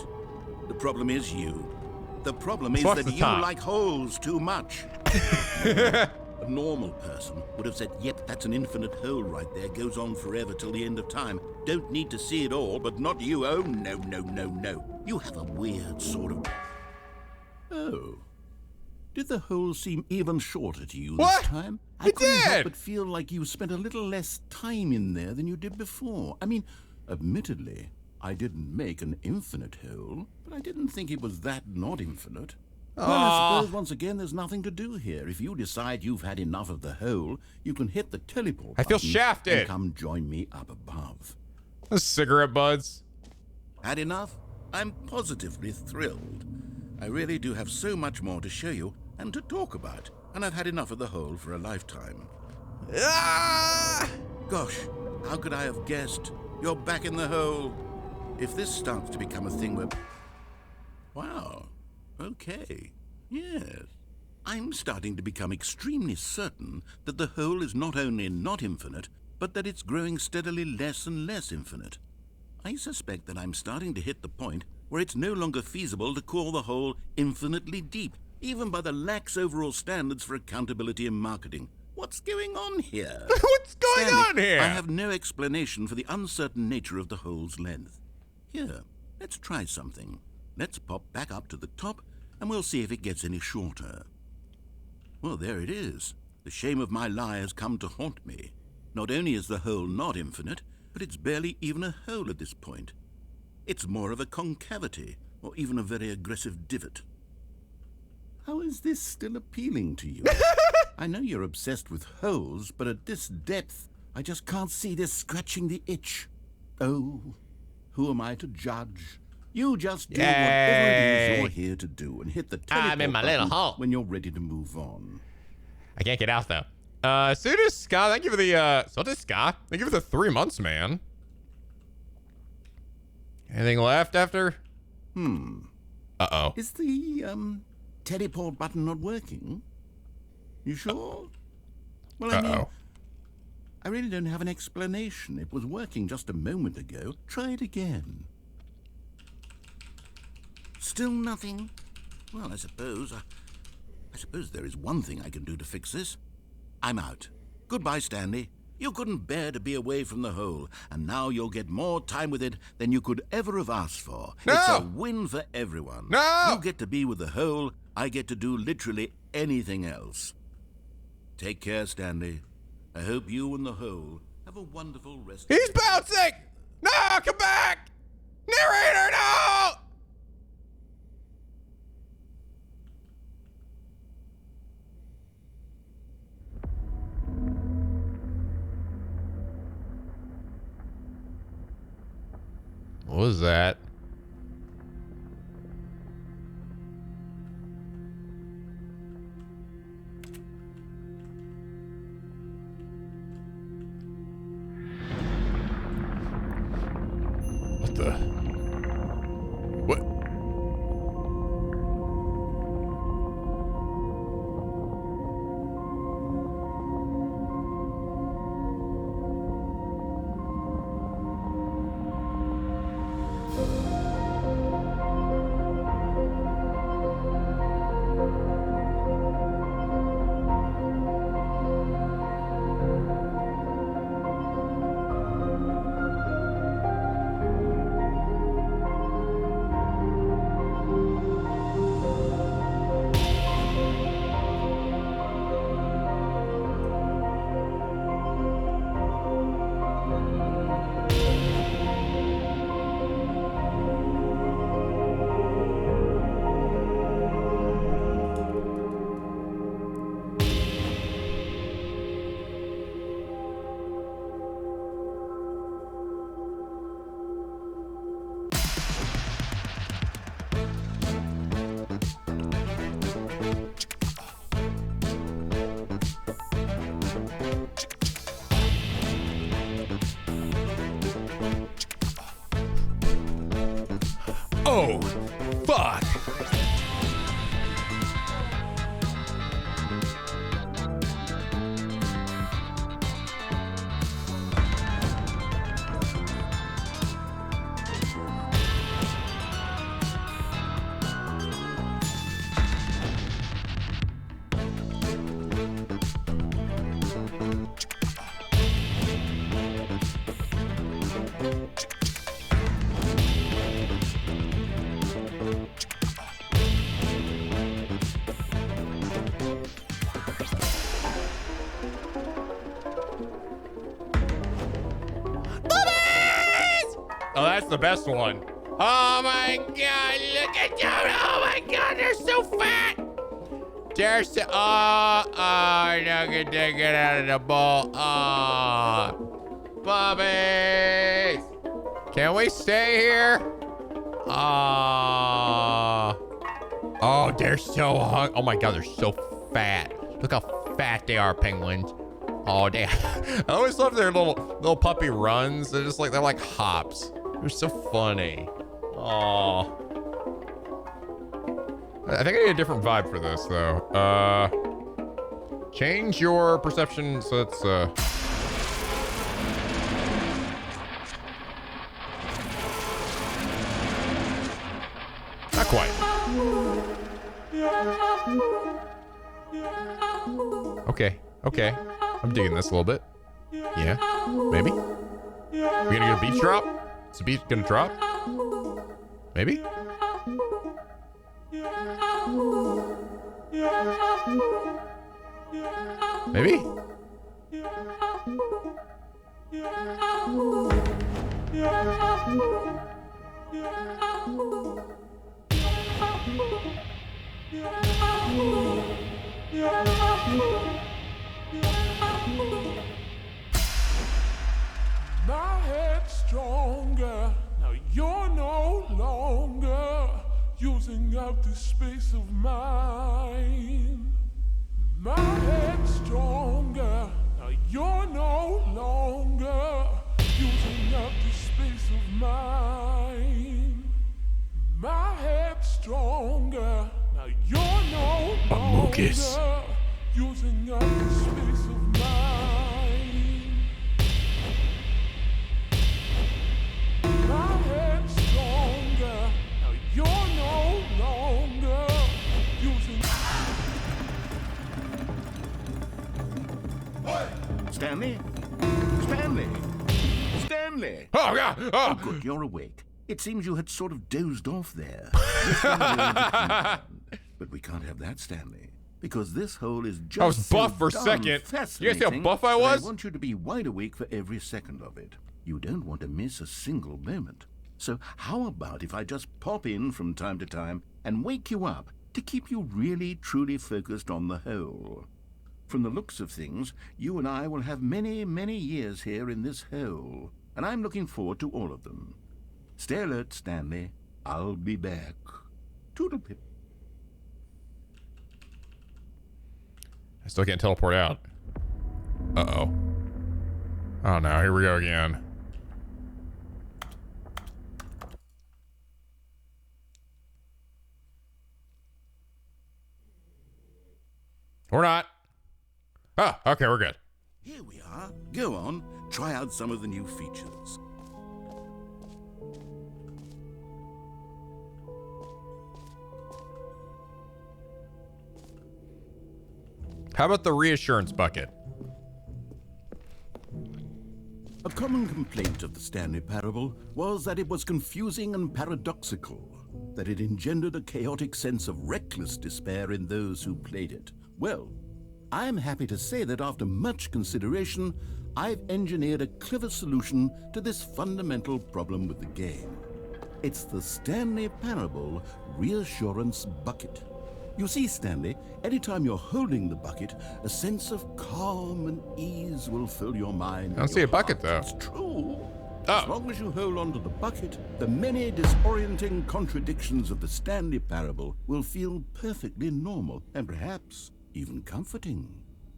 The problem is you. The problem is that you like holes too much. A normal person would have said, yep, that's an infinite hole right there. Goes on forever till the end of time. Don't need to see it all, but not you. Oh, no, no, no, no. You have a weird sort of... Oh. Did the hole seem even shorter to you this time? I couldn't help but feel like you spent a little less time in there than you did before. I mean, admittedly, I didn't make an infinite hole, but I didn't think it was that not infinite. Well, I suppose once again there's nothing to do here. If you decide you've had enough of the hole, you can hit the teleport I feel button shafted. and come join me up above. Cigarette buds. Had enough? I'm positively thrilled. I really do have so much more to show you and to talk about, and I've had enough of the hole for a lifetime. Gosh, how could I have guessed? You're back in the hole. If this starts to become a thing where... Wow. Okay. Yes. I'm starting to become extremely certain that the hole is not only not infinite, but that it's growing steadily less and less infinite. I suspect that I'm starting to hit the point where it's no longer feasible to call the hole infinitely deep, even by the lax overall standards for accountability in marketing. What's going on here? What's going on here? I have no explanation for the uncertain nature of the hole's length. Here, let's try something. Let's pop back up to the top, and we'll see if it gets any shorter. Well, there it is. The shame of my lie has come to haunt me. Not only is the hole not infinite, but it's barely even a hole at this point. It's more of a concavity, or even a very aggressive divot. How is this still appealing to you? I know you're obsessed with holes, but at this depth, I just can't see this scratching the itch. Oh, who am I to judge? You just do whatever it is you're here to do and hit the teleport I'm in my little hole when you're ready to move on. I can't get out though. So does Scott. Thank you for the so does Scott. Thank you for the 3 months, man. Anything left after? Uh-oh. Is the teleport button not working? You sure? Well, I mean, I really don't have an explanation. It was working just a moment ago. Try it again. Still nothing? Well, I suppose there is one thing I can do to fix this. I'm out. Goodbye, Stanley. You couldn't bear to be away from the hole, and now you'll get more time with it than you could ever have asked for. No! It's a win for everyone. No! You get to be with the hole, I get to do literally anything else. Take care, Stanley. I hope you and the hole have a wonderful rest. He's bouncing! No, come back! Narrator, no! What was that? What the? What? Oh, fuck. Oh, that's the best one. Oh my God, look at them. Oh my God, they're so fat. They're so, look at they get out of the bowl. Puppies. Can we stay here? Oh, they're so hungry. Oh my God, they're so fat. Look how fat they are, penguins. Oh, damn. I always love their little puppy runs. They're just like, they're like hops. They're so funny. Oh. I think I need a different vibe for this though. Change your perception so it's not quite. Okay. I'm digging this a little bit. Yeah, maybe. We gonna get a beach drop? Is the beach gonna drop? Maybe? Maybe? My head's stronger, now you're no longer using up this space of mine. My head's stronger, now you're no longer using up this space of mine. My head's stronger, now you're no longer using up this space of mine. My head's stronger, now you're no longer using. Stanley? Stanley? Stanley! Oh, God! Oh, Oh. good, you're awake. It seems you had sort of dozed off there. But we can't have that, Stanley. Because this hole is just I was buff so for a darn second. You guys see how fascinating buff I that was? I want you to be wide awake for every second of it. You don't want to miss a single moment. So how about if I just pop in from time to time and wake you up to keep you really, truly focused on the hole? From the looks of things, you and I will have many, many years here in this hole, and I'm looking forward to all of them. Stay alert, Stanley. I'll be back. Toodle-pip. I still can't teleport out. Uh-oh. Oh no, here we go again. We're not. Oh, okay, we're good. Here we are. Go on. Try out some of the new features. How about the reassurance bucket? A common complaint of the Stanley Parable was that it was confusing and paradoxical, that it engendered a chaotic sense of reckless despair in those who played it. Well, I'm happy to say that after much consideration, I've engineered a clever solution to this fundamental problem with the game. It's the Stanley Parable Reassurance Bucket. You see, Stanley, anytime you're holding the bucket, a sense of calm and ease will fill your mind. I don't see a bucket, though. It's true. Oh. As long as you hold on to the bucket, the many disorienting contradictions of the Stanley Parable will feel perfectly normal and perhaps even comforting.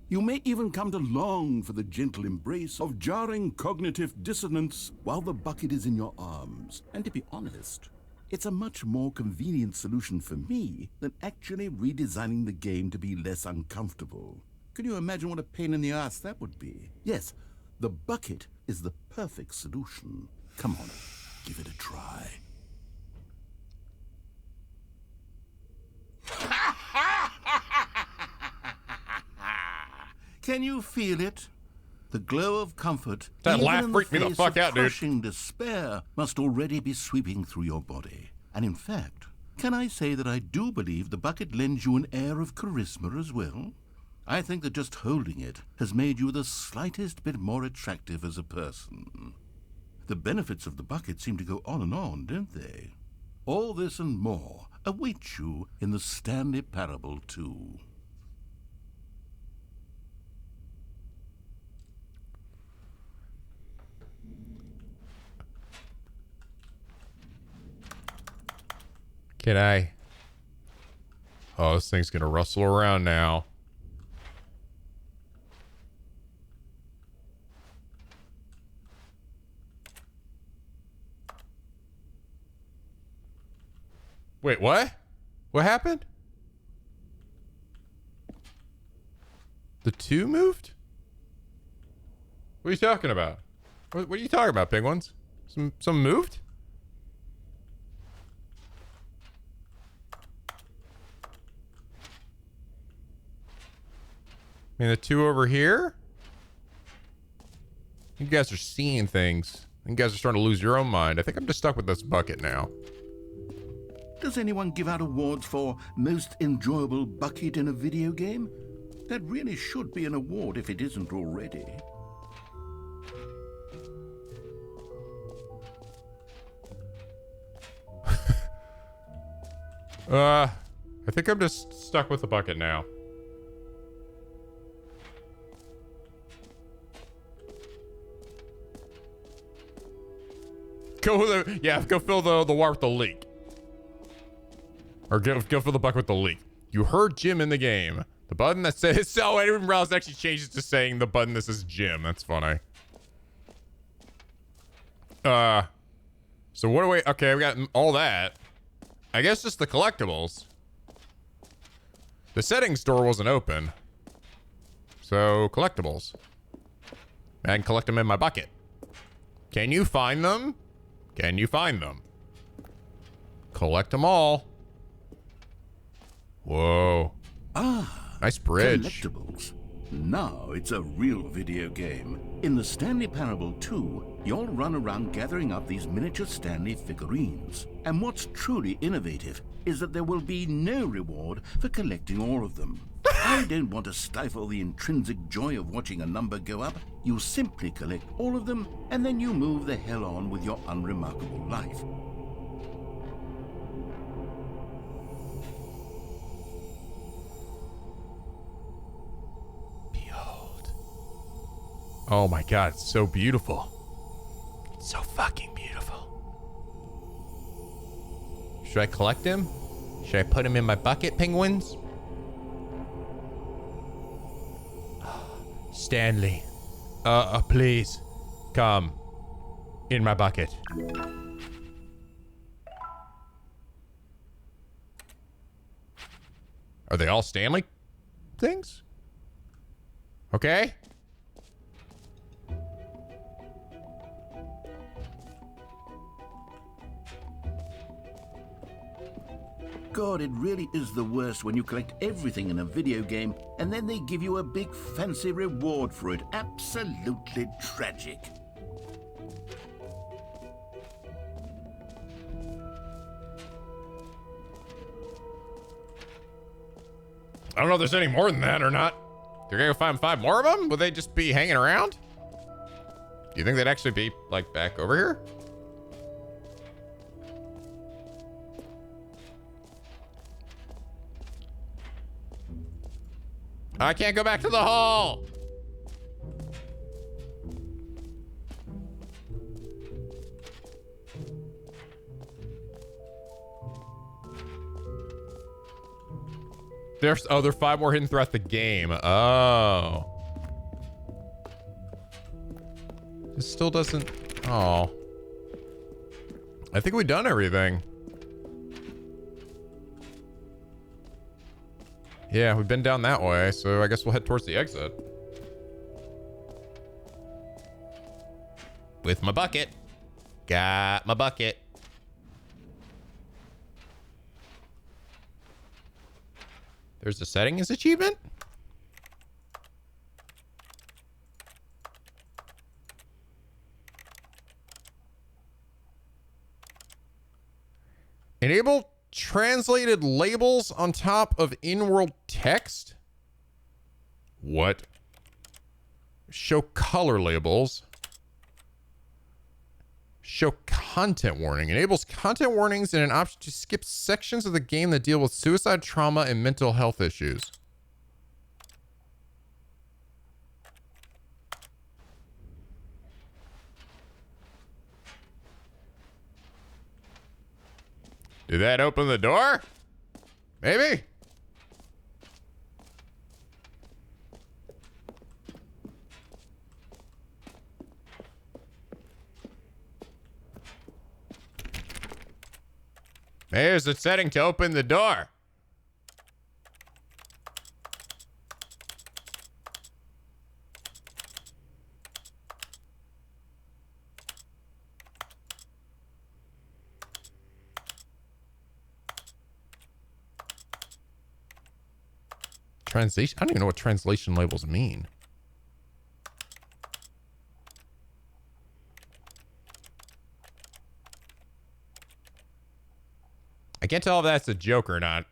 You may even come to long for the gentle embrace of jarring cognitive dissonance while the bucket is in your arms. And to be honest, It's a much more convenient solution for me than actually redesigning the game to be less uncomfortable. Can you imagine what a pain in the ass that would be? Yes, the bucket is the perfect solution. Come on, give it a try. Can you feel it? The glow of comfort, That even laugh in freaked me the face fuck of out, dude. crushing despair, must already be sweeping through your body. And in fact, can I say that I do believe the bucket lends you an air of charisma as well? I think that just holding it has made you the slightest bit more attractive as a person. The benefits of the bucket seem to go on, don't they? All this and more await you in the Stanley Parable 2. Can I? Oh, this thing's gonna rustle around now. Wait, what? What happened? The 2 moved? What are you talking about? What are you talking about, penguins? Some moved? I mean, the 2 over here? You guys are seeing things. You guys are starting to lose your own mind. I think I'm just stuck with this bucket now. Does anyone give out awards for most enjoyable bucket in a video game? That really should be an award if it isn't already. I think I'm just stuck with the bucket now. Go fill the water with the leak. Or go fill the bucket with the leak. You heard Jim in the game. The button that says, so everyone else actually changes to saying the button that says Jim. That's funny. So what do we, okay, we got all that. I guess just the collectibles. The settings door wasn't open. So collectibles. I can collect them in my bucket. Can you find them? Can you find them? Collect them all. Whoa. Nice bridge. Collectibles. Now it's a real video game. In the Stanley Parable 2, you'll run around gathering up these miniature Stanley figurines. And what's truly innovative is that there will be no reward for collecting all of them. I don't want to stifle the intrinsic joy of watching a number go up. You simply collect all of them, and then you move the hell on with your unremarkable life. Behold. Oh my god, it's so beautiful. It's so fucking beautiful. Should I collect him? Should I put him in my bucket, penguins? Stanley, please come in my bucket. Are they all Stanley things? Okay. God, it really is the worst when you collect everything in a video game and then they give you a big fancy reward for it. Absolutely tragic. I don't know if there's any more than that or not. You're gonna go find 5 more of them? Will they just be hanging around? Do you think they'd actually be, like, back over here? I can't go back to the hall. There's 5 more hidden throughout the game. Oh. This still doesn't. Oh. I think we've done everything. Yeah, we've been down that way, so I guess we'll head towards the exit. With my bucket. Got my bucket. There's the settings achievement. Enable translated labels on top of in-world text. What? Show color labels. Show content warning. Enables content warnings and an option to skip sections of the game that deal with suicide, trauma, and mental health issues. Did that open the door? Maybe? There's the setting to open the door. Translation? I don't even know what translation labels mean. I can't tell if that's a joke or not.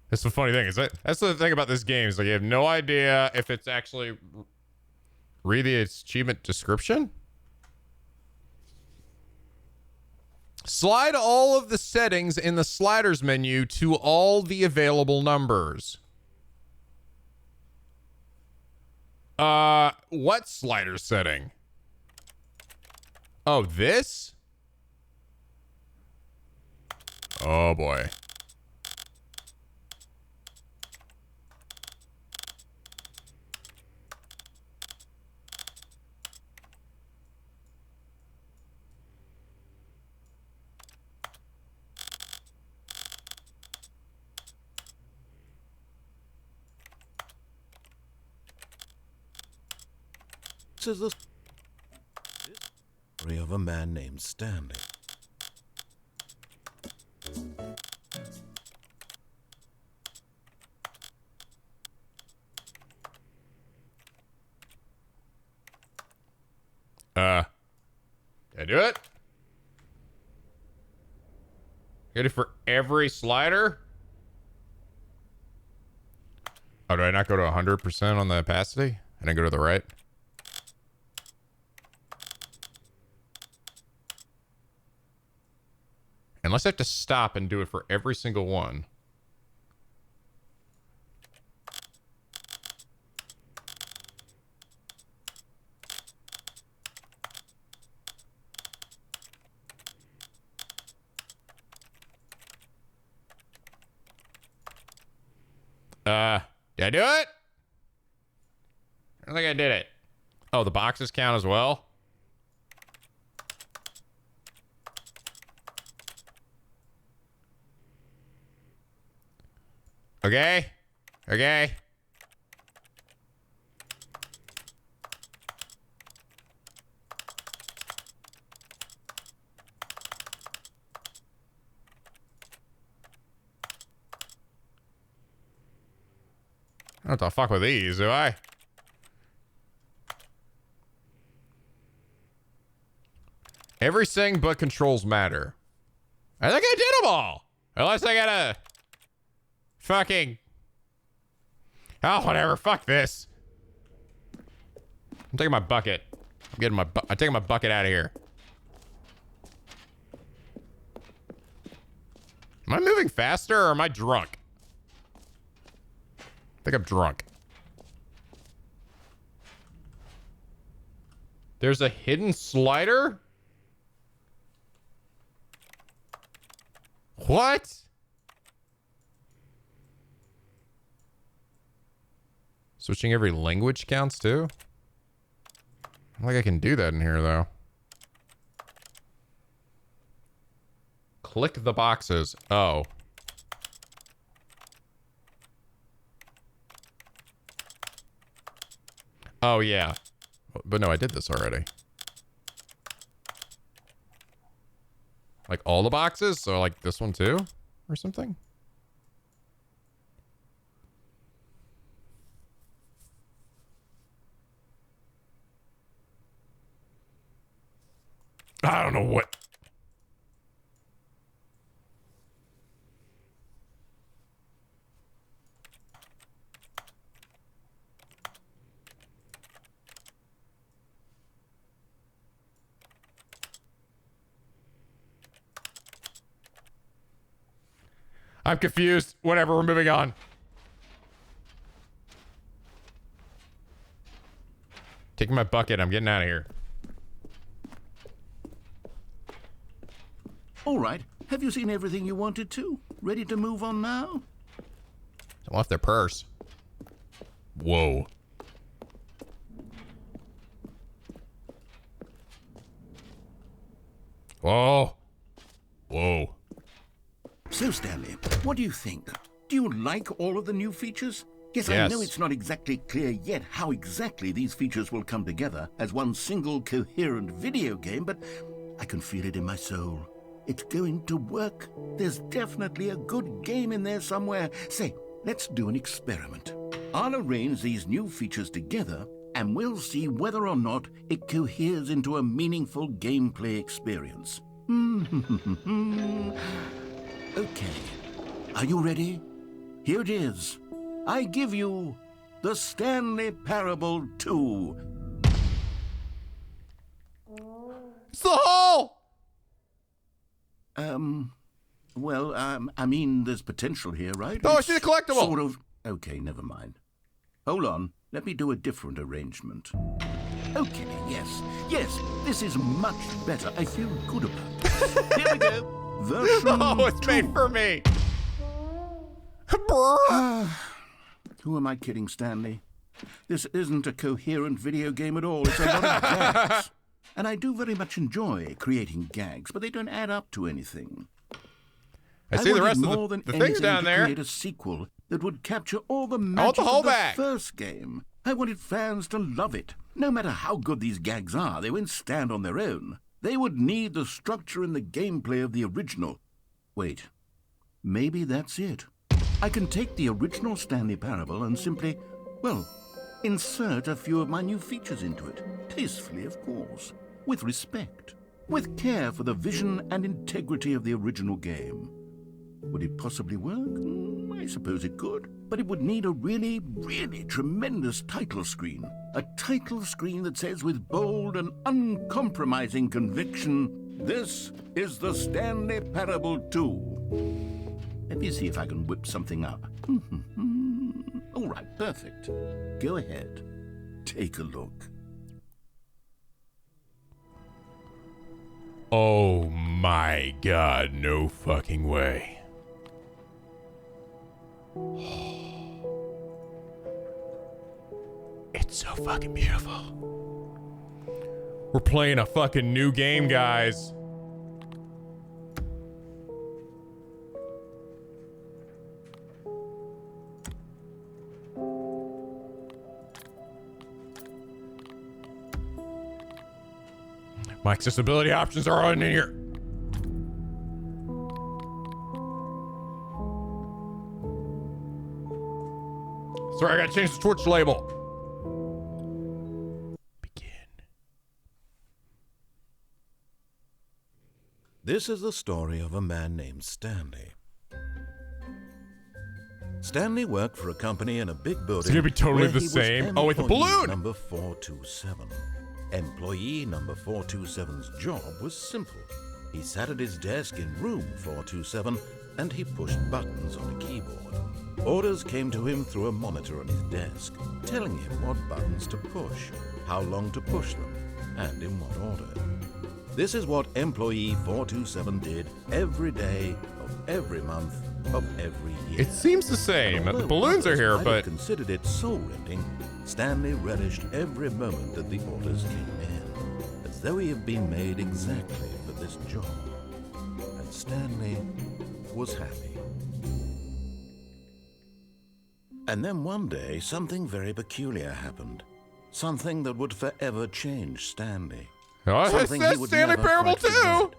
That's the funny thing, is it? That's the thing about this game, is like you have no idea if it's actually read the achievement description. Slide all of the settings in the sliders menu to all the available numbers. What slider setting? Oh, this? Oh boy. This is the story of a man named Stanley. Did I do it? Get it for every slider? Oh, do I not go to 100% on the opacity? I didn't go to the right? Unless I have to stop and do it for every single one. Did I do it? I don't think I did it. Oh, the boxes count as well? Okay. Okay. I don't have to fuck with these, do I? Everything but controls matter. I think I did them all. Unless I gotta fucking... Oh, whatever. Fuck this. I'm taking my bucket. I'm taking my bucket out of here. Am I moving faster or am I drunk? I think I'm drunk. There's a hidden slider? What? Switching every language counts too? I don't think I can do that in here though. Click the boxes. Oh. Oh, yeah. But no, I did this already. Like all the boxes? So like this one too? Or something? I don't know what. I'm confused. Whatever, we're moving on. Taking my bucket. I'm getting out of here. All right. Have you seen everything you wanted to? Ready to move on now? Someone left their purse. Whoa. Whoa. Whoa. So, Stanley, what do you think? Do you like all of the new features? Yes, I know it's not exactly clear yet how exactly these features will come together as one single coherent video game, but I can feel it in my soul. It's going to work. There's definitely a good game in there somewhere. Say, let's do an experiment. I'll arrange these new features together, and we'll see whether or not it coheres into a meaningful gameplay experience. Okay. Are you ready? Here it is. I give you the Stanley Parable 2. It's the hole! I mean, there's potential here, right? Oh, it's a collectible! Sort of. Okay, never mind. Hold on. Let me do a different arrangement. Okay, yes, this is much better. I feel good about this. Here we go. Version Oh, it's 2. made for me. Who am I kidding, Stanley? This isn't a coherent video game at all. It's a lot of gags. And I do very much enjoy creating gags, but they don't add up to anything. I see the rest more of than the things down to there. Create a sequel that would capture all the I want magic the whole of the bag. first game. I wanted fans to love it. No matter how good these gags are, they won't stand on their own. They would need the structure and the gameplay of the original. Wait, maybe that's it. I can take the original Stanley Parable and simply, well, insert a few of my new features into it. Tastefully, of course. With respect. With care for the vision and integrity of the original game. Would it possibly work? I suppose it could. But it would need a really, really tremendous title screen. A title screen that says with bold and uncompromising conviction, "This is the Stanley Parable 2. Let me see if I can whip something up. All right, perfect. Go ahead. Take a look. Oh my god, no fucking way. It's so fucking beautiful. We're playing a fucking new game, guys. My accessibility options are on here. Sorry, I gotta change the Twitch label. Begin. This is the story of a man named Stanley. Stanley worked for a company in a big building. It's gonna be totally where the he was same. Oh, wait, the employee balloon! Number 427. Employee number 427's job was simple. He sat at his desk in room 427 and he pushed buttons on a keyboard. Orders came to him through a monitor on his desk, telling him what buttons to push, how long to push them, and in what order. This is what employee 427 did every day of every month of every year. It seems the same. The Although balloons are others here, might but have considered it soul-rending, Stanley relished every moment that the orders came in, as though he had been made exactly for this job. And Stanley was happy. And then one day, something very peculiar happened. Something that would forever change Stanley. Oh, it Something he says would Stanley never Parable quite too. forget.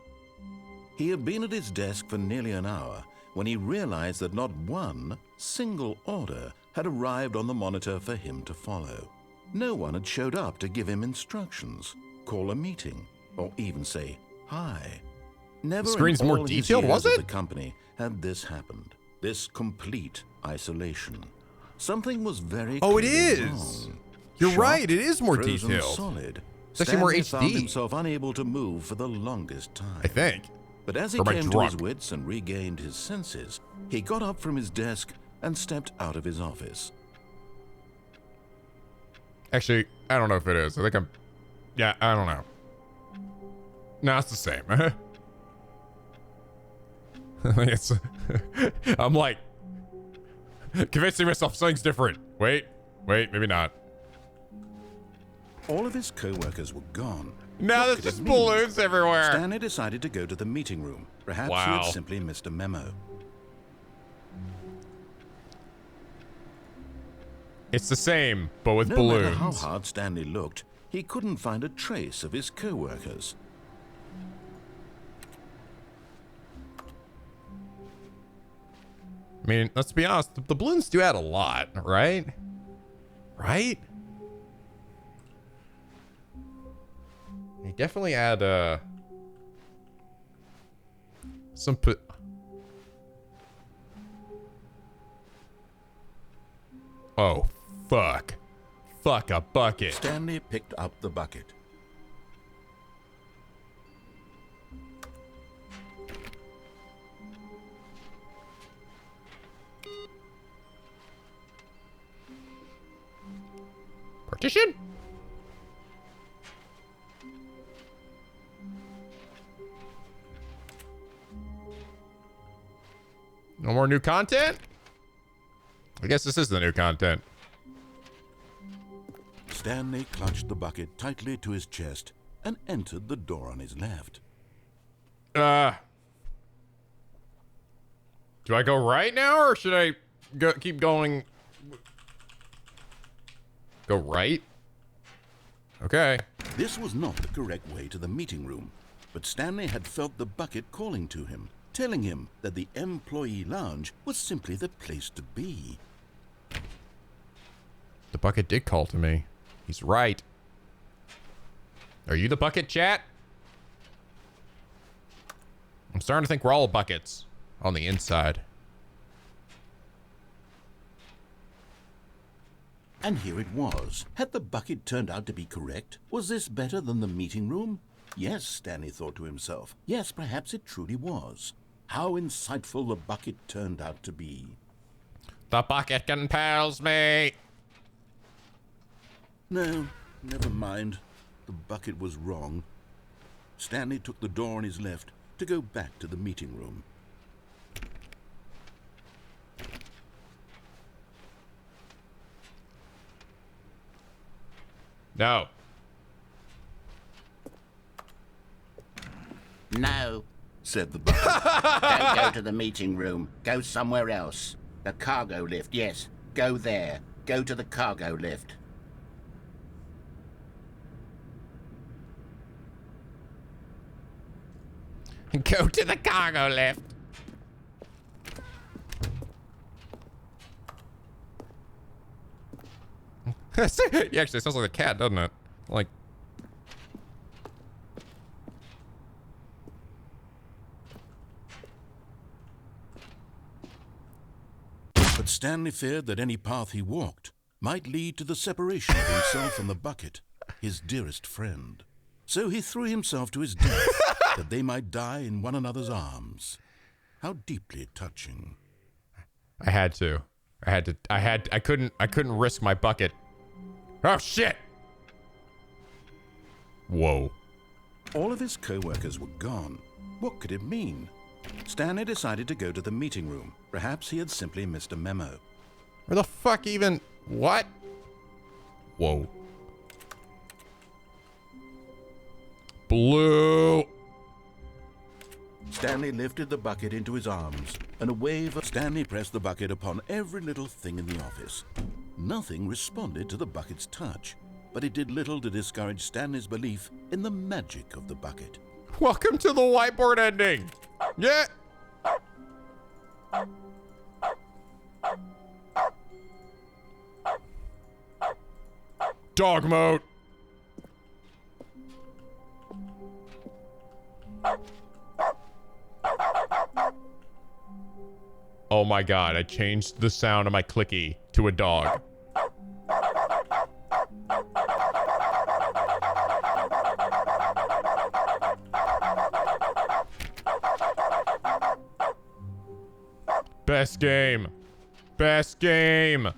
He had been at his desk for nearly an hour when he realized that not one single order had arrived on the monitor for him to follow. No one had showed up to give him instructions, call a meeting, or even say hi. Never The screen's in more all his detailed, years was at it? the company had this happened. This complete isolation. Something was very Oh, it clearly is. wrong. You're Shocked, right. It is more frozen detailed. solid. It's actually more Stanley found HD. himself unable to move for the longest time. I think. But as he Or am I came to his drunk? wits and regained his senses, he got up from his desk and stepped out of his office. Actually, I don't know if it is. I think I'm... Yeah, I don't know. No, it's the same. It's... I'm like... convincing myself something's different. Wait, maybe not. All of his co-workers were gone. Now What there's could just it mean? balloons everywhere. Stanley decided to go to the meeting room. Perhaps he Wow. had simply missed a memo. It's the same, but with No balloons. matter how hard Stanley looked, he couldn't find a trace of his co-workers. I mean, let's be honest. The balloons do add a lot, right? Right? They definitely add, some Oh, fuck. Fuck a bucket. Stanley picked up the bucket. Partition? No more new content? I guess this is the new content. Stanley clutched the bucket tightly to his chest and entered the door on his left. Do I go right now or should I keep going? Go right? Okay. This was not the correct way to the meeting room, but Stanley had felt the bucket calling to him, telling him that the employee lounge was simply the place to be. The bucket did call to me. He's right. Are you the bucket, chat? I'm starting to think we're all buckets on the inside. And here it was. Had the bucket turned out to be correct? Was this better than the meeting room? Yes, Stanley thought to himself. Yes, perhaps it truly was. How insightful the bucket turned out to be. The bucket compels me. No, never mind. The bucket was wrong. Stanley took the door on his left to go back to the meeting room. No. No, Said the bucket. don't go to the meeting room. Go somewhere else. The cargo lift, yes. Go there. Go to the cargo lift. Go to the cargo lift. Yeah, actually, it sounds like a cat, doesn't it? Like. But Stanley feared that any path he walked might lead to the separation of himself and the bucket, his dearest friend. So he threw himself to his death, that they might die in one another's arms. How deeply touching. I had to. I couldn't risk my bucket. Oh, shit! Whoa. All of his co-workers were gone. What could it mean? Stanley decided to go to the meeting room. Perhaps he had simply missed a memo. Where the fuck even... What? Whoa. Blue. Stanley lifted the bucket into his arms, and a wave of Stanley pressed the bucket upon every little thing in the office. Nothing responded to the bucket's touch. but it did little to discourage Stanley's belief in the magic of the bucket. Welcome to the whiteboard ending. Yeah. Dog mode. Oh my god, I changed the sound of my clicky to a dog. Best game. Best game.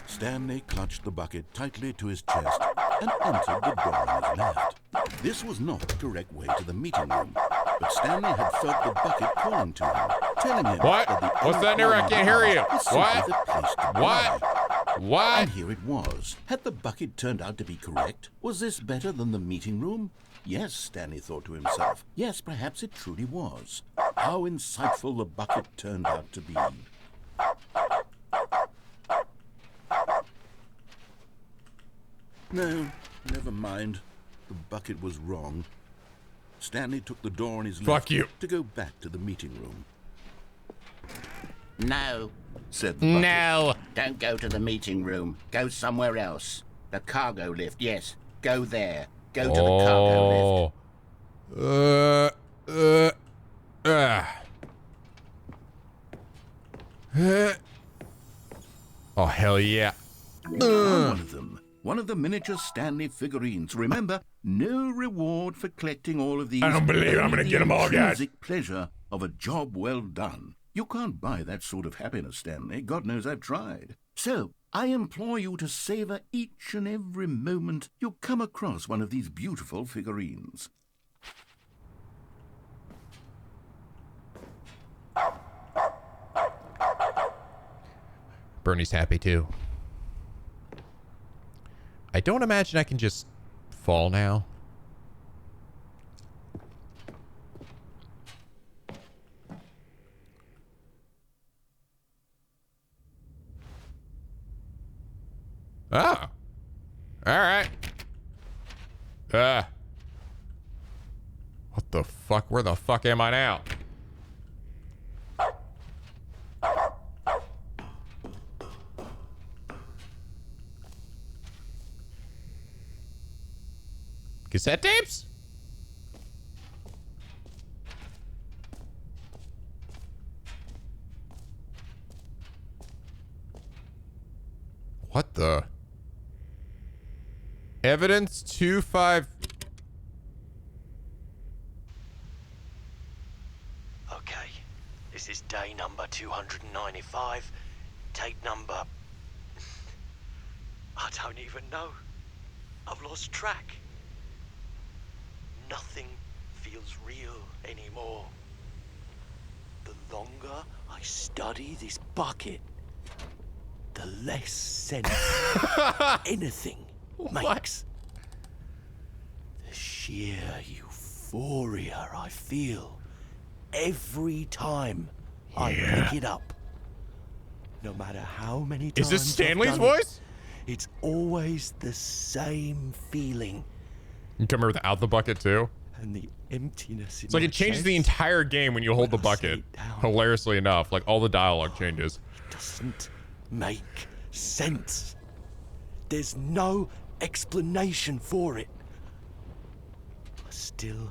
Stanley clutched the bucket tightly to his chest and entered the door on his left. This was not the correct way to the meeting room, but Stanley had felt the bucket calling to him, telling him What? that the What's that near? I can't hear you. was simply What? the place to be. What? What? And here it was. Had the bucket turned out to be correct? Was this better than the meeting room? Yes, Stanley thought to himself. Yes, perhaps it truly was. How insightful the bucket turned out to be. No, never mind. The bucket was wrong. Stanley took the door on his left to go back to the meeting room. No, said the bucket. No. don't go to the meeting room. Go somewhere else. The cargo lift, yes. Go there. Go to the cargo lift. Oh, hell yeah. One of them. One of the miniature Stanley figurines. Remember, no reward for collecting all of these. I don't believe I'm going to get them all, guys. Intrinsic pleasure of a job well done. You can't buy that sort of happiness, Stanley. God knows I've tried. So, I implore you to savor each and every moment you come across one of these beautiful figurines. Bernie's happy too. I don't imagine I can just fall now. Oh. All right. What the fuck? Where the fuck am I now? Cassette tapes? What the? Evidence 25. Okay, this is day number 295. Tape number... I don't even know. I've lost track. Nothing feels real anymore. The longer I study this bucket, the less sense anything makes. The sheer euphoria I feel every time I pick it up. No matter how many times Is this Stanley's I've done voice? It's always the same feeling. You come here without the bucket too? And the emptiness in It's like it changes the entire game when you hold the bucket. Hilariously enough, like all the dialogue changes. Doesn't make sense. There's no explanation for it. I still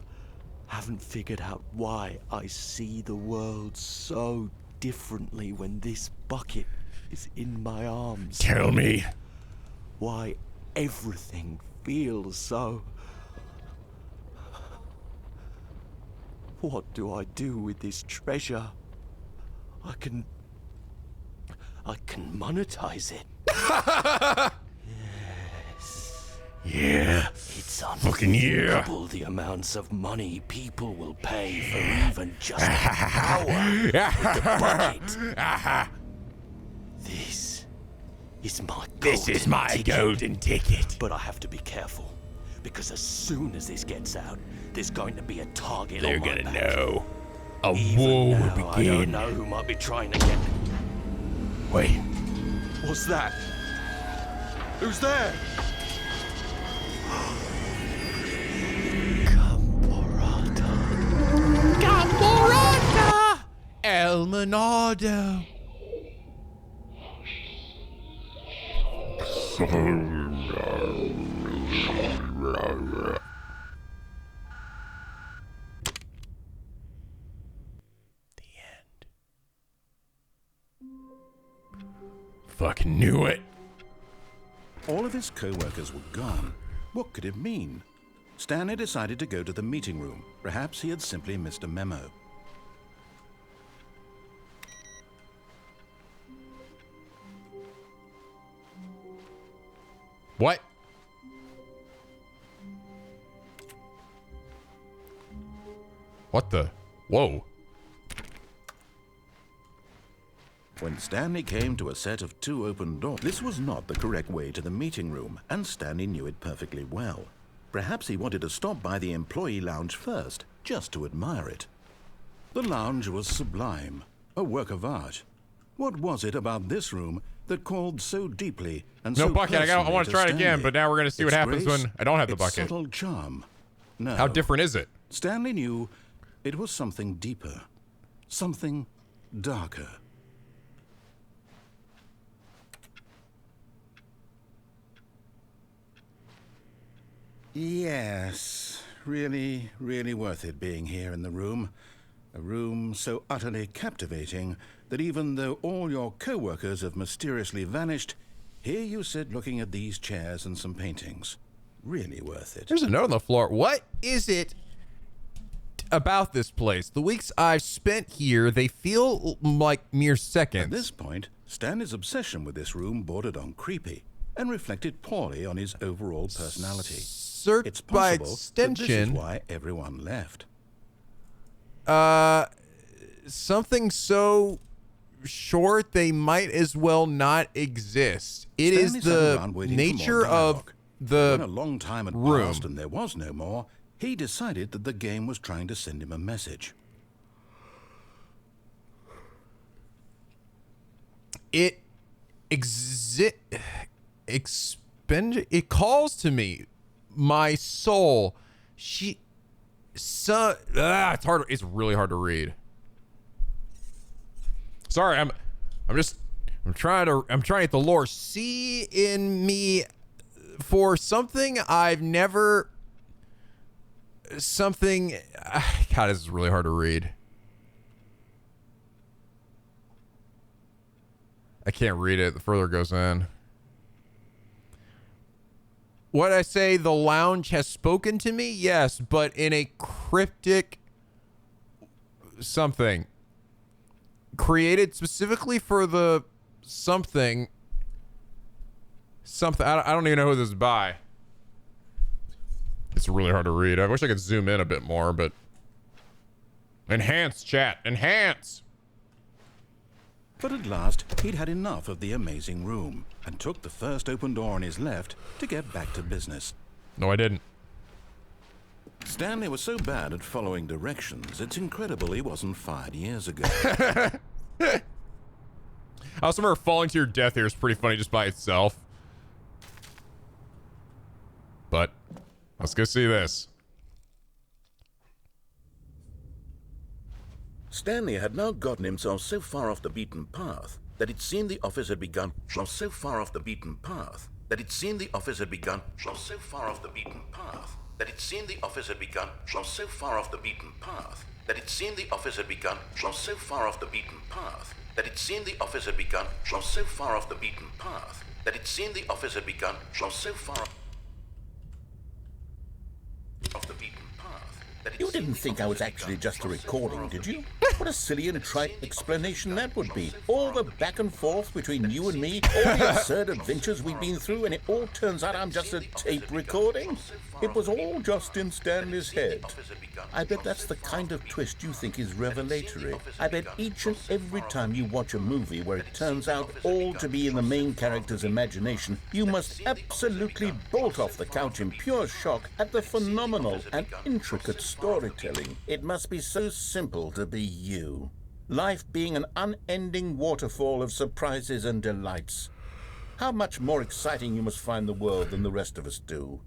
haven't figured out why I see the world so differently when this bucket is in my arms. Tell me. Why everything feels so... What do I do with this treasure? I can monetize it. Yes. Yeah. It's Fucking yeah. unthinkable the amounts of money people will pay for even just an hour with the bucket. This is my golden ticket. But I have to be careful, because as soon as this gets out, there's going to be a target on my back. They're gonna know. A war will begin. I don't know who might be trying to get... Wait. What's that? Who's there? Caporata! El Monado. Fucking knew it. All of his co-workers were gone. What could it mean? Stanley decided to go to the meeting room. Perhaps he had simply missed a memo. What? What the? Whoa. When Stanley came to a set of 2 open doors, this was not the correct way to the meeting room, and Stanley knew it perfectly well. Perhaps he wanted to stop by the employee lounge first, just to admire it. The lounge was sublime, a work of art. What was it about this room that called so deeply and No so bucket. I want to try it again, but now we're going to see what happens grace, when I don't have the its bucket. subtle charm. No. How different is it? Stanley knew it was something deeper, something darker. Yes, really, really worth it being here in the room. A room so utterly captivating that even though all your co-workers have mysteriously vanished, here you sit looking at these chairs and some paintings. Really worth it. There's a note on the floor. What is it about this place? The weeks I've spent here, they feel like mere seconds. At this point, Stanley's obsession with this room bordered on creepy and reflected poorly on his overall personality. It's by possible extension, that this is why everyone left. Something so short they might as well not exist. It is the nature of the when a long time had room. passed and there was no more, he decided that the game was trying to send him a message. It calls to me, my soul. It's hard. It's really hard to read. Sorry, I'm trying to get the lore. See in me for something I've never. Something. God, this is really hard to read. I can't read it. The further it goes in. What I say, the lounge has spoken to me? Yes, but in a cryptic something. Created specifically for the something. I don't even know who this is by. It's really hard to read. I wish I could zoom in a bit more, but... Enhance, chat. Enhance! But at last, he'd had enough of the amazing room and took the first open door on his left to get back to business. No, I didn't. Stanley was so bad at following directions, it's incredible he wasn't fired years ago. I also remember falling to your death here is pretty funny just by itself. But, let's go see this. Stanley had now gotten himself so far off the beaten path that it seemed the office had begun. So far off the beaten path that it seemed the office had begun. So far off the beaten path that it seemed the office had begun. So far off the beaten path that it seemed the office had begun. So far off the beaten path that it seemed the office had begun. So far off the beaten path that it seemed the office had begun. So far off the beaten path. You didn't think I was actually just a recording, did you? What a silly and trite explanation that would be. All the back and forth between you and me, all the absurd adventures we've been through, and it all turns out I'm just a tape recording? It was all just in Stanley's head. I bet that's the kind of twist you think is revelatory. I bet each and every time you watch a movie where it turns out all to be in the main character's imagination, you must absolutely bolt off the couch in pure shock at the phenomenal and intricate storytelling. It must be so simple to be you. Life being an unending waterfall of surprises and delights. How much more exciting you must find the world than the rest of us do.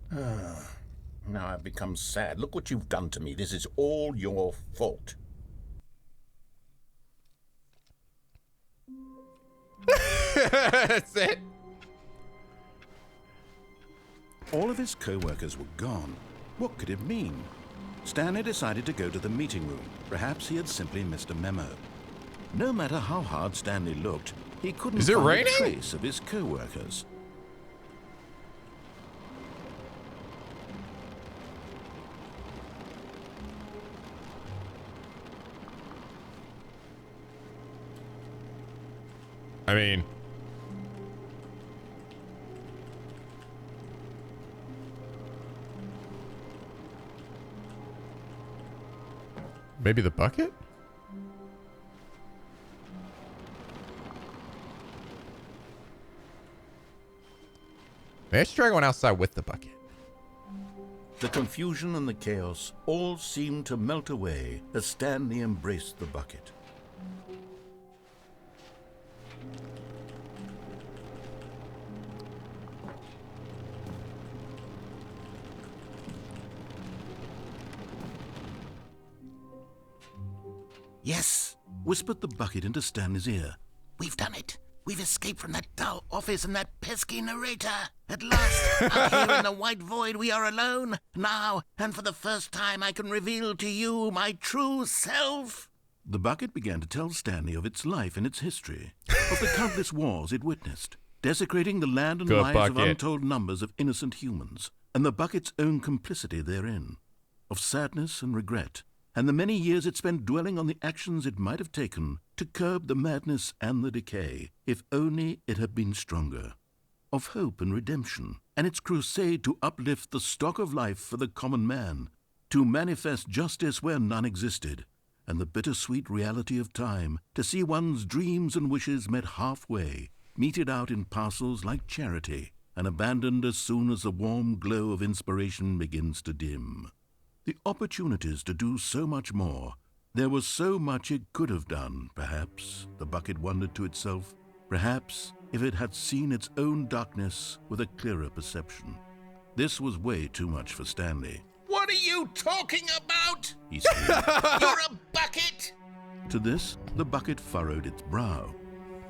Now I've become sad. Look what you've done to me. This is all your fault. That's it. All of his co-workers were gone. What could it mean? Stanley decided to go to the meeting room. Perhaps he had simply missed a memo. No matter how hard Stanley looked, he couldn't find a trace of his co-workers. I mean, maybe the bucket? Maybe I should try going outside with the bucket. The confusion and the chaos all seemed to melt away as Stanley embraced the bucket. Yes, whispered the bucket into Stanley's ear. We've done it. We've escaped from that dull office and that pesky narrator. At last, out here in the white void, we are alone. Now, and for the first time, I can reveal to you my true self. The bucket began to tell Stanley of its life and its history, of the countless wars it witnessed, desecrating the land and lives of untold numbers of innocent humans, and the bucket's own complicity therein, of sadness and regret, and the many years it spent dwelling on the actions it might have taken to curb the madness and the decay, if only it had been stronger, of hope and redemption, and its crusade to uplift the stock of life for the common man, to manifest justice where none existed, and the bittersweet reality of time, to see one's dreams and wishes met halfway, meted out in parcels like charity, and abandoned as soon as the warm glow of inspiration begins to dim. The opportunities to do so much more. There was so much it could have done, perhaps, the bucket wondered to itself. Perhaps, if it had seen its own darkness with a clearer perception. This was way too much for Stanley. What are you talking about? He screamed. You're a bucket! To this, the bucket furrowed its brow.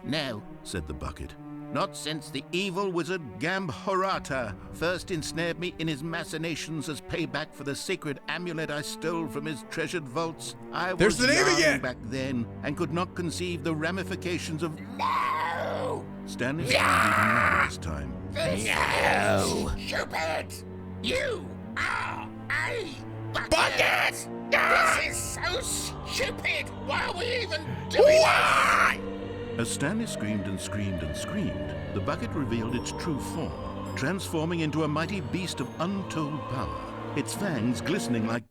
No, said the bucket. not since the evil wizard Gambhorata first ensnared me in his machinations as payback for the sacred amulet I stole from his treasured vaults. I was young back then and could not conceive the ramifications of... No! Stanley screamed even louder this time. No! Stupid! You are a bucket! Bucket! This is so stupid! Why are we even doing this? As Stanley screamed and screamed and screamed, the bucket revealed its true form, transforming into a mighty beast of untold power, its fangs glistening like...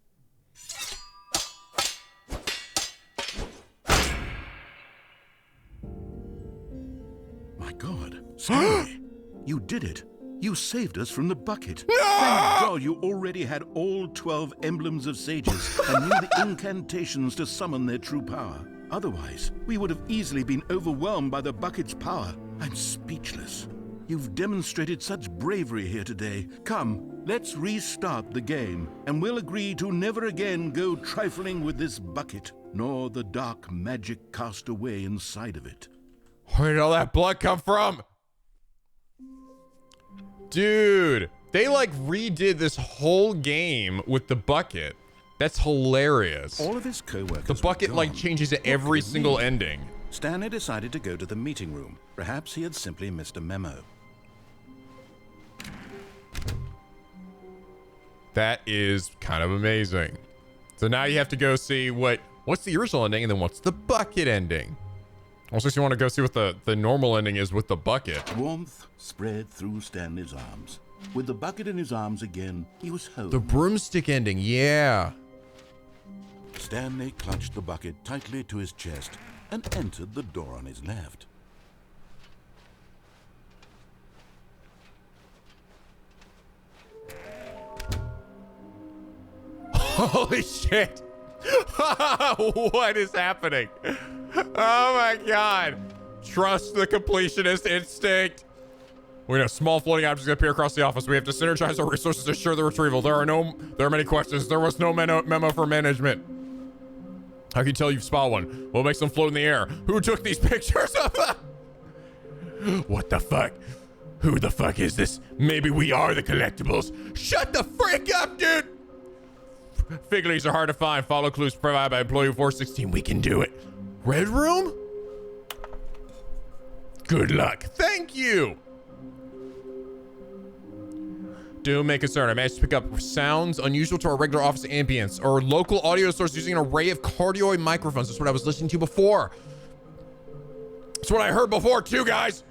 My God, Stanley, you did it. You saved us from the bucket. No! Thank God you already had all 12 emblems of sages and knew the incantations to summon their true power. Otherwise, we would have easily been overwhelmed by the bucket's power. I'm speechless. You've demonstrated such bravery here today. Come, let's restart the game, and we'll agree to never again go trifling with this bucket, nor the dark magic cast away inside of it. Where did all that blood come from? Dude, they like redid this whole game with the bucket. That's hilarious. All of his co-workers The bucket like changes at every single ending. Stanley decided to go to the meeting room. Perhaps he had simply missed a memo. That is kind of amazing. So now you have to go see what's the original ending and then what's the bucket ending. Also, if you want to go see what the normal ending is with the bucket. Warmth spread through Stanley's arms. With the bucket in his arms again, he was home. The broomstick ending, yeah. Stanley clutched the bucket tightly to his chest and entered the door on his left. Holy shit. What is happening? Oh my God. Trust the completionist instinct. We know small floating objects appear across the office. We have to synergize our resources to ensure the retrieval. There are many questions. There was no memo for management. I can tell you've spotted one. What makes them float in the air? Who took these pictures of them? What the fuck? Who the fuck is this? Maybe we are the collectibles. Shut the frick up, dude! Figurines are hard to find. Follow clues provided by employee 416. We can do it. Red room? Good luck. Thank you. Do make concern. I managed to pick up sounds unusual to our regular office ambience. Our local audio source using an array of cardioid microphones. That's what I was listening to before. That's what I heard before too, guys.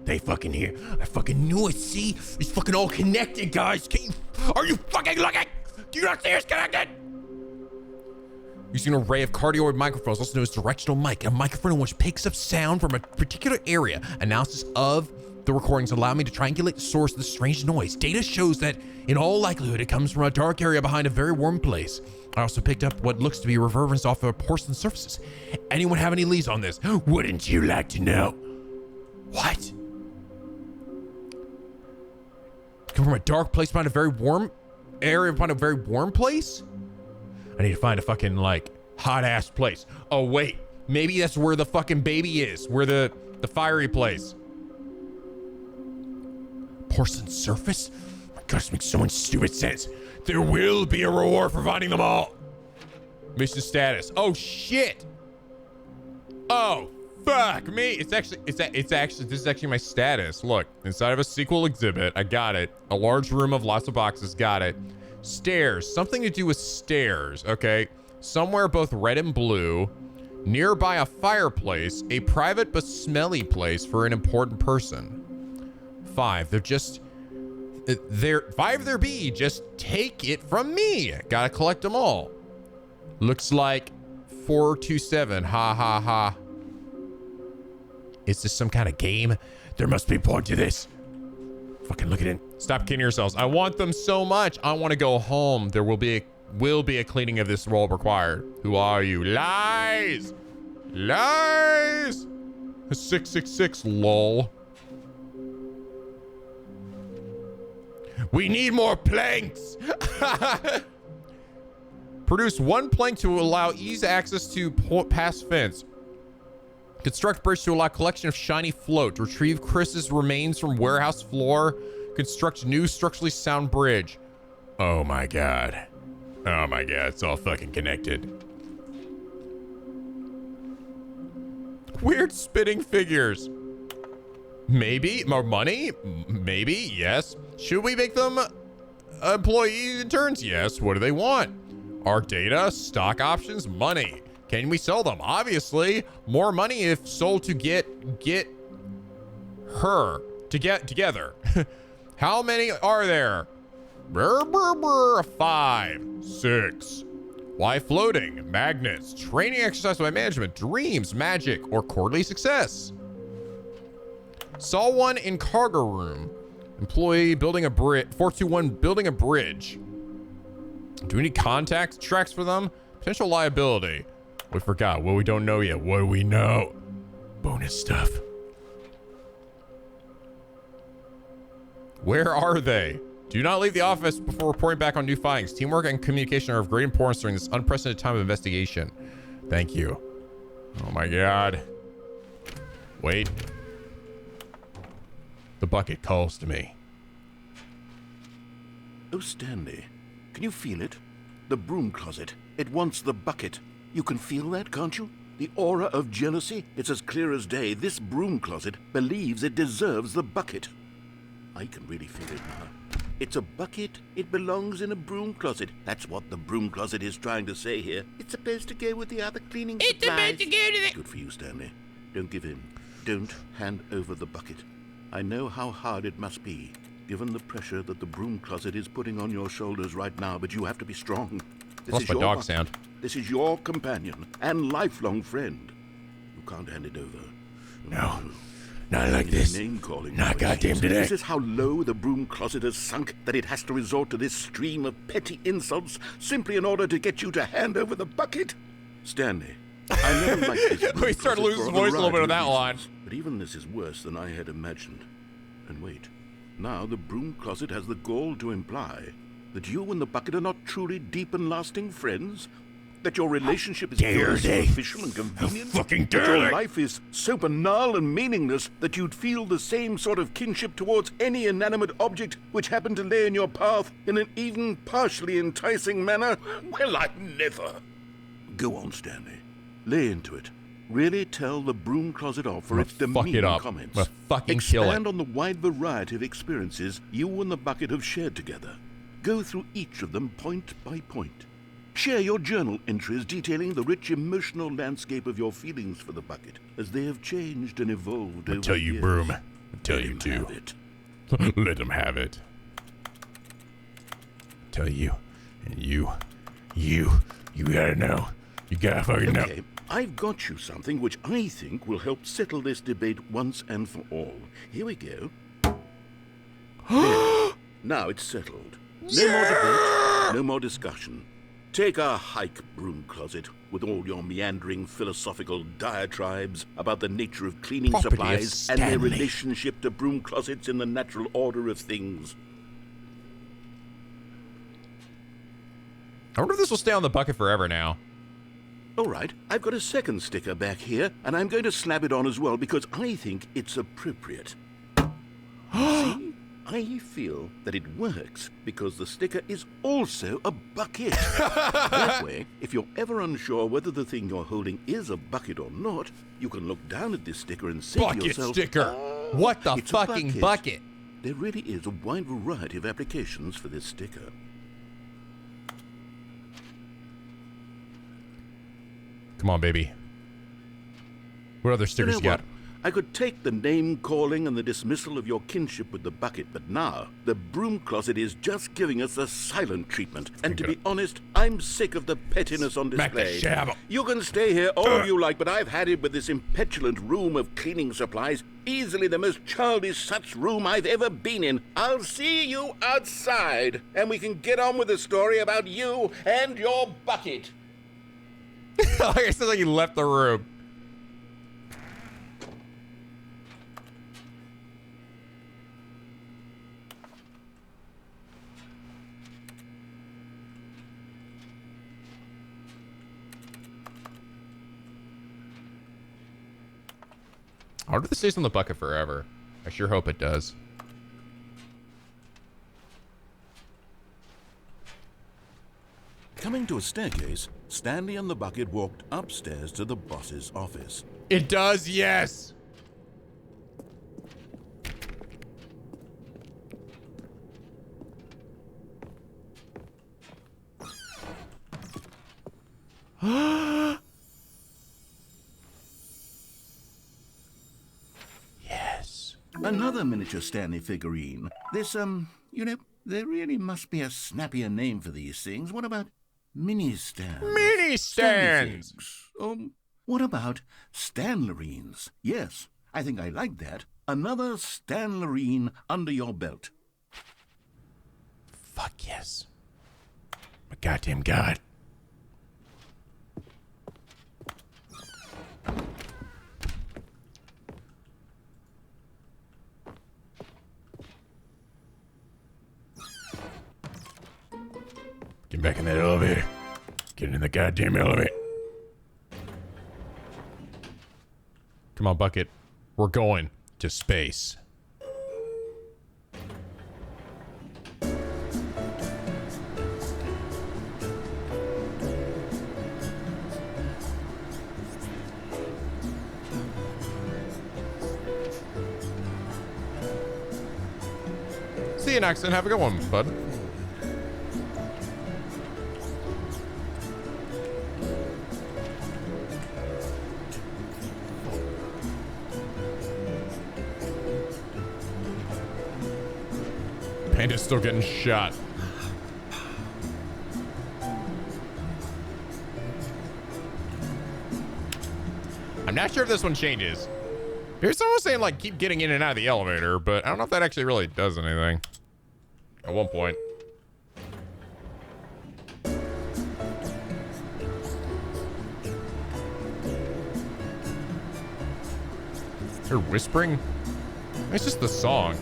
They fucking hear. I fucking knew it. See? It's fucking all connected, guys. Are you fucking looking? Do you not see it's connected? Using an array of cardioid microphones, also known as directional mic, a microphone which picks up sound from a particular area. Analysis of the recordings allow me to triangulate the source of the strange noise. Data shows that, in all likelihood, it comes from a dark area behind a very warm place. I also picked up what looks to be reverberance off of porcelain surfaces. Anyone have any leads on this? Wouldn't you like to know? What? Come from a dark place behind a very warm area behind a very warm place? I need to find a fucking, like, hot-ass place. Oh, wait. Maybe that's where the fucking baby is. Where the fiery place. Porcelain surface? Oh my God, this makes so much stupid sense. There will be a reward for finding them all. Mission status. Oh, shit. Oh, fuck me. This is actually my status. Look, inside of a sequel exhibit. I got it. A large room of lots of boxes. Got it. Stairs. Something to do with stairs. Okay. Somewhere both red and blue. Nearby a fireplace. A private but smelly place for an important person. 5. There be. Just take it from me. Gotta collect them all. Looks like 427. Ha ha ha. Is this some kind of game? There must be a point to this. Fucking look at it. Stop kidding yourselves. I want them so much. I want to go home. There will be a cleaning of this role required. Who are you? Lies! Lies! 666, lol. We need more planks! Produce 1 plank to allow easy access to past fence. Construct bridge to allow collection of shiny float. Retrieve Chris's remains from warehouse floor. Construct new structurally sound bridge. Oh my God. Oh my God, it's all fucking connected. Weird spitting figures. Maybe more money? Maybe, yes. Should we make them employee interns? Yes. What do they want? Our data, stock options, money. Can we sell them? Obviously, more money if sold to get her to get together. How many are there? 5, 6. Why floating? Magnets. Training exercise by management. Dreams, magic, or quarterly success. Saw one in cargo room. Employee building a bridge. 421 building a bridge. Do we need contact tracks for them? Potential liability. We forgot. What we don't know yet. What do we know? Bonus stuff. Where are they? Do not leave the office before reporting back on new findings. Teamwork and communication are of great importance during this unprecedented time of investigation. Thank you. Oh my God. Wait. The bucket calls to me. Oh, Stanley, can you feel it? The broom closet. It wants the bucket. You can feel that, can't you? The aura of jealousy. It's as clear as day. This broom closet believes it deserves the bucket. I can really feel it now. It's a bucket. It belongs in a broom closet. That's what the broom closet is trying to say here. It's supposed to go with the other cleaning supplies. It's supposed to go to the... Good for you, Stanley. Don't give in. Don't hand over the bucket. I know how hard it must be, given the pressure that the broom closet is putting on your shoulders right now, but you have to be strong. This is my your dog bucket. sound. This is your companion and lifelong friend. You can't hand it over. No. Not like this. Not goddamn today. This is how low the broom closet has sunk that it has to resort to this stream of petty insults simply in order to get you to hand over the bucket. Stanley, I never liked this. We started losing his voice a little bit on that line. but even this is worse than I had imagined. And wait, now the broom closet has the gall to imply that you and the bucket are not truly deep and lasting friends? That your relationship is purely superficial and convenient? That your life is so banal and meaningless that you'd feel the same sort of kinship towards any inanimate object which happened to lay in your path in an even partially enticing manner? Well, I never. Go on, Stanley. Lay into it. Really tell the broom closet off for its demeaning comments. Fucking kill it. Expand on the wide variety of experiences you and the bucket have shared together. Go through each of them point by point. Share your journal entries detailing the rich emotional landscape of your feelings for the bucket as they have changed and evolved over tell you, years. Broom. I tell you, too. Let him have it. Tell you. And you gotta know. You gotta fucking know. Okay, I've got you something which I think will help settle this debate once and for all. Here we go. There. Now it's settled. No more debate, no more discussion. Take a hike, broom closet, with all your meandering philosophical diatribes about the nature of cleaning supplies and their relationship to broom closets in the natural order of things. I wonder if this will stay on the bucket forever now. All right, I've got a second sticker back here, and I'm going to slap it on as well because I think it's appropriate. See? I feel that it works because the sticker is also a bucket. That way, if you're ever unsure whether the thing you're holding is a bucket or not, you can look down at this sticker and say to yourself, sticker. What the fucking bucket? There really is a wide variety of applications for this sticker. Come on, baby. What other stickers you got? I could take the name-calling and the dismissal of your kinship with the bucket, but now the broom closet is just giving us a silent treatment. And to be honest, I'm sick of the pettiness on display. You can stay here all you like, but I've had it with this impetulant room of cleaning supplies. Easily the most childish such room I've ever been in. I'll see you outside, and we can get on with the story about you and your bucket. Like I said, like he left the room. I wonder if this stays on the bucket forever. I sure hope it does. Coming to a staircase, Stanley and the bucket walked upstairs to the boss's office. It does, yes. Yes. Another miniature Stanley figurine. This, you know, there really must be a snappier name for these things. What about mini stands? Mini stands! What about Stanlerines? Yes, I think I like that. Another Stanlerine under your belt. Fuck yes. My goddamn god. Get back in that elevator. Get in the goddamn elevator. Come on, bucket. We're going to space. See you next, and have a good one, bud. Panda's still getting shot. I'm not sure if this one changes. Here's someone saying, like, keep getting in and out of the elevator, but I don't know if that actually really does anything. At one point. They're whispering. It's just the song.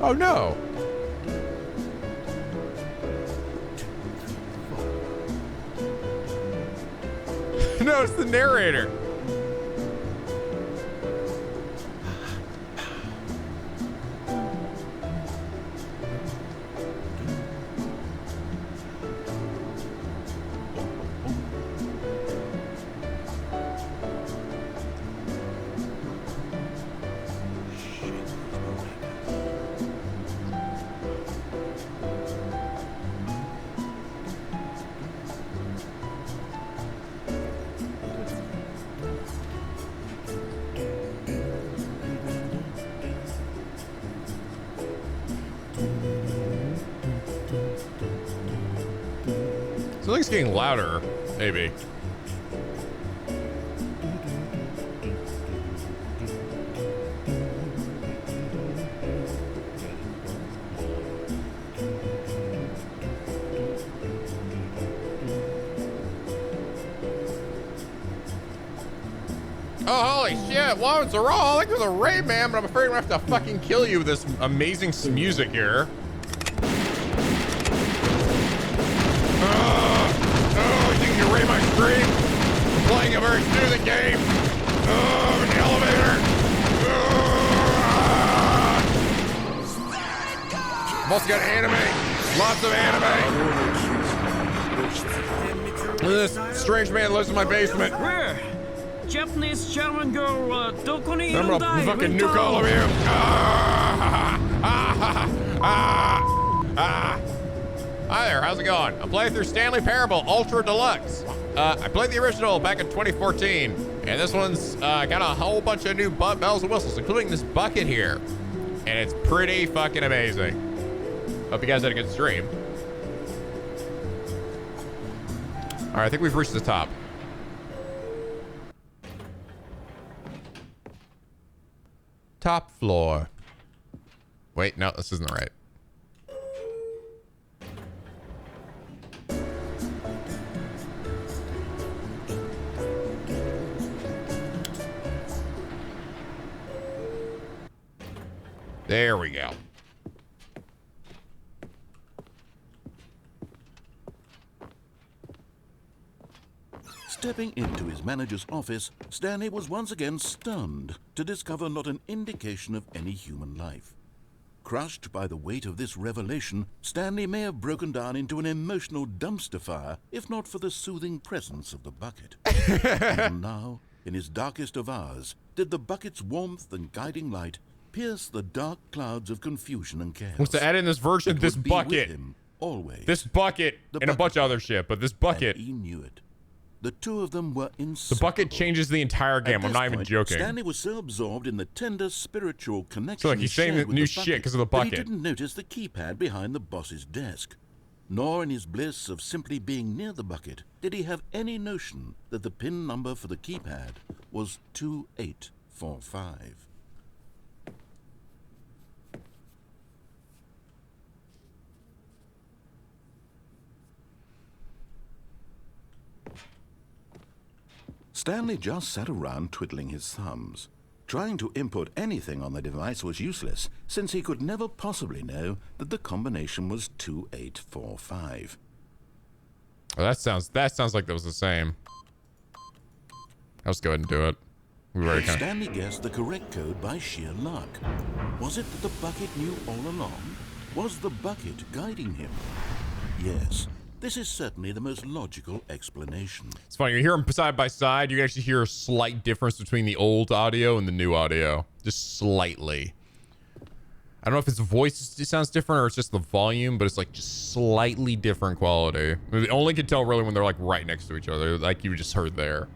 Oh no. No, it's the narrator. Something's getting louder, maybe. Oh, holy shit. Whoa, it's a raw. Like there's a raid, man, but I'm afraid I'm gonna have to fucking kill you with this amazing music here. You think you can raid my stream? I'm playing a very soothing game. I'm in the elevator. I've also got anime. Lots of anime. This strange man lives in my basement. Where? Japanese German girl, I'm gonna fucking nuke all of you. Hi there, how's it going? I'm playing through Stanley Parable Ultra Deluxe. I played the original back in 2014, and this one's got a whole bunch of new bells and whistles, including this bucket here. And it's pretty fucking amazing. Hope you guys had a good stream. All right, I think we've reached the top. Top floor. Wait, no, this isn't right. There we go. Stepping into his manager's office, Stanley was once again stunned to discover not an indication of any human life. Crushed by the weight of this revelation, Stanley may have broken down into an emotional dumpster fire if not for the soothing presence of the bucket. Even now, in his darkest of hours, did the bucket's warmth and guiding light pierce the dark clouds of confusion and chaos. Wants to add in this version, this bucket. Always. This bucket and a bunch of other shit, but this bucket. And he knew it. The two of them were inseparable. The bucket changes the entire game. I'm not even joking. Stanley was so absorbed in the tender spiritual connection. So like he's saying new shit because of the bucket. He didn't notice the keypad behind the boss's desk. Nor in his bliss of simply being near the bucket did he have any notion that the pin number for the keypad was 2845. Stanley just sat around twiddling his thumbs. Trying to input anything on the device was useless, since he could never possibly know that the combination was 2845. Oh, that sounds like that was the same. Let's go ahead and do it. Stanley guessed the correct code by sheer luck. Was it that the bucket knew all along? Was the bucket guiding him? Yes. This is certainly the most logical explanation. It's funny, you hear them side by side, you can actually hear a slight difference between the old audio and the new audio. Just slightly. I don't know if his voice sounds different or it's just the volume, but it's like just slightly different quality. You only can tell really when they're like right next to each other, like you just heard there.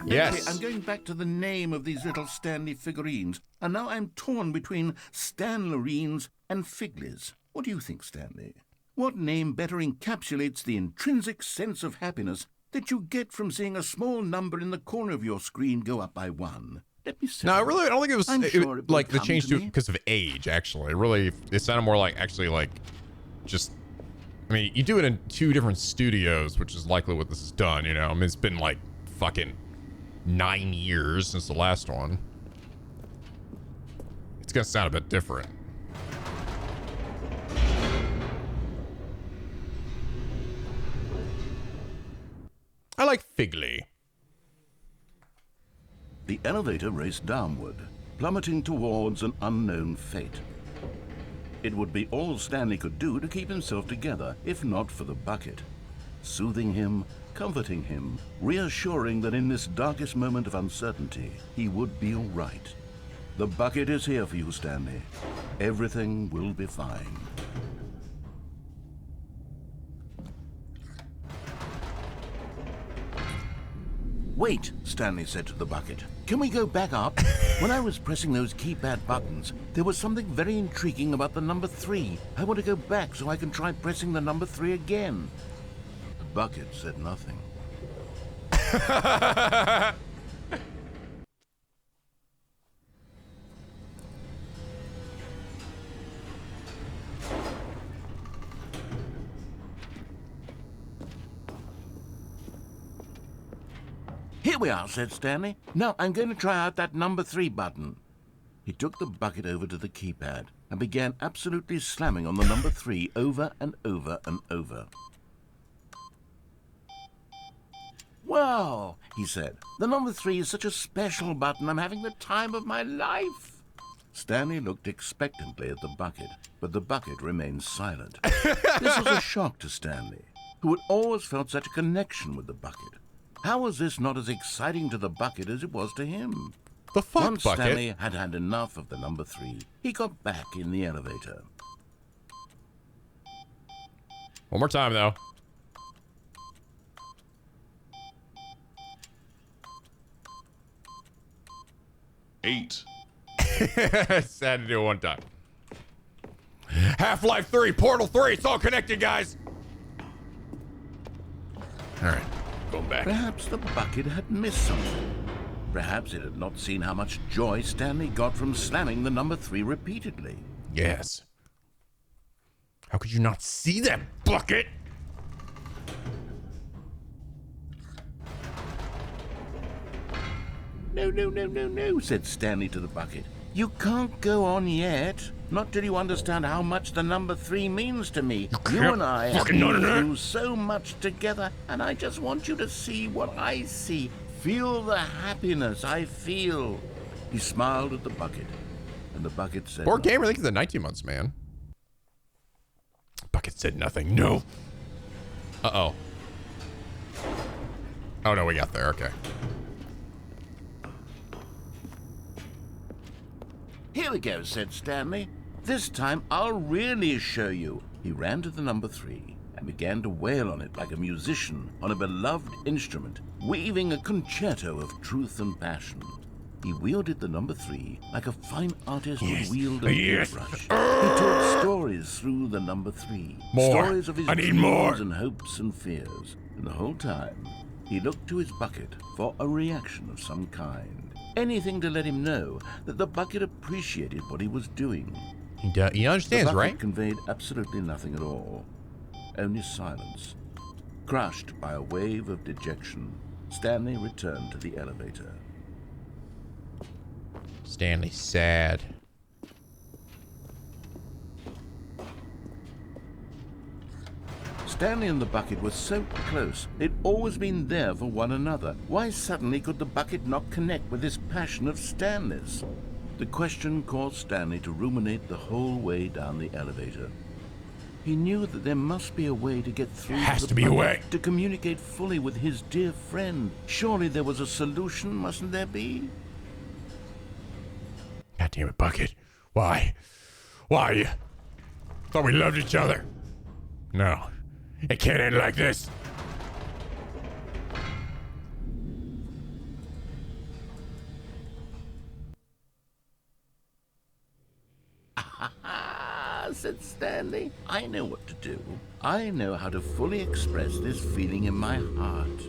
Yes. Okay, I'm going back to the name of these little Stanley figurines, and now I'm torn between Stanlerines and Figlies. What do you think, Stanley? What name better encapsulates the intrinsic sense of happiness that you get from seeing a small number in the corner of your screen go up by 1? Let me see. No, I don't think it was I'm sure it will like the come change to to me. because of age. Actually, it sounded more like actually like just. I mean, you do it in 2 different studios, which is likely what this is done. You know, I mean, it's been like fucking 9 years since the last one. It's gonna sound a bit different. I like Figley. The elevator raced downward, plummeting towards an unknown fate. It would be all Stanley could do to keep himself together, if not for the bucket. Soothing him, comforting him, reassuring that in this darkest moment of uncertainty, he would be all right. The bucket is here for you, Stanley. Everything will be fine. Wait, Stanley said to the bucket. Can we go back up? When I was pressing those keypad buttons, there was something very intriguing about the number 3. I want to go back so I can try pressing the number 3 again. The bucket said nothing. Here we are, said Stanley. Now I'm going to try out that number 3 button. He took the bucket over to the keypad and began absolutely slamming on the number 3 over and over and over. Wow, he said. The number 3 is such a special button. I'm having the time of my life. Stanley looked expectantly at the bucket, but the bucket remained silent. This was a shock to Stanley, who had always felt such a connection with the bucket. How was this not as exciting to the bucket as it was to him? The fuck, Once bucket? Stanley had had enough of the number 3, he got back in the elevator. One more time, though. Eight. Sad to do it one time. Half-Life 3, Portal 3, it's all connected, guys. All right, going back. Perhaps the bucket had missed something. Perhaps it had not seen how much joy Stanley got from slamming the number 3 repeatedly. Yes. How could you not see that, bucket? No, said Stanley to the bucket. You can't go on yet. Not till you understand how much the number 3 means to me. You and I have been through so much together, and I just want you to see what I see. Feel the happiness I feel. He smiled at the bucket, and the bucket said Poor gamer, think of the 19 months, man. Bucket said nothing. No. Uh-oh. Oh, no, we got there. Okay. Here we go, said Stanley. This time I'll really show you. He ran to the number 3 and began to wail on it like a musician on a beloved instrument, weaving a concerto of truth and passion. He wielded the number 3 like a fine artist would wield a paintbrush. He told stories through the number 3. More. Stories of his I need dreams more. and hopes and fears. And the whole time, he looked to his bucket for a reaction of some kind. Anything to let him know that the bucket appreciated what he was doing. He understands, the bucket right? Conveyed absolutely nothing at all. Only silence. Crushed by a wave of dejection, Stanley returned to the elevator. Stanley's sad. Stanley and the bucket were so close. They'd always been there for one another. Why suddenly could the bucket not connect with this passion of Stanley's? The question caused Stanley to ruminate the whole way down the elevator. He knew that there must be a way to get through Has to be a way. to communicate fully with his dear friend. Surely there was a solution, mustn't there be? God damn it, Bucket. Why? Why? Thought we loved each other. No. It can't end like this. Said Stanley. I know what to do. I know how to fully express this feeling in my heart.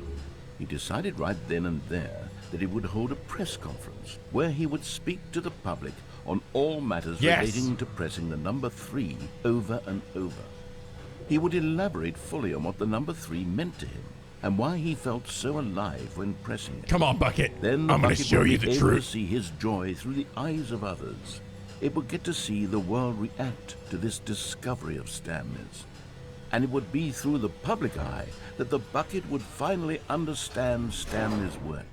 He decided right then and there that he would hold a press conference where he would speak to the public on all matters Yes. relating to pressing the number 3 over and over. He would elaborate fully on what the number 3 meant to him and why he felt so alive when pressing it. Come on, Bucket. Then the I'm gonna Bucket show would you be the able truth. to see his joy through the eyes of others. It would get to see the world react to this discovery of Stanley's. And it would be through the public eye that the Bucket would finally understand Stanley's work.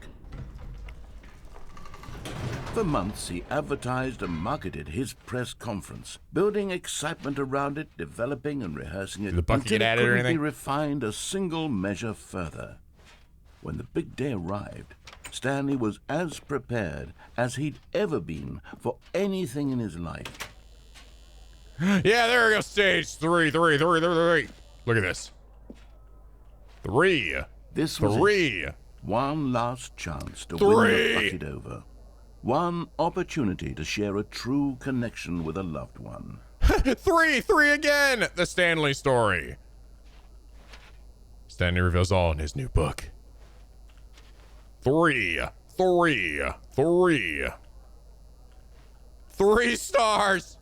For months, he advertised and marketed his press conference, building excitement around it, developing and rehearsing it Did the Bucket until get it added or couldn't be anything? refined a single measure further. When the big day arrived, Stanley was as prepared as he'd ever been for anything in his life. Yeah, there we go. Stage 3. Look at this. 3. This was 3. One last chance to win 3. the Bucket over. One opportunity to share a true connection with a loved one. 3 again. The Stanley story. Stanley reveals all in his new book. 3 stars.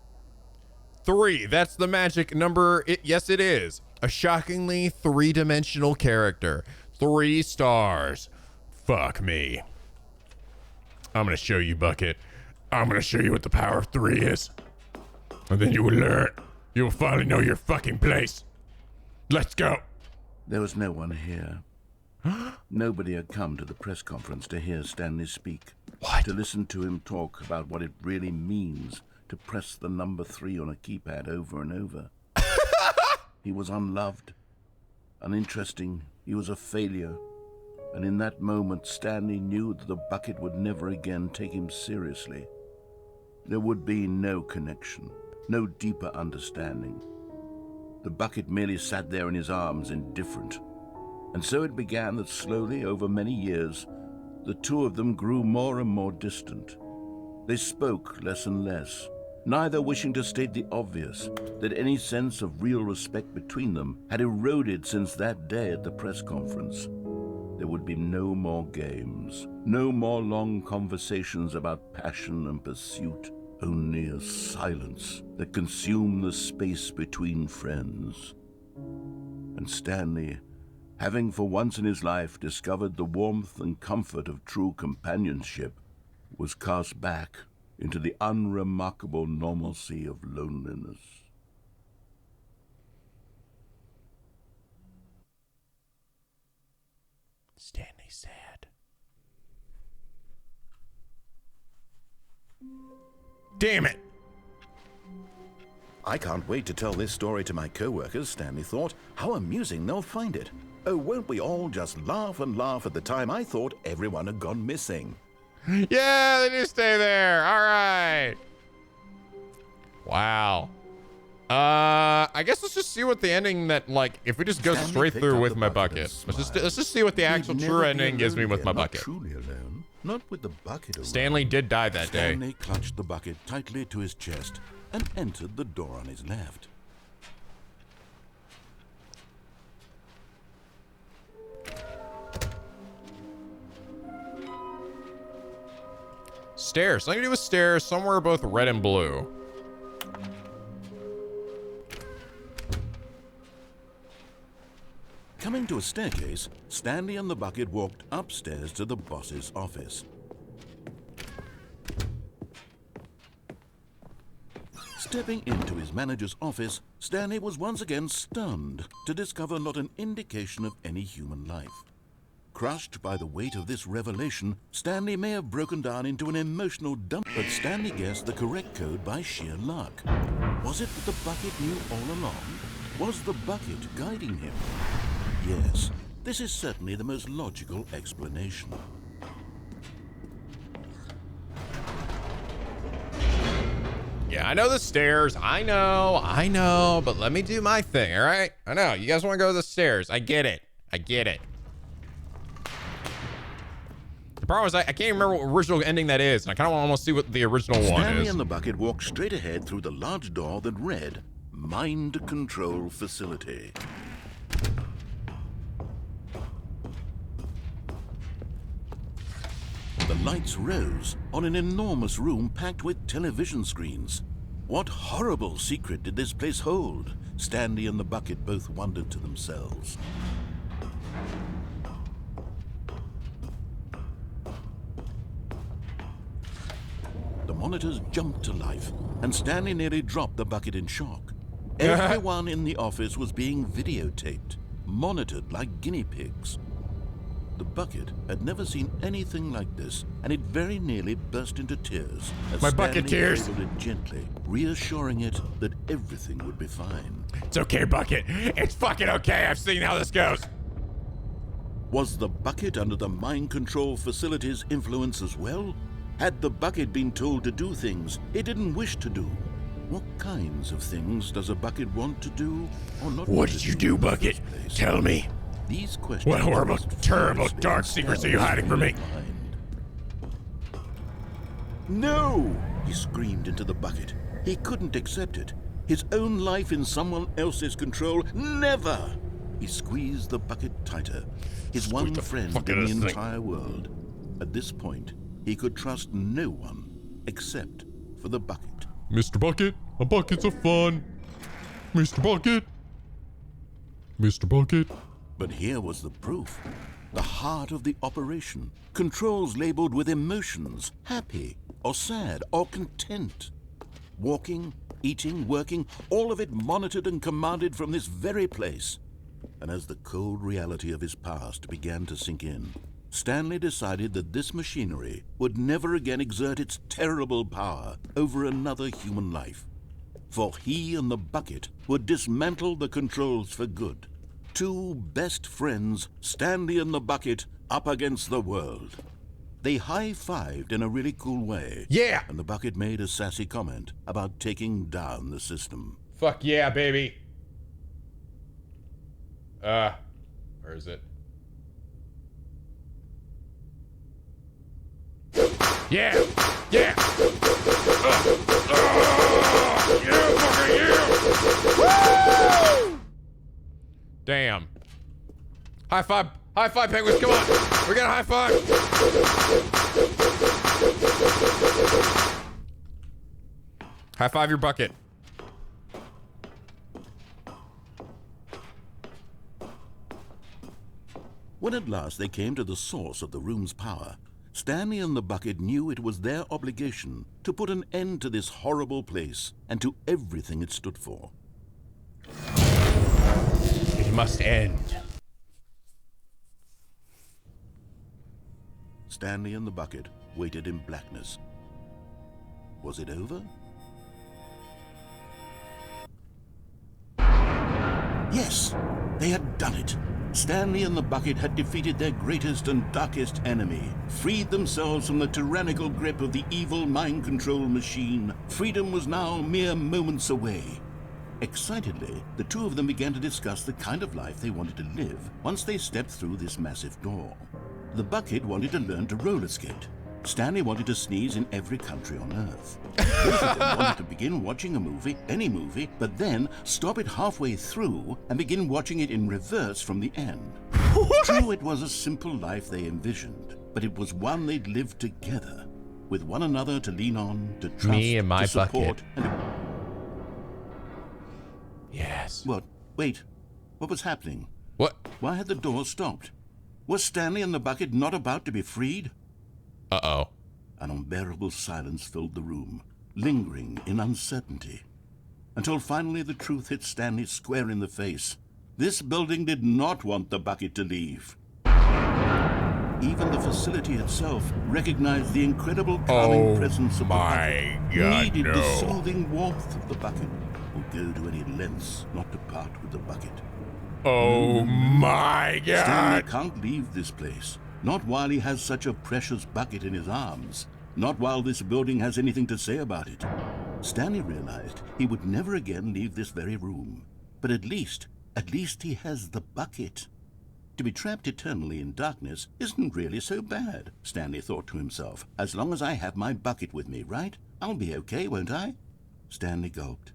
3. That's the magic number. Yes, it is. A shockingly 3-dimensional character. 3 stars. Fuck me. I'm gonna show you, Bucket. I'm gonna show you what the power of 3 is. And then you will learn. You will finally know your fucking place. Let's go. There was no one here. Nobody had come to the press conference to hear Stanley speak. What? To listen to him talk about what it really means to press the number 3 on a keypad over and over. He was unloved, uninteresting. He was a failure. And in that moment, Stanley knew that the Bucket would never again take him seriously. There would be no connection, no deeper understanding. The Bucket merely sat there in his arms, indifferent. And so it began that slowly, over many years, the two of them grew more and more distant. They spoke less and less, neither wishing to state the obvious, that any sense of real respect between them had eroded since that day at the press conference. There would be no more games, no more long conversations about passion and pursuit, only a silence that consumed the space between friends. And Stanley, having for once in his life discovered the warmth and comfort of true companionship, was cast back into the unremarkable normalcy of loneliness. Stanley sad. Damn it! I can't wait to tell this story to my co-workers, Stanley thought. How amusing they'll find it. Oh, won't we all just laugh and laugh at the time I thought everyone had gone missing. Yeah, they just stay there. All right. Wow. I guess let's just see what the ending that, like, if we just go Stanley straight picked through up with the my bucket bucket. and Let's just see what the actual He'd true never be ending gives me alone with my again, not bucket. truly alone, not with the bucket around. Stanley did die that day. Stanley clutched the bucket tightly to his chest and entered the door on his left. Stairs. Something to do with stairs, somewhere both red and blue. Coming to a staircase, Stanley and the bucket walked upstairs to the boss's office. Stepping into his manager's office, Stanley was once again stunned to discover not an indication of any human life. Crushed by the weight of this revelation, Stanley may have broken down into an emotional dump, but Stanley guessed the correct code by sheer luck. Was it that the bucket knew all along? Was the bucket guiding him? Yes, this is certainly the most logical explanation. Yeah, I know the stairs. I know, but let me do my thing, all right? I know, you guys want to go to the stairs. I get it. The problem is I can't remember what original ending that is, and I kind of want to almost see what the original one Stanley is. and the bucket walked straight ahead through the large door that read, Mind Control Facility. The lights rose on an enormous room packed with television screens. What horrible secret did this place hold? Stanley and the bucket both wondered to themselves. The monitors jumped to life, and Stanley nearly dropped the bucket in shock. Everyone in the office was being videotaped, monitored like guinea pigs. The bucket had never seen anything like this, and it very nearly burst into tears as My bucket tears. Stanley cradled it gently, reassuring it that everything would be fine. It's okay, bucket. It's fucking okay. I've seen how this goes. Was the bucket under the mind control facility's influence as well? Had the bucket been told to do things it didn't wish to do? What kinds of things does a bucket want to do or not? What did you do, bucket? Tell me. These questions. What horrible, terrible, dark secrets are you hiding from me? No! He screamed into the bucket. He couldn't accept it. His own life in someone else's control. Never! He squeezed the bucket tighter. His one friend in the entire world. At this point, he could trust no one except for the bucket. Mr. Bucket, a bucket's of fun. Mr. Bucket. Mr. Bucket. But here was the proof. The heart of the operation. Controls labeled with emotions. Happy, or sad, or content. Walking, eating, working, all of it monitored and commanded from this very place. And as the cold reality of his past began to sink in, Stanley decided that this machinery would never again exert its terrible power over another human life. For he and the bucket would dismantle the controls for good. Two best friends, Stanley and the bucket, up against the world. They high-fived in a really cool way. Yeah! And the bucket made a sassy comment about taking down the system. Fuck yeah, baby. Where is it? Yeah! Yeah! Yeah, fucking yeah! Woo! Damn. High five. High five, penguins. Come on. We got a high five. High five your bucket. When at last they came to the source of the room's power, Stanley and the bucket knew it was their obligation to put an end to this horrible place and to everything it stood for. It must end. Stanley and the bucket waited in blackness. Was it over? Yes, they had done it. Stanley and the bucket had defeated their greatest and darkest enemy, freed themselves from the tyrannical grip of the evil mind control machine. Freedom was now mere moments away. Excitedly, the two of them began to discuss the kind of life they wanted to live once they stepped through this massive door. The bucket wanted to learn to roller skate. Stanley wanted to sneeze in every country on Earth. Both of them wanted to begin watching a movie, any movie, but then stop it halfway through and begin watching it in reverse from the end. True, it was a simple life they envisioned, but it was one they'd lived together, with one another to lean on, to trust, Me and my to support, bucket. Yes. What? Wait. What was happening? What? Why had the door stopped? Was Stanley and the bucket not about to be freed? Uh-oh. An unbearable silence filled the room, lingering in uncertainty. Until finally the truth hit Stanley square in the face. This building did not want the bucket to leave. Even the facility itself recognized the incredible calming presence of the bucket. Needed the soothing warmth of the bucket. Would go to any lengths not to part with the bucket. Oh my God! Stanley can't leave this place. Not while he has such a precious bucket in his arms. Not while this building has anything to say about it. Stanley realized he would never again leave this very room. But at least he has the bucket. To be trapped eternally in darkness isn't really so bad, Stanley thought to himself. As long as I have my bucket with me, right? I'll be okay, won't I? Stanley gulped.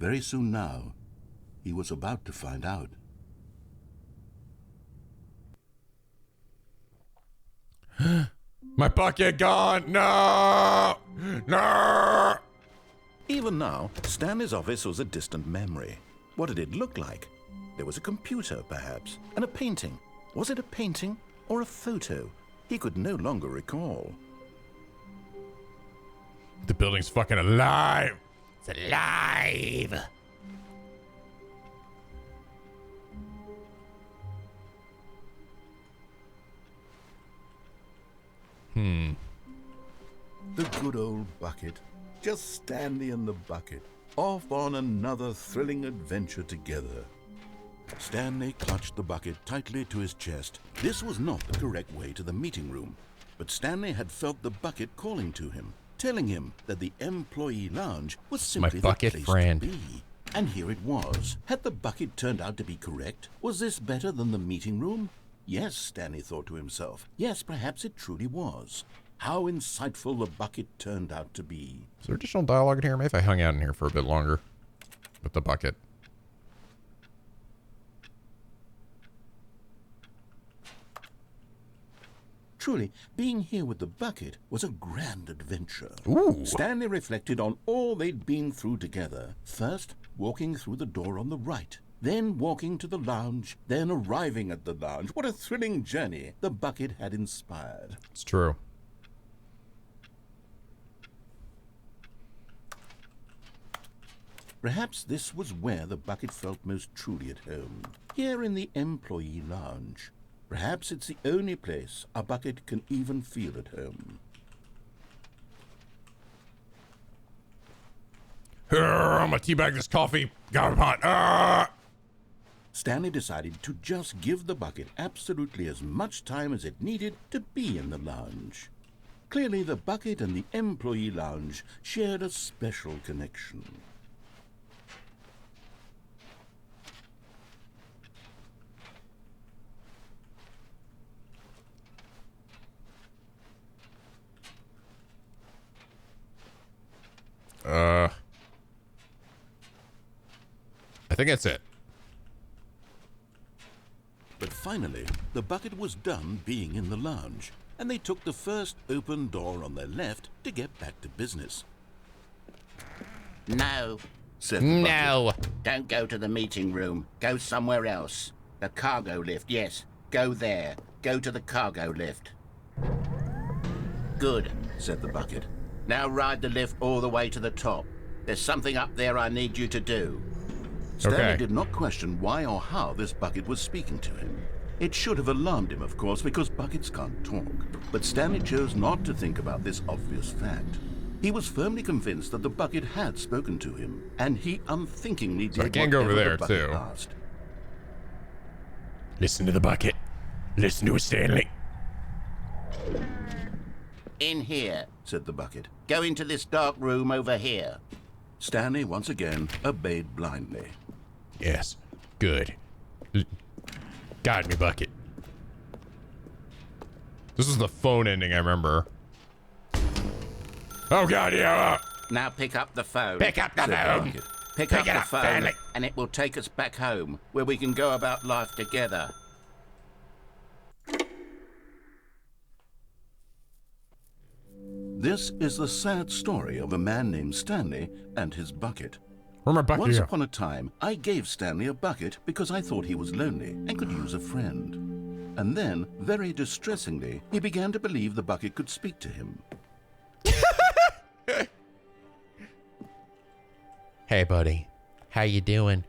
Very soon now, he was about to find out. My bucket gone. No. No. Even now, Stanley's office was a distant memory. What did it look like? There was a computer, perhaps, and a painting. Was it a painting or a photo? He could no longer recall. The building's fucking alive. It's alive. The good old bucket. Just Stanley and the bucket, off on another thrilling adventure together. Stanley clutched the bucket tightly to his chest. This was not the correct way to the meeting room, but Stanley had felt the bucket calling to him, telling him that the employee lounge was simply the bucket place friend. to be. And here it was. Had the bucket turned out to be correct? Was this better than the meeting room? Yes, Stanley thought to himself. Yes, perhaps it truly was. How insightful the bucket turned out to be. Is there additional dialogue in here? Maybe if I hung out in here for a bit longer with the bucket. Truly, being here with the bucket was a grand adventure. Ooh. Stanley reflected on all they'd been through together. First, walking through the door on the right. Then walking to the lounge. Then arriving at the lounge. What a thrilling journey the bucket had inspired. It's true. Perhaps this was where the bucket felt most truly at home. Here in the employee lounge. Perhaps it's the only place a bucket can even feel at home. I'm gonna teabag this coffee. Got hot. Stanley decided to just give the bucket absolutely as much time as it needed to be in the lounge. Clearly, the bucket and the employee lounge shared a special connection. I think that's it. But finally, the bucket was done being in the lounge, and they took the first open door on their left to get back to business. No. Said the bucket. Don't go to the meeting room. Go somewhere else. The cargo lift, yes. Go there. Go to the cargo lift. Good, said the bucket. Now ride the lift all the way to the top. There's something up there I need you to do. Stanley did not question why or how this bucket was speaking to him. It should have alarmed him, of course, because buckets can't talk. But Stanley chose not to think about this obvious fact. He was firmly convinced that the bucket had spoken to him, and he unthinkingly did I can't go over there, the bucket too. asked. Listen to the bucket. Listen to it, Stanley. In here, said the bucket. Go into this dark room over here. Stanley once again obeyed blindly. Yes. Good. Guide me, bucket. This is the phone ending, I remember. Oh, God, yeah. Now pick up the phone. Pick up the said phone. bucket. Pick up it the up, phone, Stanley. and it will take us back home, where we can go about life together. This is the sad story of a man named Stanley and his bucket. Where my bucket? Once Yeah. upon a time, I gave Stanley a bucket because I thought he was lonely and could use a friend. And then, very distressingly, he began to believe the bucket could speak to him. Hey, buddy. How you doing?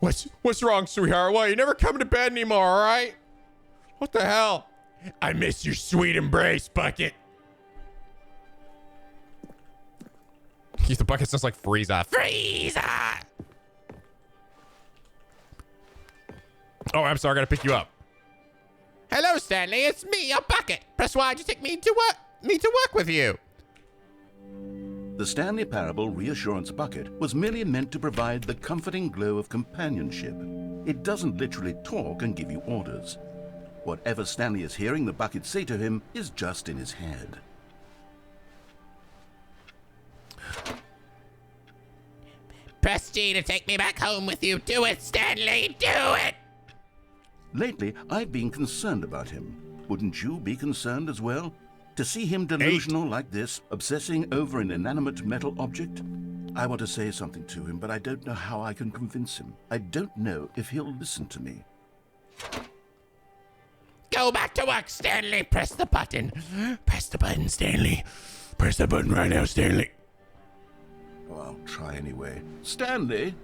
What's wrong, sweetheart? What? You never coming to bed anymore, all right? What the hell? I miss your sweet embrace, bucket. The bucket sounds like Frieza. Frieza! Oh, I'm sorry. I gotta pick you up. Hello, Stanley. It's me, a bucket. Press Y to take me to work with you. The Stanley Parable Reassurance Bucket was merely meant to provide the comforting glow of companionship. It doesn't literally talk and give you orders. Whatever Stanley is hearing the bucket say to him is just in his head. Press G to take me back home with you. Do it, Stanley. Do it. Lately, I've been concerned about him. Wouldn't you be concerned as well? To see him delusional like this, obsessing over an inanimate metal object? I want to say something to him, but I don't know how I can convince him. I don't know if he'll listen to me. Go back to work, Stanley. Press the button. Press the button, Stanley. Press the button right now, Stanley. Oh, I'll try anyway. Stanley,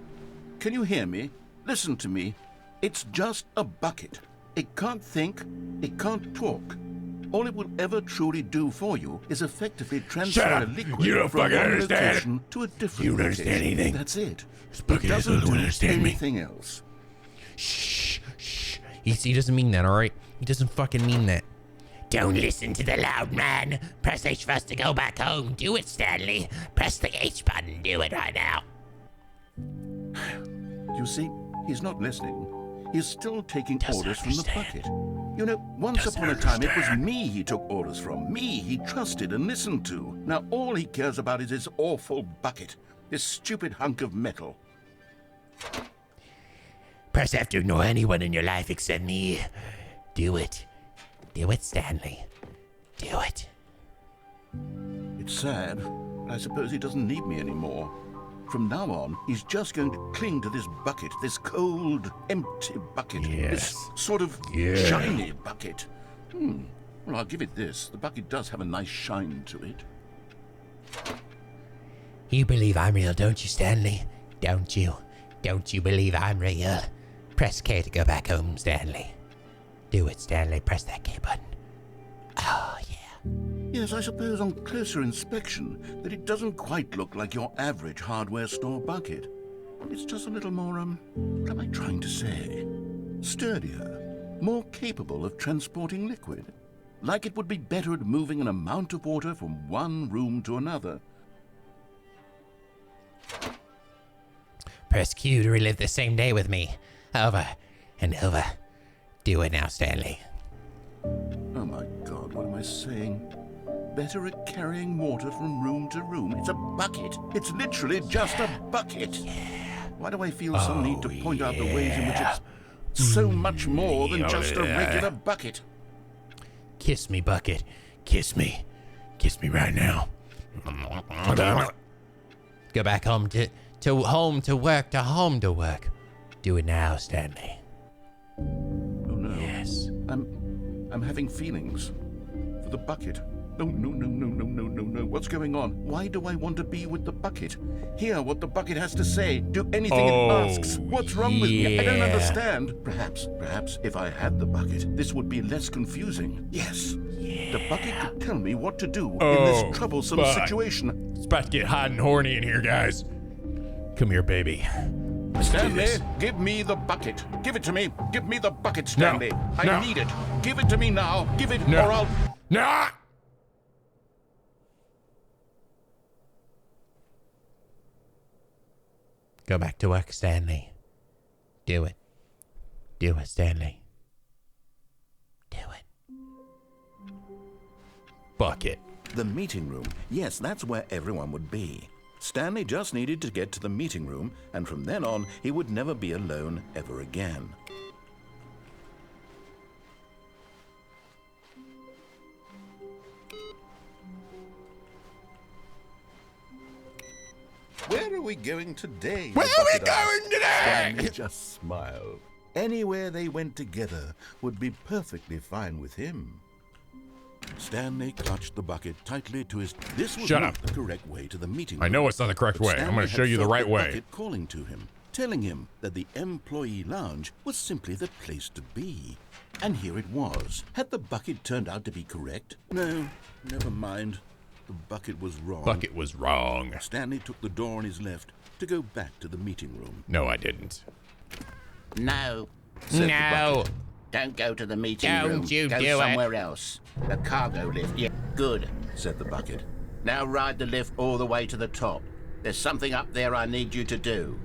can you hear me? Listen to me. It's just a bucket. It can't think. It can't talk. All it will ever truly do for you is effectively transfer a liquid You don't from fucking one understand. location to a different You don't understand location. anything. That's it. This It bucket doesn't doesn't do understand me. anything else. Shh. He doesn't mean that, all right? He doesn't fucking mean that. Don't listen to the loud man. Press H for us to go back home. Do it, Stanley. Press the H button. Do it right now. You see, he's not listening. He's still taking orders from the bucket. You know, once upon a time, it was me he took orders from. Me he trusted and listened to. Now all he cares about is his awful bucket. This stupid hunk of metal. Press F to ignore anyone in your life except me. Do it. Do it, Stanley. Do it. It's sad. I suppose he doesn't need me anymore. From now on, he's just going to cling to this bucket, this cold, empty bucket. This sort of shiny bucket. Well, I'll give it this. The bucket does have a nice shine to it. You believe I'm real, don't you, Stanley? Don't you? Don't you believe I'm real? Press K to go back home, Stanley. Do it, Stanley. Press that K button. Oh, yeah. Yes, I suppose on closer inspection that it doesn't quite look like your average hardware store bucket. It's just a little more, what am I trying to say? Sturdier, more capable of transporting liquid. Like it would be better at moving an amount of water from one room to another. Press Q to relive the same day with me. Over and over. Do it now, Stanley. Oh my God, what am I saying? Better at carrying water from room to room. It's a bucket. It's literally just a bucket. Why do I feel some need to point out the ways in which it's so much more than just a regular bucket? Kiss me, bucket. Kiss me. Kiss me right now. Go back home to home to work, to home to work. Do it now, Stanley. Oh no. Yes. I'm having feelings for the bucket. No. What's going on? Why do I want to be with the bucket? Hear what the bucket has to say. Do anything it asks. What's wrong with me? I don't understand. Perhaps if I had the bucket, this would be less confusing. Yes. The bucket could tell me what to do in this troublesome situation. It's about to get hot and horny in here, guys. Come here, baby. Stanley, give me the bucket. Give it to me. Give me the bucket, Stanley. I need it. Give it to me now. Give it, or I'll... No! Go back to work, Stanley. Do it. Do it, Stanley. Do it. Bucket. The meeting room. Yes, that's where everyone would be. Stanley just needed to get to the meeting room, and from then on, he would never be alone ever again. Where are we going today? Where are we going today? Stanley just smiled. Anywhere they went together would be perfectly fine with him. Stanley clutched the bucket tightly to his... This was not the correct way to the meeting room. I know it's not the correct way. I'm going to show you the right way. Bucket calling to him, telling him that the employee lounge was simply the place to be. And here it was. Had the bucket turned out to be correct? No, never mind. The bucket was wrong. Bucket was wrong. Stanley took the door on his left to go back to the meeting room. No, I didn't. No. Said the No. bucket. Don't go to the meeting Don't room. you go do it. somewhere else. The cargo lift. Yeah, good. Said the bucket. Now ride the lift all the way to the top. There's something up there I need you to do.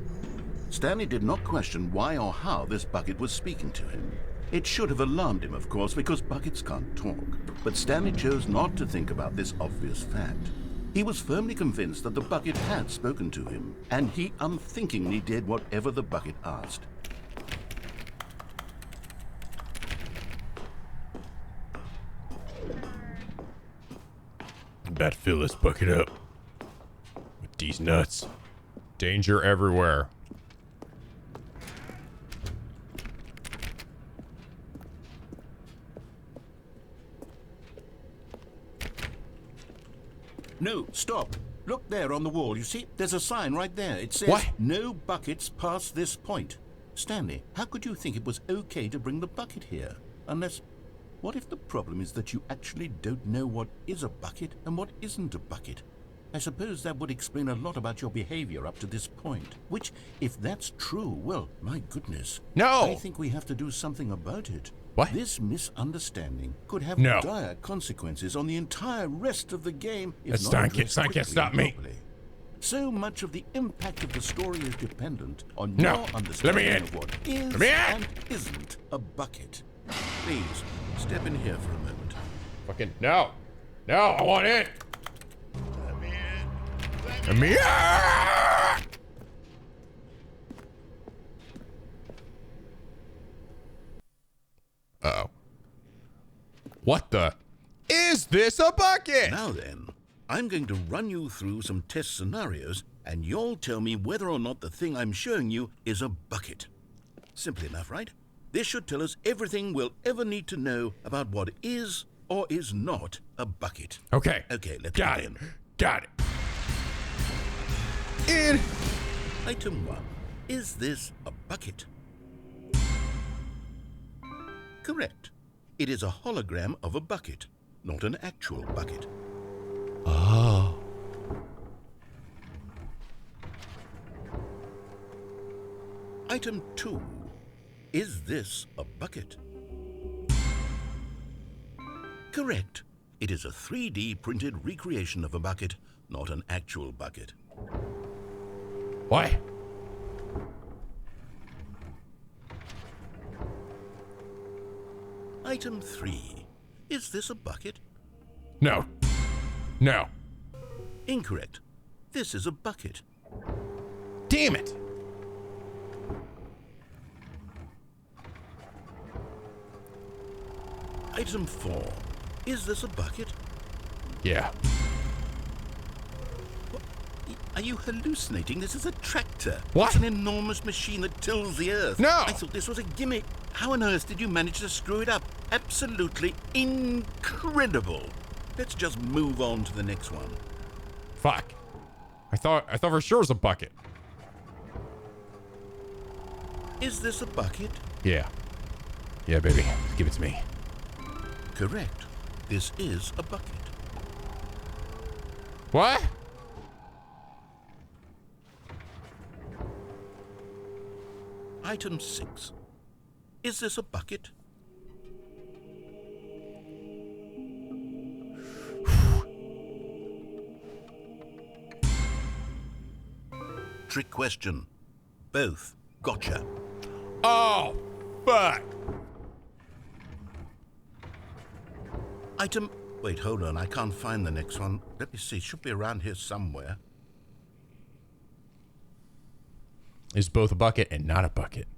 Stanley did not question why or how this bucket was speaking to him. It should have alarmed him, of course, because buckets can't talk. But Stanley chose not to think about this obvious fact. He was firmly convinced that the bucket had spoken to him, and he unthinkingly did whatever the bucket asked. about to fill this bucket up with these nuts. Danger everywhere. No, stop. Look there on the wall. You see, there's a sign right there. It says, what? No buckets past this point. Stanley, how could you think it was okay to bring the bucket here? Unless, what if the problem is that you actually don't know what is a bucket and what isn't a bucket? I suppose that would explain a lot about your behavior up to this point. Which, if that's true, well, my goodness. No! I think we have to do something about it. What? This misunderstanding could have No. dire consequences on the entire rest of the game if not Stan addressed can't quickly stop and me. properly. So much of the impact of the story is dependent on No. your understanding Let me in. of what is Let me in. and isn't a bucket. Please, step in here for a moment. Fucking no. No, I want in. Let me in. Uh-oh. What the? Is this a bucket? Now then, I'm going to run you through some test scenarios, and you'll tell me whether or not the thing I'm showing you is a bucket. Simple enough, right? This should tell us everything we'll ever need to know about what is or is not a bucket. Okay. Okay, let's Got begin. it. Got it. In. Item 1. Is this a bucket? Correct. It is a hologram of a bucket, not an actual bucket. Oh. Item 2. Is this a bucket? Correct. It is a 3D printed recreation of a bucket, not an actual bucket. Why? Item 3. Is this a bucket? No. No. Incorrect. This is a bucket. Damn it. Item 4. Is this a bucket? Yeah. Are you hallucinating? This is a tractor. What? It's an enormous machine that tills the earth. No! I thought this was a gimmick. How on earth did you manage to screw it up? Absolutely incredible. Let's just move on to the next one. Fuck. I thought for sure it was a bucket. Is this a bucket? Yeah. Yeah, baby. Give it to me. Correct. This is a bucket. What? Item 6. Is this a bucket? Trick question. Both. Gotcha. Oh, fuck. Item... Wait, hold on. I can't find the next one. Let me see. It should be around here somewhere. Is both a bucket and not a bucket.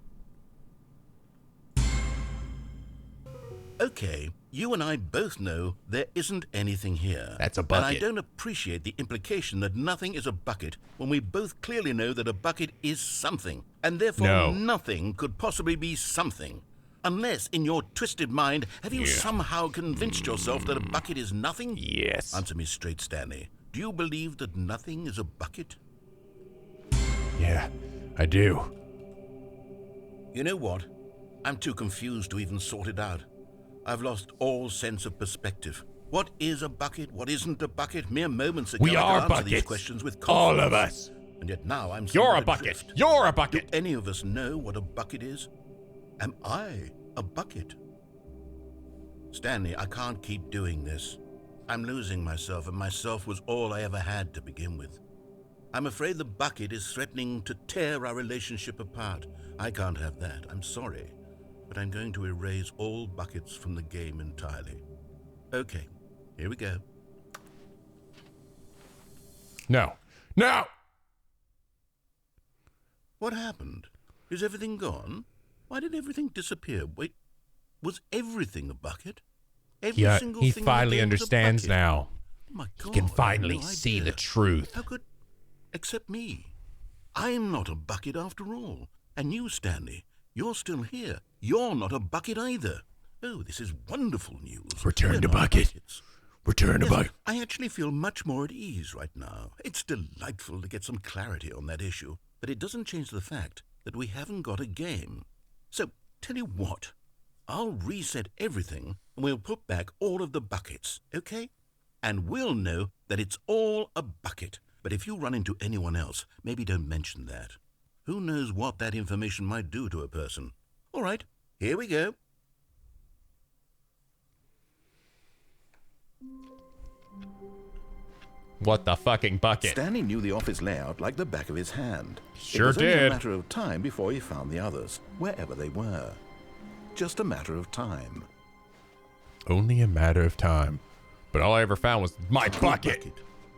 Okay, you and I both know there isn't anything here. That's a And bucket. I don't appreciate the implication that nothing is a bucket when we both clearly know that a bucket is something. And therefore No. nothing could possibly be something. Unless, in your twisted mind, have you somehow convinced yourself that a bucket is nothing? Yes. Answer me straight, Stanley. Do you believe that nothing is a bucket? Yeah, I do. You know what? I'm too confused to even sort it out. I've lost all sense of perspective. What is a bucket? What isn't a bucket? Mere moments ago, We I are could answer these buckets. questions with All confidence. of us. And yet now I'm You're a somewhat bucket. adrift. You're a bucket. Do any of us know what a bucket is? Am I a bucket? Stanley, I can't keep doing this. I'm losing myself, and myself was all I ever had to begin with. I'm afraid the bucket is threatening to tear our relationship apart. I can't have that. I'm sorry. But I'm going to erase all buckets from the game entirely. Okay, here we go. No. No! What happened? Is everything gone? Why did everything disappear? Wait, was everything a bucket? Every Yeah, single he thing in the finally game was a understands bucket. now. My God, He can I had finally no see idea. the truth. How could... Except me. I'm not a bucket after all. And you, Stanley, you're still here. You're not a bucket either. Oh, this is wonderful news. Return We're to not bucket. buckets. Return to Yes, bucket. I actually feel much more at ease right now. It's delightful to get some clarity on that issue, but it doesn't change the fact that we haven't got a game. So, tell you what, I'll reset everything and we'll put back all of the buckets, okay? And we'll know that it's all a bucket. But if you run into anyone else, maybe don't mention that. Who knows what that information might do to a person? All right, here we go. What the fucking bucket? Stanley knew the office layout like the back of his hand. Sure it was only did. a matter of time before he found the others, wherever they were. Just a matter of time. Only a matter of time. But all I ever found was my A good bucket.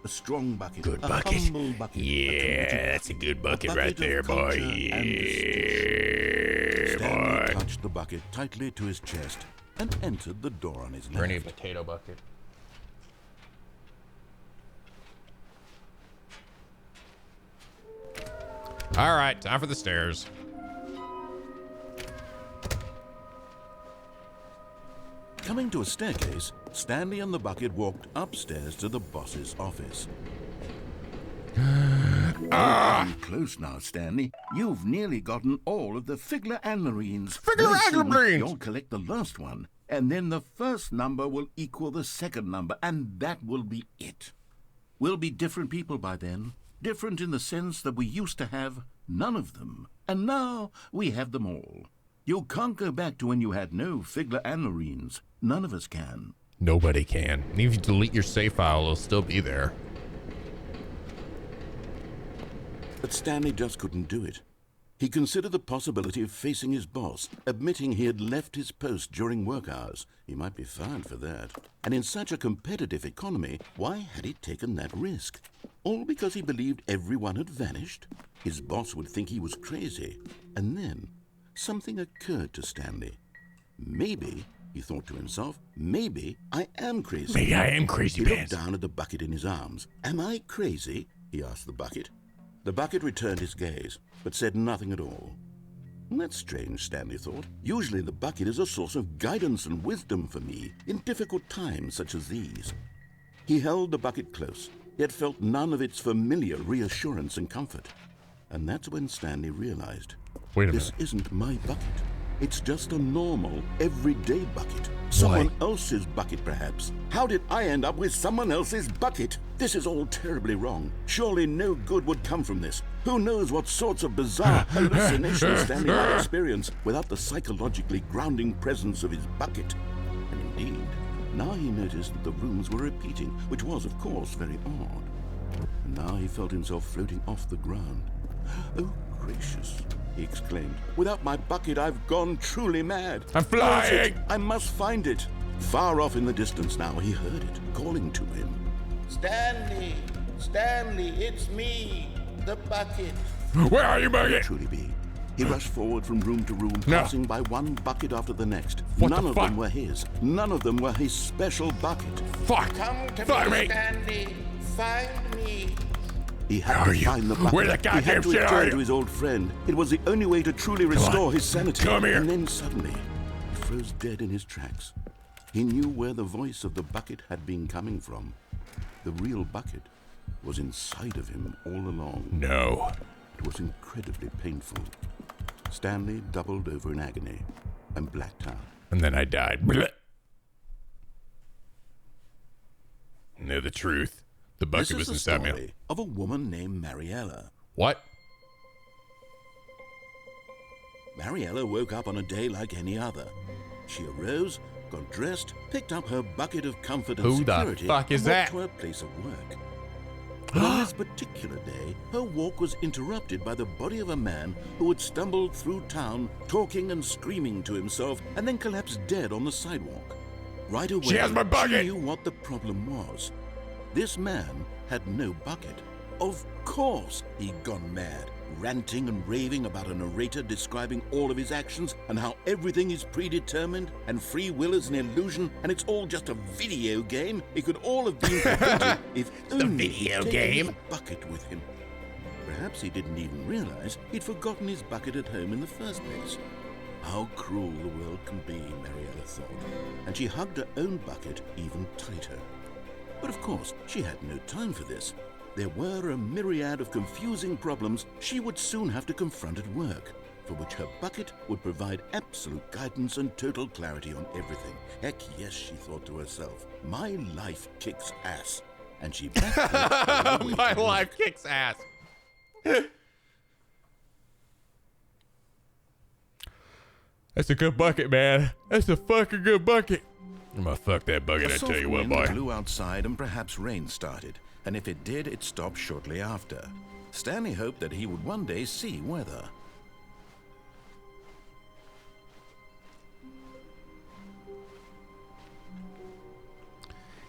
A strong bucket. Good a bucket. humble bucket. Yeah, that's a good bucket right of there, boy. culture and Yeah, Stanley boy. clutched the bucket tightly to his chest and entered the door on his left. Bernie, a potato bucket. All right, time for the stairs. Coming to a staircase, Stanley and the bucket walked upstairs to the boss's office. Getting close now, Stanley. You've nearly gotten all of the Figler Anmarines. Figler Anmarines! You'll collect the last one, and then the first number will equal the second number, and that will be it. We'll be different people by then. Different in the sense that we used to have none of them, and now we have them all. You can't go back to when you had no Figler Anmarines. None of us can. Nobody can. And if you delete your save file, it'll still be there. But Stanley just couldn't do it. He considered the possibility of facing his boss, admitting he had left his post during work hours. He might be fired for that. And in such a competitive economy, why had he taken that risk? All because he believed everyone had vanished? His boss would think he was crazy. And then something occurred to Stanley. Maybe, he thought to himself, maybe I am crazy. Maybe I am crazy, He looked Pants. down at the bucket in his arms. Am I crazy? He asked the bucket. The bucket returned his gaze, but said nothing at all. That's strange, Stanley thought. Usually the bucket is a source of guidance and wisdom for me in difficult times such as these. He held the bucket close, yet felt none of its familiar reassurance and comfort. And that's when Stanley realized, Wait a this minute. isn't my bucket. It's just a normal, everyday bucket. Someone else's bucket, perhaps. How did I end up with someone else's bucket? This is all terribly wrong. Surely no good would come from this. Who knows what sorts of bizarre hallucinations Stanley might experience without the psychologically grounding presence of his bucket. And indeed, now he noticed that the rooms were repeating, which was, of course, very odd. And now he felt himself floating off the ground. Oh, gracious, he exclaimed. Without my bucket, I've gone truly mad. I'm Where is it? flying! I must find it. Far off in the distance now, he heard it, calling to him. Stanley! Stanley, it's me, the bucket. Where are you, bucket? Truly be. He rushed forward from room to room, No. passing by one bucket after the next. What None the of fuck? them were his. None of them were his special bucket. Fuck! Come to Fuck me, me! Stanley. Find me. He had Where to are you? find the bucket. Where the he goddamn had to shit are return you? to his old friend. It was the only way to truly restore his sanity. Come here. And then suddenly, he froze dead in his tracks. He knew where the voice of the bucket had been coming from. The real bucket was inside of him all along. No. It was incredibly painful. Stanley doubled over in agony and blacked out. And then I died. Blech. Know the truth. The bucket This was is the inside me. story of a woman named Mariella. What? Mariella woke up on a day like any other. She arose, got dressed, picked up her bucket of comfort and Who the security, fuck is and walked that? to her place of work. But on this particular day, her walk was interrupted by the body of a man who had stumbled through town, talking and screaming to himself, and then collapsed dead on the sidewalk. Right away, She has my bucket! she knew what the problem was. This man had no bucket. Of course he'd gone mad. ranting and raving about a narrator describing all of his actions and how everything is predetermined and free will is an illusion and it's all just a video game. It could all have been prevented if only he'd taken his bucket with him. Perhaps he didn't even realize he'd forgotten his bucket at home in the first place. How cruel the world can be, Mariella thought, and she hugged her own bucket even tighter. But of course, she had no time for this. There were a myriad of confusing problems she would soon have to confront at work, for which her bucket would provide absolute guidance and total clarity on everything. Heck yes, she thought to herself, my life kicks ass. And she backed My life kicks ass. That's a good bucket, man. That's a fucking good bucket. I'm gonna fuck that bucket, I tell you what, boy. A soft wind blew outside and perhaps rain started, and if it did, it stopped shortly after. Stanley hoped that he would one day see weather.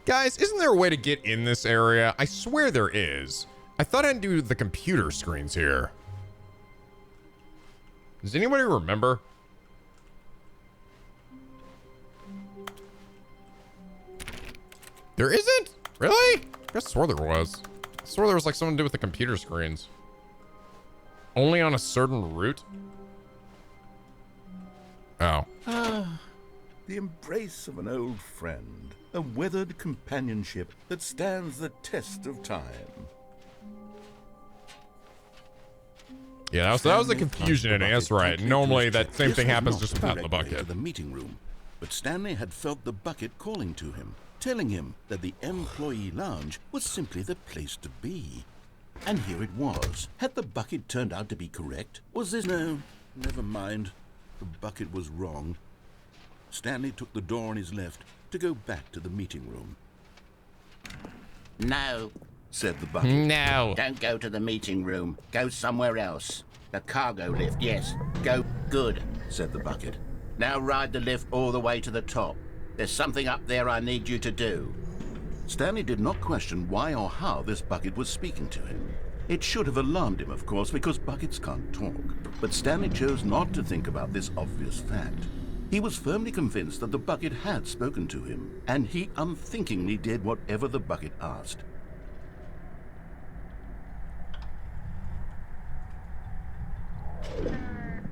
Guys, isn't there a way to get in this area? I swear there is. I thought I'd do the computer screens here. Does anybody remember? There isn't? Really? I swore there was. I swore there was like something to do with the computer screens. Only on a certain route? Oh. Ah, the embrace of an old friend. A weathered companionship that stands the test of time. Yeah, that was the confusion in it. That's right. Normally that same thing happens just without the bucket. To the meeting room, but Stanley had felt the bucket calling to him, telling him that the employee lounge was simply the place to be. And here it was. Had the bucket turned out to be correct? Was this... No, never mind. The bucket was wrong. Stanley took the door on his left to go back to the meeting room. No, said the bucket. No. Don't go to the meeting room. Go somewhere else. The cargo lift, yes. Go. Good, said the bucket. Now ride the lift all the way to the top. There's something up there I need you to do. Stanley did not question why or how this bucket was speaking to him. It should have alarmed him, of course, because buckets can't talk. But Stanley chose not to think about this obvious fact. He was firmly convinced that the bucket had spoken to him, and he unthinkingly did whatever the bucket asked.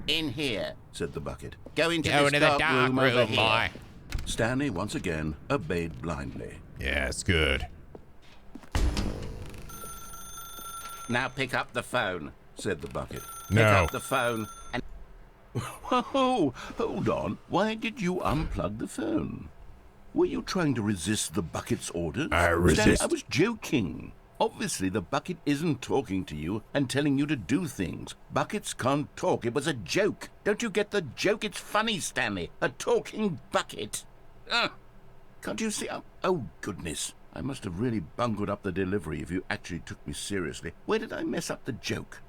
In here, said the bucket. Go into the dark room over here. boy. Stanley once again obeyed blindly. Yes, good. Now pick up the phone, said the bucket. Pick No. up the phone and... Whoa, hold on. Why did you unplug the phone? Were you trying to resist the bucket's orders? I resist. Stanley, I was joking. Obviously, the bucket isn't talking to you and telling you to do things. Buckets can't talk. It was a joke. Don't you get the joke? It's funny, Stanley. A talking bucket. Can't you see? Oh, goodness. I must have really bungled up the delivery if you actually took me seriously. Where did I mess up the joke?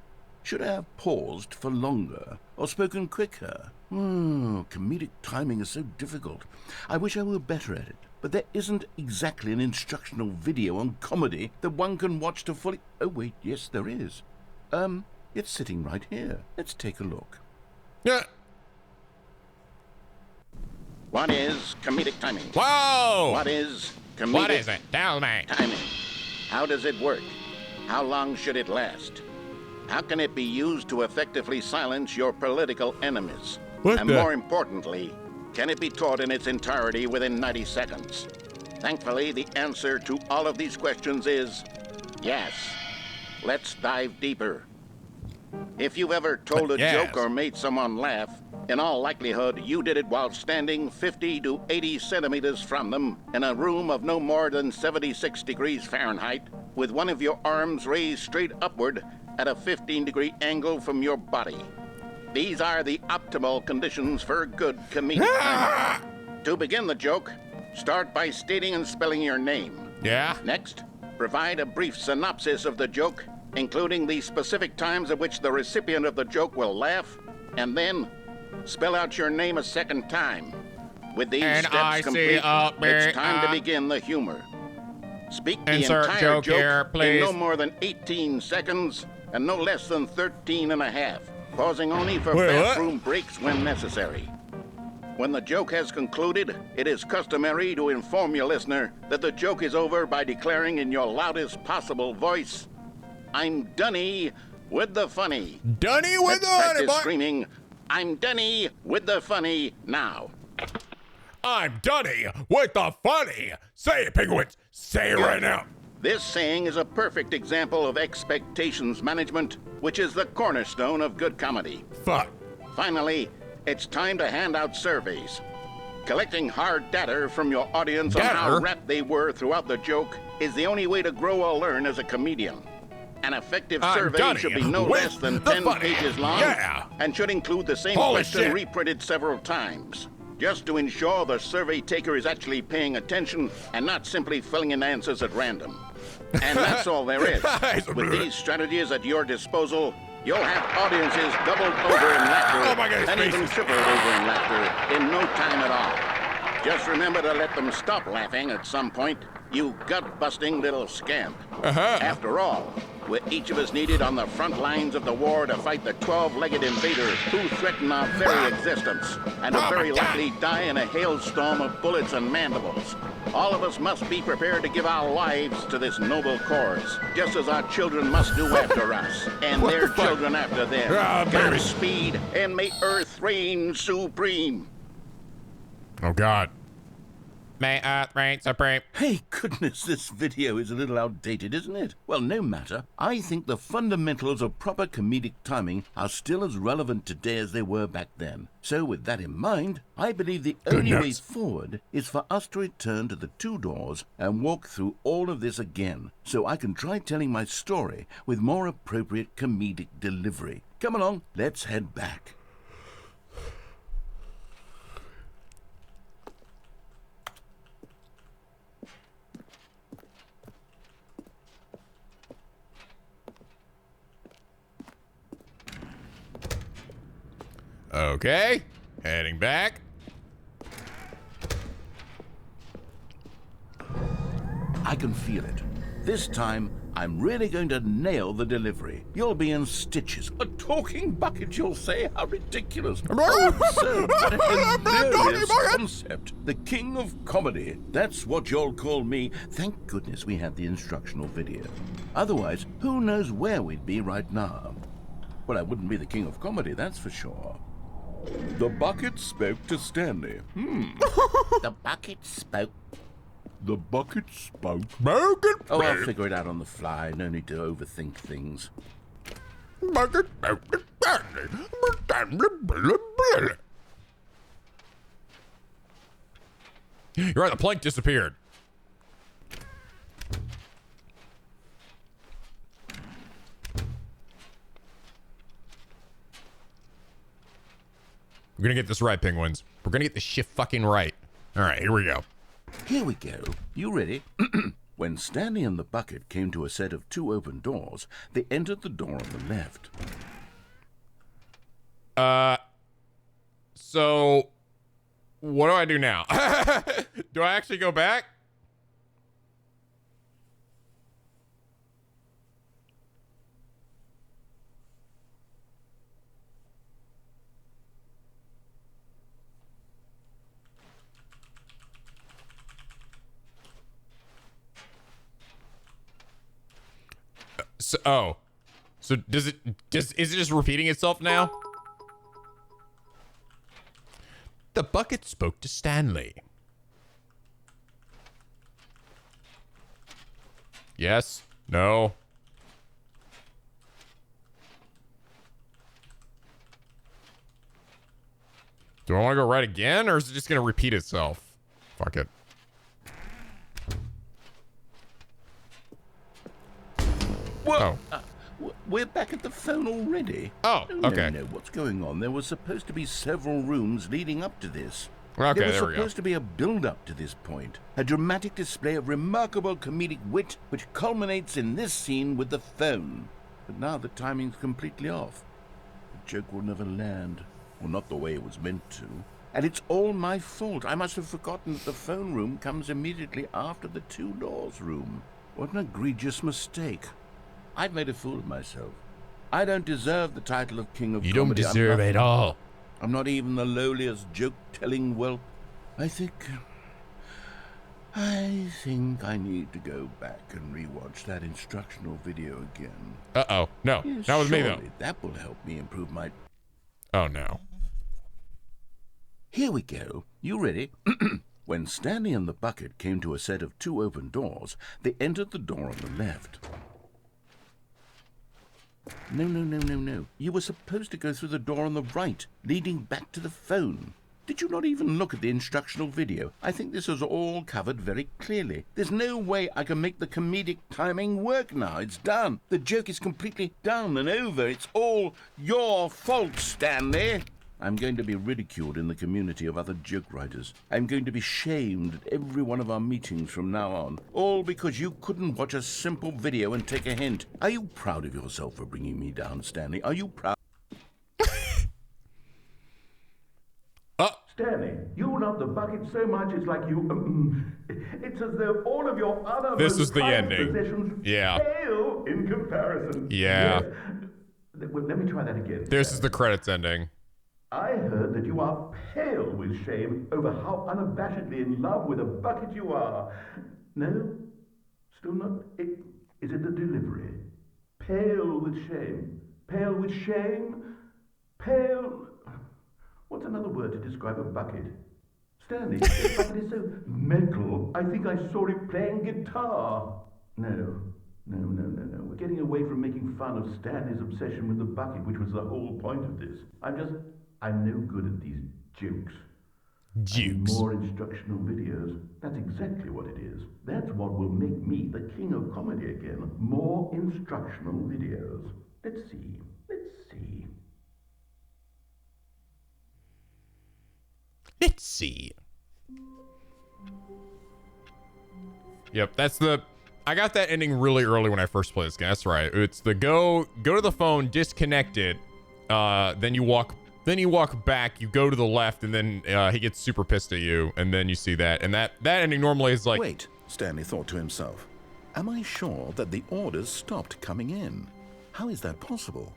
Should I have paused for longer or spoken quicker? Comedic timing is so difficult. I wish I were better at it. But there isn't exactly an instructional video on comedy that one can watch to fully... Oh, wait, yes, there is. It's sitting right here. Let's take a look. Yeah. What is comedic timing? Whoa! What is comedic What is it? Tell me. timing? How does it work? How long should it last? How can it be used to effectively silence your political enemies? What the- more importantly, can it be taught in its entirety within 90 seconds? Thankfully, the answer to all of these questions is yes. Let's dive deeper. If you've ever told a yes. joke or made someone laugh, in all likelihood, you did it while standing 50 to 80 centimeters from them in a room of no more than 76 degrees Fahrenheit, with one of your arms raised straight upward at a 15-degree angle from your body. These are the optimal conditions for good comedic timing. To begin the joke, start by stating and spelling your name. Yeah? Next, provide a brief synopsis of the joke, including the specific times at which the recipient of the joke will laugh, and then spell out your name a second time. With these steps complete, it's time to begin the humor. Speak the insert entire joke here, in please. no more than 18 seconds, and no less than 13 and a half, pausing only for bathroom breaks when necessary. When the joke has concluded, it is customary to inform your listener that the joke is over by declaring in your loudest possible voice, "I'm Dunny with the funny." Dunny with the funny, boy. Screaming, "I'm Dunny with the funny" now. I'm Dunny with the funny. Say it, penguins. Say it right now. This saying is a perfect example of expectations management, which is the cornerstone of good comedy. Fuck. Finally, it's time to hand out surveys. Collecting hard data from your audience on how rapt they were throughout the joke is the only way to grow or learn as a comedian. An effective survey should be no less than 10 pages long and should include the same question reprinted several times, just to ensure the survey taker is actually paying attention and not simply filling in answers at random. And that's all there is. With these strategies at your disposal, you'll have audiences doubled over in laughter and even tripled over in laughter in no time at all. Just remember to let them stop laughing at some point, you gut-busting little scamp. After all, we're each of us needed on the front lines of the war to fight the 12-legged invaders who threaten our very existence and will very likely die in a hailstorm of bullets and mandibles. All of us must be prepared to give our lives to this noble cause, just as our children must do after us, and their children after them. Godspeed, and may Earth reign supreme. Oh, God. May Earth reign supreme. Hey, goodness, this video is a little outdated, isn't it? Well, no matter. I think the fundamentals of proper comedic timing are still as relevant today as they were back then. So with that in mind, I believe the only way forward is for us to return to the two doors and walk through all of this again, so I can try telling my story with more appropriate comedic delivery. Come along, let's head back. Okay, heading back. I can feel it. This time, I'm really going to nail the delivery. You'll be in stitches. A talking bucket, you'll say? How ridiculous. Oh, absurd, but a hilarious concept. The king of comedy. That's what you'll call me. Thank goodness we had the instructional video. Otherwise, who knows where we'd be right now. Well, I wouldn't be the king of comedy, that's for sure. The bucket spoke to Stanley. The bucket spoke. The bucket spoke. Oh, I'll figure it out on the fly. No need to overthink things. Bucket spoke to Stanley. You're right, the plank disappeared. We're gonna get this right, penguins. We're gonna get this shit fucking right. All right, here we go. Here we go. You ready? When Stanley and the bucket came to a set of two open doors, they entered the door on the left. So what do I do now? Do I actually go back? So is it just repeating itself now? The bucket spoke to Stanley. Yes. No. Do I want to go right again, or is it just going to repeat itself? Fuck it. Whoa! We're back at the phone already. Oh, okay. No, what's going on? There was supposed to be several rooms leading up to this. Okay, there was there we go. supposed to be a build-up to this point. A dramatic display of remarkable comedic wit, which culminates in this scene with the phone. But now the timing's completely off. The joke will never land. Well, not the way it was meant to. And it's all my fault. I must have forgotten that the phone room comes immediately after the two doors room. What an egregious mistake. I've made a fool of myself. I don't deserve the title of King of You don't Comedy. deserve it all. I'm not even the lowliest joke-telling whelp. I think I need to go back and rewatch that instructional video again. Uh-oh. No. Yes, Not with me, though. surely that will help me improve my... Oh, no. Here we go. You ready? When Stanley and the bucket came to a set of 2 open doors, they entered the door on the left. No. You were supposed to go through the door on the right, leading back to the phone. Did you not even look at the instructional video? I think this is all covered very clearly. There's no way I can make the comedic timing work now. It's done. The joke is completely done and over. It's all your fault, Stanley. I'm going to be ridiculed in the community of other joke writers. I'm going to be shamed at every one of our meetings from now on. All because you couldn't watch a simple video and take a hint. Are you proud of yourself for bringing me down, Stanley? Are you proud? Stanley, you love the bucket so much it's like you... it's as though all of your other... This is the ending. Yeah. Pale in comparison. Yeah. Yes. Well, let me try that again. This is the credits ending. I heard that you are pale with shame over how unabashedly in love with a bucket you are. No? Still not? Is it the delivery? Pale with shame. Pale with shame? Pale... What's another word to describe a bucket? Stanley, the bucket is so metal. I think I saw it playing guitar. No. We're getting away from making fun of Stanley's obsession with the bucket, which was the whole point of this. I'm no good at these jokes. More instructional videos. That's exactly what it is. That's what will make me the king of comedy again. More instructional videos. Let's see. Let's see. Yep, that's the... I got that ending really early when I first played this game. That's right. It's the go to the phone, disconnect it, then you walk back, you go to the left, and then he gets super pissed at you, and then you see that. And that ending normally is like... Wait, Stanley thought to himself. Am I sure that the orders stopped coming in? How is that possible?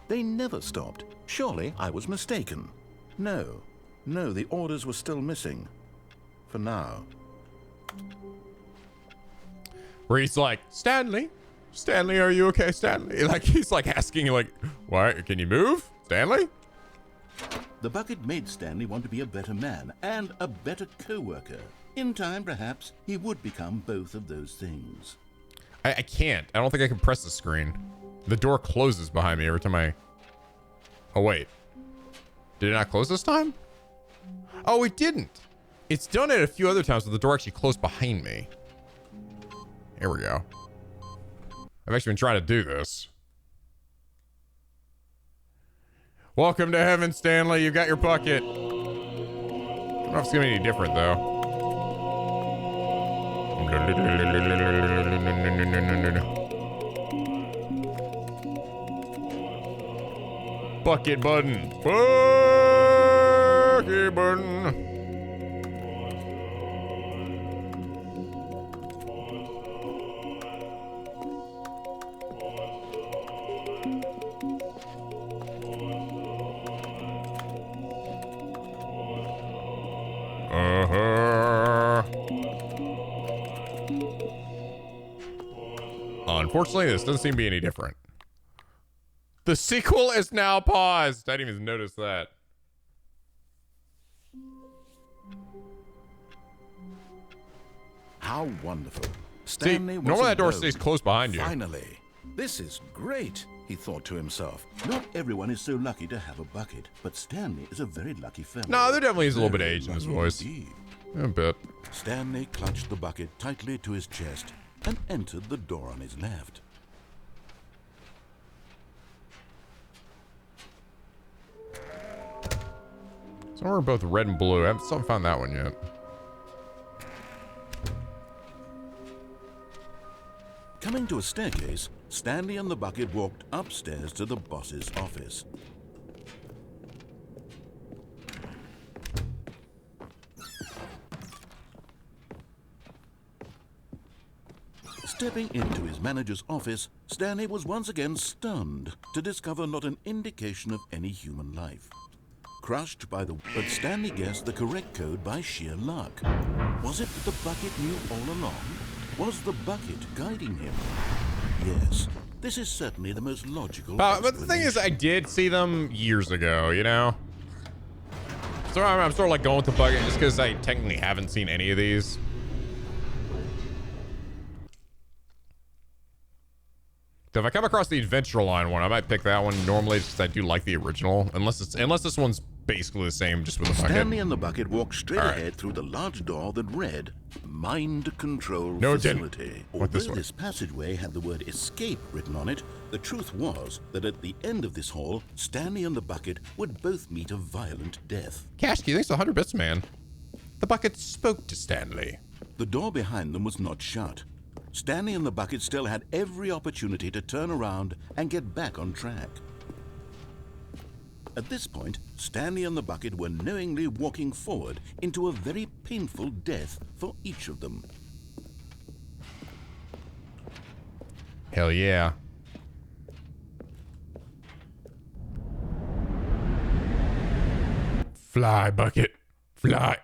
They never stopped. Surely I was mistaken. No, the orders were still missing. For now. Where he's like, Stanley, are you okay, Stanley? Like, he's like asking you, like, why, can you move, Stanley? The bucket made Stanley want to be a better man and a better co-worker. In time, perhaps, he would become both of those things. I can't. I don't think I can press the screen. The door closes behind me every time I... Oh, wait. Did it not close this time? Oh, it didn't. It's done it a few other times, but the door actually closed behind me. Here we go. I've actually been trying to do this. Welcome to heaven, Stanley. You got your bucket. I don't know if it's gonna be any different, though. Bucket button. Bucket button. Unfortunately, this doesn't seem to be any different. The sequel is now paused. I didn't even notice that. How wonderful. Stanley was normally that door alone. stays closed behind you. Finally. This is great, he thought to himself. Not everyone is so lucky to have a bucket, but Stanley is a very lucky fellow. No, there definitely is a little bit of age in his voice. A bit. Stanley clutched the bucket tightly to his chest and entered the door on his left. Some are both red and blue. I haven't found that one yet. Coming to a staircase, Stanley and the bucket walked upstairs to the boss's office. Stepping into his manager's office, Stanley was once again stunned to discover not an indication of any human life. Crushed by the... But Stanley guessed the correct code by sheer luck. Was it that the bucket knew all along? Was the bucket guiding him? Yes, this is certainly the most logical. But the thing is, I did see them years ago, you know? So I'm sort of like going with the bucket just because I technically haven't seen any of these. So if I come across the Adventure Line one, I might pick that one normally just because I do like the original. Unless this one's basically the same, just with the bucket. Stanley and the bucket walked straight ahead through the large door that read Mind Control Facility. Although this passageway had the word escape written on it, the truth was that at the end of this hall, Stanley and the bucket would both meet a violent death. Cashkey, thanks 100 bits, man. The bucket spoke to Stanley. The door behind them was not shut. Stanley and the bucket still had every opportunity to turn around and get back on track. At this point, Stanley and the bucket were knowingly walking forward into a very painful death for each of them. Hell yeah. Fly, bucket. Fly.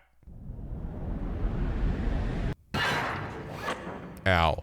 Ow.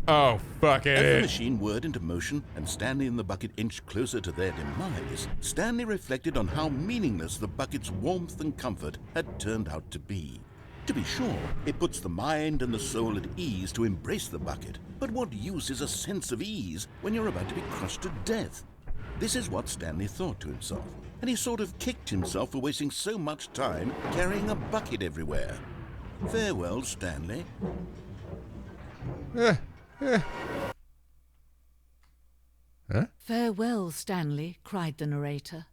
Oh, fuck it. As the machine whirred into motion and Stanley and the bucket inched closer to their demise, Stanley reflected on how meaningless the bucket's warmth and comfort had turned out to be. To be sure, it puts the mind and the soul at ease to embrace the bucket, but what use is a sense of ease when you're about to be crushed to death? This is what Stanley thought to himself, and he sort of kicked himself for wasting so much time carrying a bucket everywhere. Farewell, Stanley. Huh? Farewell, Stanley, cried the narrator,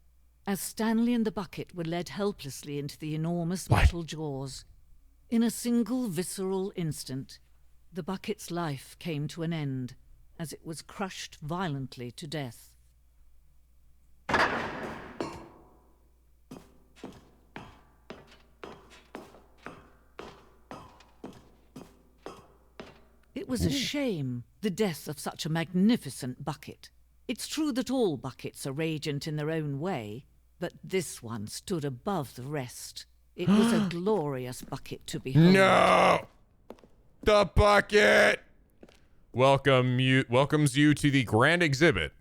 as Stanley and the bucket were led helplessly into the enormous metal jaws. In a single visceral instant, the bucket's life came to an end, as it was crushed violently to death. It was a shame, the death of such a magnificent bucket. It's true that all buckets are radiant in their own way, but this one stood above the rest. It was a glorious bucket to behold. No! The bucket! Welcomes you to the grand exhibit.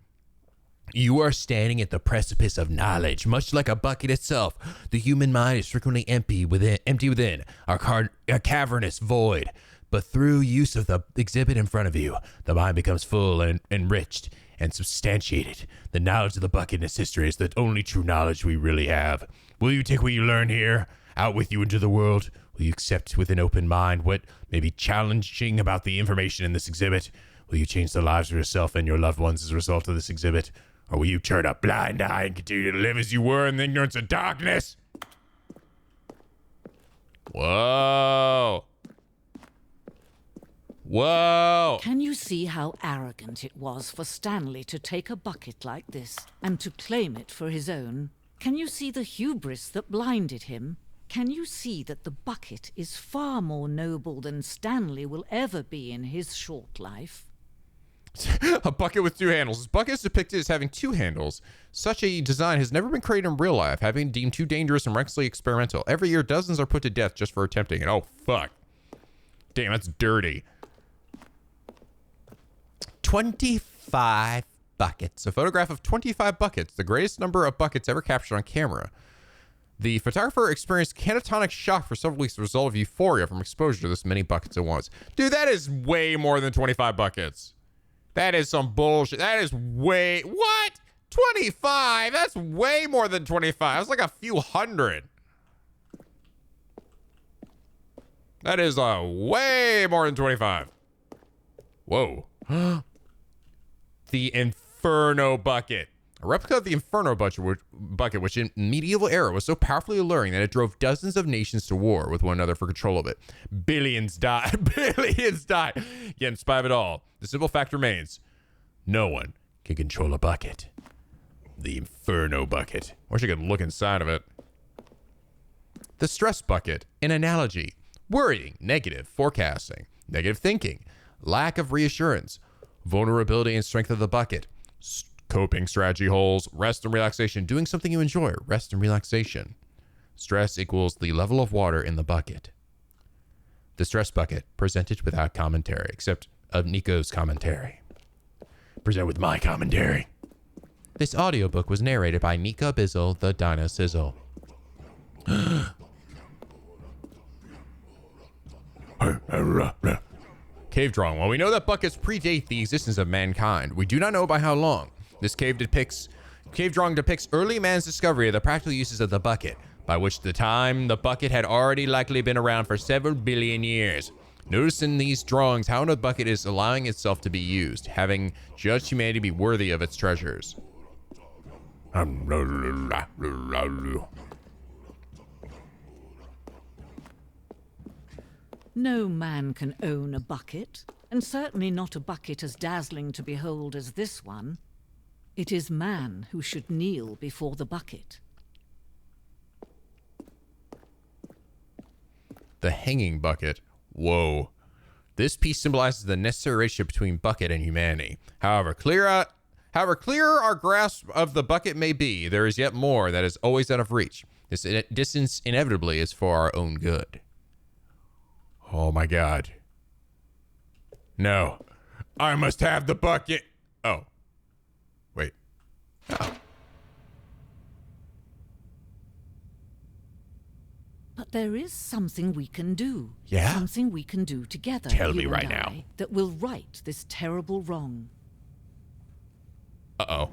You are standing at the precipice of knowledge, much like a bucket itself. The human mind is frequently empty within, a cavernous void. But through use of the exhibit in front of you, the mind becomes full and enriched and substantiated. The knowledge of the bucket and its history is the only true knowledge we really have. Will you take what you learn here out with you into the world? Will you accept with an open mind what may be challenging about the information in this exhibit? Will you change the lives of yourself and your loved ones as a result of this exhibit? Or will you turn a blind eye and continue to live as you were in the ignorance of darkness? Whoa. Whoa! Can you see how arrogant it was for Stanley to take a bucket like this and to claim it for his own? Can you see the hubris that blinded him? Can you see that the bucket is far more noble than Stanley will ever be in his short life? A bucket with two handles. This bucket is depicted as having two handles. Such a design has never been created in real life, having deemed too dangerous and recklessly experimental. Every year, dozens are put to death just for attempting it. Oh, fuck. Damn, that's dirty. 25 buckets. A photograph of 25 buckets, the greatest number of buckets ever captured on camera. The photographer experienced catatonic shock for several weeks as a result of euphoria from exposure to this many buckets at once. Dude, that is way more than 25 buckets. That is some bullshit. That is way... What? 25? That's way more than 25. That's like a few hundred. That is way more than 25. Whoa. The Inferno Bucket. A replica of the Inferno Bucket, which in medieval era was so powerfully alluring that it drove dozens of nations to war with one another for control of it. Billions died. Billions died. Yet in spite of it all, the simple fact remains, no one can control a bucket. The Inferno bucket. Wish I could look inside of it. The stress bucket. An analogy. Worrying, negative, forecasting, negative thinking, lack of reassurance, vulnerability and strength of the bucket, coping strategy holes, rest and relaxation, doing something you enjoy, rest and relaxation. Stress equals the level of water in the bucket. The stress bucket, presented without commentary, except of Nico's commentary. Present with my commentary. This audiobook was narrated by Nico Bizzle, the Dino Sizzle. Cave drawing. While we know that buckets predate the existence of mankind, we do not know by how long. This cave drawing depicts early man's discovery of the practical uses of the bucket, by which the time the bucket had already likely been around for several billion years. Notice in these drawings how the bucket is allowing itself to be used, having judged humanity to be worthy of its treasures. No man can own a bucket, and certainly not a bucket as dazzling to behold as this one. It is man who should kneel before the bucket. The hanging bucket. Whoa. This piece symbolizes the necessary relationship between bucket and humanity. However clearer our grasp of the bucket may be, there is yet more that is always out of reach. This distance inevitably is for our own good. Oh my God. No. I must have the bucket. Oh. Wait. Oh. But there is something we can do. Yeah? Something we can do together. Tell me you right and now. I, that will right this terrible wrong. Uh-oh.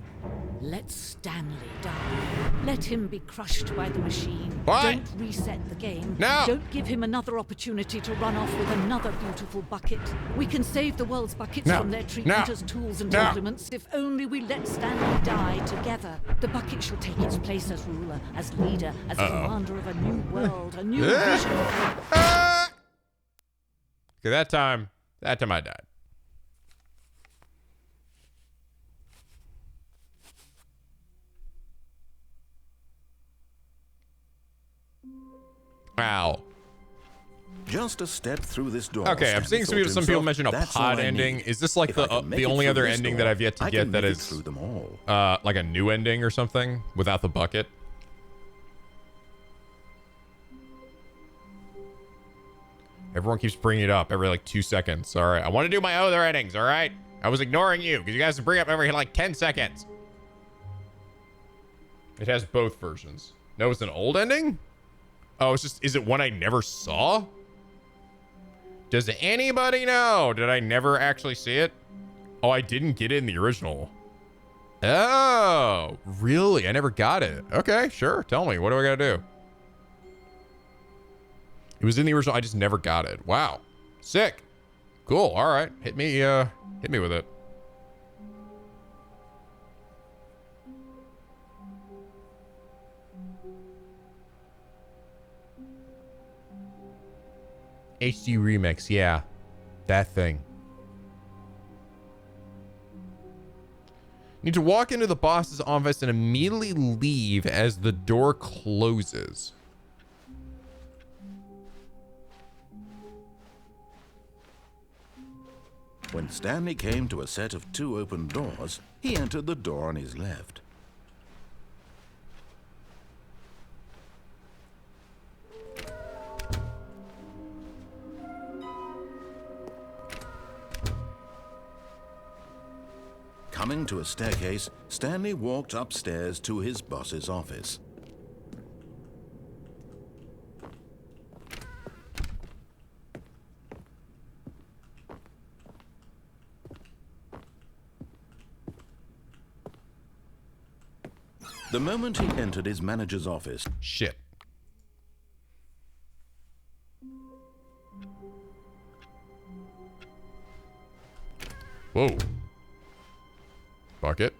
Let Stanley die. Let him be crushed by the machine. What? Don't reset the game. No! Don't give him another opportunity to run off with another beautiful bucket. We can save the world's buckets No. from their treatment No. as tools and No. implements if only we let Stanley die together. The bucket shall take its place as ruler, as leader, as commander of a new world, a new vision. Okay, that time I died. Ow. Just a step through this door. Okay, I'm seeing Stanley some thought to people himself, mention a "That's pod all I ending. need. Is this like If I can make the it only through other this ending door, that I've yet to I get can that make it is through them all." like a new ending or something without the bucket? Everyone keeps bringing it up every like 2 seconds. All right, I want to do my other endings. All right, I was ignoring you because you guys bring up every like 10 seconds. It has both versions. No, it's an old ending. Oh, it's just, is it one I never saw? Does anybody know? Did I never actually see it? Oh, I didn't get it in the original. Oh, really? I never got it. Okay, sure. Tell me, what do I gotta do? It was in the original. I just never got it. Wow. Sick. Cool. All right. Hit me with it. HD remix. Yeah. That thing. Need to walk into the boss's office and immediately leave as the door closes. When Stanley came to a set of 2 open doors, he entered the door on his left. Coming to a staircase, Stanley walked upstairs to his boss's office. The moment he entered his manager's office... Shit. Whoa. Bucket.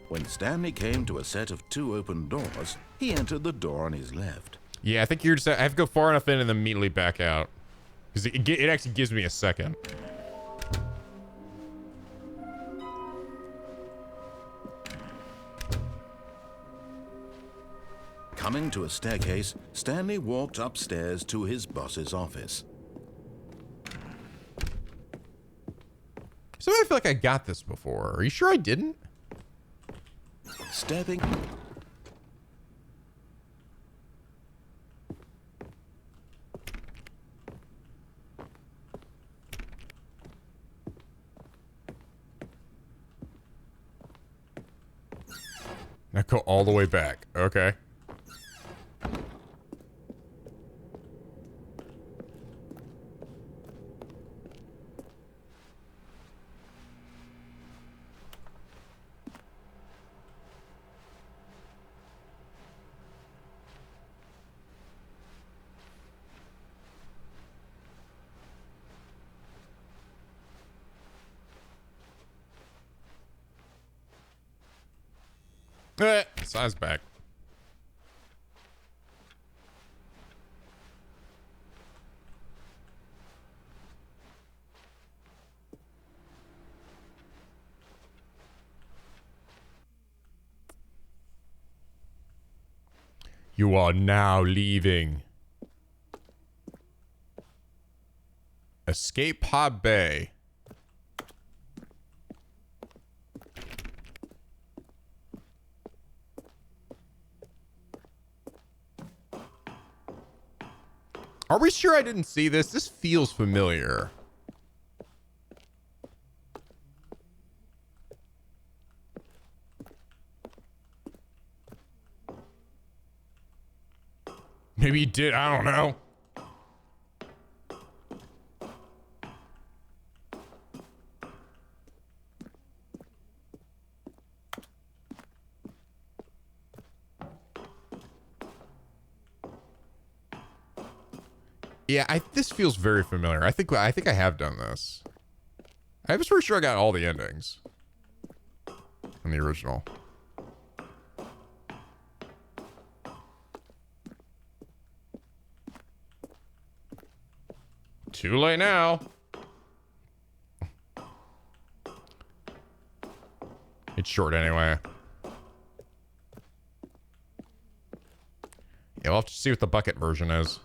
When Stanley came to a set of 2 open doors, he entered the door on his left. Yeah, I think you're just... I have to go far enough in and then immediately back out. Because it actually gives me a second. Coming to a staircase, Stanley walked upstairs to his boss's office. So I feel like I got this before. Are you sure I didn't? Stepping... Now go all the way back. Okay. Size back. You are now leaving. Escape pod bay. Are we sure I didn't see this? This feels familiar. Maybe he did. I don't know. Yeah, this feels very familiar. I think I have done this. I was pretty sure I got all the endings in the original. Too late now. It's short anyway. Yeah, we'll have to see what the bucket version is.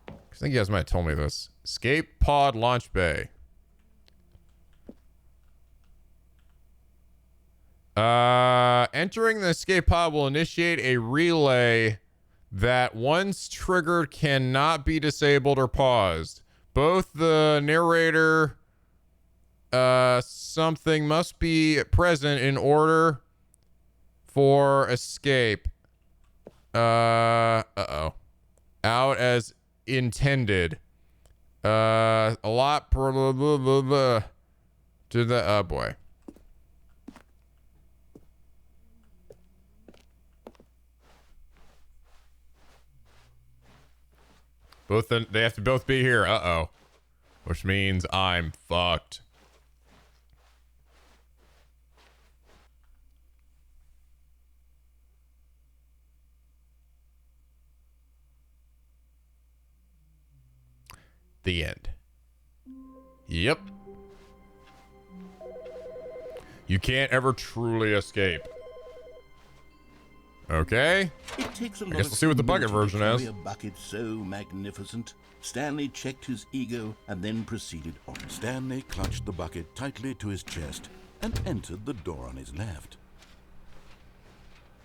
I think you guys might have told me this. Escape pod launch bay. Entering the escape pod will initiate a relay that once triggered cannot be disabled or paused. Both the narrator something must be present in order for escape. Uh-oh. Out as intended. A lot blah, blah, blah, blah, to the oh boy. They have to both be here. Uh-oh. Which means I'm fucked. The end. Yep. You can't ever truly escape. Okay. It takes a lot I guess we'll see what the bucket version is. A bucket so magnificent. Stanley checked his ego and then proceeded on. Stanley clutched the bucket tightly to his chest and entered the door on his left.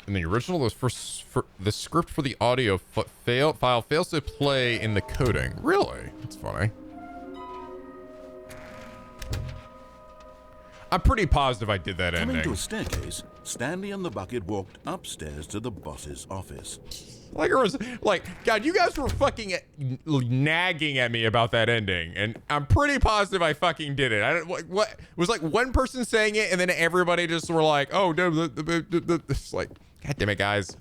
In the original, the script for the audio file fails to play in the coding. Really? That's funny. I'm pretty positive I did that ending. Coming to a staircase, Stanley and the bucket walked upstairs to the boss's office. Like, it was like, God, you guys were fucking nagging at me about that ending, and I'm pretty positive I fucking did it. I don't what it was like one person saying it, and then everybody just were like, "Oh no!" It's like, God damn it, guys.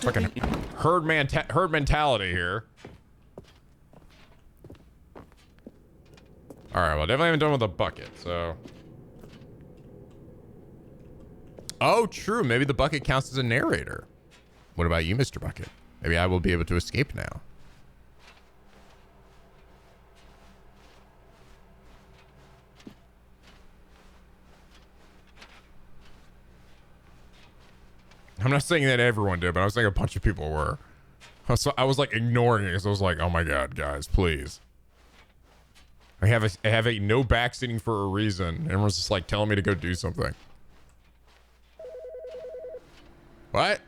Fucking herd mentality here. All right, well, definitely haven't done with a bucket, so. Oh, true. Maybe the bucket counts as a narrator. What about you, Mr. Bucket? Maybe I will be able to escape now. I'm not saying that everyone did, but I was saying a bunch of people were. So I was like ignoring it because I was like, oh my god, guys, please. I have a no backseating for a reason. Everyone's just like telling me to go do something. What?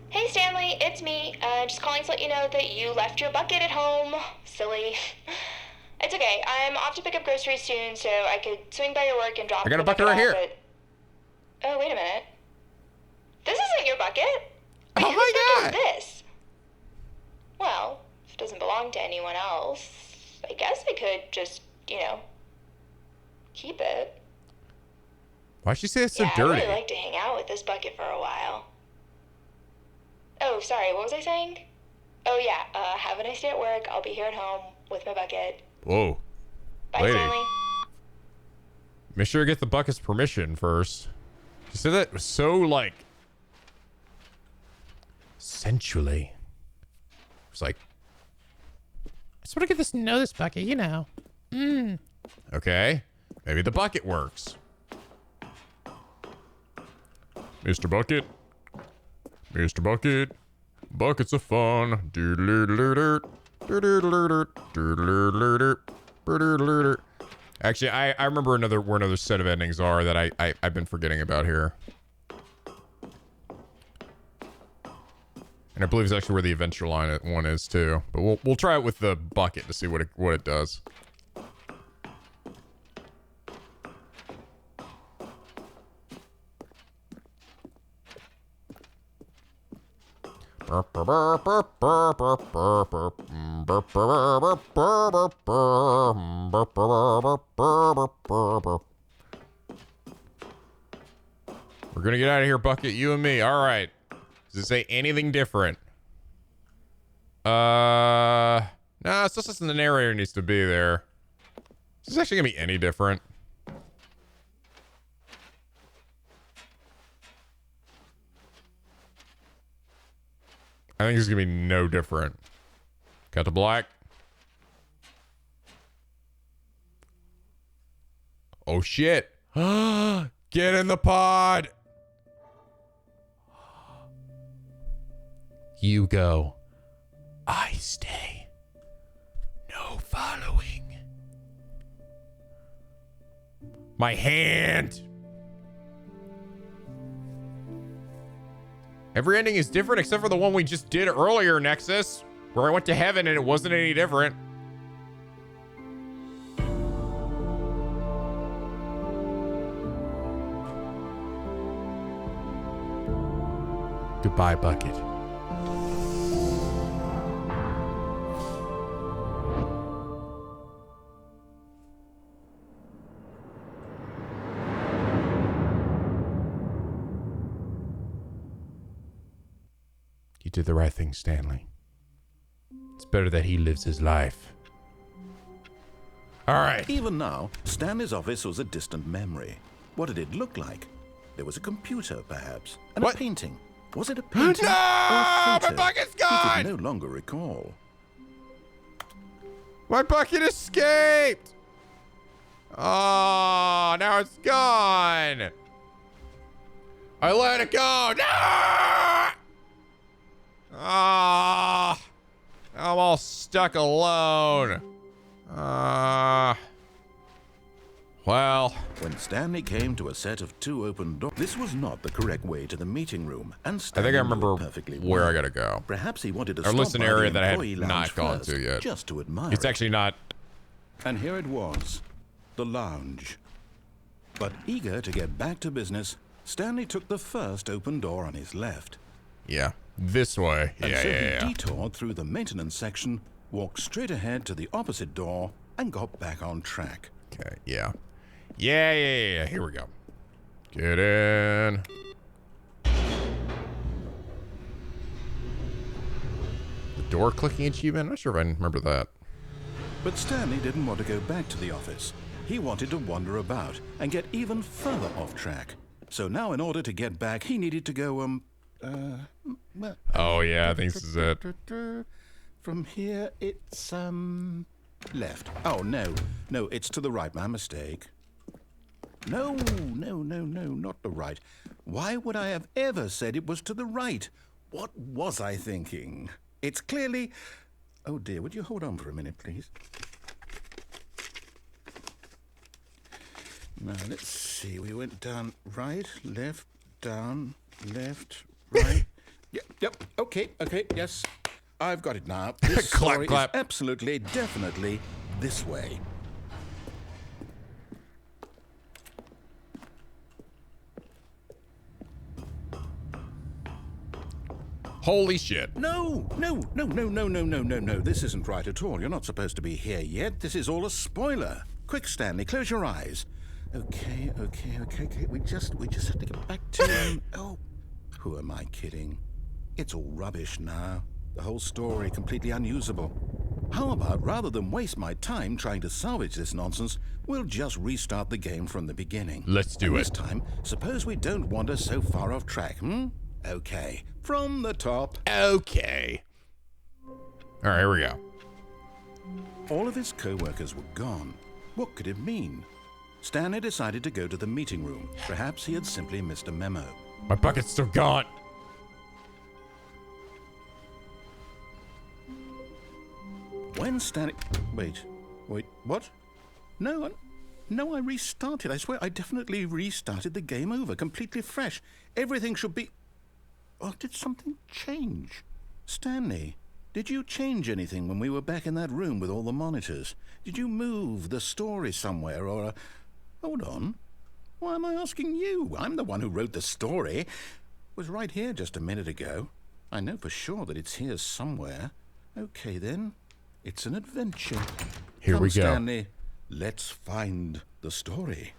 Hey Stanley, it's me. Just calling to let you know that you left your bucket at home. Silly. It's okay. I'm off to pick up groceries soon, so I could swing by your work and drop. I got a bucket right here. But... Oh, wait a minute. This isn't your bucket. Wait, Oh whose my bucket is this? Well, if it doesn't belong to anyone else, I guess I could just, keep it. Why'd she say it's so I dirty? really like to hang out with this bucket for a while. Oh, sorry, what was I saying? Oh yeah, have a nice day at work. I'll be here at home with my bucket. Whoa. Bye, Lady. Stanley. Make sure to get the bucket's permission first. She said that was so, like, sensually. It's like, I just want to get this know this bucket, you know. okay, maybe the bucket works. Mr. Bucket. Mr. Bucket. Buckets of fun. Actually, I remember where another set of endings are that I've been forgetting about here. And I believe it's actually where the adventure line one is too. But we'll try it with the bucket to see what it does. We're gonna get out of here, Bucket, you and me. All right. Does it say anything different? No, it's just the narrator needs to be there. Is this actually gonna be any different? I think it's gonna be no different. Cut to black. Oh shit. Get in the pod. You go. I stay. No following. My hand. Every ending is different except for the one we just did earlier, Nexus, where I went to heaven and it wasn't any different. Goodbye, Bucket. You did the right thing, Stanley. It's better that he lives his life. All right. Even now, Stanley's office was a distant memory. What did it look like? There was a computer, perhaps, and a painting. Was it a painting? No! My bucket's gone! He could no longer recall. My bucket escaped! Oh, now it's gone! I let it go! No! Ah, I'm all stuck alone. Well. When Stanley came to a set of 2 open doors, this was not the correct way to the meeting room, and Stanley I think I remember perfectly where well. I gotta go. Perhaps he wanted to Our stop listen by area the that I employee have lounge not gone first, to yet. just to admire It's it. actually not. And here it was, the lounge. But eager to get back to business, Stanley took the first open door on his left. Yeah, this way. And Yeah, so yeah. he detoured through the maintenance section, walked straight ahead to the opposite door, and got back on track. Okay, yeah. Yeah. Here we go. Get in. The door clicking achievement? I'm not sure if I remember that. But Stanley didn't want to go back to the office. He wanted to wander about and get even further off track. So now in order to get back, he needed to go, Oh, yeah, I think this is it. From here, it's, left. Oh, no, it's to the right, my mistake. No, not the right. Why would I have ever said it was to the right? What was I thinking? It's clearly... Oh dear, would you hold on for a minute, please? Now, let's see. We went down, right, left, down, left, right. Yep, okay, yes. I've got it now. This story is absolutely, definitely this way. Holy shit. No. This isn't right at all. You're not supposed to be here yet. This is all a spoiler. Quick, Stanley, close your eyes. Okay. We just have to get back to... Oh, who am I kidding? It's all rubbish now. The whole story completely unusable. How about, rather than waste my time trying to salvage this nonsense, we'll just restart the game from the beginning. Let's do it. This time, suppose we don't wander so far off track, Okay. From the top. Okay. All right, here we go. All of his co-workers were gone. What could it mean? Stanley decided to go to the meeting room. Perhaps he had simply missed a memo. My bucket's still gone. When Stanley... Wait, what? No, I restarted. I swear, I definitely restarted the game over, completely fresh. Everything should be... Oh, did something change? Stanley, did you change anything when we were back in that room with all the monitors? Did you move the story somewhere or... Hold on. Why am I asking you? I'm the one who wrote the story. It was right here just a minute ago. I know for sure that it's here somewhere. Okay, then. It's an adventure. Here we go. Stanley, let's find the story.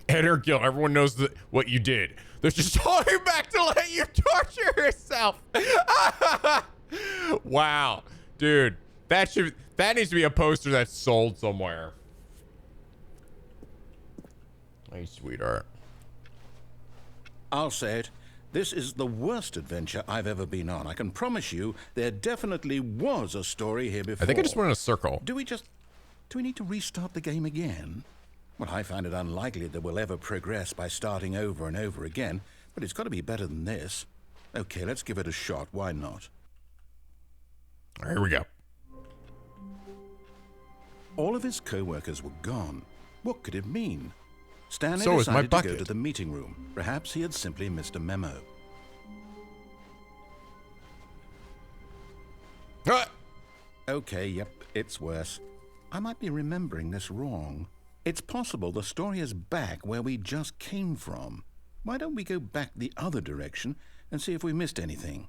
Enter Guild. Everyone knows what you did. They're just calling back to let you torture yourself. Wow, dude, that needs to be a poster that's sold somewhere. Hey, sweetheart. I'll say it. This is the worst adventure I've ever been on. I can promise you there definitely was a story here before. I think I just went in a circle. Do we need to restart the game again? Well, I find it unlikely that we'll ever progress by starting over and over again, but it's got to be better than this. Okay, let's give it a shot. Why not? All right, here we go. All of his co-workers were gone. What could it mean? Stanley So is my decided to go bucket. to the meeting room. Perhaps he had simply missed a memo. Okay, yep, it's worse. I might be remembering this wrong. It's possible the story is back where we just came from. Why don't we go back the other direction and see if we missed anything?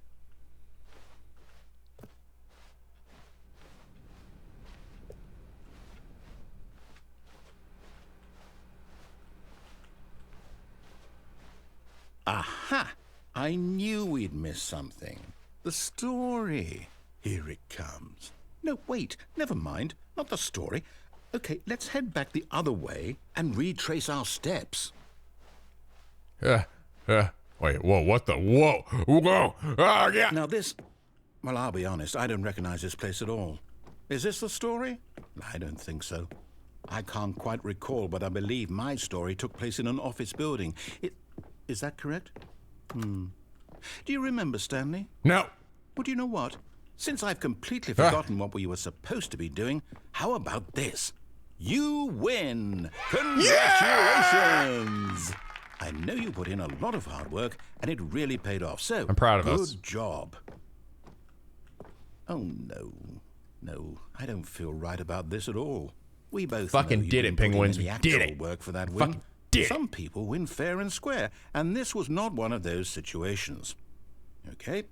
Aha! I knew we'd missed something. The story. Here it comes. No, wait, never mind. Not the story. Okay, let's head back the other way and retrace our steps. Wait, whoa, what the? Whoa, yeah. Now this... Well, I'll be honest, I don't recognize this place at all. Is this the story? I don't think so. I can't quite recall, but I believe my story took place in an office building. Is that correct? Do you remember, Stanley? No. Well, do you know what? Since I've completely forgotten what we were supposed to be doing, how about this? You win! Congratulations! Yeah! I know you put in a lot of hard work, and it really paid off, so I'm proud of us. Good job. Oh, no, I don't feel right about this at all. We both fucking know did it, Penguins. We did it. Work for that win. Fucking did. Some people win fair and square, and this was not one of those situations. Okay,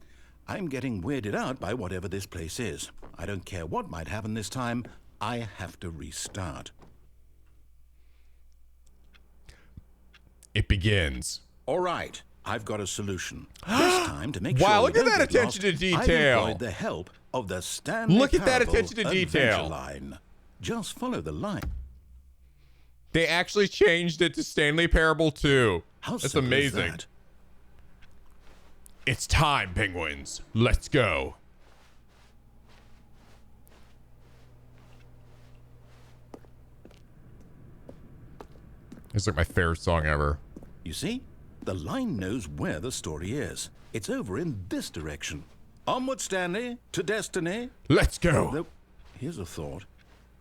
I'm getting weirded out by whatever this place is. I don't care what might happen this time. I have to restart. It begins. All right, I've got a solution. This time, to make wow, sure look we at don't that get attention lost, to detail. I've employed the help of the Stanley Look at that Parable attention to detail. adventure line. Just follow the line. They actually changed it to Stanley Parable 2. How That's simple is amazing. that? It's time, penguins. Let's go. It's like my favorite song ever. You see, the line knows where the story is. It's over in this direction. Onward, Stanley, to destiny. Let's go. Though, here's a thought.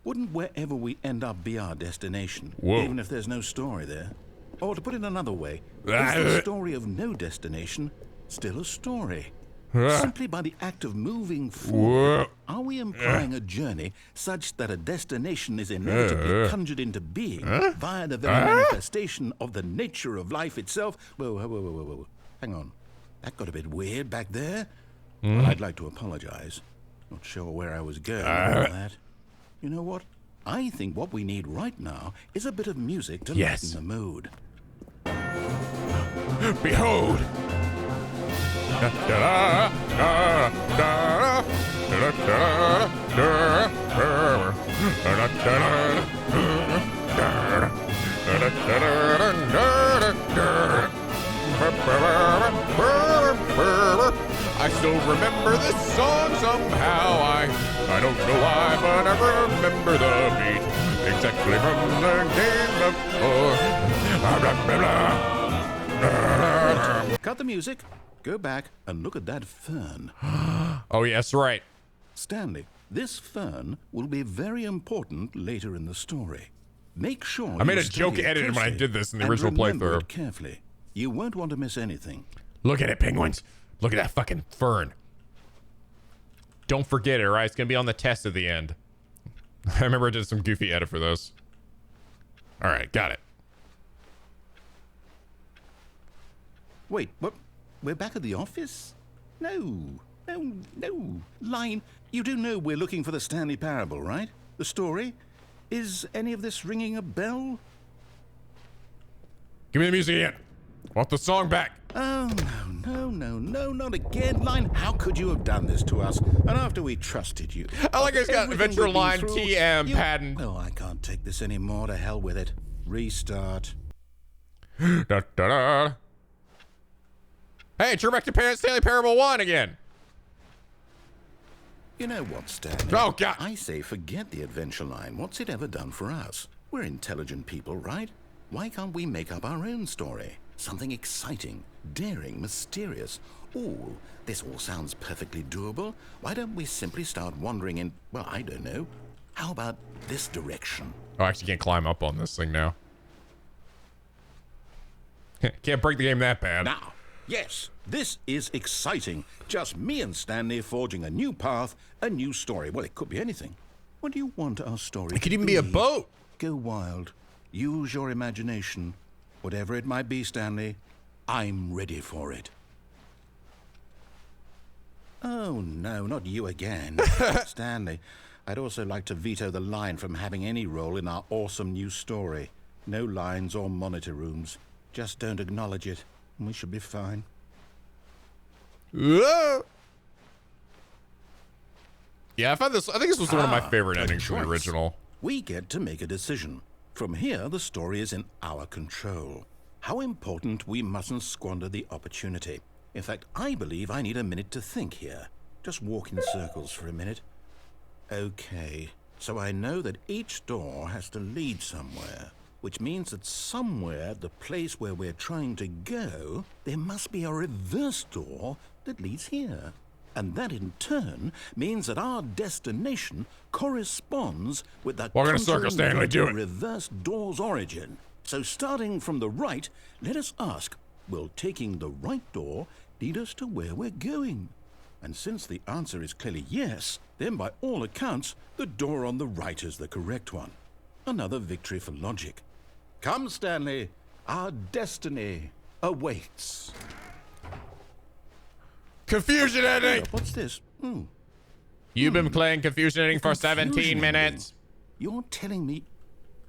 Wouldn't wherever we end up be our destination, Whoa. even if there's no story there? Or to put it another way, is the story of no destination still a story? Simply by the act of moving forward, are we implying a journey such that a destination is inevitably conjured into being via the very manifestation of the nature of life itself? Whoa. Hang on. That got a bit weird back there. Well, I'd like to apologize. Not sure where I was going with all that. You know what? I think what we need right now is a bit of music to lighten the mood. Behold! I still remember this song somehow. I don't know why, but I remember the beat exactly from the game before. Cut the music, go back, and look at that fern. Oh, yes, right. Stanley, this fern will be very important later in the story. Make sure I made you a joke study it edit when I closely did this in the and original remember playthrough. it carefully. You won't want to miss anything. Look at it, penguins. Look at that fucking fern. Don't forget it, all right? It's going to be on the test at the end. I remember I did some goofy edit for this. All right, got it. Wait, what? We're back at the office? No. Line, you do know we're looking for the Stanley Parable, right? The story? Is any of this ringing a bell? Give me the music again. I want the song back. Oh, no, not again. Line, how could you have done this to us? And after we trusted you. I like it's got Everything Adventure we've been Line through, TM patent. Oh, I can't take this anymore. To hell with it. Restart. Da, da, da. Hey, turn back to Stanley Parable 1 again. You know what, Stanley? Oh, God. I say forget the Adventure Line. What's it ever done for us? We're intelligent people, right? Why can't we make up our own story? Something exciting, daring, mysterious. Ooh, this all sounds perfectly doable. Why don't we simply start wandering in, well, I don't know. How about this direction? Oh, I actually can't climb up on this thing now. Can't break the game that bad. Now, yes, this is exciting. Just me and Stanley forging a new path, a new story. Well, it could be anything. What do you want our story It could even be a boat. Go wild. Use your imagination. Whatever it might be, Stanley, I'm ready for it. Oh, no, not you again. Stanley, I'd also like to veto the line from having any role in our awesome new story. No lines or monitor rooms. Just don't acknowledge it, and we should be fine. Whoa. Yeah, I think this was one of my favorite endings from the original. We get to make a decision. From here, the story is in our control. How important we mustn't squander the opportunity. In fact, I believe I need a minute to think here. Just walk in circles for a minute. Okay, so I know that each door has to lead somewhere, which means that somewhere at the place where we're trying to go, there must be a reverse door that leads here. And that in turn means that our destination corresponds with the Walk in a circle, Stanley, do it. reverse door's origin. So starting from the right, let us ask, will taking the right door lead us to where we're going? And since the answer is clearly yes, then by all accounts, the door on the right is the correct one. Another victory for logic. Come, Stanley, our destiny awaits. Confusion ending! What's this? You've been playing Confusion ending for 17 Confusion minutes. ending. You're telling me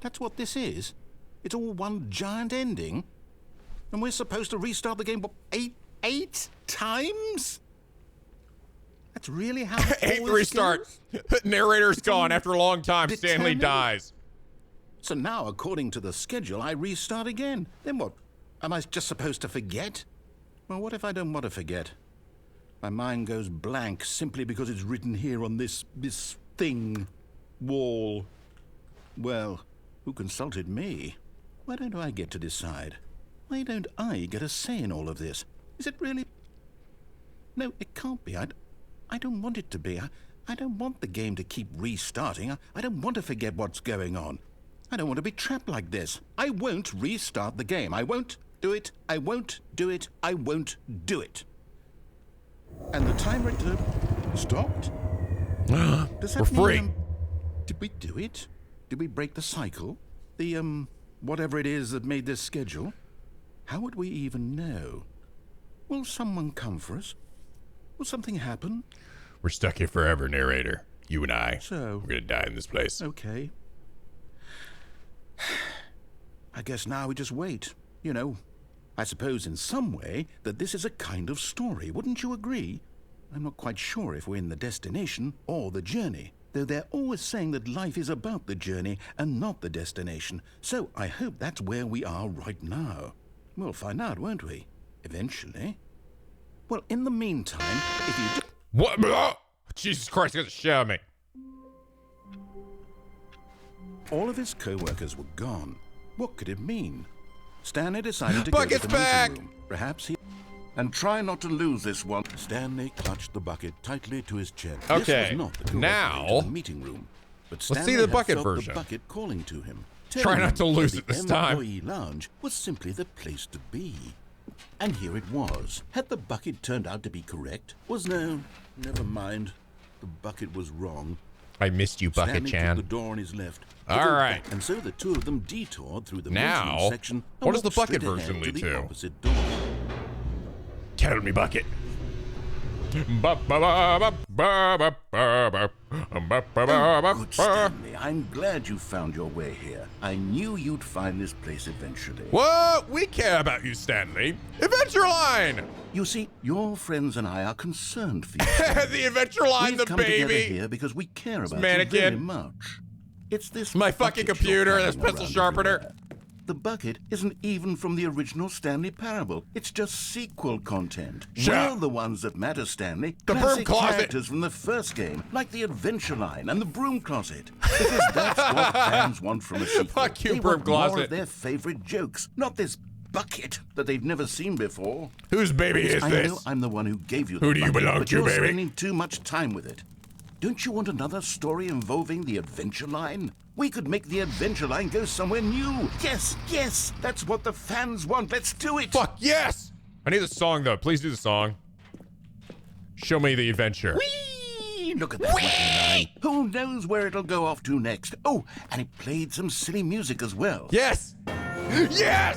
that's what this is? It's all one giant ending? And we're supposed to restart the game, what, eight times? That's really how it 8th always restart. goes? Narrator's gone after a long time. Stanley determined. dies. So now, according to the schedule, I restart again. Then what? Am I just supposed to forget? Well, what if I don't want to forget? My mind goes blank simply because it's written here on this thing, wall. Well, who consulted me? Why don't I get to decide? Why don't I get a say in all of this? Is it really? No, it can't be. I don't want it to be. I don't want the game to keep restarting. I don't want to forget what's going on. I don't want to be trapped like this. I won't restart the game. I won't do it. I won't do it. I won't do it. And the timer stopped? Does that mean, did we do it? Did we break the cycle? The, whatever it is that made this schedule? How would we even know? Will someone come for us? Will something happen? We're stuck here forever, narrator. You and I. So, we're gonna die in this place. Okay. I guess now we just wait. You know, I suppose in some way that this is a kind of story. Wouldn't you agree? I'm not quite sure if we're in the destination or the journey, though they're always saying that life is about the journey and not the destination. So I hope that's where we are right now. We'll find out, won't we? Eventually. Well, in the meantime, if you do... What? Jesus Christ, you got to show me. All of his co-workers were gone. What could it mean? Stanley decided to Bucket's go to the back! meeting room. Perhaps he... And try not to lose this one. Stanley clutched the bucket tightly to his chest. Okay, this was not the correct now... way to the meeting room. But Stanley let's see the bucket had felt version. The bucket calling to him. Try not to lose the it this time. employee lounge was simply the place to be. And here it was. Had the bucket turned out to be correct? No, never mind. The bucket was wrong. I missed you, Bucket Stanley Chan. took the door on his left. All right. And so the two of them detoured through the now, men's room section. what does the walked bucket straight version ahead lead the to? opposite door. Tell me, Bucket. Oh, good Stanley. I'm glad you found your way here. I knew you'd find this place eventually. What? We care about you, Stanley. Adventure Line! You see, your friends and I are concerned for you. The Adventure Line, We've the come baby. together here because we care about mannequin. you very much. It's this my fucking computer, this pencil sharpener. Everywhere. The bucket isn't even from the original Stanley Parable. It's just sequel content. We're the ones that matter, Stanley. The Classic broom closet. characters from the first game, like the Adventure Line and the broom closet. Because that's what fans want from a sequel. Fuck you, they broom want more closet. of their favorite jokes, not this bucket that they've never seen before. Whose baby is I this? know I'm the one who gave you the Who do you bucket, belong but to, you're baby? spending too much time with it. Don't you want another story involving the Adventure Line? We could make the Adventure Line go somewhere new. Yes, yes, that's what the fans want. Let's do it. Fuck yes! I need the song, though. Please do the song. Show me the adventure. Whee! Look at that wacky line. Who knows where it'll go off to next? Oh, and it played some silly music as well. Yes! Yes!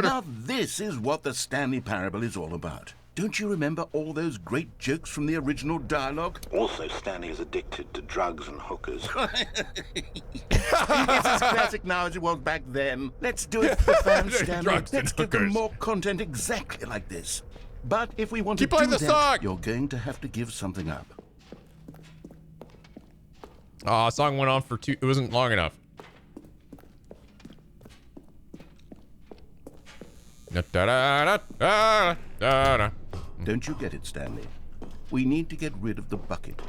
Now this is what the Stanley Parable is all about. Don't you remember all those great jokes from the original dialogue? Also, Stanley is addicted to drugs and hookers. It's as classic now as it was back then. Let's do it for the fans, Stanley. Drugs and Let's give them hookers. more content exactly like this. But if we want Keep to playing do the that, song. you're going to have to give something up. Aw, song went on for it wasn't long enough. Don't you get it, Stanley? We need to get rid of the bucket.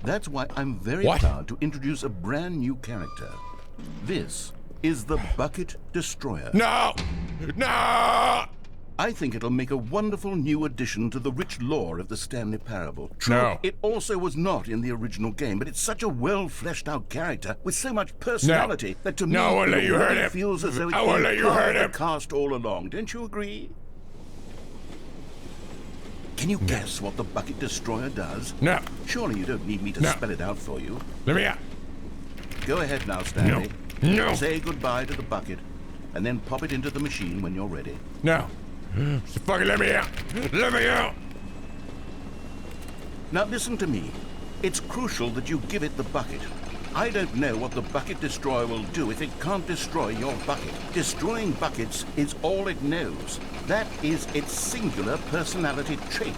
That's why I'm very What? proud to introduce a brand new character. This is the Bucket Destroyer. No! No! I think it'll make a wonderful new addition to the rich lore of the Stanley Parable. True, No. it also was not in the original game, but it's such a well-fleshed-out character with so much personality that to me, No, I won't let it you hurt already him. feels as though it I won't came let you part hurt of the him. cast all along. Don't you agree? Can you guess what the Bucket Destroyer does? No. Surely you don't need me to No. spell it out for you. Let me out. Go ahead now, Stanley. No. Say goodbye to the bucket, and then pop it into the machine when you're ready. No. So fucking let me out. Let me out. Now listen to me. It's crucial that you give it the bucket. I don't know what the Bucket Destroyer will do if it can't destroy your bucket. Destroying buckets is all it knows. That is its singular personality trait.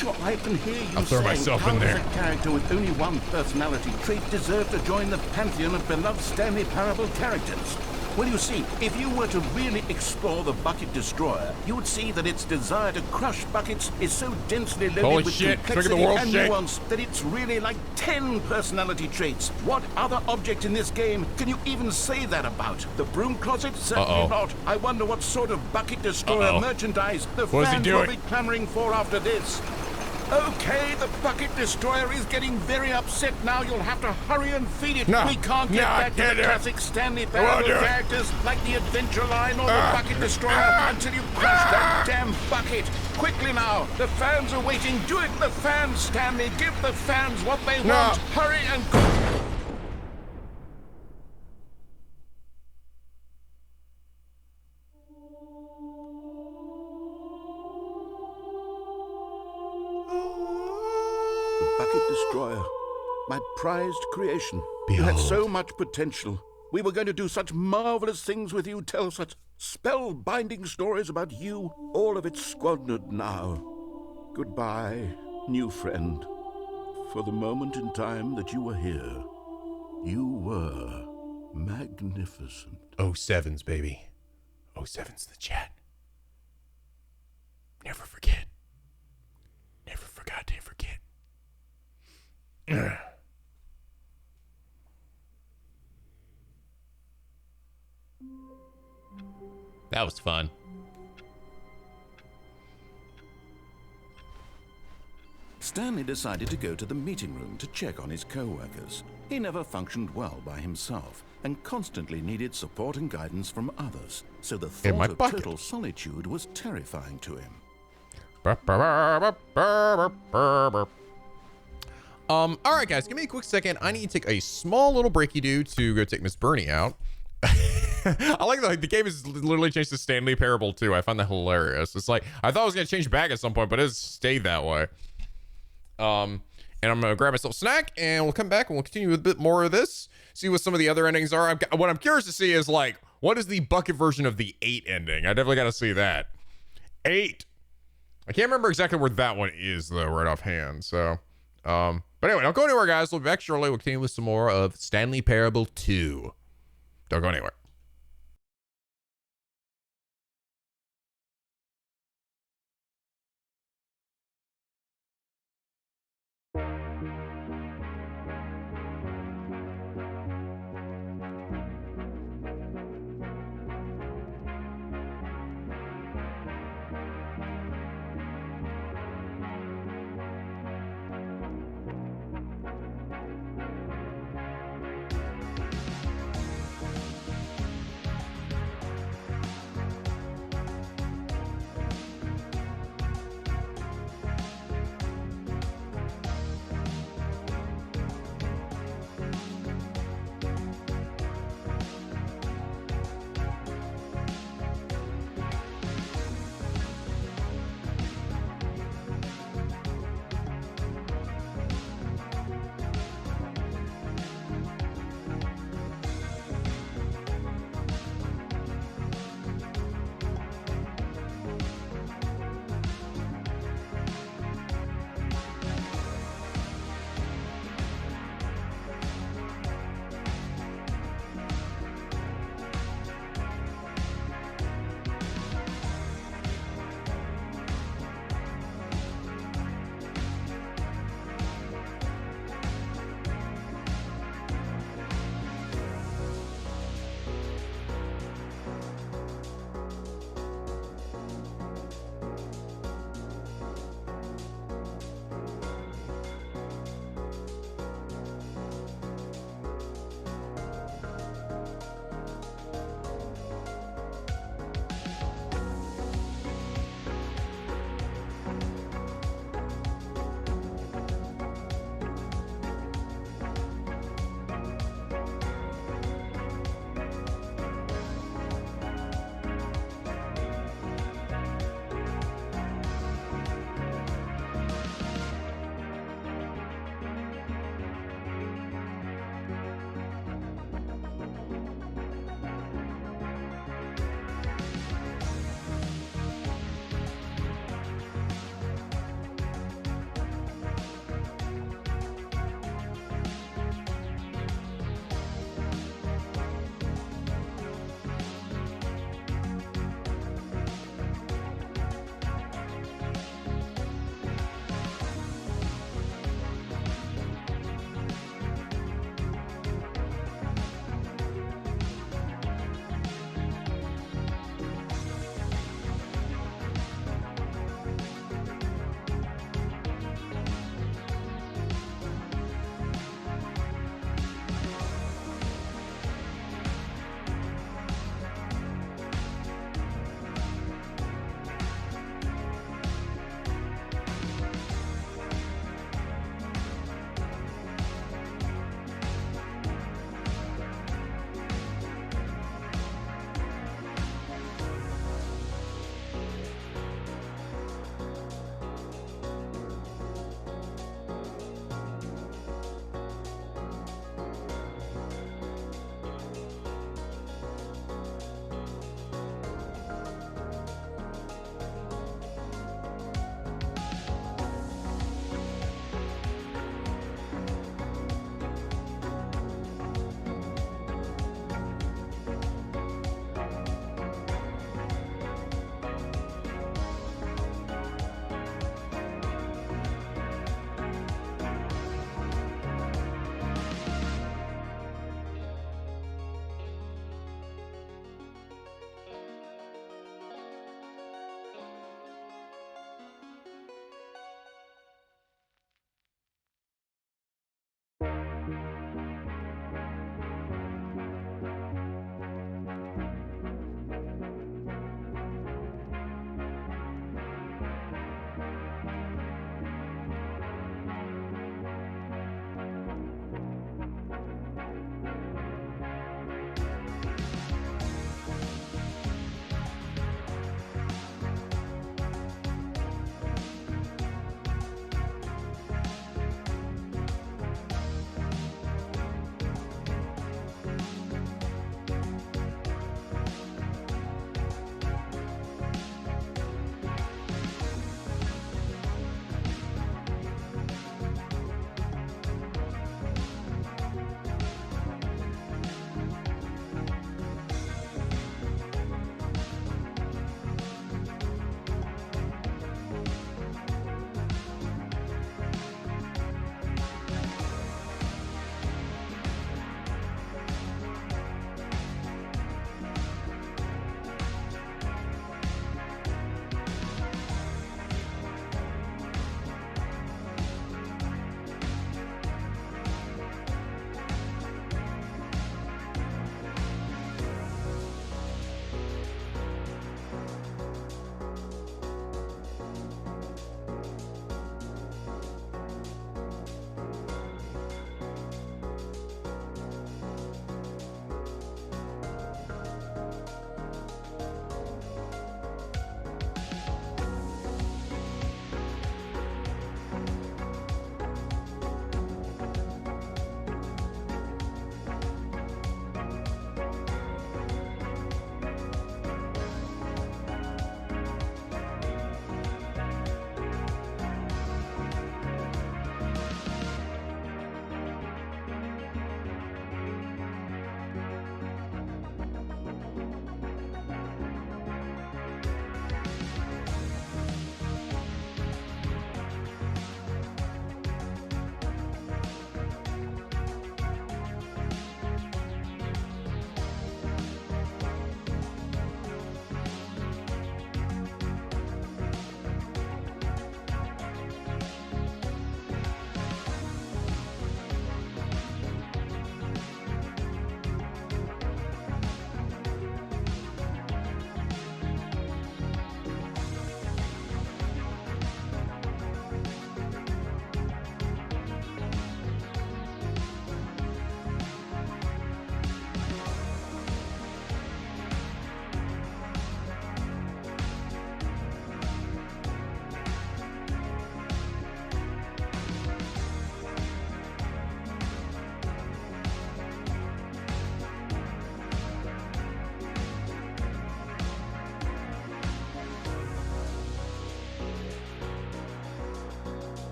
sure I can hear you I'll throw saying myself how in does there. a character with only one personality trait deserve to join the pantheon of beloved Stanley Parable characters? Well, you see, if you were to really explore the Bucket Destroyer, you would see that its desire to crush buckets is so densely loaded Holy with shit, it's making complexity the world and shake. nuance that it's really like 10 personality traits. What other object in this game can you even say that about? The broom closet? Certainly not. I wonder what sort of Bucket Destroyer merchandise the What is he fans will doing? be clamoring for after this. Okay, the Bucket Destroyer is getting very upset now. You'll have to hurry and feed it. No. We can't get No, I back to can't the do it. classic Stanley won't Parable do it. characters like the Adventure Line or the Bucket Destroyer until you crush that damn bucket. Quickly now, the fans are waiting. Do it, the fans, Stanley. Give the fans what they want. Hurry and... Bucket Destroyer, my prized creation. You had so much potential. We were going to do such marvelous things with you, tell such spellbinding stories about you. All of it squandered now. Goodbye, new friend. For the moment in time that you were here, you were magnificent. 07s, baby. 07's the chat. Never forget. Never forgot to forget. That was fun. Stanley decided to go to the meeting room to check on his co-workers. He never functioned well by himself and constantly needed support and guidance from others, so the In my thought of bucket. total solitude was terrifying to him. All right, guys, give me a quick second. I need to take a small little breaky do to go take Miss Bernie out. I like the game is literally changed to Stanley Parable too. I find that hilarious. It's like I thought it was gonna change back at some point, but it's stayed that way. And I'm gonna grab myself a snack, and we'll come back and we'll continue with a bit more of this. See what some of the other endings are. What I'm curious to see is like, what is the bucket version of the 8 ending? I definitely got to see that. 8. I can't remember exactly where that one is though, right offhand. So, but anyway, don't go anywhere, guys. We'll be back shortly. We'll continue with some more of Stanley Parable 2. Don't go anywhere.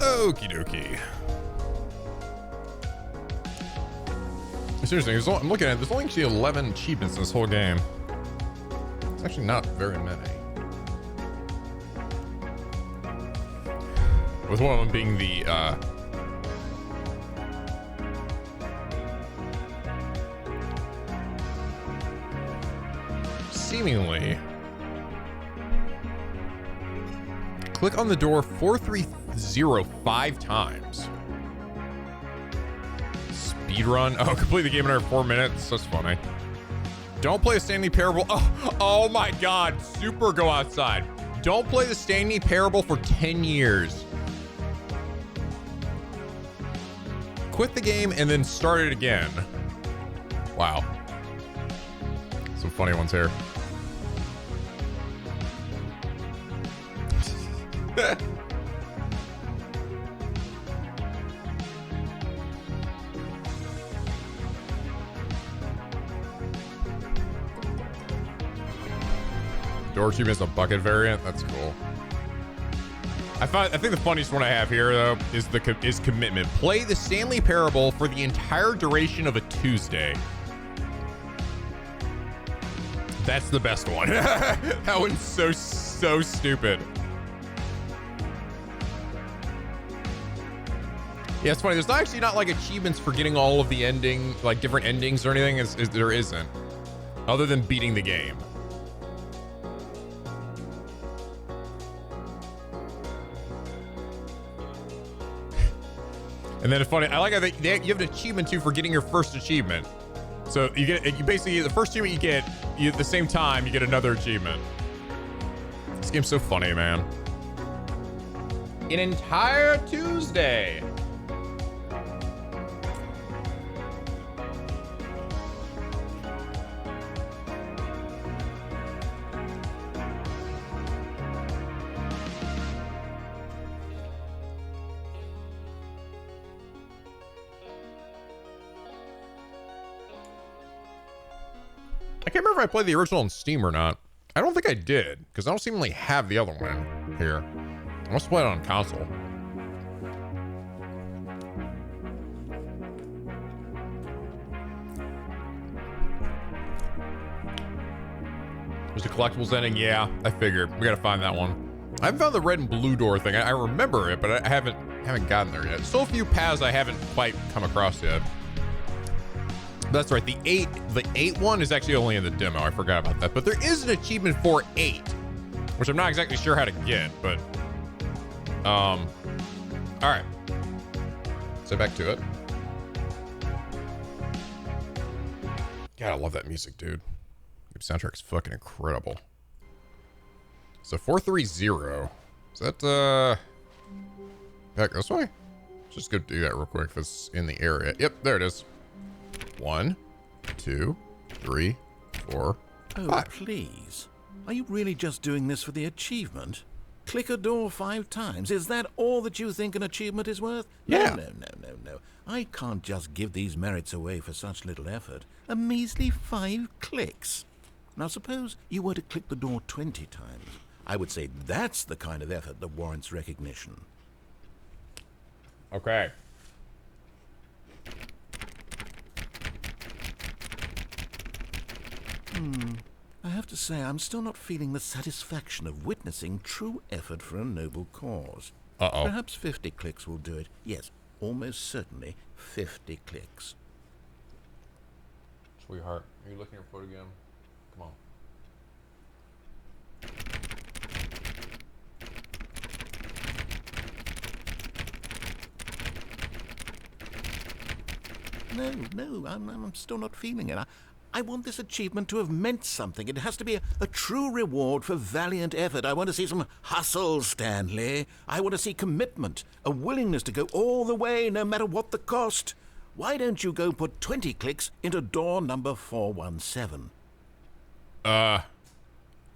Okie dokie. Seriously, I'm looking at it. There's only actually 11 achievements in this whole game. It's actually not very many. With one of them being the, seemingly, click on the door 430 times. Speedrun. Oh, complete the game in under 4 minutes. That's funny. Don't play a Stanley Parable. Oh my God. Super go outside. Don't play the Stanley Parable for 10 years. Quit the game and then start it again. Wow. Some funny ones here. Door achievement is a bucket variant. That's cool. I think the funniest one I have here though is commitment. Play the Stanley Parable for the entire duration of a Tuesday. That's the best one. That one's so stupid. Yeah, it's funny. There's actually not like achievements for getting all of the ending, like different endings or anything. There isn't, other than beating the game. And then it's funny. I like how you have an achievement too for getting your first achievement. So you basically the first achievement you at the same time you get another achievement. This game's so funny, man. An entire Tuesday. I can't remember if I played the original on Steam or not. I don't think I did, because I don't seemingly have the other one here. I must play it on console. There's a collectibles ending. Yeah, I figured. We gotta find that one. I haven't found the red and blue door thing. I remember it, but I haven't gotten there yet. So few paths I haven't quite come across yet. That's right. The 8 one is actually only in the demo. I forgot about that. But there is an achievement for 8, which I'm not exactly sure how to get, but all right. So back to it. God, I love that music, dude. The soundtrack's fucking incredible. So 430. Is that back this way? Just go do that real quick if it's in the area. Yep, there it is. 1, 2, 3, 4, 5. Oh, please. Are you really just doing this for the achievement? Click a door 5 times. Is that all that you think an achievement is worth? Yeah. No. I can't just give these merits away for such little effort. A measly 5 clicks. Now suppose you were to click the door 20 times. I would say that's the kind of effort that warrants recognition. Okay. I have to say, I'm still not feeling the satisfaction of witnessing true effort for a noble cause. Uh-oh. Perhaps 50 clicks will do it. Yes, almost certainly 50 clicks. Sweetheart, are you looking at your foot again? Come on. No, I'm still not feeling it. I want this achievement to have meant something. It has to be a true reward for valiant effort. I want to see some hustle, Stanley. I want to see commitment, a willingness to go all the way, no matter what the cost. Why don't you go put 20 clicks into door number 417?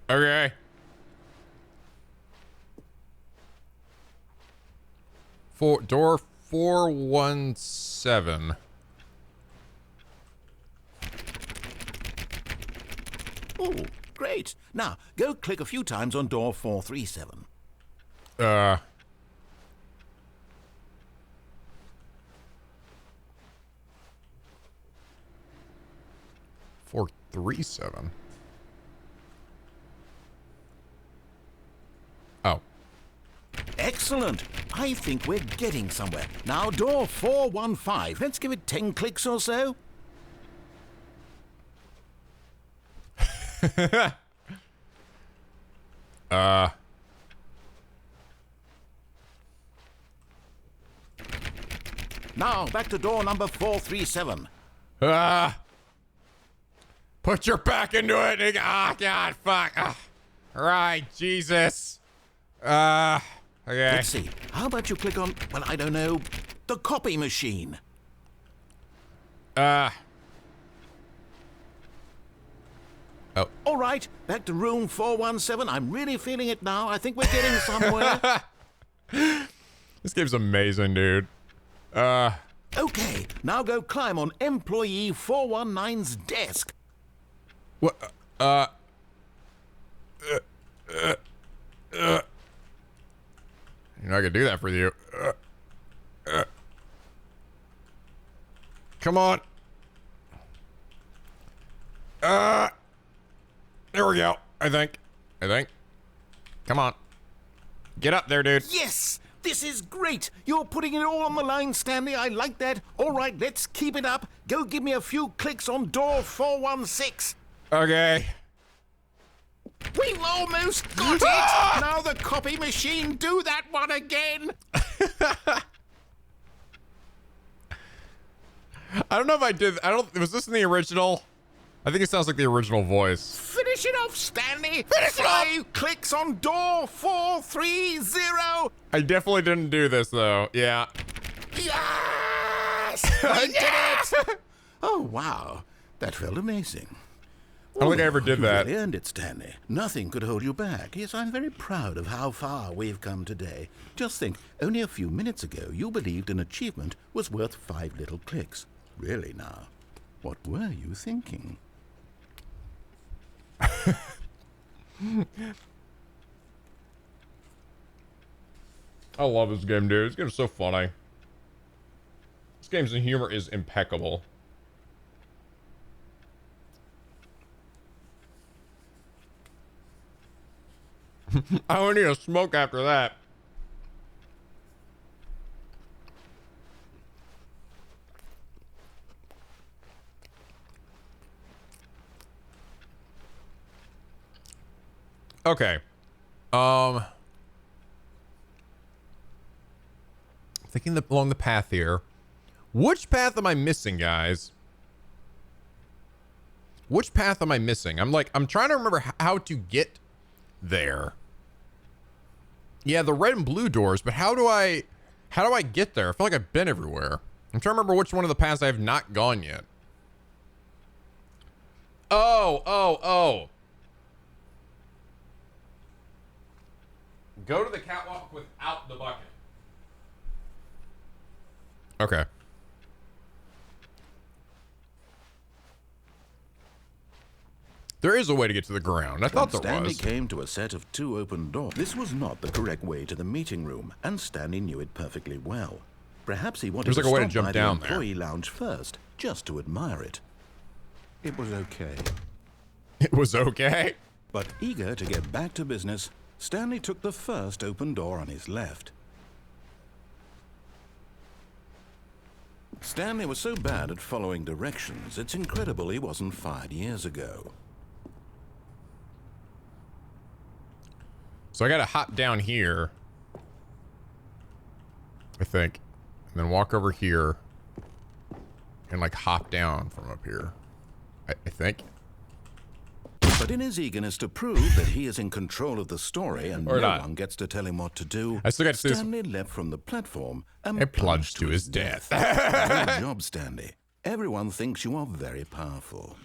Okay. Door 417. Oh, great. Now, go click a few times on door 437. 437. Oh. Excellent. I think we're getting somewhere. Now, door 415. Let's give it 10 clicks or so. Now, back to door number 437. Put your back into it. Ah, God, fuck. Right, Jesus. Okay. Let's see. How about you click on, well, I don't know, the copy machine? Oh. All right, back to room 417. I'm really feeling it now. I think we're getting somewhere. This game's amazing, dude. Okay, now go climb on employee 419's desk. What? You're not gonna do that for you. Come on. There we go. I think. Come on. Get up there, dude. Yes! This is great! You're putting it all on the line, Stanley. I like that. All right, let's keep it up. Go give me a few clicks on door 416. Okay. We've almost got it! Now the copy machine, do that one again! I don't know if I did. Was this in the original? I think it sounds like the original voice. Finish it off, Stanley! Finish it off! 5 clicks on door 430! I definitely didn't do this, though. Yeah. Yes! We did it! Oh, wow. That felt amazing. I don't think I ever did that. You really earned it, Stanley. Nothing could hold you back. Yes, I'm very proud of how far we've come today. Just think, only a few minutes ago, you believed an achievement was worth 5 little clicks. Really now, what were you thinking? I love this game, dude. This game's so funny. This game's humor is impeccable. I don't need a smoke after that. Okay. Thinking along the path here. Which path am I missing, guys? Which path am I missing? I'm trying to remember how to get there. Yeah, the red and blue doors, but how do I get there? I feel like I've been everywhere. I'm trying to remember which one of the paths I have not gone yet. Oh. Go to the catwalk without the bucket. Okay. There is a way to get to the ground. I thought there Stanley was. came to a set of 2 open doors. This was not the correct way to the meeting room, and Stanley knew it perfectly well. Perhaps he wanted There's like a way to stop jump by down the there. employee lounge first, just to admire it. It was okay. It was okay? But eager to get back to business, Stanley took the first open door on his left. Stanley was so bad at following directions, it's incredible he wasn't fired years ago. So I gotta hop down here, I think, and then walk over here and like hop down from up here, I think. But in his eagerness to prove that he is in control of the story and Or no not. one gets to tell him what to do, I still got to see this. Stanley leapt from the platform and And plunged to his death. Good job, Stanley. Everyone thinks you are very powerful.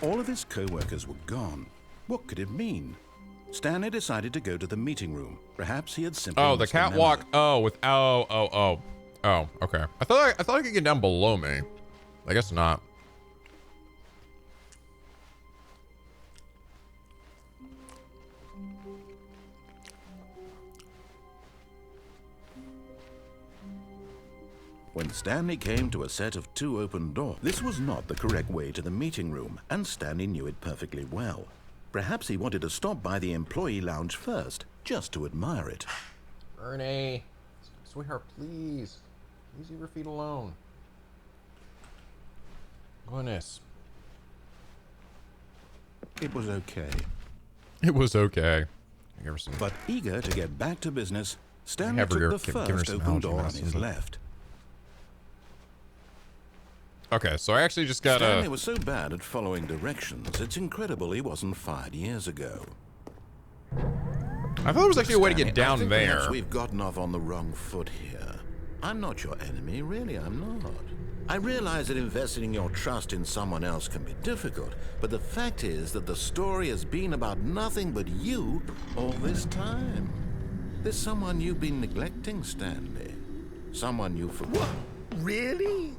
All of his co-workers were gone. What could it mean? Stanley decided to go to the meeting room. Perhaps he had simply Oh, the missed a memo. catwalk. Oh, okay. I thought I could get down below me. I guess not. When Stanley came to a set of 2 open doors, this was not the correct way to the meeting room, and Stanley knew it perfectly well. Perhaps he wanted to stop by the employee lounge first, just to admire it. Ernie, sweetheart, please. Please leave your feet alone. Goodness. It was okay. It was okay. But eager to get back to business, Stanley took the first open door on his left. Okay, so I actually just got Stanley was so bad at following directions, it's incredible he wasn't fired years ago. I thought there was actually a way to get down there. Perhaps we've gotten off on the wrong foot here. I'm not your enemy, really, I'm not. I realize that investing your trust in someone else can be difficult, but the fact is that the story has been about nothing but you all this time. There's someone you've been neglecting, Stanley. Someone you forgot. What? Really?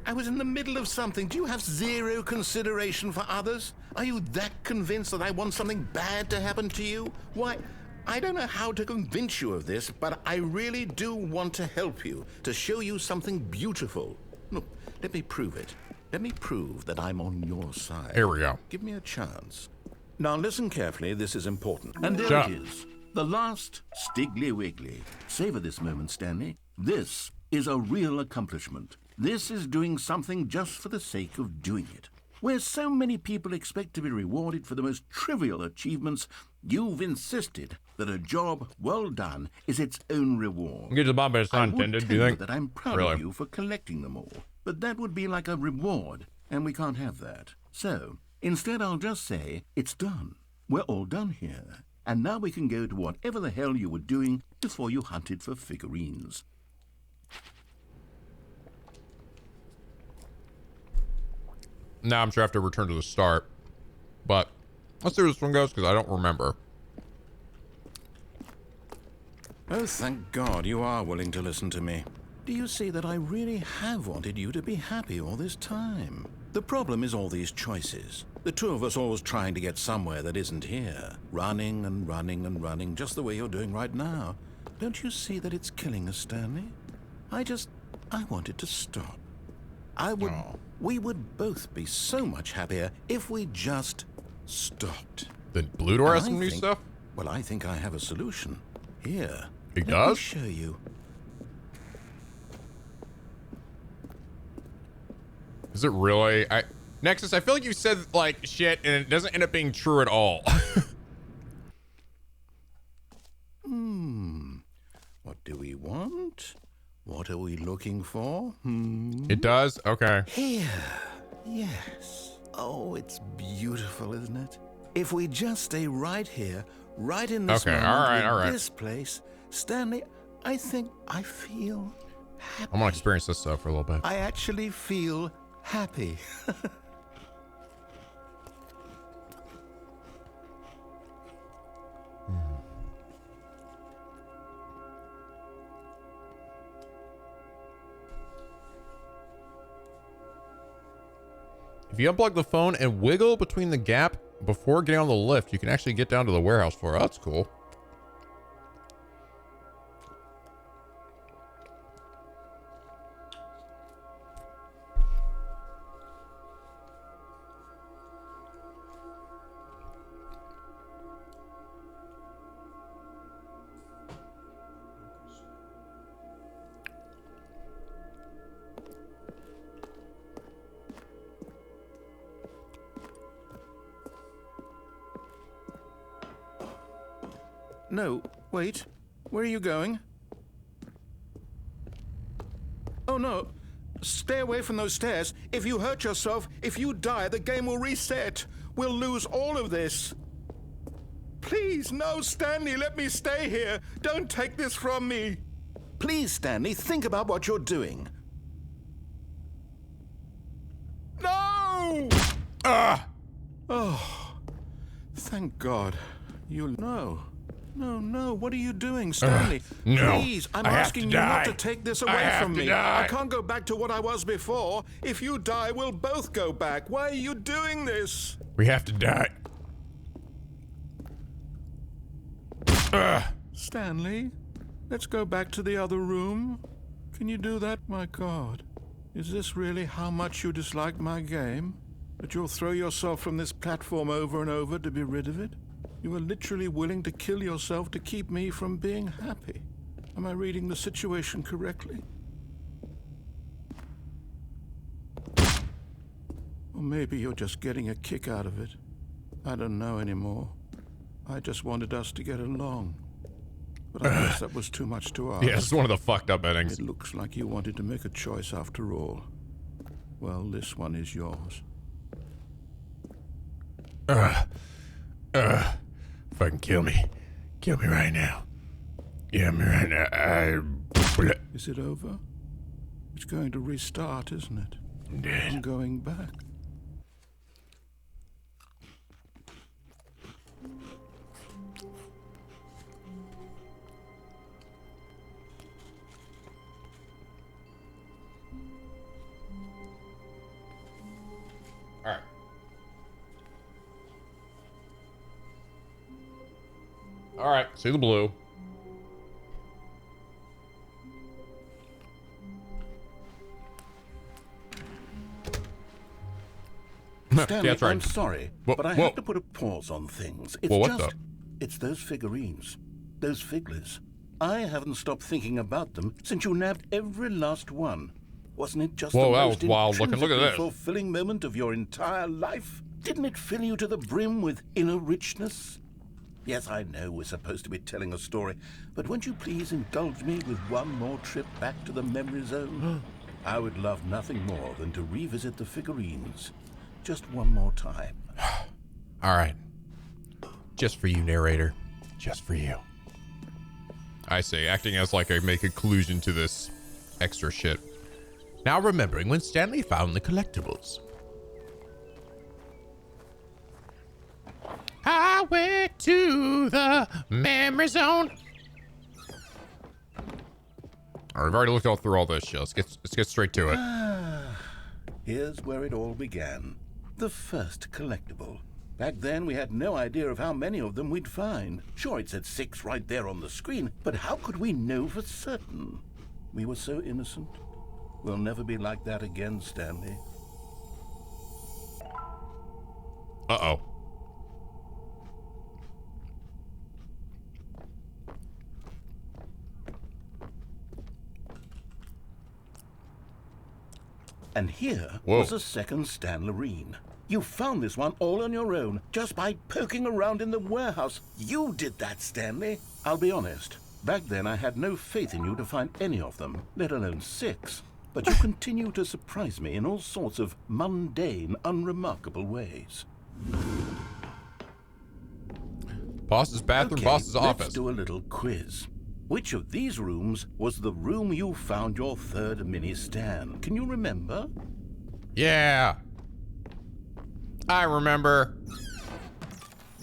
I was in the middle of something. Do you have zero consideration for others? Are you that convinced that I want something bad to happen to you? Why, I don't know how to convince you of this, but I really do want to help you, to show you something beautiful. Look, let me prove it. Let me prove that I'm on your side. Here we go. Give me a chance. Now listen carefully, this is important. And there it is. The last Stiggly Wiggly. Savor this moment, Stanley. This is a real accomplishment. This is doing something just for the sake of doing it. Where so many people expect to be rewarded for the most trivial achievements, you've insisted that a job well done is its own reward. Get the bomb it's I intended, would do you tell think? that I'm proud of you for collecting them all, but that would be like a reward, and we can't have that. So, instead I'll just say, it's done. We're all done here. And now we can go to whatever the hell you were doing before you hunted for figurines. Now I'm sure I have to return to the start. But let's see where this one goes, because I don't remember. Oh, thank God you are willing to listen to me. Do you see that I really have wanted you to be happy all this time? The problem is all these choices. The two of us always trying to get somewhere that isn't here. Running and running and running, just the way you're doing right now. Don't you see that it's killing us, Stanley? I wanted to stop. We would both be so much happier if we just stopped. Then Blue Door has some new stuff? Well, I think I have a solution. Here. He Let does? me show you. Is it really? Nexus, I feel like you said like shit and it doesn't end up being true at all. What do we want? What are we looking for? It does? Okay. Here. Yes. Oh, it's beautiful, isn't it? If we just stay right here, right in this moment, all in right. this place, Stanley, I think I feel happy. I'm gonna experience this stuff for a little bit. I actually feel happy. If you unplug the phone and wiggle between the gap before getting on the lift, you can actually get down to the warehouse floor. Oh, that's cool. No, wait. Where are you going? Oh, no. Stay away from those stairs. If you hurt yourself, if you die, the game will reset. We'll lose all of this. Please, no, Stanley, let me stay here. Don't take this from me. Please, Stanley, think about what you're doing. No! Oh, thank God. You know. No, what are you doing, Stanley? No, Please, I'm I have asking to you die. not to take this I away have from to me. die. I can't go back to what I was before. If you die, we'll both go back. Why are you doing this? We have to die. Stanley, let's go back to the other room. Can you do that, my god? Is this really how much you dislike my game? That you'll throw yourself from this platform over and over to be rid of it? You are literally willing to kill yourself to keep me from being happy. Am I reading the situation correctly? Or maybe you're just getting a kick out of it. I don't know anymore. I just wanted us to get along. But I guess that was too much to ask. Yeah, this is one of the fucked up endings. It looks like you wanted to make a choice after all. Well, this one is yours. Fucking kill me. Kill me right now. Kill me right now. Is it over? It's going to restart, isn't it? Indeed. I'm going back. Alright. Alright, see the blue. Stanley, that's right. I'm sorry, but I have to put a pause on things. It's it's those figurines, those figglers. I haven't stopped thinking about them since you nabbed every last one. Wasn't it just the most wild looking. Look at this. fulfilling moment of your entire life? Didn't it fill you to the brim with inner richness? Yes, I know we're supposed to be telling a story, but won't you please indulge me with one more trip back to the memory zone? I would love nothing more than to revisit the figurines. Just one more time. All right. Just for you, narrator. Just for you. I say, acting as like I make a conclusion to this extra shit. Now remembering when Stanley found the collectibles. I went to the memory zone. All right, we've already looked all through all this shit. Let's get straight to it. Here's where it all began. The first collectible. Back then, we had no idea of how many of them we'd find. Sure, it said 6 right there on the screen, but how could we know for certain? We were so innocent. We'll never be like that again, Stanley. Uh-oh. And here was a second Stanlerine. You found this one all on your own, just by poking around in the warehouse. You did that, Stanley. I'll be honest. Back then, I had no faith in you to find any of them, let alone 6. But you continue to surprise me in all sorts of mundane, unremarkable ways. Boss's bathroom, okay, boss's office. Let's do a little quiz. Which of these rooms was the room you found your third mini Stan? Can you remember? Yeah. I remember.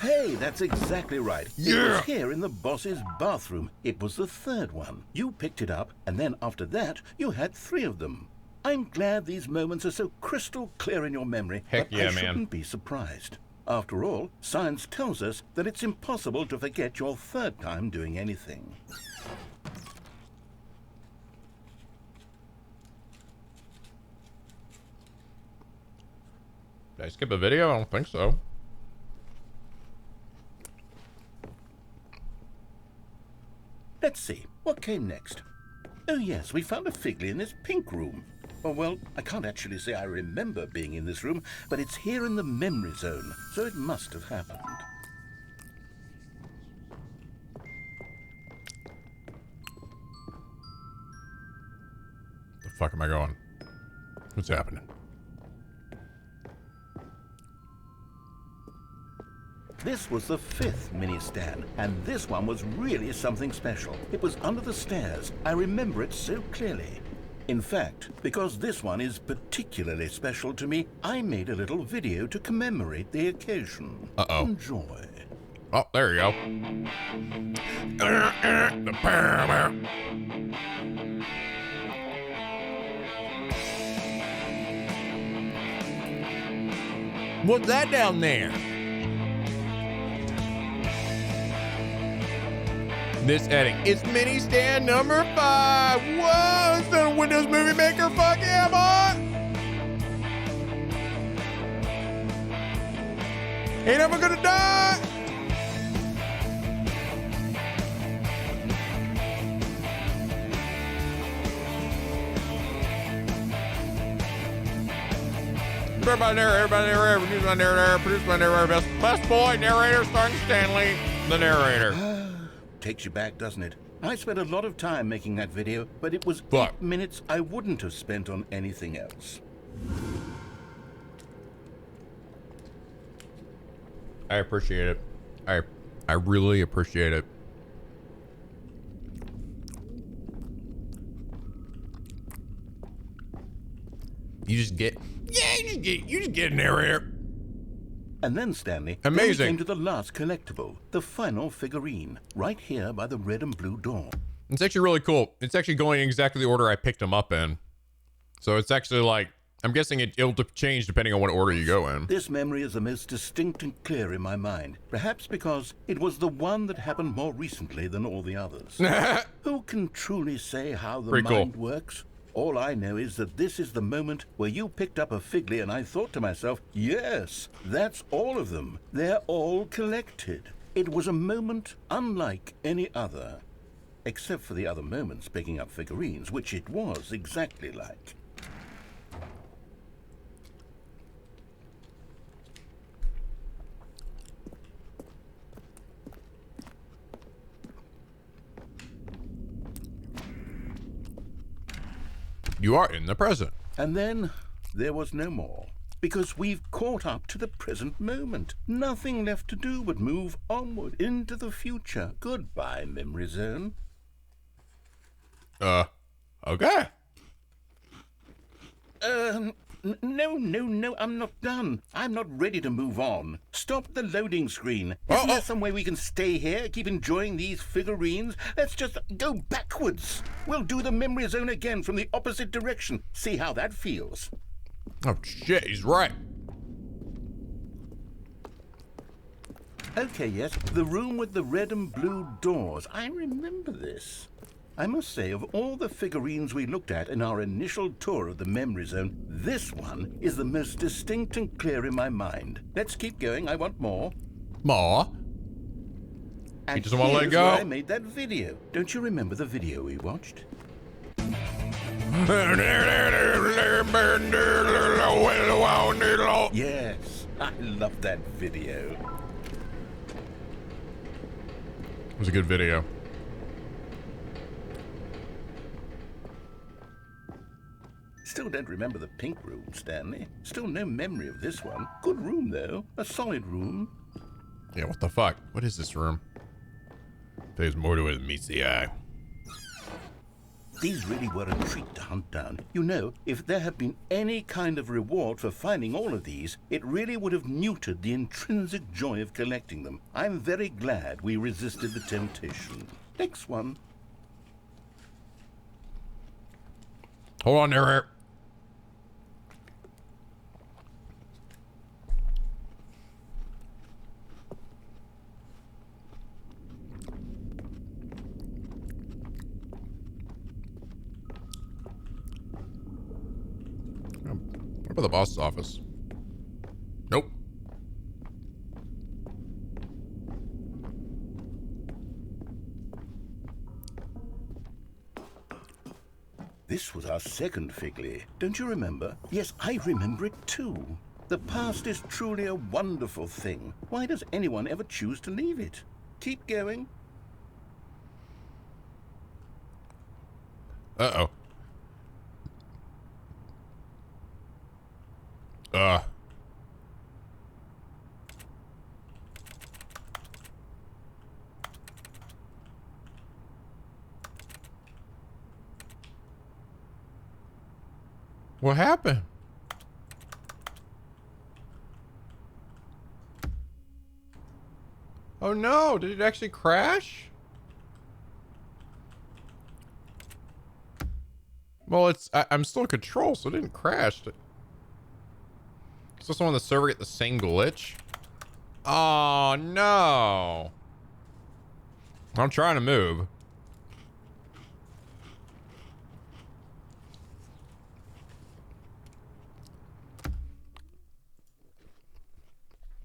Hey, that's exactly right. Yeah. It was here in the boss's bathroom. It was the third one. You picked it up, and then after that, you had 3 of them. I'm glad these moments are so crystal clear in your memory. Heck but yeah, I shouldn't man. be surprised. After all, science tells us that it's impossible to forget your third time doing anything. Did I skip a video? I don't think so. Let's see, what came next? Oh yes, we found a Figley in this pink room. Oh well, I can't actually say I remember being in this room, but it's here in the memory zone, so it must have happened. The fuck am I going? What's happening? This was the 5th mini Stan, and this one was really something special. It was under the stairs. I remember it so clearly. In fact, because this one is particularly special to me, I made a little video to commemorate the occasion. Uh-oh. Enjoy. Oh, there you go. The Paramount. What's that down there? this editing. It's mini stand number 5. Whoa, it's the Windows Movie Maker. Fuck yeah, boy. Ain't ever gonna die. Everybody narrator, produce my narrator, best boy, narrator, starring Stanley, the narrator. Takes you back, doesn't it? I spent a lot of time making that video, but it was 8 minutes I wouldn't have spent on anything else. I appreciate it. I really appreciate it. You just get a narrator. And then, Stanley, amazing. Then we came to the last collectible, the final figurine, right here by the red and blue door. It's actually really cool. It's actually going in exactly the order I picked them up in. So it's actually like, I'm guessing it'll change depending on what order you go in. This memory is the most distinct and clear in my mind, perhaps because it was the one that happened more recently than all the others. Who can truly say how the mind works? All I know is that this is the moment where you picked up a Figley and I thought to myself, yes, that's all of them. They're all collected. It was a moment unlike any other, except for the other moments picking up figurines, which it was exactly like. You are in the present. And then there was no more, because we've caught up to the present moment. Nothing left to do but move onward into the future. Goodbye, memory zone. Okay. No, I'm not done. I'm not ready to move on. Stop the loading screen. Isn't there some way we can stay here, keep enjoying these figurines? Let's just go backwards. We'll do the memory zone again from the opposite direction. See how that feels. Oh, shit, he's right. Okay, yes, the room with the red and blue doors. I remember this. I must say, of all the figurines we looked at in our initial tour of the memory zone, this one is the most distinct and clear in my mind. Let's keep going. I want more. More? And he doesn't want to let go. Where I made that video. Don't you remember the video we watched? Yes, I love that video. It was a good video. Still don't remember the pink room, Stanley. Still no memory of this one. Good room, though. A solid room. Yeah, what the fuck? What is this room? There's more to it than meets the eye. These really were a treat to hunt down. You know, if there had been any kind of reward for finding all of these, it really would have muted the intrinsic joy of collecting them. I'm very glad we resisted the temptation. Next one. Hold on there. What about the boss's office? Nope. This was our second Figley. Don't you remember? Yes, I remember it too. The past is truly a wonderful thing. Why does anyone ever choose to leave it? Keep going. Uh-oh. What happened? Oh no, did it actually crash? Well, I'm still in control, so it didn't crash. So someone on the server get the same glitch? Oh no. I'm trying to move.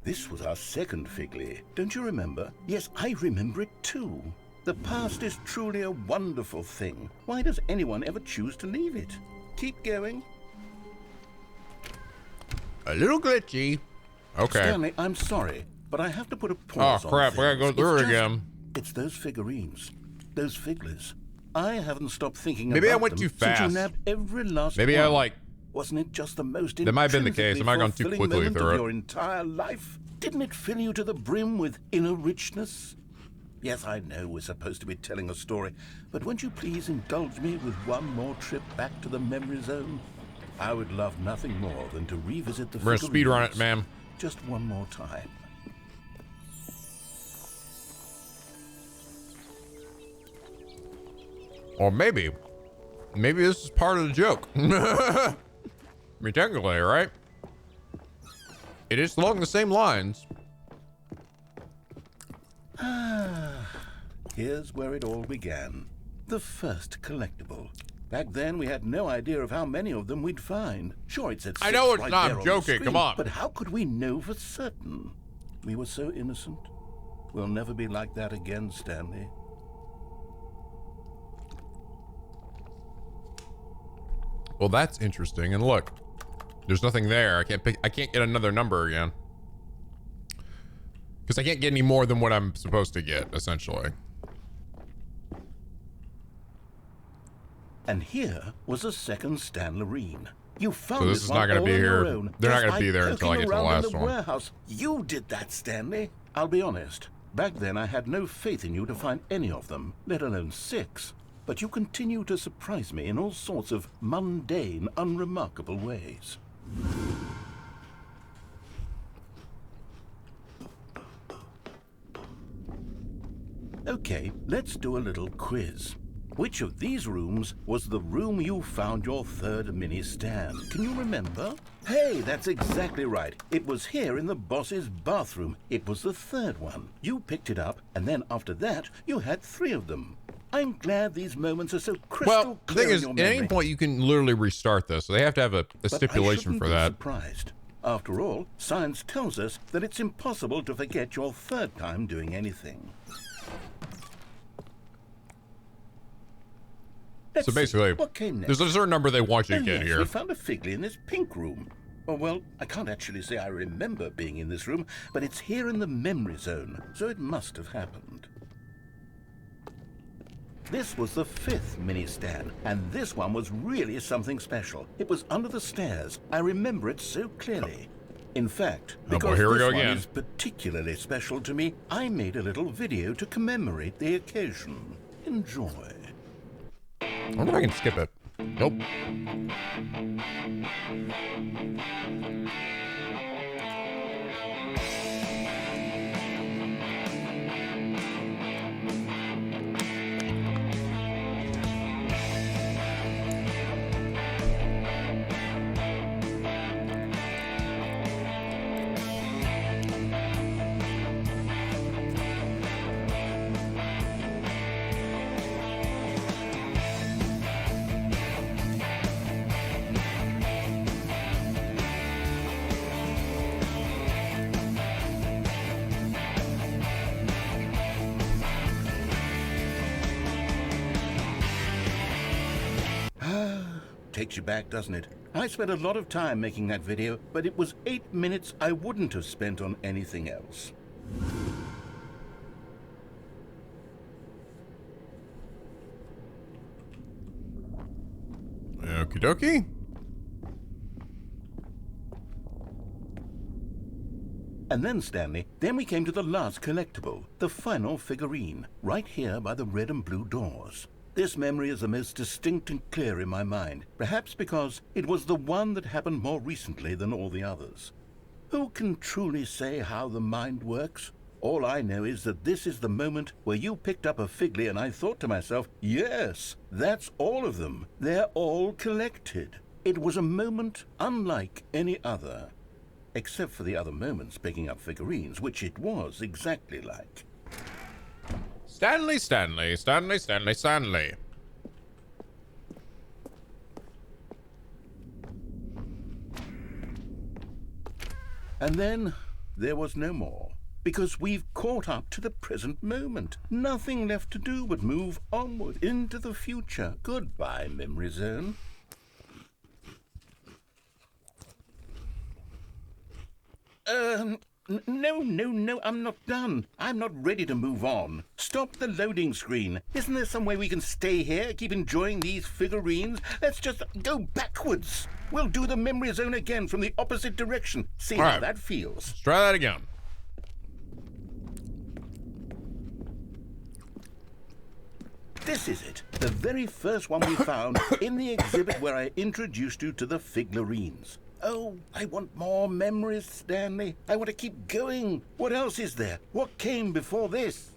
This was our second Figley, don't you remember? Yes, I remember it too. The past is truly a wonderful thing. Why does anyone ever choose to leave it? Keep going. A little glitchy. Okay. Stanley, I'm sorry, but I have to put a pause on Oh, crap. things. We gotta go through it again. It's those figurines. Those Figglers. I haven't stopped thinking Maybe about I went them too fast. since you nabbed every last Maybe one. I like... Wasn't it just the most That might have been the case. I might have gone too fulfilling quickly moment through of it. your entire life? Didn't it fill you to the brim with inner richness? Yes, I know we're supposed to be telling a story, but won't you please indulge me with one more trip back to the memory zone? I would love nothing more than to revisit the We're gonna speedrun it, ma'am. Just one more time. Or maybe this is part of the joke. I mean, technically, right? It is along the same lines. Here's where it all began. The first collectible. Back then, we had no idea of how many of them we'd find. Sure, it said 6 I know it's right not there on joking, the screen, come on. But how could we know for certain? We were so innocent. We'll never be like that again, Stanley. Well, that's interesting. And look, there's nothing there. I can't get another number again. Because I can't get any more than what I'm supposed to get, essentially. And here was a second Stanlerine. You found So this is not going to be here. They're not going to be there until I get to the last one. Warehouse. You did that, Stanley. I'll be honest. Back then, I had no faith in you to find any of them, let alone 6. But you continue to surprise me in all sorts of mundane, unremarkable ways. Okay, let's do a little quiz. Which of these rooms was the room you found your third mini stand? Can you remember? Hey, that's exactly right. It was here in the boss's bathroom. It was the third one. You picked it up, and then after that, you had 3 of them. I'm glad these moments are so crystal The clear thing is, in at your any memory. point you can literally restart this. So they have to have a stipulation for But I that. shouldn't be surprised. After all, science tells us that it's impossible to forget your third time doing anything. So basically, what came there's a next? certain number they want you to Oh, get yes, here. we found a Figley in this pink room. Oh, well, I can't actually say I remember being in this room, but it's here in the memory zone, so it must have happened. This was the 5th mini stand, and this one was really something special. It was under the stairs. I remember it so clearly. In fact, Oh boy, because here we this go one again. is particularly special to me, I made a little video to commemorate the occasion. Enjoy. I wonder if I can skip it. Nope. Takes you back, doesn't it? I spent a lot of time making that video, but it was 8 minutes I wouldn't have spent on anything else. Okie dokie. And then, Stanley, then we came to the last collectible, the final figurine, right here by the red and blue doors. This memory is the most distinct and clear in my mind, perhaps because it was the one that happened more recently than all the others. Who can truly say how the mind works? All I know is that this is the moment where you picked up a Figley and I thought to myself, yes, that's all of them. They're all collected. It was a moment unlike any other. Except for the other moments picking up figurines, which it was exactly like. Stanley, Stanley, Stanley, Stanley, Stanley. And then there was no more, because we've caught up to the present moment. Nothing left to do but move onward into the future. Goodbye, Memory Zone. No, I'm not done. I'm not ready to move on. Stop the loading screen. Isn't there some way we can stay here, keep enjoying these figurines? Let's just go backwards. We'll do the Memory Zone again from the opposite direction. See how that feels. Let's try that again. This is it. The very first one we found in the exhibit where I introduced you to the figurines. Oh, I want more memories, Stanley. I want to keep going. What else is there? What came before this?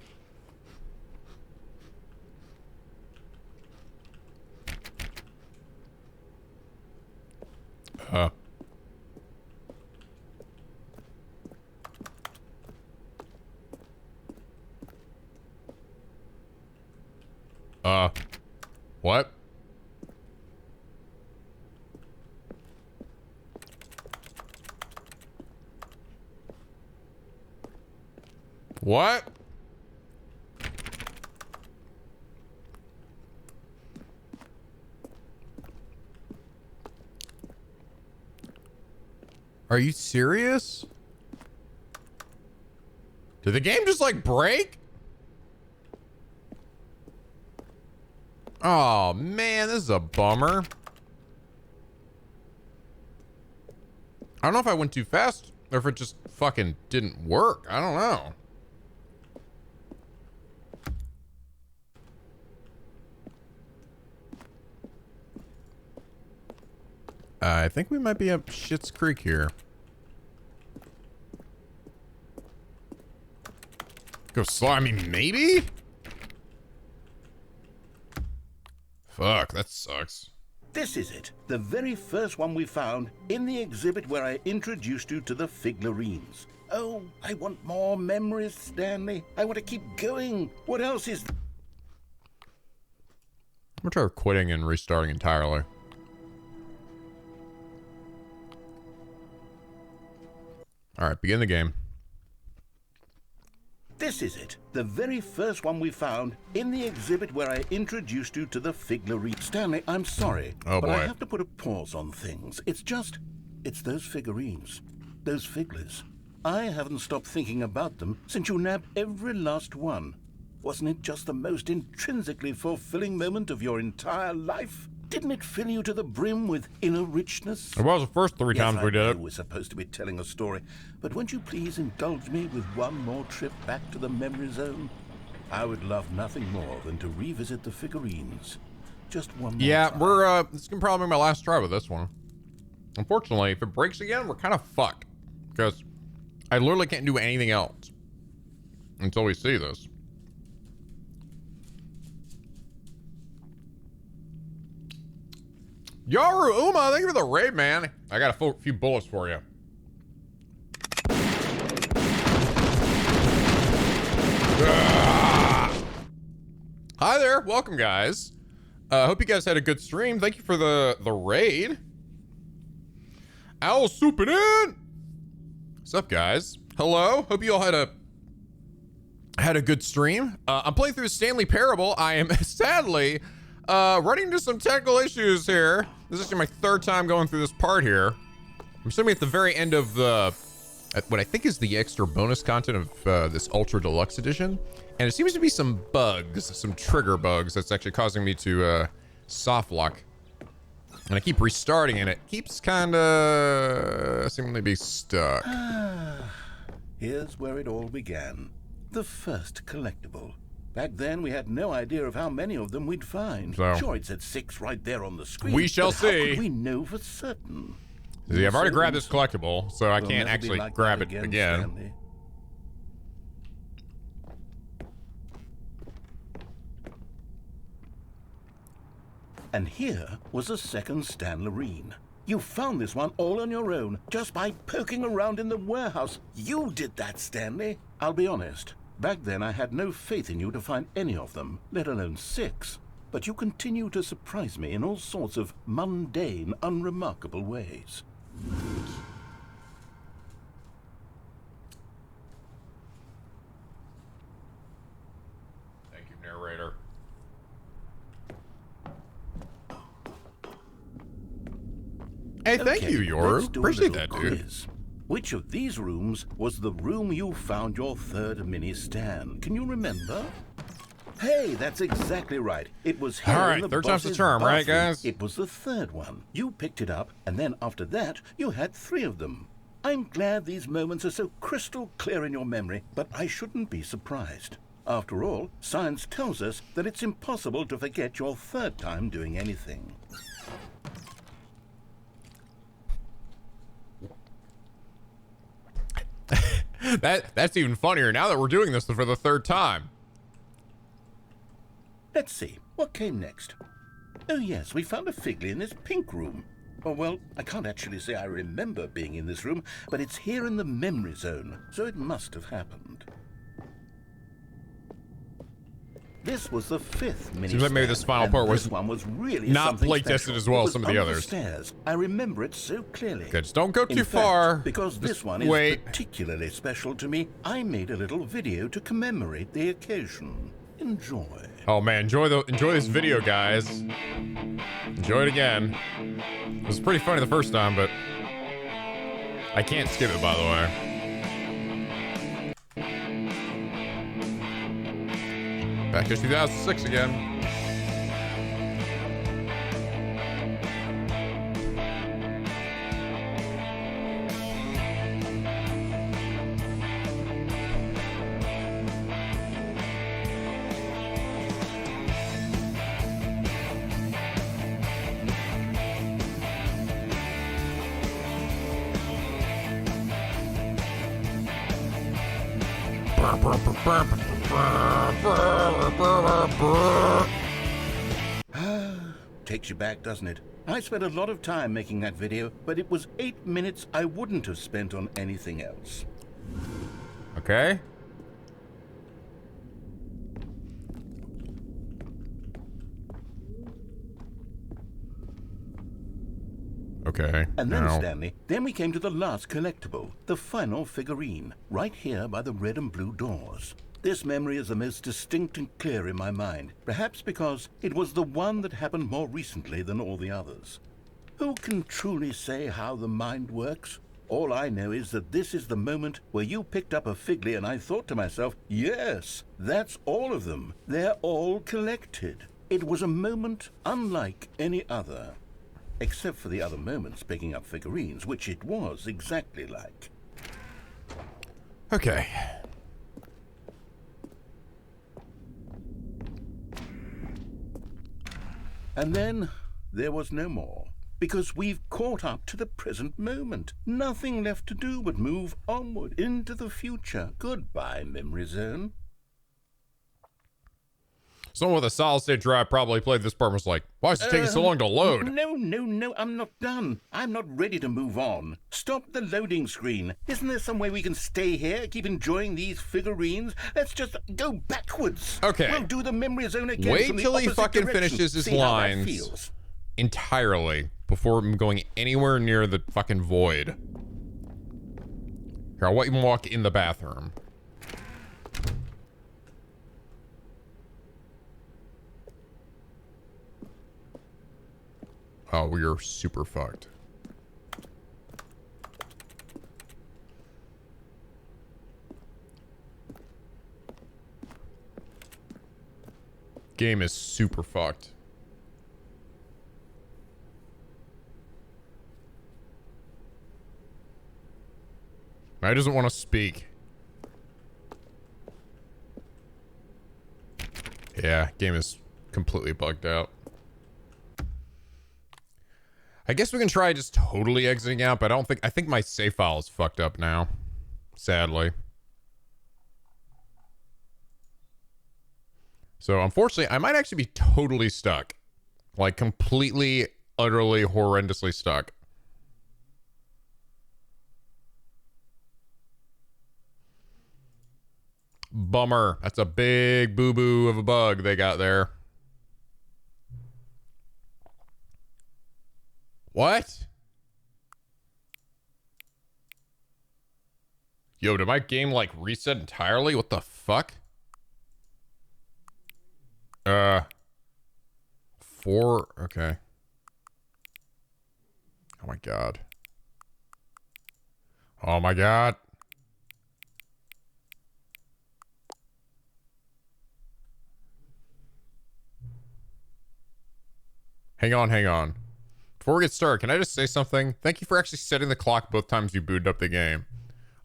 What? What? Are you serious? Did the game just like break? Oh man, this is a bummer. I don't know if I went too fast or if it just fucking didn't work. I don't know. I think we might be up Schitt's Creek here. Go slow. I mean, maybe? Fuck, that sucks. This is it. The very first one we found in the exhibit where I introduced you to the figurines. Oh, I want more memories, Stanley. I want to keep going. What else is... I'm gonna try quitting and restarting entirely. All right, begin the game. This is it. The very first one we found in the exhibit where I introduced you to the figurines. Stanley, I'm sorry, but I have to put a pause on things. It's those figurines. Those figlers. I haven't stopped thinking about them since you nabbed every last one. Wasn't it just the most intrinsically fulfilling moment of your entire life? Didn't it fill you to the brim with inner richness? It was the first three times we did it. We're supposed to be telling a story, but won't you please indulge me with one more trip back to the Memory Zone? I would love nothing more than to revisit the figurines. Just one more time. This can probably be my last try with this one. Unfortunately, if it breaks again, we're kind of fucked. Because I literally can't do anything else until we see this. Yaru Uma, thank you for the raid, man. I got a few bullets for you. Hi there, welcome guys. Hope you guys had a good stream. Thank you for the raid. Owl swooping in. What's up, guys? Hello. Hope you all had a good stream. I'm playing through Stanley Parable. I am sadly running into some technical issues here. This is actually my third time going through this part here. I'm assuming at the very end of the what I think is the extra bonus content of this Ultra Deluxe edition. And it seems to be some bugs, some trigger bugs that's actually causing me to soft lock. And I keep restarting and it keeps kind of seemingly be stuck. Here's where it all began. The first collectible. Back then, we had no idea of how many of them we'd find. So, sure, it said 6 right there on the screen. We shall see. How could we know for certain? See, I've already grabbed this collectible, so I can't actually grab it again. Stanley. And here was a second Stanlerine. You found this one all on your own, just by poking around in the warehouse. You did that, Stanley. I'll be honest. Back then, I had no faith in you to find any of them, let alone 6. But you continue to surprise me in all sorts of mundane, unremarkable ways. Thank you, narrator. Hey, thank you, Yoru. Appreciate that, dude. Which of these rooms was the room you found your third mini stand? Can you remember? Hey, that's exactly right. It was here. All right, in the third time's the boss's charm, right, bathroom. guys? It was the third one. You picked it up, and then after that, you had 3 of them. I'm glad these moments are so crystal clear in your memory, but I shouldn't be surprised. After all, science tells us that it's impossible to forget your third time doing anything. That's even funnier now that we're doing this for the 3rd time. Let's see, what came next? Oh yes, we found a Figley in this pink room. Oh well, I can't actually say I remember being in this room, but it's here in the memory zone, so it must have happened. This was the 5th mini. Seems like maybe this final part was one was really not play special. tested as well as some of the Under others. Stairs. I remember it so clearly. Okay, just don't go In too fact, far. Because Just this one wait. is particularly special to me, I made a little video to commemorate the occasion. Enjoy. Oh man, enjoy this video, guys. Enjoy it again. It was pretty funny the first time, but I can't skip it, by the way. Back to 2006 again. Takes you back, doesn't it? I spent a lot of time making that video, but it was 8 minutes I wouldn't have spent on anything else. Okay. Okay. And then, now. Stanley, then we came to the last collectible, the final figurine, right here by the red and blue doors. This memory is the most distinct and clear in my mind, perhaps because it was the one that happened more recently than all the others. Who can truly say how the mind works? All I know is that this is the moment where you picked up a Figley and I thought to myself, yes, that's all of them. They're all collected. It was a moment unlike any other. Except for the other moments picking up figurines, which it was exactly like. Okay. And then there was no more, because we've caught up to the present moment. Nothing left to do but move onward into the future. Goodbye, memory zone. Someone with a solid state drive probably played this part and was like, why is it taking so long to load? No, I'm not done. I'm not ready to move on. Stop the loading screen. Isn't there some way we can stay here, keep enjoying these figurines? Let's just go backwards. Okay. We'll do the memory zone again. Wait from the till he opposite fucking direction. finishes his See how that lines feels. entirely before him going anywhere near the fucking void. Here, I'll let him walk in the bathroom. Oh, we are super fucked. Game is super fucked. I doesn't want to speak. Yeah, game is completely bugged out. I guess we can try just totally exiting out, but I think my save file is fucked up now. Sadly. So unfortunately, I might actually be totally stuck. Like completely, utterly, horrendously stuck. Bummer. That's a big boo-boo of a bug they got there. What? Yo, did my game, like, reset entirely? What the fuck? 4, okay. Oh my god. Oh my god. Hang on. Before we get started, can I just say something? Thank you for actually setting the clock both times you booted up the game.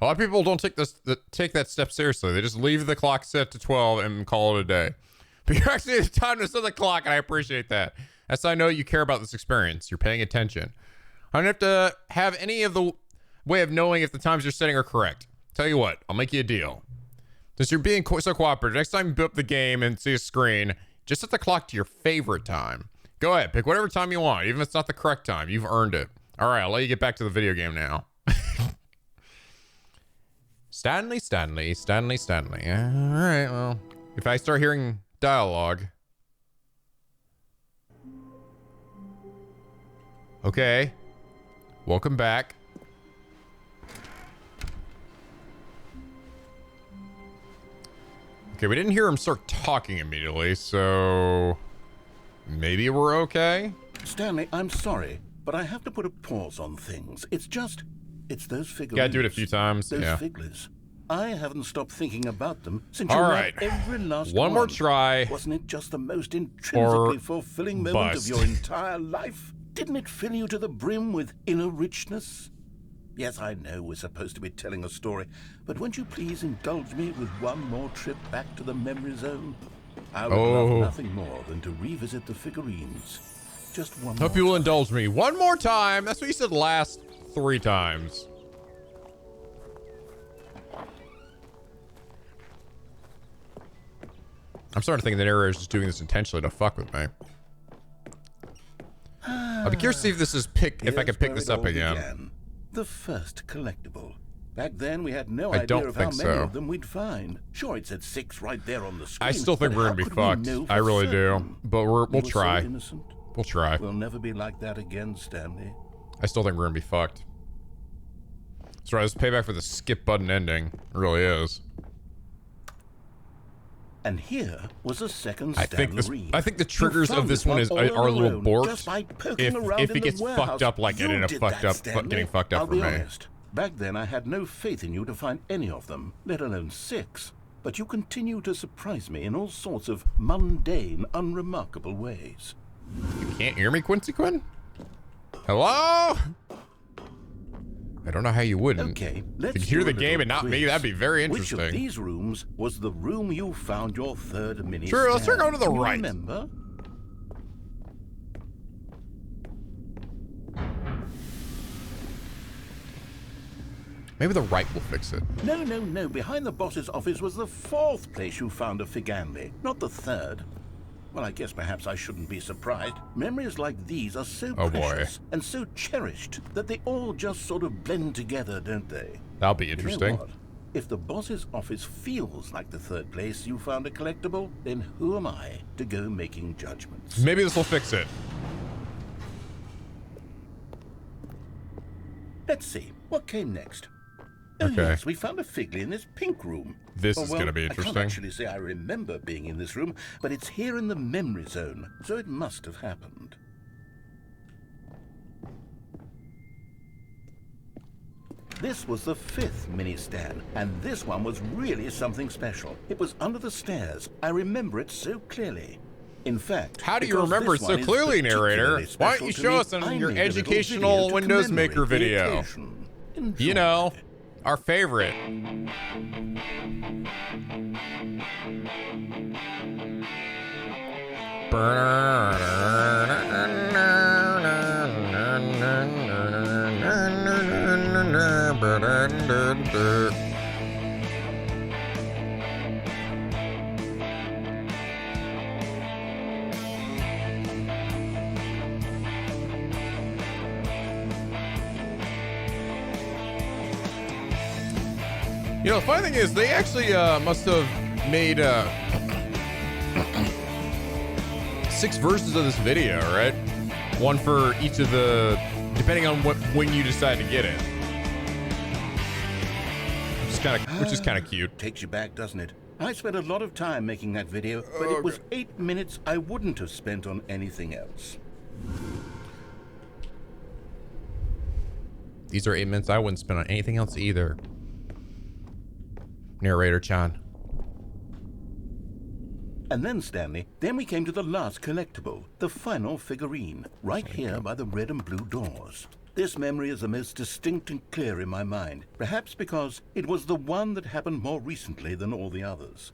A lot of people don't take that step seriously. They just leave the clock set to 12 and call it a day. But you actually have time to set the clock, and I appreciate that. That's how I know you care about this experience. You're paying attention. I don't have to have any of the way of knowing if the times you're setting are correct. Tell you what, I'll make you a deal. Since you're being so cooperative, next time you boot up the game and see a screen, just set the clock to your favorite time. Go ahead, pick whatever time you want, even if it's not the correct time. You've earned it. All right, I'll let you get back to the video game now. Stanley. All right, well, if I start hearing dialogue. Okay. Welcome back. Okay, we didn't hear him start talking immediately, so maybe we're okay. Stanley, I'm sorry, but I have to put a pause on things. It's those figures. Gotta do it a few times. Those yeah. figures. I haven't stopped thinking about them since All you right. read every last one more try. Wasn't it just the most intrinsically fulfilling moment bust. of your entire life? Didn't it fill you to the brim with inner richness? Yes, I know we're supposed to be telling a story, but won't you please indulge me with one more trip back to the memory zone? I would love nothing more than to revisit the figurines. Just one more Hope you will indulge me one more time. That's what you said last 3 times. I'm starting to think the narrator is just doing this intentionally to fuck with me. I'll be curious to see if this is if I can pick this up again. Began. The first collectible. Back then, we had no idea of how many of them we'd find. Sure, it said 6 right there on the screen. I still think we're gonna be fucked. I really do, but we'll try. So we'll try. We'll never be like that again, Stanley. I still think we're gonna be fucked. That's right. This payback for the skip button ending. It really is. And here was a second I think the triggers of this one are a little borked. If it gets fucked up like it ended up getting fucked up for me. Honest. Back then I had no faith in you to find any of them, let alone 6. But you continue to surprise me in all sorts of mundane, unremarkable ways. You can't hear me, Quincy Quinn? Hello? I don't know how you wouldn't. Okay, let's hear the game and not me. That'd be very interesting. Which of these rooms was the room you found your third mini Sure, let's go to the Can you right. Remember? Maybe the right will fix it. No. Behind the boss's office was the 4th place you found a Figanli, not the 3rd. Well, I guess perhaps I shouldn't be surprised. Memories like these are so precious and so cherished that they all just sort of blend together, don't they? That'll be interesting. You know what? If the boss's office feels like the 3rd place you found a collectible, then who am I to go making judgments? Maybe this will fix it. Let's see. What came next? Oh, Okay. yes, we found a Figley in this pink room. This is gonna be I interesting. can't actually say I remember being in this room, but it's here in the memory zone, so it must have happened. This was the 5th mini-stand, and this one was really something special. It was under the stairs. I remember it so clearly. In fact, how do you remember it so clearly, narrator? Why don't you show us in your educational Windows Maker video? You know, our favorite. You know, the funny thing is, they actually must have made 6 versions of this video, right? One for each of the, depending on when you decide to get it. Which is kind of cute. Takes you back, doesn't it? I spent a lot of time making that video, but it was 8 minutes I wouldn't have spent on anything else. These are 8 minutes I wouldn't spend on anything else either. Narrator Chan. And then, Stanley, then we came to the last collectible, the final figurine, right here by the red and blue doors. This memory is the most distinct and clear in my mind, perhaps because it was the one that happened more recently than all the others.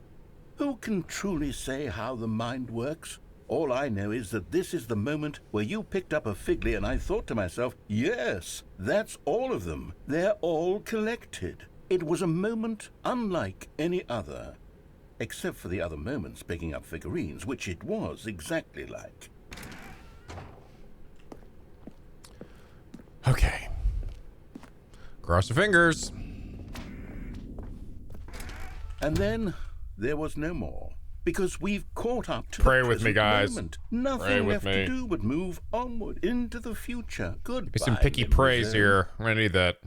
Who can truly say how the mind works? All I know is that this is the moment where you picked up a Figly and I thought to myself, yes, that's all of them. They're all collected. It was a moment unlike any other, except for the other moments picking up figurines, which it was exactly like. Okay. Cross your fingers. And then there was no more, because we've caught up to Pray the with me, present guys. moment. Pray Nothing with left me. to do but move onward into the future. Goodbye. Give me some picky memory praise zone. here. I'm gonna need that.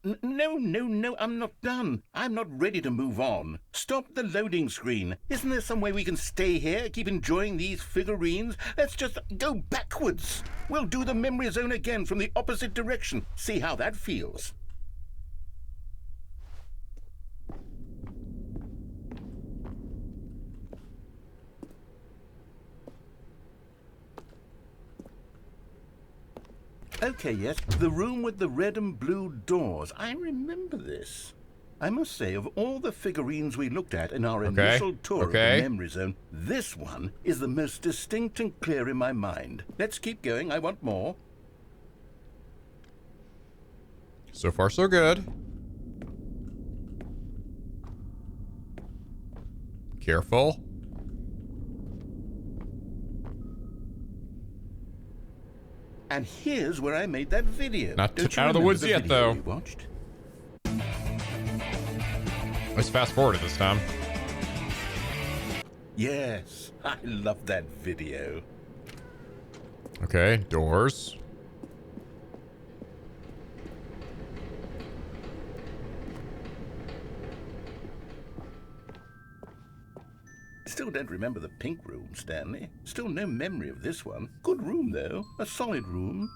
No, I'm not done. I'm not ready to move on. Stop the loading screen. Isn't there some way we can stay here, keep enjoying these figurines? Let's just go backwards. We'll do the memory zone again from the opposite direction. See how that feels. Okay, yes, the room with the red and blue doors. I remember this. I must say, of all the figurines we looked at in our initial tour of the memory zone, this one is the most distinct and clear in my mind. Let's keep going. I want more. So far, so good. Careful. And here's where I made that video. Not Don't you out of the remember woods the yet, video though. we watched? Let's fast forward it this time. Yes, I love that video. Okay, doors. Still don't remember the pink room, Stanley. Still no memory of this one. Good room, though. A solid room.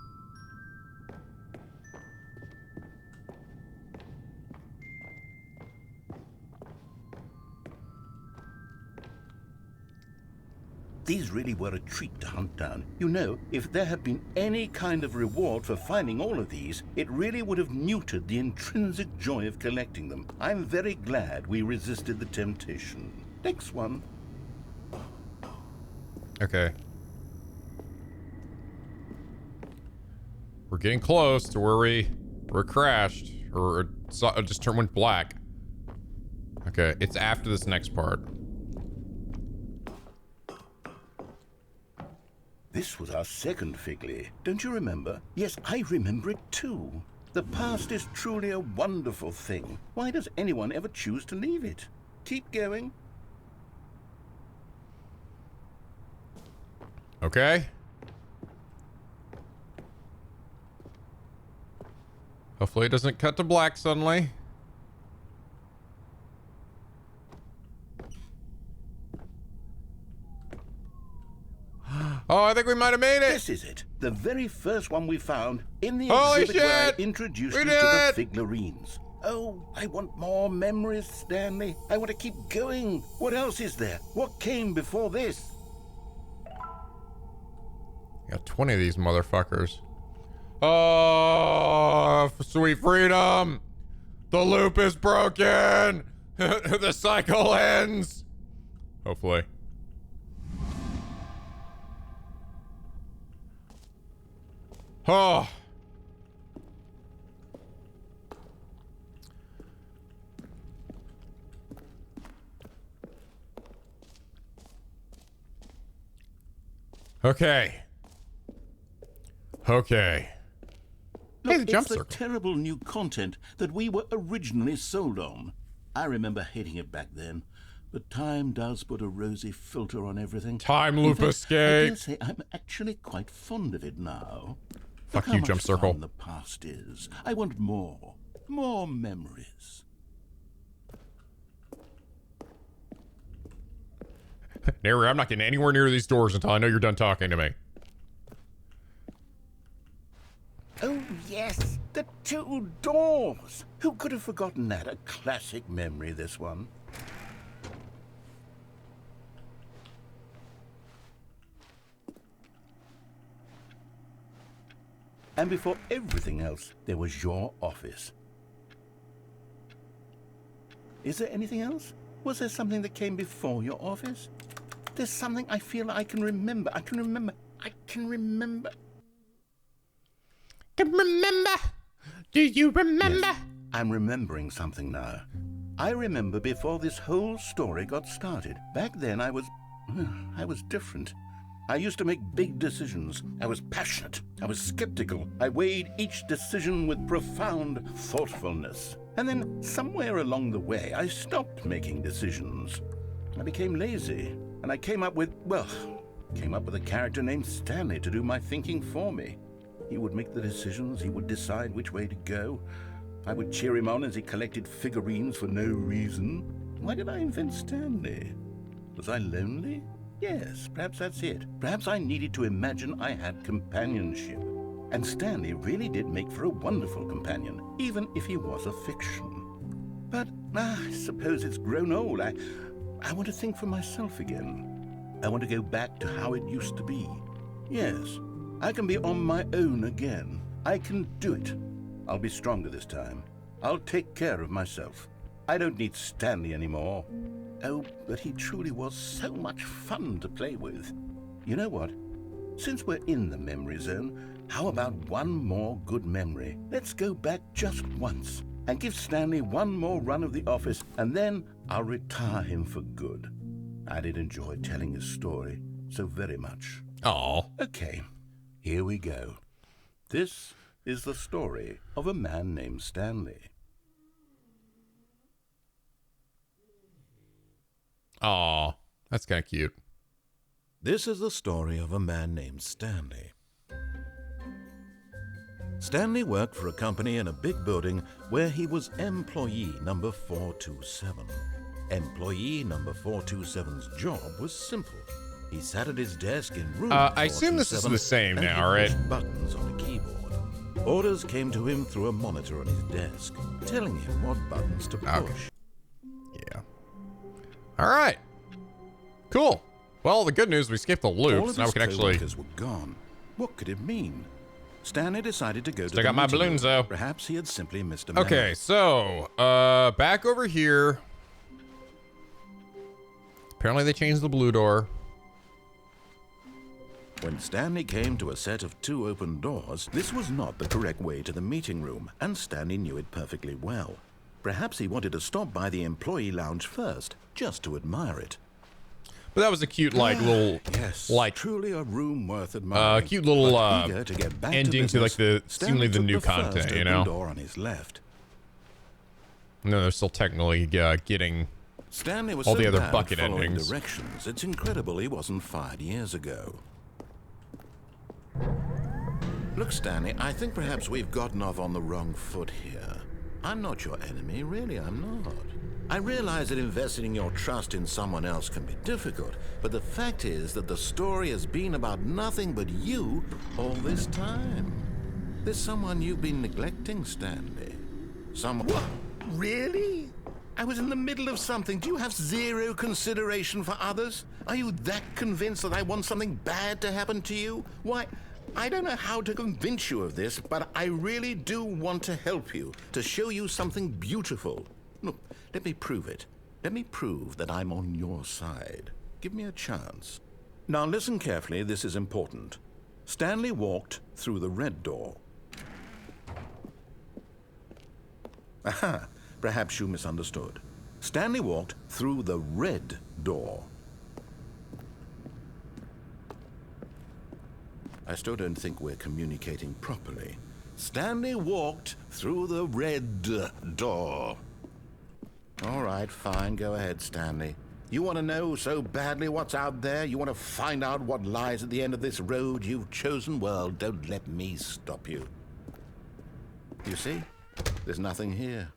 These really were a treat to hunt down. You know, if there had been any kind of reward for finding all of these, it really would have neutered the intrinsic joy of collecting them. I'm very glad we resisted the temptation. Next one. Okay. We're getting close to where we crashed, or just went black. Okay, it's after this next part. This was our second Figly. Don't you remember? Yes, I remember it too. The past is truly a wonderful thing. Why does anyone ever choose to leave it? Keep going. Okay. Hopefully it doesn't cut to black suddenly. Oh, I think we might have made it. This is it. The very first one we found in the Holy exhibit where I shit! introduced We you did to it! the Figlarines. Oh, I want more memories, Stanley. I want to keep going. What else is there? What came before this? Got 20 of these motherfuckers. Oh, sweet freedom. The loop is broken. The cycle ends. Hopefully. Oh. Okay. Okay. Look, the jump it's the circle. terrible new content that we were originally sold on. I remember hating it back then, but time does put a rosy filter on everything. Time In loop fact, escape. I dare say I'm actually quite fond of it now. Fuck Look you, how jump much circle. fun the past is. I want more memories. Nary, I'm not getting anywhere near these doors until I know you're done talking to me. Oh, yes, the 2 doors. Who could have forgotten that? A classic memory, this one. And before everything else, there was your office. Is there anything else? Was there something that came before your office? There's something I feel I can remember. I can remember. Do you remember? Yes, I'm remembering something now. I remember before this whole story got started. Back then I was different. I used to make big decisions. I was passionate. I was skeptical. I weighed each decision with profound thoughtfulness. And then somewhere along the way, I stopped making decisions. I became lazy, and I came up with a character named Stanley to do my thinking for me. He would make the decisions. He would decide which way to go. I would cheer him on as he collected figurines for no reason. Why did I invent Stanley? Was I lonely? Yes, perhaps that's it. Perhaps I needed to imagine I had companionship. And Stanley really did make for a wonderful companion, even if he was a fiction. But I suppose it's grown old. I want to think for myself again. I want to go back to how it used to be. Yes, I can be on my own again. I can do it. I'll be stronger this time. I'll take care of myself. I don't need Stanley anymore. Oh, but he truly was so much fun to play with. You know what? Since we're in the memory zone, how about one more good memory? Let's go back just once and give Stanley one more run of the office, and then I'll retire him for good. I did enjoy telling his story so very much. Oh. Okay, here we go. This is the story of a man named Stanley. Aw, that's kind of cute. This is the story of a man named Stanley. Stanley worked for a company in a big building where he was employee number 427. Employee number 427's job was simple. He sat at his desk in room I assume this is the same and now, he right? pushed buttons on a keyboard. Orders came to him through a monitor on his desk, telling him what buttons to push. Okay. Yeah. All right. Cool. Well, the good news, we skipped the All loops. of Now we his can actually... co-workers were gone. What could it mean? Stanley decided to go to Still the got my meeting balloons, room. though. Perhaps he had simply missed a memo. Okay, so, back over here. Apparently they changed the blue door. When Stanley came to a set of 2 open doors, this was not the correct way to the meeting room, and Stanley knew it perfectly well. Perhaps he wanted to stop by the employee lounge first, just to admire it. But that was a cute, like, little... Yes, like, truly a room worth admiring. cute little, But eager to get back ending to, like, business, the... Stanley seemingly the took new the first content, you open know? door on his left. No, they're still technically getting Stanley was all so the other bad at bucket following endings. directions, it's incredible he wasn't fired years ago. Look, Stanley, I think perhaps we've gotten off on the wrong foot here. I'm not your enemy, really, I'm not. I realize that investing your trust in someone else can be difficult, but the fact is that the story has been about nothing but you all this time. There's someone you've been neglecting, Stanley. Someone... What? Really? I was in the middle of something. Do you have zero consideration for others? Are you that convinced that I want something bad to happen to you? Why, I don't know how to convince you of this, but I really do want to help you, to show you something beautiful. Look, let me prove it. Let me prove that I'm on your side. Give me a chance. Now listen carefully, this is important. Stanley walked through the red door. Aha, perhaps you misunderstood. Stanley walked through the red door. I still don't think we're communicating properly. Stanley walked through the red door. All right, fine. Go ahead, Stanley. You want to know so badly what's out there? You want to find out what lies at the end of this road you've chosen? Well, don't let me stop you. You see? There's nothing here.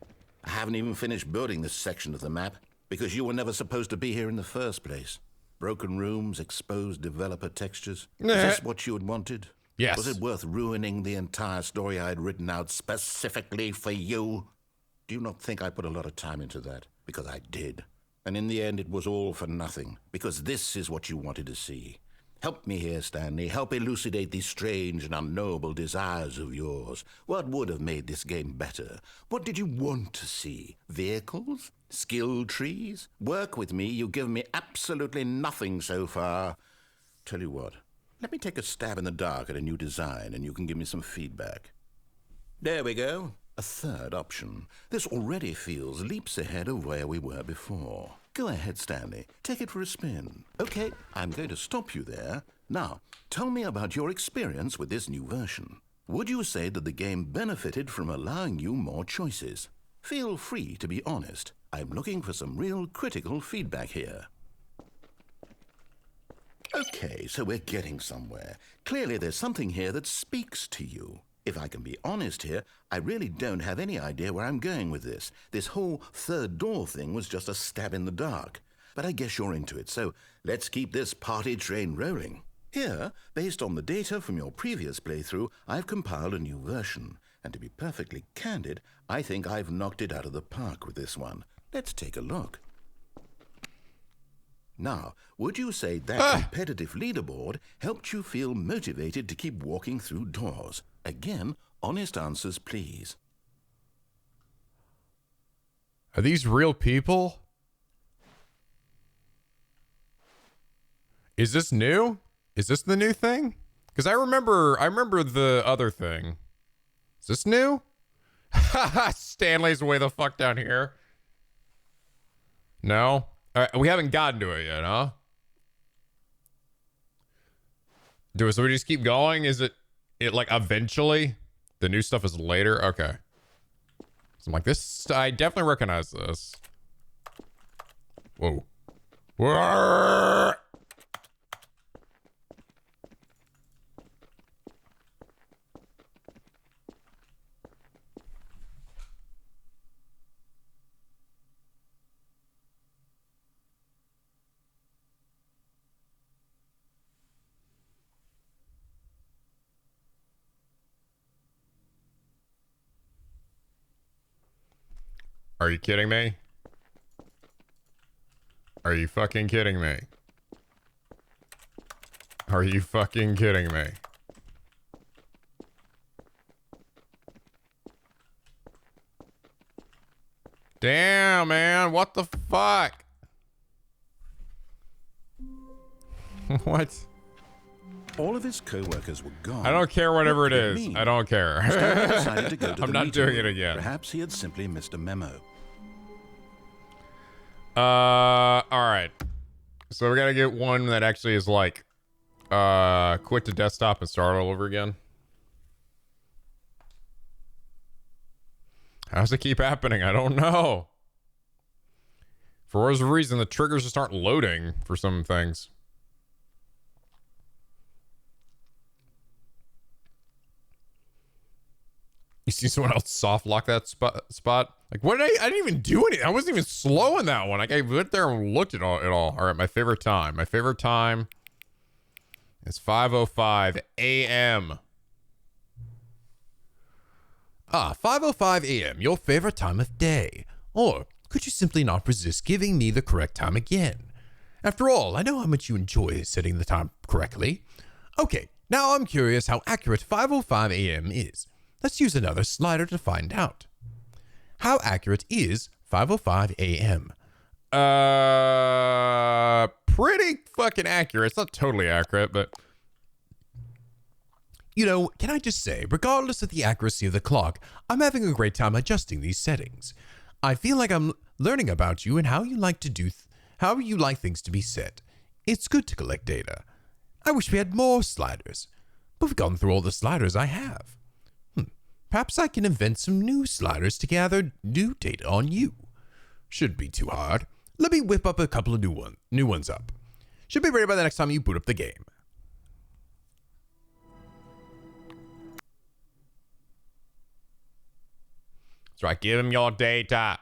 I haven't even finished building this section of the map because you were never supposed to be here in the first place. Broken rooms, exposed developer textures. Is this what you had wanted? Yes. Was it worth ruining the entire story I had written out specifically for you? Do you not think I put a lot of time into that? Because I did. And in the end, it was all for nothing. Because this is what you wanted to see. Help me here, Stanley. Help elucidate these strange and unknowable desires of yours. What would have made this game better? What did you want to see? Vehicles? Skill trees? Work with me. You've given me absolutely nothing so far. Tell you what. Let me take a stab in the dark at a new design, and you can give me some feedback. There we go. A third option. This already feels leaps ahead of where we were before. Go ahead, Stanley. Take it for a spin. Okay, I'm going to stop you there. Now, tell me about your experience with this new version. Would you say that the game benefited from allowing you more choices? Feel free to be honest. I'm looking for some real critical feedback here. Okay, so we're getting somewhere. Clearly there's something here that speaks to you. If I can be honest here, I really don't have any idea where I'm going with this. This whole third door thing was just a stab in the dark. But I guess you're into it, so let's keep this party train rolling. Here, based on the data from your previous playthrough, I've compiled a new version. And to be perfectly candid, I think I've knocked it out of the park with this one. Let's take a look. Now, would you say that competitive leaderboard helped you feel motivated to keep walking through doors? Again, honest answers, please. Are these real people? Is this new? Is this the new thing? Because I remember the other thing. Is this new? Stanley's way the fuck down here. No? All right, we haven't gotten to it yet, huh? So we just keep going? Is it like eventually? The new stuff is later? Okay. So I'm like, this, I definitely recognize this. Whoa. Whoa. Are you kidding me? Are you fucking kidding me? Are you fucking kidding me? Damn, man. What the fuck? What? All of his co-workers were gone. I don't care whatever it is. Mean? I don't care. Stanley decided to go to I'm the not doing meeting. it again. Perhaps he had simply missed a memo. All right. So we gotta get one that actually is like, quit to desktop and start all over again. How does it keep happening? I don't know. For whatever reason, the triggers just aren't loading for some things. You see someone else soft lock that spot? Like, what did I didn't even do anything. I wasn't even slow in that one. Like, I went there and looked at all. All right, my favorite time. My favorite time is 5:05 a.m. 5:05 a.m., your favorite time of day. Or could you simply not resist giving me the correct time again? After all, I know how much you enjoy setting the time correctly. Okay, now I'm curious how accurate 5:05 a.m. is. Let's use another slider to find out. How accurate is 5:05 a.m.? Pretty fucking accurate. It's not totally accurate, but... You know, can I just say, regardless of the accuracy of the clock, I'm having a great time adjusting these settings. I feel like I'm learning about you and how you like to do, how you like things to be set. It's good to collect data. I wish we had more sliders, but we've gone through all the sliders I have. Perhaps I can invent some new sliders to gather new data on you. Shouldn't be too hard. Let me whip up a couple of new ones up. Should be ready by the next time you boot up the game. That's right, give him your data.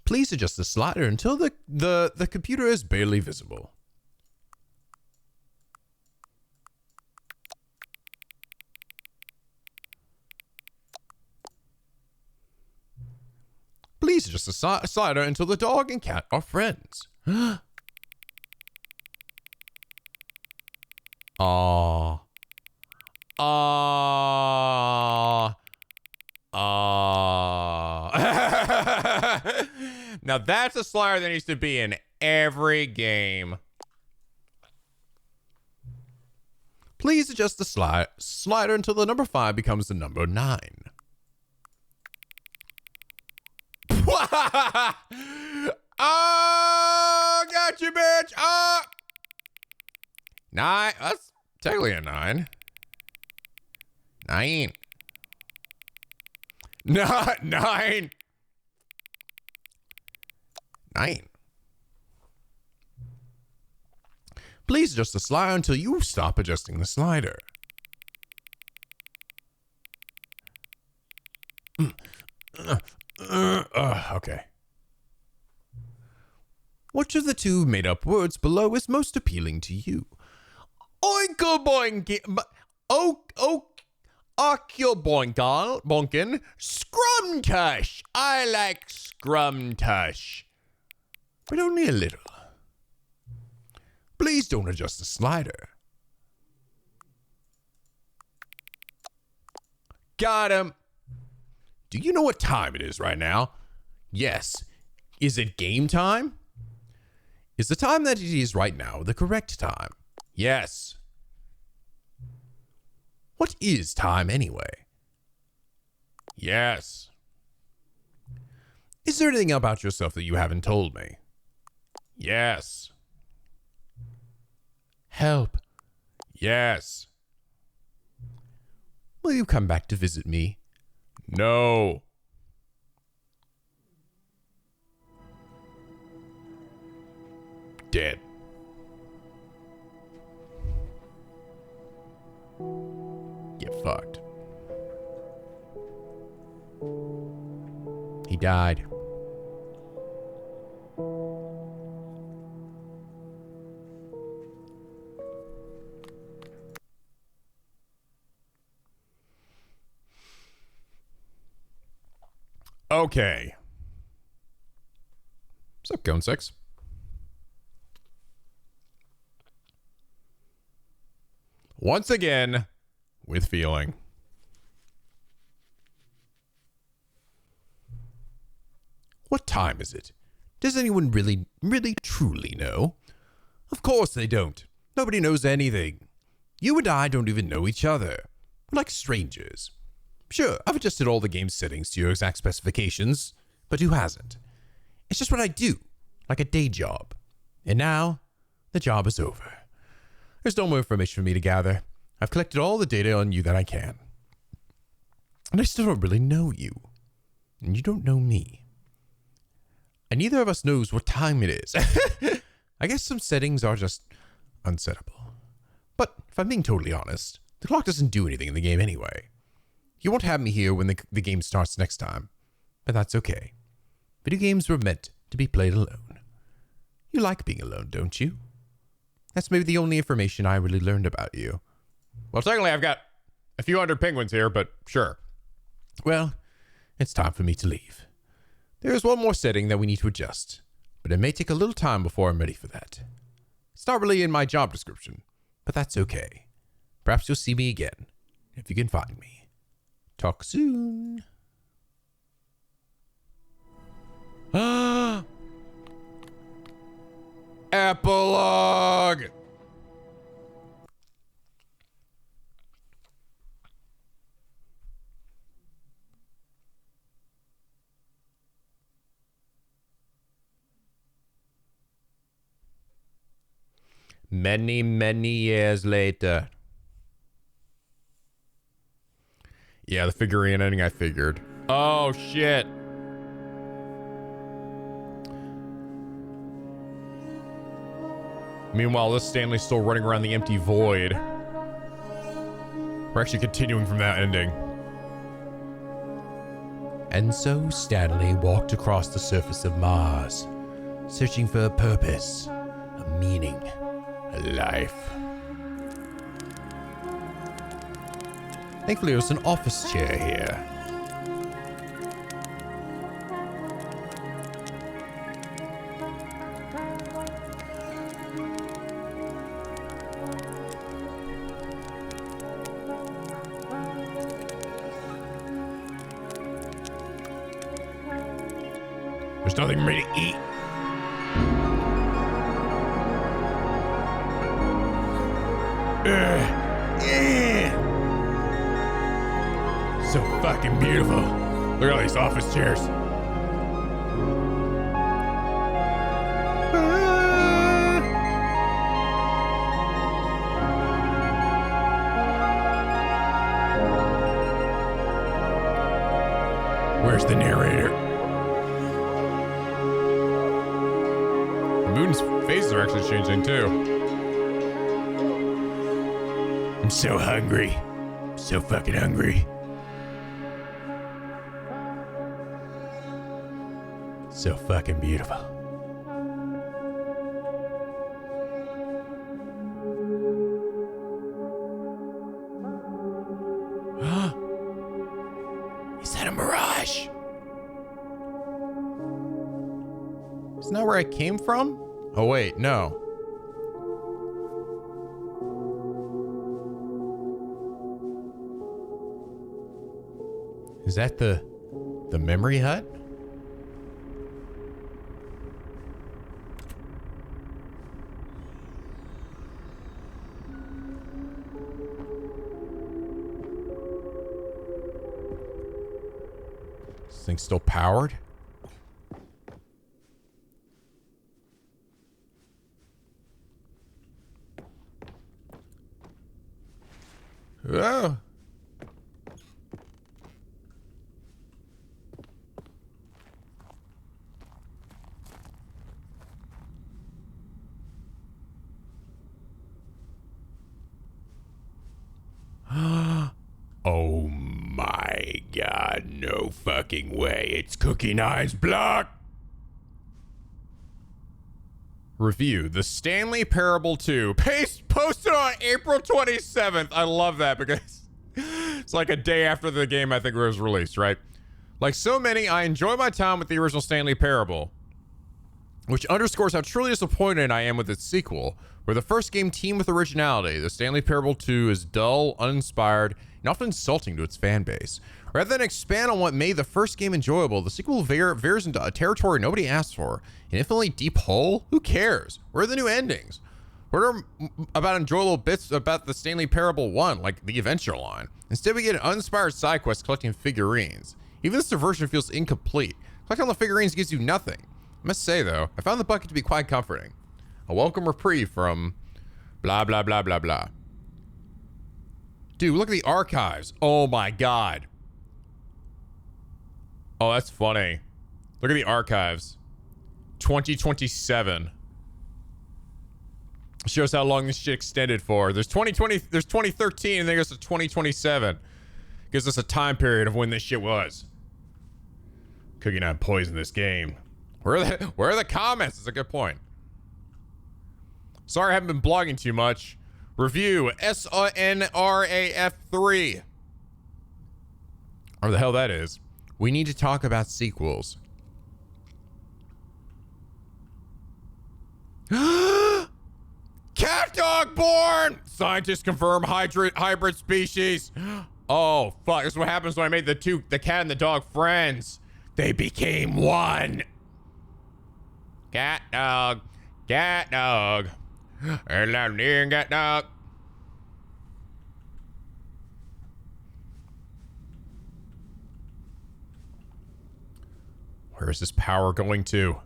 Please adjust the slider until the computer is barely visible. Please adjust the slider until the dog and cat are friends. Aww. Aww. Now that's a slider that needs to be in every game. Please adjust the slider until the number 5 becomes the number 9. Oh, got you, bitch. Oh. 9. That's technically a 9. 9. Not 9. 9. Please adjust the slider until you stop adjusting the slider. Okay. Which of the two made-up words below is most appealing to you? Oinkle boinky, bonkin, scrumtush. I like scrumtush, but only a little. Please don't adjust the slider. Got him. Do you know what time it is right now? Yes. Is it game time? Is the time that it is right now the correct time? Yes. What is time anyway? Yes. Is there anything about yourself that you haven't told me? Yes. Help. Yes. Will you come back to visit me? No. Dead. Get fucked. He died. Okay. What's up, Cone 6? Once again, with feeling. What time is it? Does anyone really, truly know? Of course they don't. Nobody knows anything. You and I don't even know each other. We're like strangers. Sure, I've adjusted all the game settings to your exact specifications, but who hasn't? It's just what I do, like a day job. And now, the job is over. There's no more information for me to gather. I've collected all the data on you that I can. And I still don't really know you. And you don't know me. And neither of us knows what time it is. I guess some settings are just unsettable. But if I'm being totally honest, the clock doesn't do anything in the game anyway. You won't have me here when the game starts next time. But that's okay. Video games were meant to be played alone. You like being alone, don't you? That's maybe the only information I really learned about you. Well, technically, I've got a few hundred penguins here, but sure. Well, it's time for me to leave. There is one more setting that we need to adjust, but it may take a little time before I'm ready for that. It's not really in my job description, but that's okay. Perhaps you'll see me again, if you can find me. Talk soon. Epilogue! Many, many years later. Yeah, the figurine ending I figured. Oh, shit. Meanwhile, this Stanley's still running around the empty void. We're actually continuing from that ending. And so Stanley walked across the surface of Mars, searching for a purpose, a meaning, a life. Thankfully, there was an office chair here. There's nothing for me to eat. So fucking beautiful. Look at all these office chairs. Where's the narrator? Moon's faces are actually changing too. I'm so hungry. So fucking hungry. So fucking beautiful. Is that a mirage? Isn't that where I came from? Oh wait, no. Is that the memory hut? This thing's still powered? Oh. Oh my god, no fucking way. It's Cookie Nine's block. Review, The Stanley Parable 2. Posted on April 27th. I love that because it's like a day after the game I think was released, right? Like so many, I enjoy my time with the original Stanley Parable, which underscores how truly disappointed I am with its sequel, where the first game teamed with originality. The Stanley Parable 2 is dull, uninspired, and often insulting to its fan base. Rather than expand on what made the first game enjoyable, the sequel veers into a territory nobody asked for. An infinitely deep hole? Who cares? Where are the new endings? What are about enjoyable bits about the Stanley Parable 1, like the adventure line? Instead, we get an uninspired side quest collecting figurines. Even this version feels incomplete. Collecting all the figurines gives you nothing. I must say, though, I found the bucket to be quite comforting. A welcome reprieve from blah, blah, blah, blah, blah. Dude, look at the archives. Oh, my God. Oh, that's funny. Look at the archives. 2027. Shows how long this shit extended for. There's 2020, there's 2013, and then there's a 2027. Gives us a time period of when this shit was. Cookie Nine poisoned this game. Where are the comments? That's a good point. Sorry I haven't been blogging too much. Review SNRAF3. Or the hell that is. We need to talk about sequels. Cat dog born! Scientists confirm hybrid species. Oh, fuck. This is what happens when I made the cat and the dog friends. They became one. Cat dog. Cat dog. Cat dog. Where is this power going to?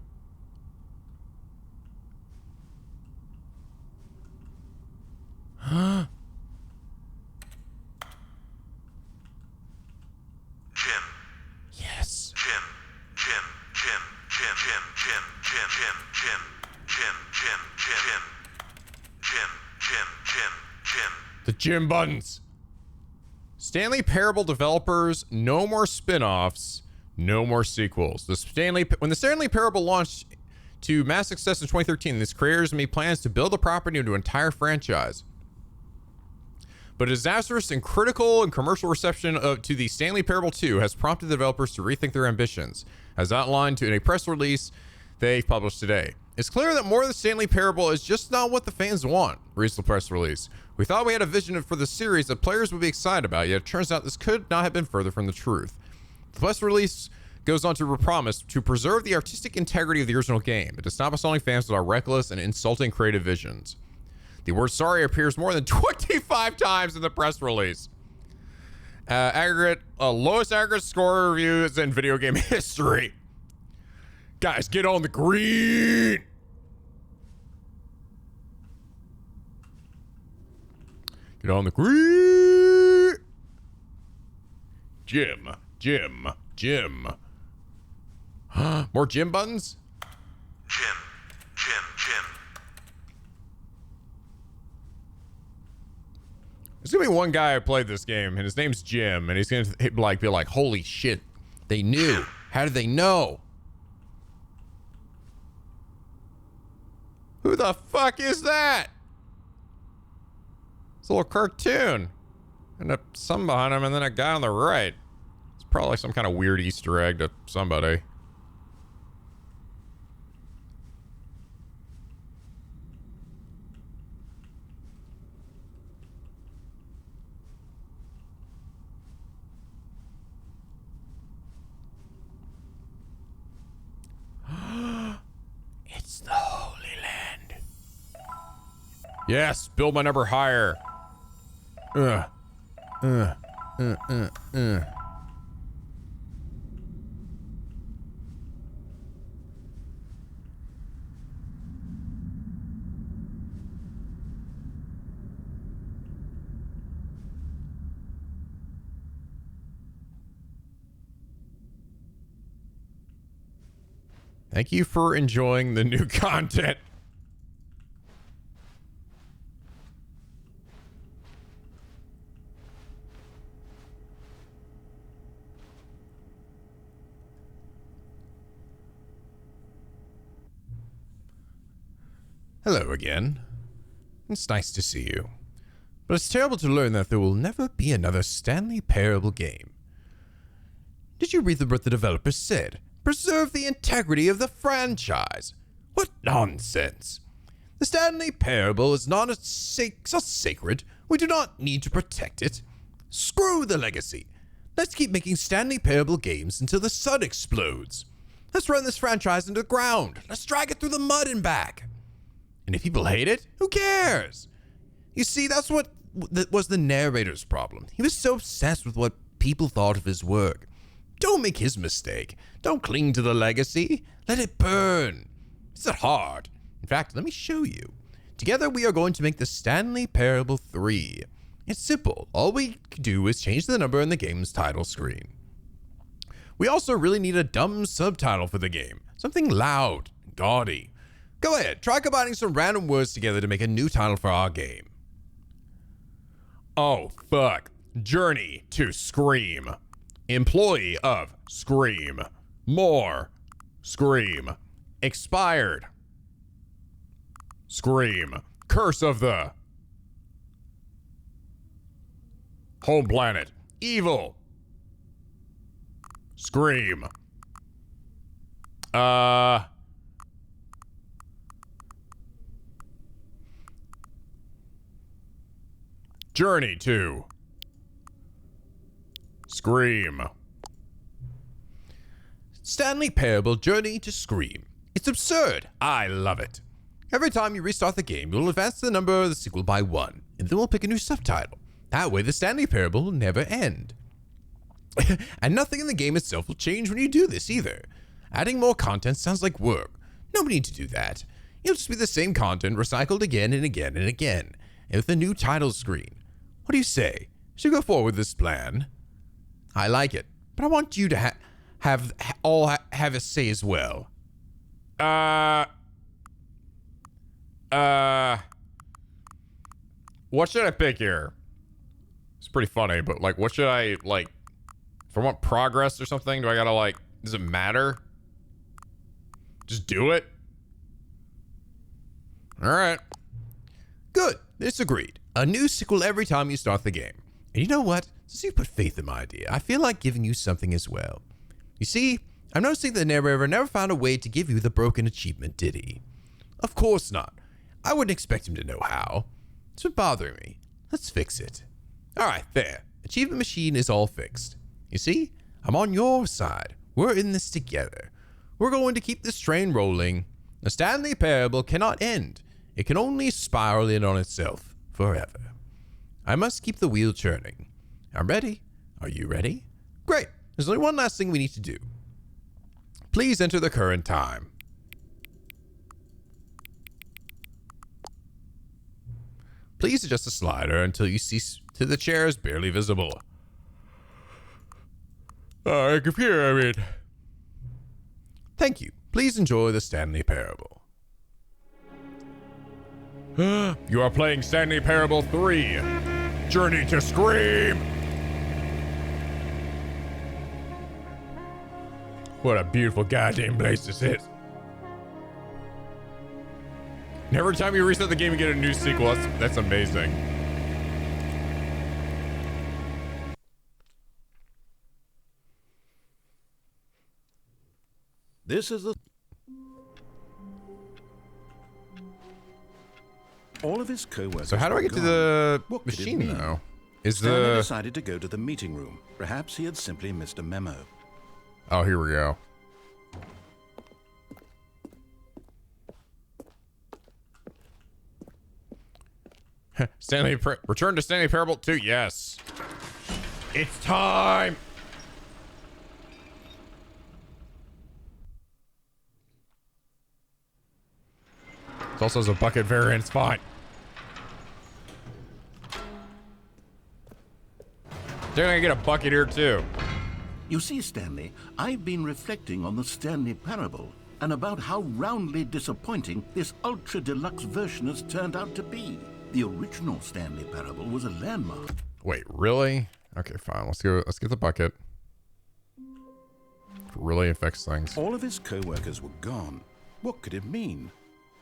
Jim Buttons. Stanley Parable developers, no more spin-offs, no more sequels. When the Stanley Parable launched to mass success in 2013, its creators made plans to build the property into an entire franchise. But a disastrous and critical and commercial reception to the Stanley Parable 2 has prompted the developers to rethink their ambitions, as outlined in a press release they published today. It's clear that more of the Stanley Parable is just not what the fans want, reads the press release. We thought we had a vision for the series that players would be excited about, yet it turns out this could not have been further from the truth. The press release goes on to promise to preserve the artistic integrity of the original game and to stop assaulting fans with our reckless and insulting creative visions. The word sorry appears more than 25 times in the press release. Lowest aggregate score reviews in video game history. Guys, get on the green. Get on the green. Jim. More Jim buttons? Jim. There's gonna be one guy who played this game, and his name's Jim, and he's gonna be like, holy shit, they knew. How did they know? Who the fuck is that? It's a little cartoon. And a sun behind him, and then a guy on the right. It's probably some kind of weird Easter egg to somebody. It's the Holy Land. Yes, build my number higher. Thank you for enjoying the new content. Hello again. It's nice to see you. But it's terrible to learn that there will never be another Stanley Parable game. Did you read what the developers said? Preserve the integrity of the franchise. What nonsense. The Stanley Parable is not sacred. We do not need to protect it. Screw the legacy. Let's keep making Stanley Parable games until the sun explodes. Let's run this franchise into the ground. Let's drag it through the mud and back. And if people hate it, who cares? You see, that's what was the narrator's problem. He was so obsessed with what people thought of his work. Don't make his mistake. Don't cling to the legacy. Let it burn. It's not hard. In fact, let me show you. Together, we are going to make the Stanley Parable 3. It's simple. All we do is change the number in the game's title screen. We also really need a dumb subtitle for the game. Something loud and gaudy. Go ahead, try combining some random words together to make a new title for our game. Oh, fuck. Journey to Scream. Employee of Scream. More. Scream. Expired. Scream. Curse of the Home Planet. Evil. Scream. Journey to Scream. Stanley Parable Journey to Scream. It's absurd. I love it. Every time you restart the game, you'll advance the number of the sequel by 1, and then we'll pick a new subtitle. That way, the Stanley Parable will never end. And nothing in the game itself will change when you do this either. Adding more content sounds like work. No need to do that. It'll just be the same content recycled again and again and again, and with a new title screen. What do you say? Should we go forward with this plan? I like it, but I want you to have a say as well. What should I pick here? pretty funny, but like, what should I, like, if I want progress or something, do I gotta, like, does it matter? Just do it? Alright. Good. This agreed. A new sequel every time you start the game. And you know what? Since you put faith in my idea, I feel like giving you something as well. You see, I'm noticing the narrator never found a way to give you the broken achievement, did he? Of course not. I wouldn't expect him to know how. It's been bothering me. Let's fix it. Alright, there. Achievement machine is all fixed. You see, I'm on your side. We're in this together. We're going to keep this train rolling. The Stanley Parable cannot end. It can only spiral in on itself forever. I must keep the wheel churning. I'm ready. Are you ready? Great. There's only one last thing we need to do. Please enter the current time. Please adjust the slider until you see to the chair is barely visible. Computer, I mean. Thank you. Please enjoy the Stanley Parable. You are playing Stanley Parable 3. Journey to Scream. What a beautiful goddamn place this is. And every time you reset the game, you get a new sequel. That's amazing. This is the... All of his co-workers. So how do I get to the machine now? Stanley decided to go to the meeting room. Perhaps he had simply missed a memo. Oh, here we go. Return to Stanley Parable 2. Yes. It's time. It also has a bucket variant. It's fine. They're gonna get a bucket here too. You see, Stanley, I've been reflecting on the Stanley Parable and about how roundly disappointing this ultra deluxe version has turned out to be. The original Stanley Parable was a landmark. Wait, really? Okay, fine. Let's go. Let's get the bucket. It really affects things. All of his co-workers were gone. What could it mean?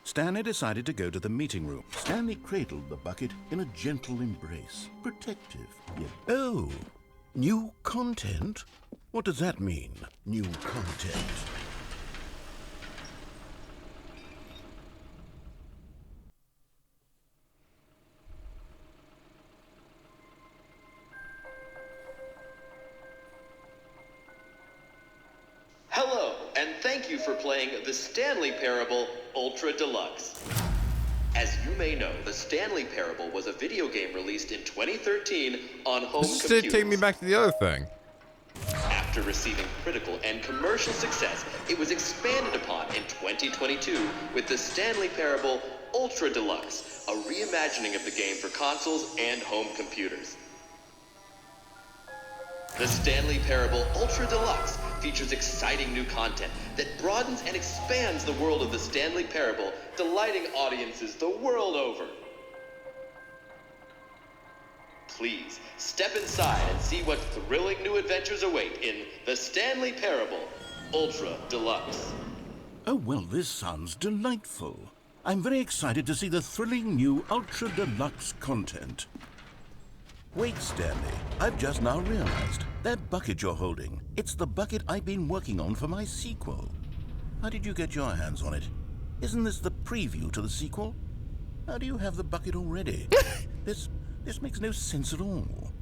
Stanley decided to go to the meeting room. Stanley cradled the bucket in a gentle embrace, protective yet... Oh, new content? What does that mean, new content? Hello, and thank you for playing the Stanley Parable Ultra Deluxe. As you may know, the Stanley Parable was a video game released in 2013 on home This computers. did take me back to the other thing. After receiving critical and commercial success, it was expanded upon in 2022 with the Stanley Parable Ultra Deluxe, a reimagining of the game for consoles and home computers. The Stanley Parable Ultra Deluxe features exciting new content that broadens and expands the world of the Stanley Parable, delighting audiences the world over. Please, step inside and see what thrilling new adventures await in the Stanley Parable Ultra Deluxe. Oh, well, this sounds delightful. I'm very excited to see the thrilling new Ultra Deluxe content. Wait, Stanley, I've just now realized. That bucket you're holding, it's the bucket I've been working on for my sequel. How did you get your hands on it? Isn't this the preview to the sequel? How do you have the bucket already? This makes no sense at all.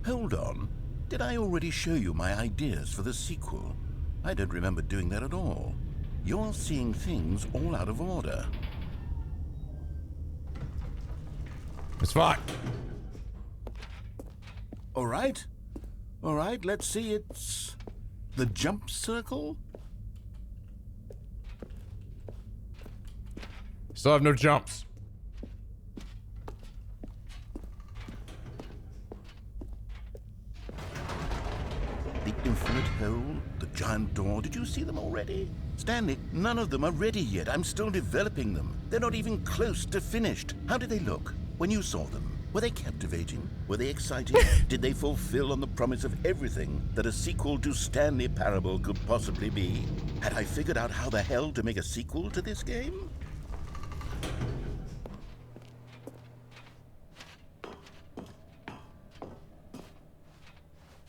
Hold on. Did I already show you my ideas for the sequel? I don't remember doing that at all. You're seeing things all out of order. It's fine. All right, let's see. It's the jump circle. Still have no jumps. The infinite hole, the giant door. Did you see them already? Stanley, none of them are ready yet. I'm still developing them. They're not even close to finished. How do they look? When you saw them, were they captivating? Were they exciting? Did they fulfill on the promise of everything that a sequel to Stanley Parable could possibly be? Had I figured out how the hell to make a sequel to this game?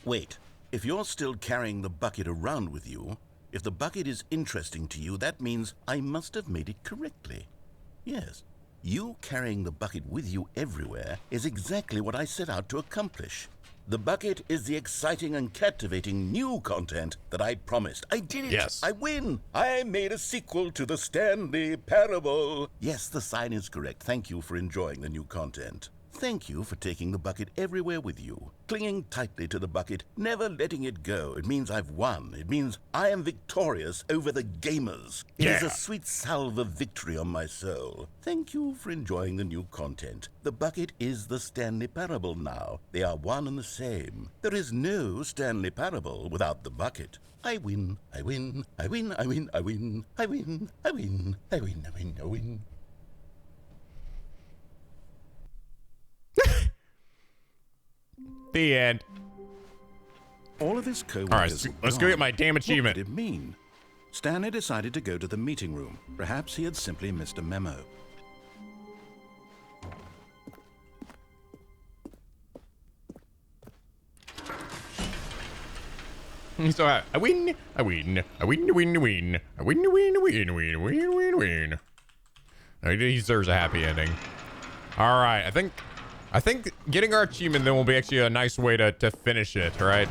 Wait, if you're still carrying the bucket around with you, if the bucket is interesting to you, that means I must have made it correctly. Yes, you carrying the bucket with you everywhere is exactly what I set out to accomplish. The bucket is the exciting and captivating new content that I promised. I did it! Yes. I win! I made a sequel to the Stanley Parable! Yes, the sign is correct. Thank you for enjoying the new content. Thank you for taking the bucket everywhere with you, clinging tightly to the bucket, never letting it go. It means I've won. It means I am victorious over the gamers. It is a sweet salve of victory on my soul. Thank you for enjoying the new content. The bucket is the Stanley Parable now. They are one and the same. There is no Stanley Parable without the bucket. I win, I win, I win, I win, I win, I win, I win, I win, I win, I win. The end. All of his co-workers. All right, let's go get my damn achievement. What did it mean? Stanley decided to go to the meeting room. Perhaps he had simply missed a memo. So I win, I win, I win, win, win, I win, win, win, win, win, win, win. He deserves a happy ending. All right, I think getting our achievement then will be actually a nice way to finish it, right?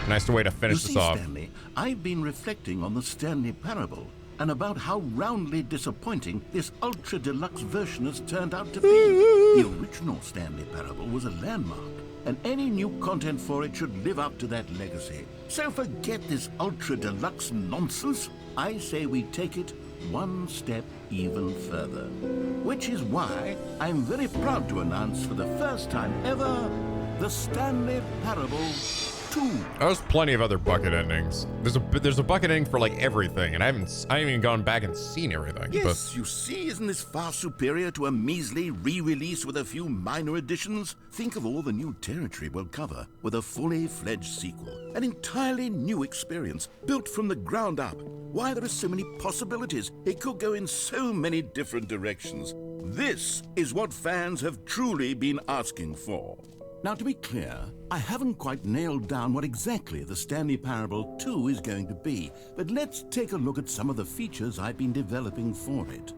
Nice way to finish this off. Stanley, I've been reflecting on the Stanley Parable and about how roundly disappointing this ultra deluxe version has turned out to be. The original Stanley Parable was a landmark, and any new content for it should live up to that legacy. So forget this ultra deluxe nonsense. I say we take it one step even further. Which is why I'm very proud to announce for the first time ever, the Stanley Parable 2. There's plenty of other bucket endings. There's a bucket ending for like everything, and I haven't even gone back and seen everything. Yes, you see, isn't this far superior to a measly re-release with a few minor additions? Think of all the new territory we'll cover with a fully fledged sequel. An entirely new experience, built from the ground up. Why, there are so many possibilities. It could go in so many different directions. This is what fans have truly been asking for. Now, to be clear, I haven't quite nailed down what exactly the Stanley Parable 2 is going to be, but let's take a look at some of the features I've been developing for it.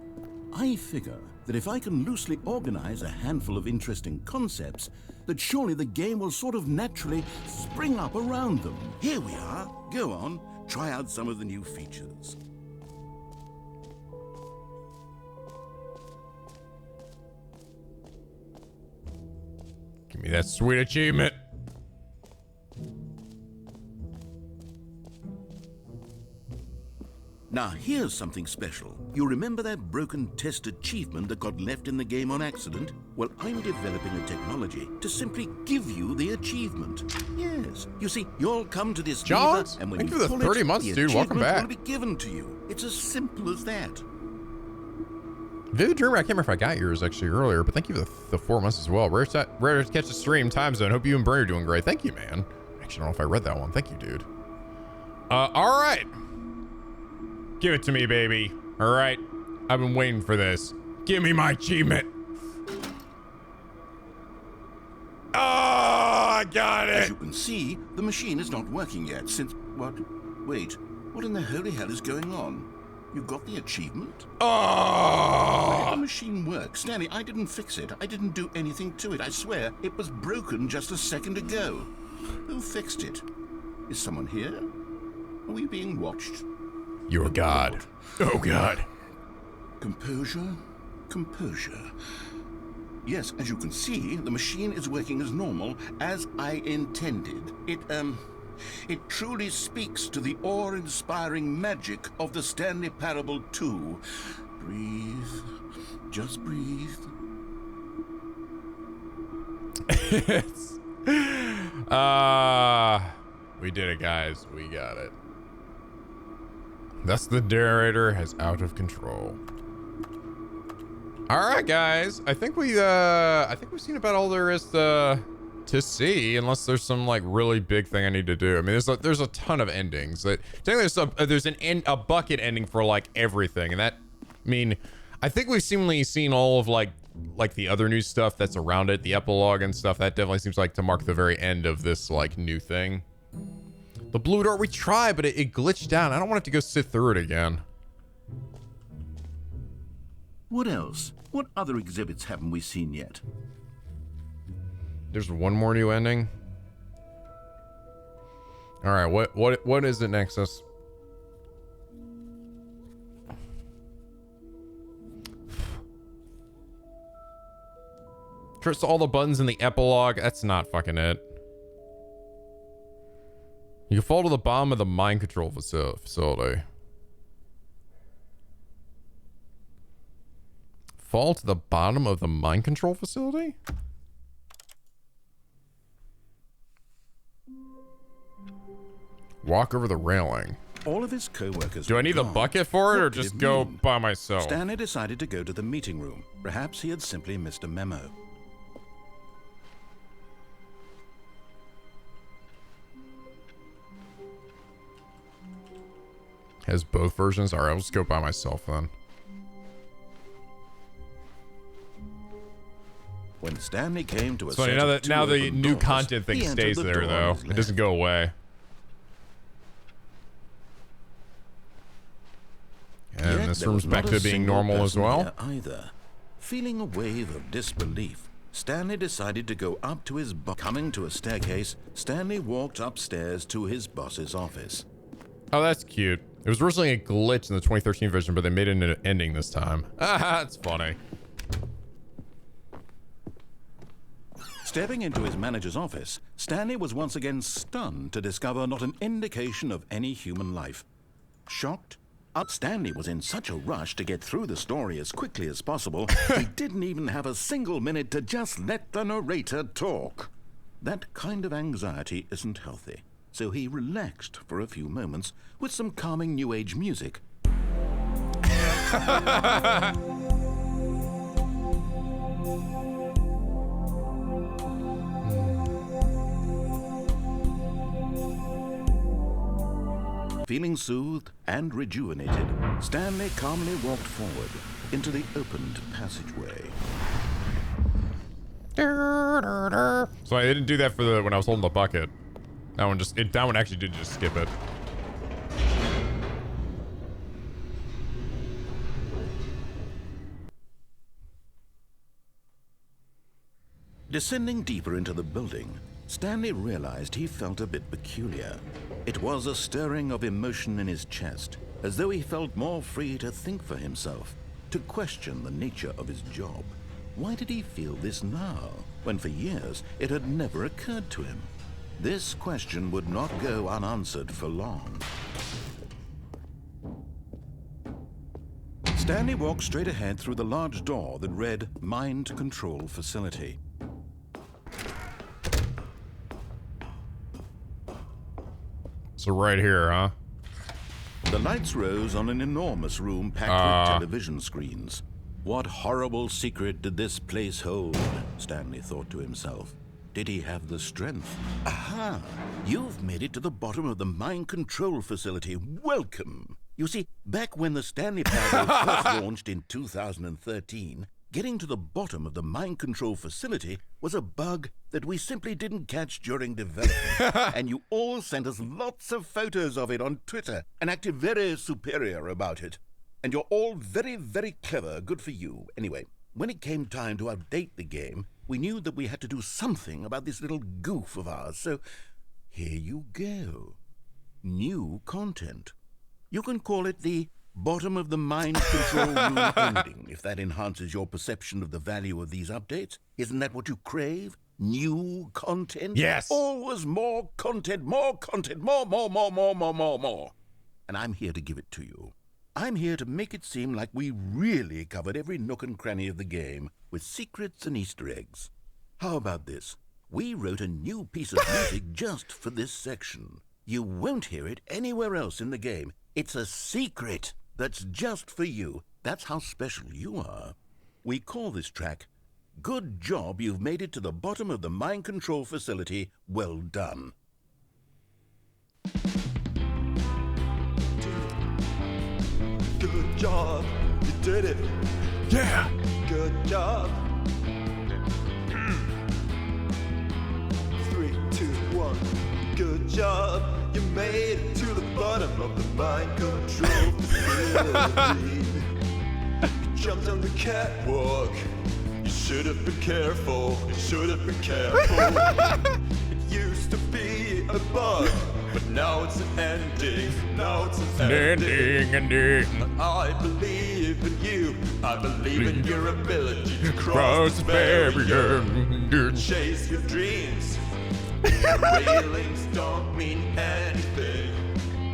I figure that if I can loosely organize a handful of interesting concepts, that surely the game will sort of naturally spring up around them. Here we are. Go on, try out some of the new features. Give me that sweet achievement. Now, here's something special. You remember that broken test achievement that got left in the game on accident? Well, I'm developing a technology to simply give you the achievement. Yes. You see, you'll come to this lever, and when thank you you for the pull 30 months, the dude. Welcome achievement back. will be given to you. It's as simple as that. Vivid Dreamer, I can't remember if I got yours actually earlier, but thank you for the 4 months as well. Rare to catch the stream, time zone. Hope you and Brent are doing great. Thank you, man. Actually, I don't know if I read that one. Thank you, dude. All right. Give it to me, baby. All right. I've been waiting for this. Give me my achievement. Oh, I got it. As you can see, the machine is not working yet since... What? Wait. What in the holy hell is going on? You got the achievement? Oh! Why did the machine work? Stanley, I didn't fix it. I didn't do anything to it. I swear, it was broken just a second ago. Who fixed it? Is someone here? Are we being watched? You're God. Oh, God. Composure. Composure. Yes, as you can see, the machine is working as normal, as I intended. It truly speaks to the awe-inspiring magic of the Stanley Parable 2. Breathe. Just breathe. We did it, guys. We got it. Thus, the narrator is out of control. All right, guys. I think we've seen about all there is to see, unless there's some like really big thing I need to do. I mean, there's a ton of endings. That there's a bucket ending for like everything, and that, I mean, I think we've seemingly seen all of like the other new stuff that's around it, the epilogue and stuff. That definitely seems like to mark the very end of this like new thing. The blue door we tried, but it glitched down. I don't want it to go sit through it again. What else? What other exhibits haven't we seen yet? There's one more new ending. All right, what is it, Nexus? Press all the buttons in the epilogue. That's not fucking it. You can fall to the bottom of the mind control facility. Fall to the bottom of the mind control facility? Walk over the railing. All of his co-workers. Do I need the bucket for it, or just go by myself? Stanley decided to go to the meeting room. Perhaps he had simply missed a memo. Has both versions? All right, I'll just go by myself then. When Stanley came to a funny, now the new content thing stays there though. It doesn't go away. And this room's back to being normal as well. Either. Feeling a wave of disbelief, Stanley decided to go up to his boss. Coming to a staircase, Stanley walked upstairs to his boss's office. Oh, that's cute. It was originally a glitch in the 2013 version, but they made it an ending this time. Ah, that's funny. Stepping into his manager's office, Stanley was once again stunned to discover not an indication of any human life. Shocked, Stanley was in such a rush to get through the story as quickly as possible, he didn't even have a single minute to just let the narrator talk. That kind of anxiety isn't healthy, so he relaxed for a few moments with some calming New Age music. Feeling soothed and rejuvenated, Stanley calmly walked forward into the opened passageway. So I didn't do that for when I was holding the bucket. That one actually did just skip it. Descending deeper into the building, Stanley realized he felt a bit peculiar. It was a stirring of emotion in his chest, as though he felt more free to think for himself, to question the nature of his job. Why did he feel this now, when for years it had never occurred to him? This question would not go unanswered for long. Stanley walked straight ahead through the large door that read Mind Control Facility. So right here, huh? The lights rose on an enormous room packed with television screens. What horrible secret did this place hold? Stanley thought to himself. Did he have the strength? Aha! You've made it to the bottom of the mind control facility. Welcome! You see, back when the Stanley Parable first launched in 2013, getting to the bottom of the mind control facility was a bug that we simply didn't catch during development. And you all sent us lots of photos of it on Twitter and acted very superior about it. And you're all very, very clever. Good for you. Anyway, when it came time to update the game, we knew that we had to do something about this little goof of ours. So here you go. New content. You can call it the bottom of the mind control room ending, if that enhances your perception of the value of these updates. Isn't that what you crave? New content? Yes. Always more content, more, more. And I'm here to give it to you. I'm here to make it seem like we really covered every nook and cranny of the game with secrets and Easter eggs. How about this? We wrote a new piece of music just for this section. You won't hear it anywhere else in the game. It's a secret that's just for you. That's how special you are. We call this track, Good Job You've Made It to the Bottom of the Mind Control Facility. Well done. Good job, you did it. Yeah. Good job. 3, 2, 1. Good job, you made it to the bottom of the mind control facility. You jumped on the catwalk. You should have been careful. You should have been careful. It used to be a bug, but now it's an ending. Now it's an ending. I believe in you. I believe in your ability to cross the barrier. Chase your dreams. Railings don't mean anything.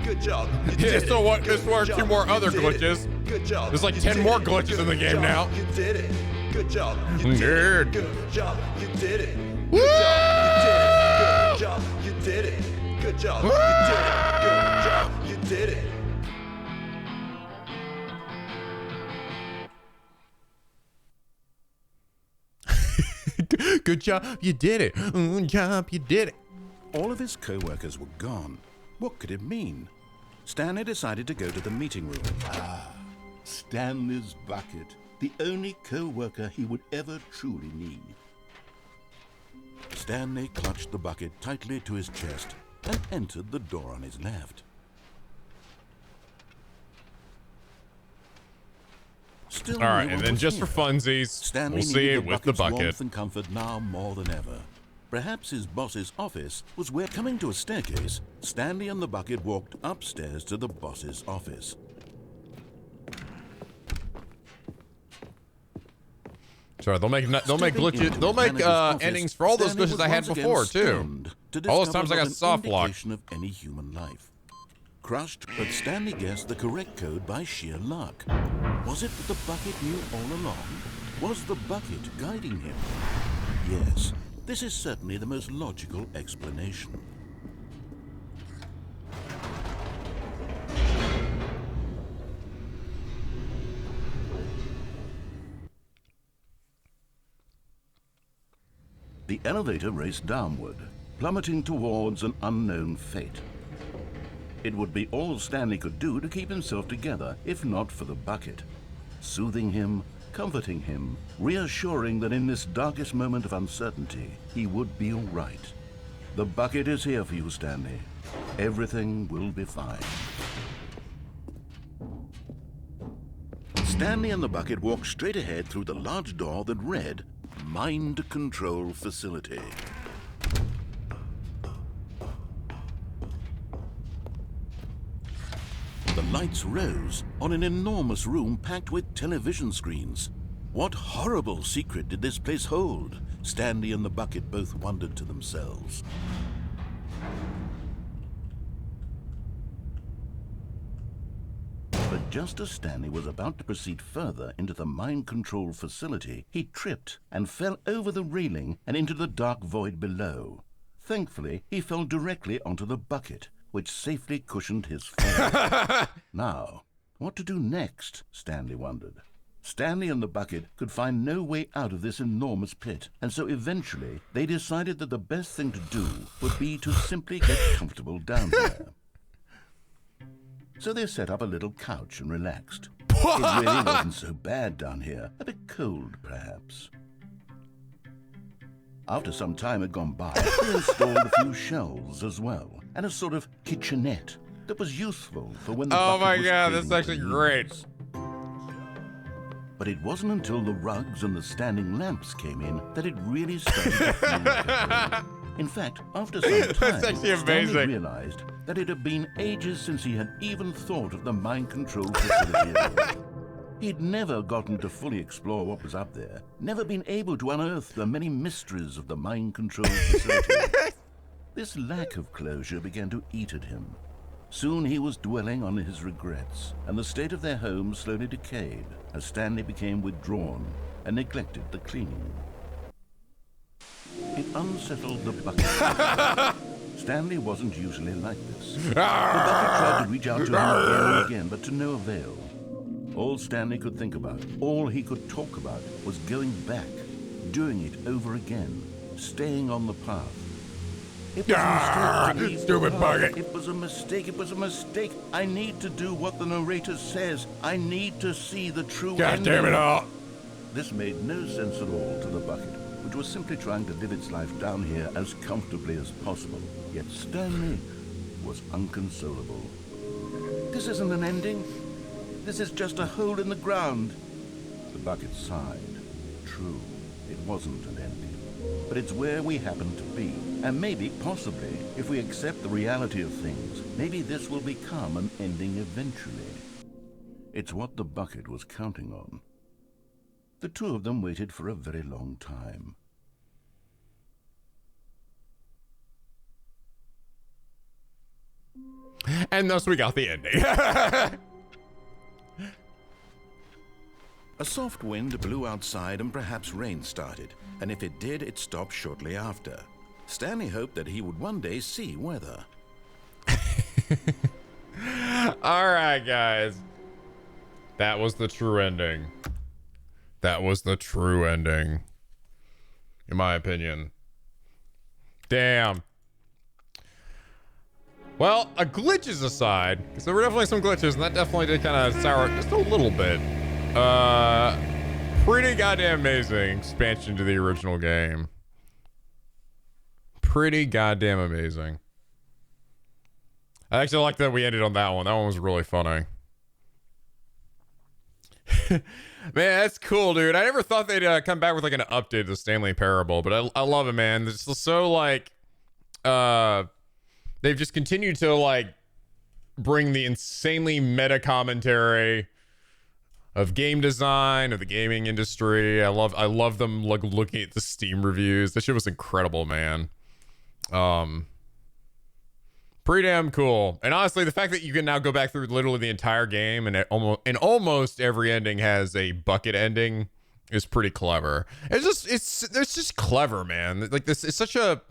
Good job. Yeah, so what? There's one or two more other glitches. Good job. There's like 10 more glitches in the game now. You did it. Good job. You did Nerd. it. Good job. You did it. Good job. You did it. Good job. You did it. Good job. You did it. Good job, you did it. Good job, you did it. All of his co-workers were gone. What could it mean? Stanley decided to go to the meeting room. Stanley's bucket, the only co-worker he would ever truly need. Stanley clutched the bucket tightly to his chest and entered the door on his left. Still, all right, no and one then was just here. for funsies, Stanley we'll see needed it with the bucket's bucket. warmth and comfort now more than ever. Perhaps his boss's office was where, coming to a staircase, Stanley and the bucket walked upstairs to the boss's office. Sorry, they'll make glitches. They'll make endings for all those glitches I had before too. All those times I got soft locked. Of any human life. Crushed, but Stanley guessed the correct code by sheer luck. Was it that the bucket knew all along? Was the bucket guiding him? Yes, this is certainly the most logical explanation. The elevator raced downward, plummeting towards an unknown fate. It would be all Stanley could do to keep himself together, if not for the bucket. Soothing him, comforting him, reassuring that in this darkest moment of uncertainty, he would be all right. The bucket is here for you, Stanley. Everything will be fine. Stanley and the bucket walked straight ahead through the large door that read, Mind Control Facility. The lights rose on an enormous room packed with television screens. What horrible secret did this place hold? Stanley and the bucket both wondered to themselves. But just as Stanley was about to proceed further into the mind control facility, he tripped and fell over the railing and into the dark void below. Thankfully, he fell directly onto the bucket, which safely cushioned his fall. Now, what to do next? Stanley wondered. Stanley and the bucket could find no way out of this enormous pit, and so eventually they decided that the best thing to do would be to simply get comfortable down there. So they set up a little couch and relaxed. It really wasn't so bad down here, a bit cold perhaps. After some time had gone by, they installed a few shelves as well, and a sort of kitchenette that was useful for when the Oh bucket my was god, cleaning that's actually the great. rooms. But it wasn't until the rugs and the standing lamps came in that it really started to feel like a home. In fact, after some time, That's actually amazing. Stanley realized that it had been ages since he had even thought of the mind control facility at all. He'd never gotten to fully explore what was up there, never been able to unearth the many mysteries of the mind control facility. This lack of closure began to eat at him. Soon he was dwelling on his regrets, and the state of their home slowly decayed as Stanley became withdrawn and neglected the cleaning. It unsettled the bucket. Stanley wasn't usually like this. The bucket tried to reach out to him again and again, but to no avail. All Stanley could think about, all he could talk about, was going back, doing it over again, staying on the path. It was a mistake to leave stupid the path. bucket. It was a mistake. It was a mistake. I need to do what the narrator says. I need to see the true God ending. damn it all. This made no sense at all to the bucket, which was simply trying to live its life down here as comfortably as possible. Yet Stanley was unconsolable. This isn't an ending. This is just a hole in the ground. The bucket sighed. True, it wasn't an ending. But it's where we happen to be. And maybe, possibly, if we accept the reality of things, maybe this will become an ending eventually. It's what the bucket was counting on. The two of them waited for a very long time. And thus we got the ending. A soft wind blew outside and perhaps rain started, and if it did, it stopped shortly after. Stanley hoped that he would one day see weather. All right, guys. That was the true ending. That was the true ending. In my opinion. Damn. Well, glitches aside, because there were definitely some glitches, and that definitely did kind of sour it just a little bit. Pretty goddamn amazing expansion to the original game. Pretty goddamn amazing. I actually like that we ended on that one. That one was really funny. Man, that's cool, dude. I never thought they'd come back with like an update to the Stanley Parable, but I love it, man. It's so like, they've just continued to like bring the insanely meta commentary of game design, of the gaming industry. I love them like looking at the Steam reviews. That shit was incredible, man. Pretty damn cool. And honestly, the fact that you can now go back through literally the entire game and almost every ending has a bucket ending is pretty clever. It's just clever, man. Like this is such a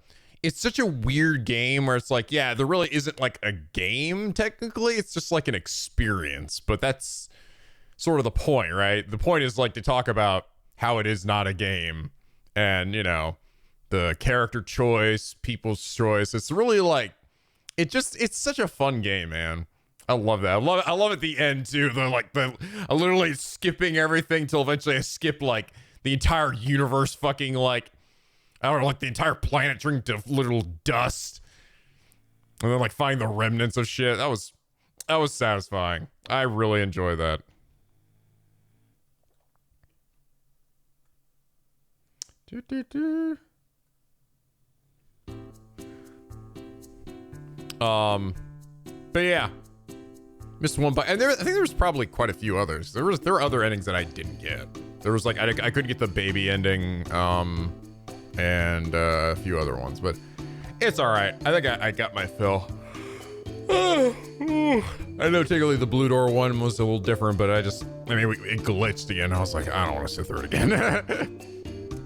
weird game where it's like, yeah, there really isn't like a game technically. It's just like an experience, but that's sort of the point, right? The point is like to talk about how it is not a game and, you know, the character choice, people's choice. It's really like, it's such a fun game, man. I love that. I love at the end too. I'm literally skipping everything till eventually I skip like the entire universe fucking like, I don't know, like the entire planet turning to literal dust. And then like find the remnants of shit. That was satisfying. I really enjoy that. But yeah, missed one, but and I think there was probably quite a few others. There were other endings that I didn't get. There was like I couldn't get the baby ending, and a few other ones, but it's all right. I think I got my fill. I know technically the Blue Door one was a little different, but it glitched again. I was like, I don't want to sit through it again.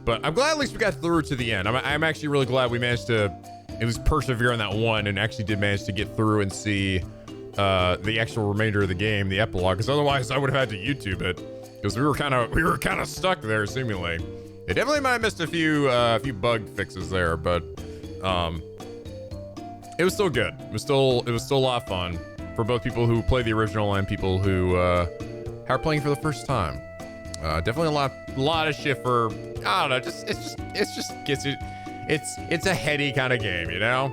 But I'm glad at least we got through to the end. I'm actually really glad we managed to at least persevere on that one and actually did manage to get through and see the actual remainder of the game, the epilogue, because otherwise I would have had to YouTube it because we were kind of stuck there seemingly. It definitely might have missed a few bug fixes there, but it was still good. It was still a lot of fun for both people who play the original and people who are playing for the first time. Definitely a lot of shit for, I don't know, it's a heady kind of game, you know?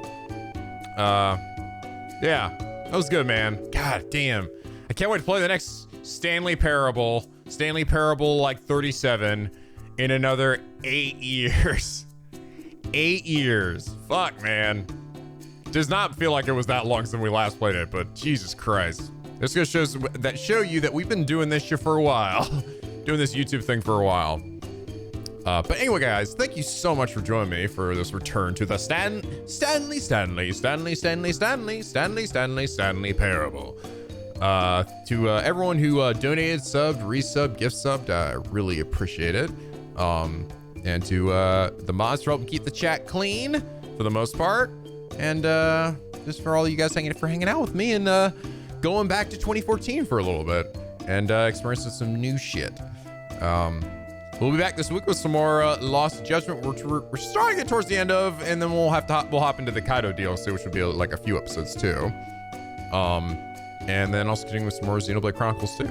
Yeah, that was good, man. God damn. I can't wait to play the next Stanley Parable like 37 in another 8 years. 8 years. Fuck, man. Does not feel like it was that long since we last played it, but Jesus Christ. This goes show you that we've been doing this shit for a while. Doing this YouTube thing for a while. But anyway, guys, thank you so much for joining me for this return to the Stanley Parable. To everyone who donated, subbed, resubbed, gift subbed, I really appreciate it. And to the mods for helping keep the chat clean for the most part. And just for all you guys hanging out with me and going back to 2014 for a little bit. and experiencing some new shit. We'll be back this week with some more Lost Judgment, which we're starting to get towards the end of, and then we'll hop into the Kaido DLC, which will be like a few episodes too. And then also continuing with some more Xenoblade Chronicles too.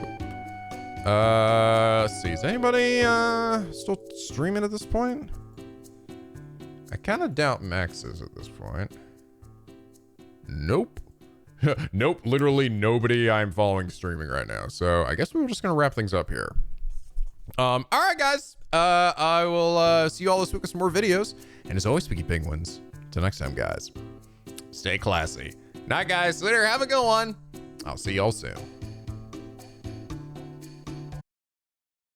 Let's see, is anybody still streaming at this point? I kind of doubt Max is at this point. Nope. Nope, literally nobody I'm following streaming right now. So I guess we're just gonna wrap things up here. All right, guys. I will see you all this week with some more videos. And as always, Picky Penguins. Till next time, guys. Stay classy. Night, guys. Later. Have a good one. I'll see y'all soon.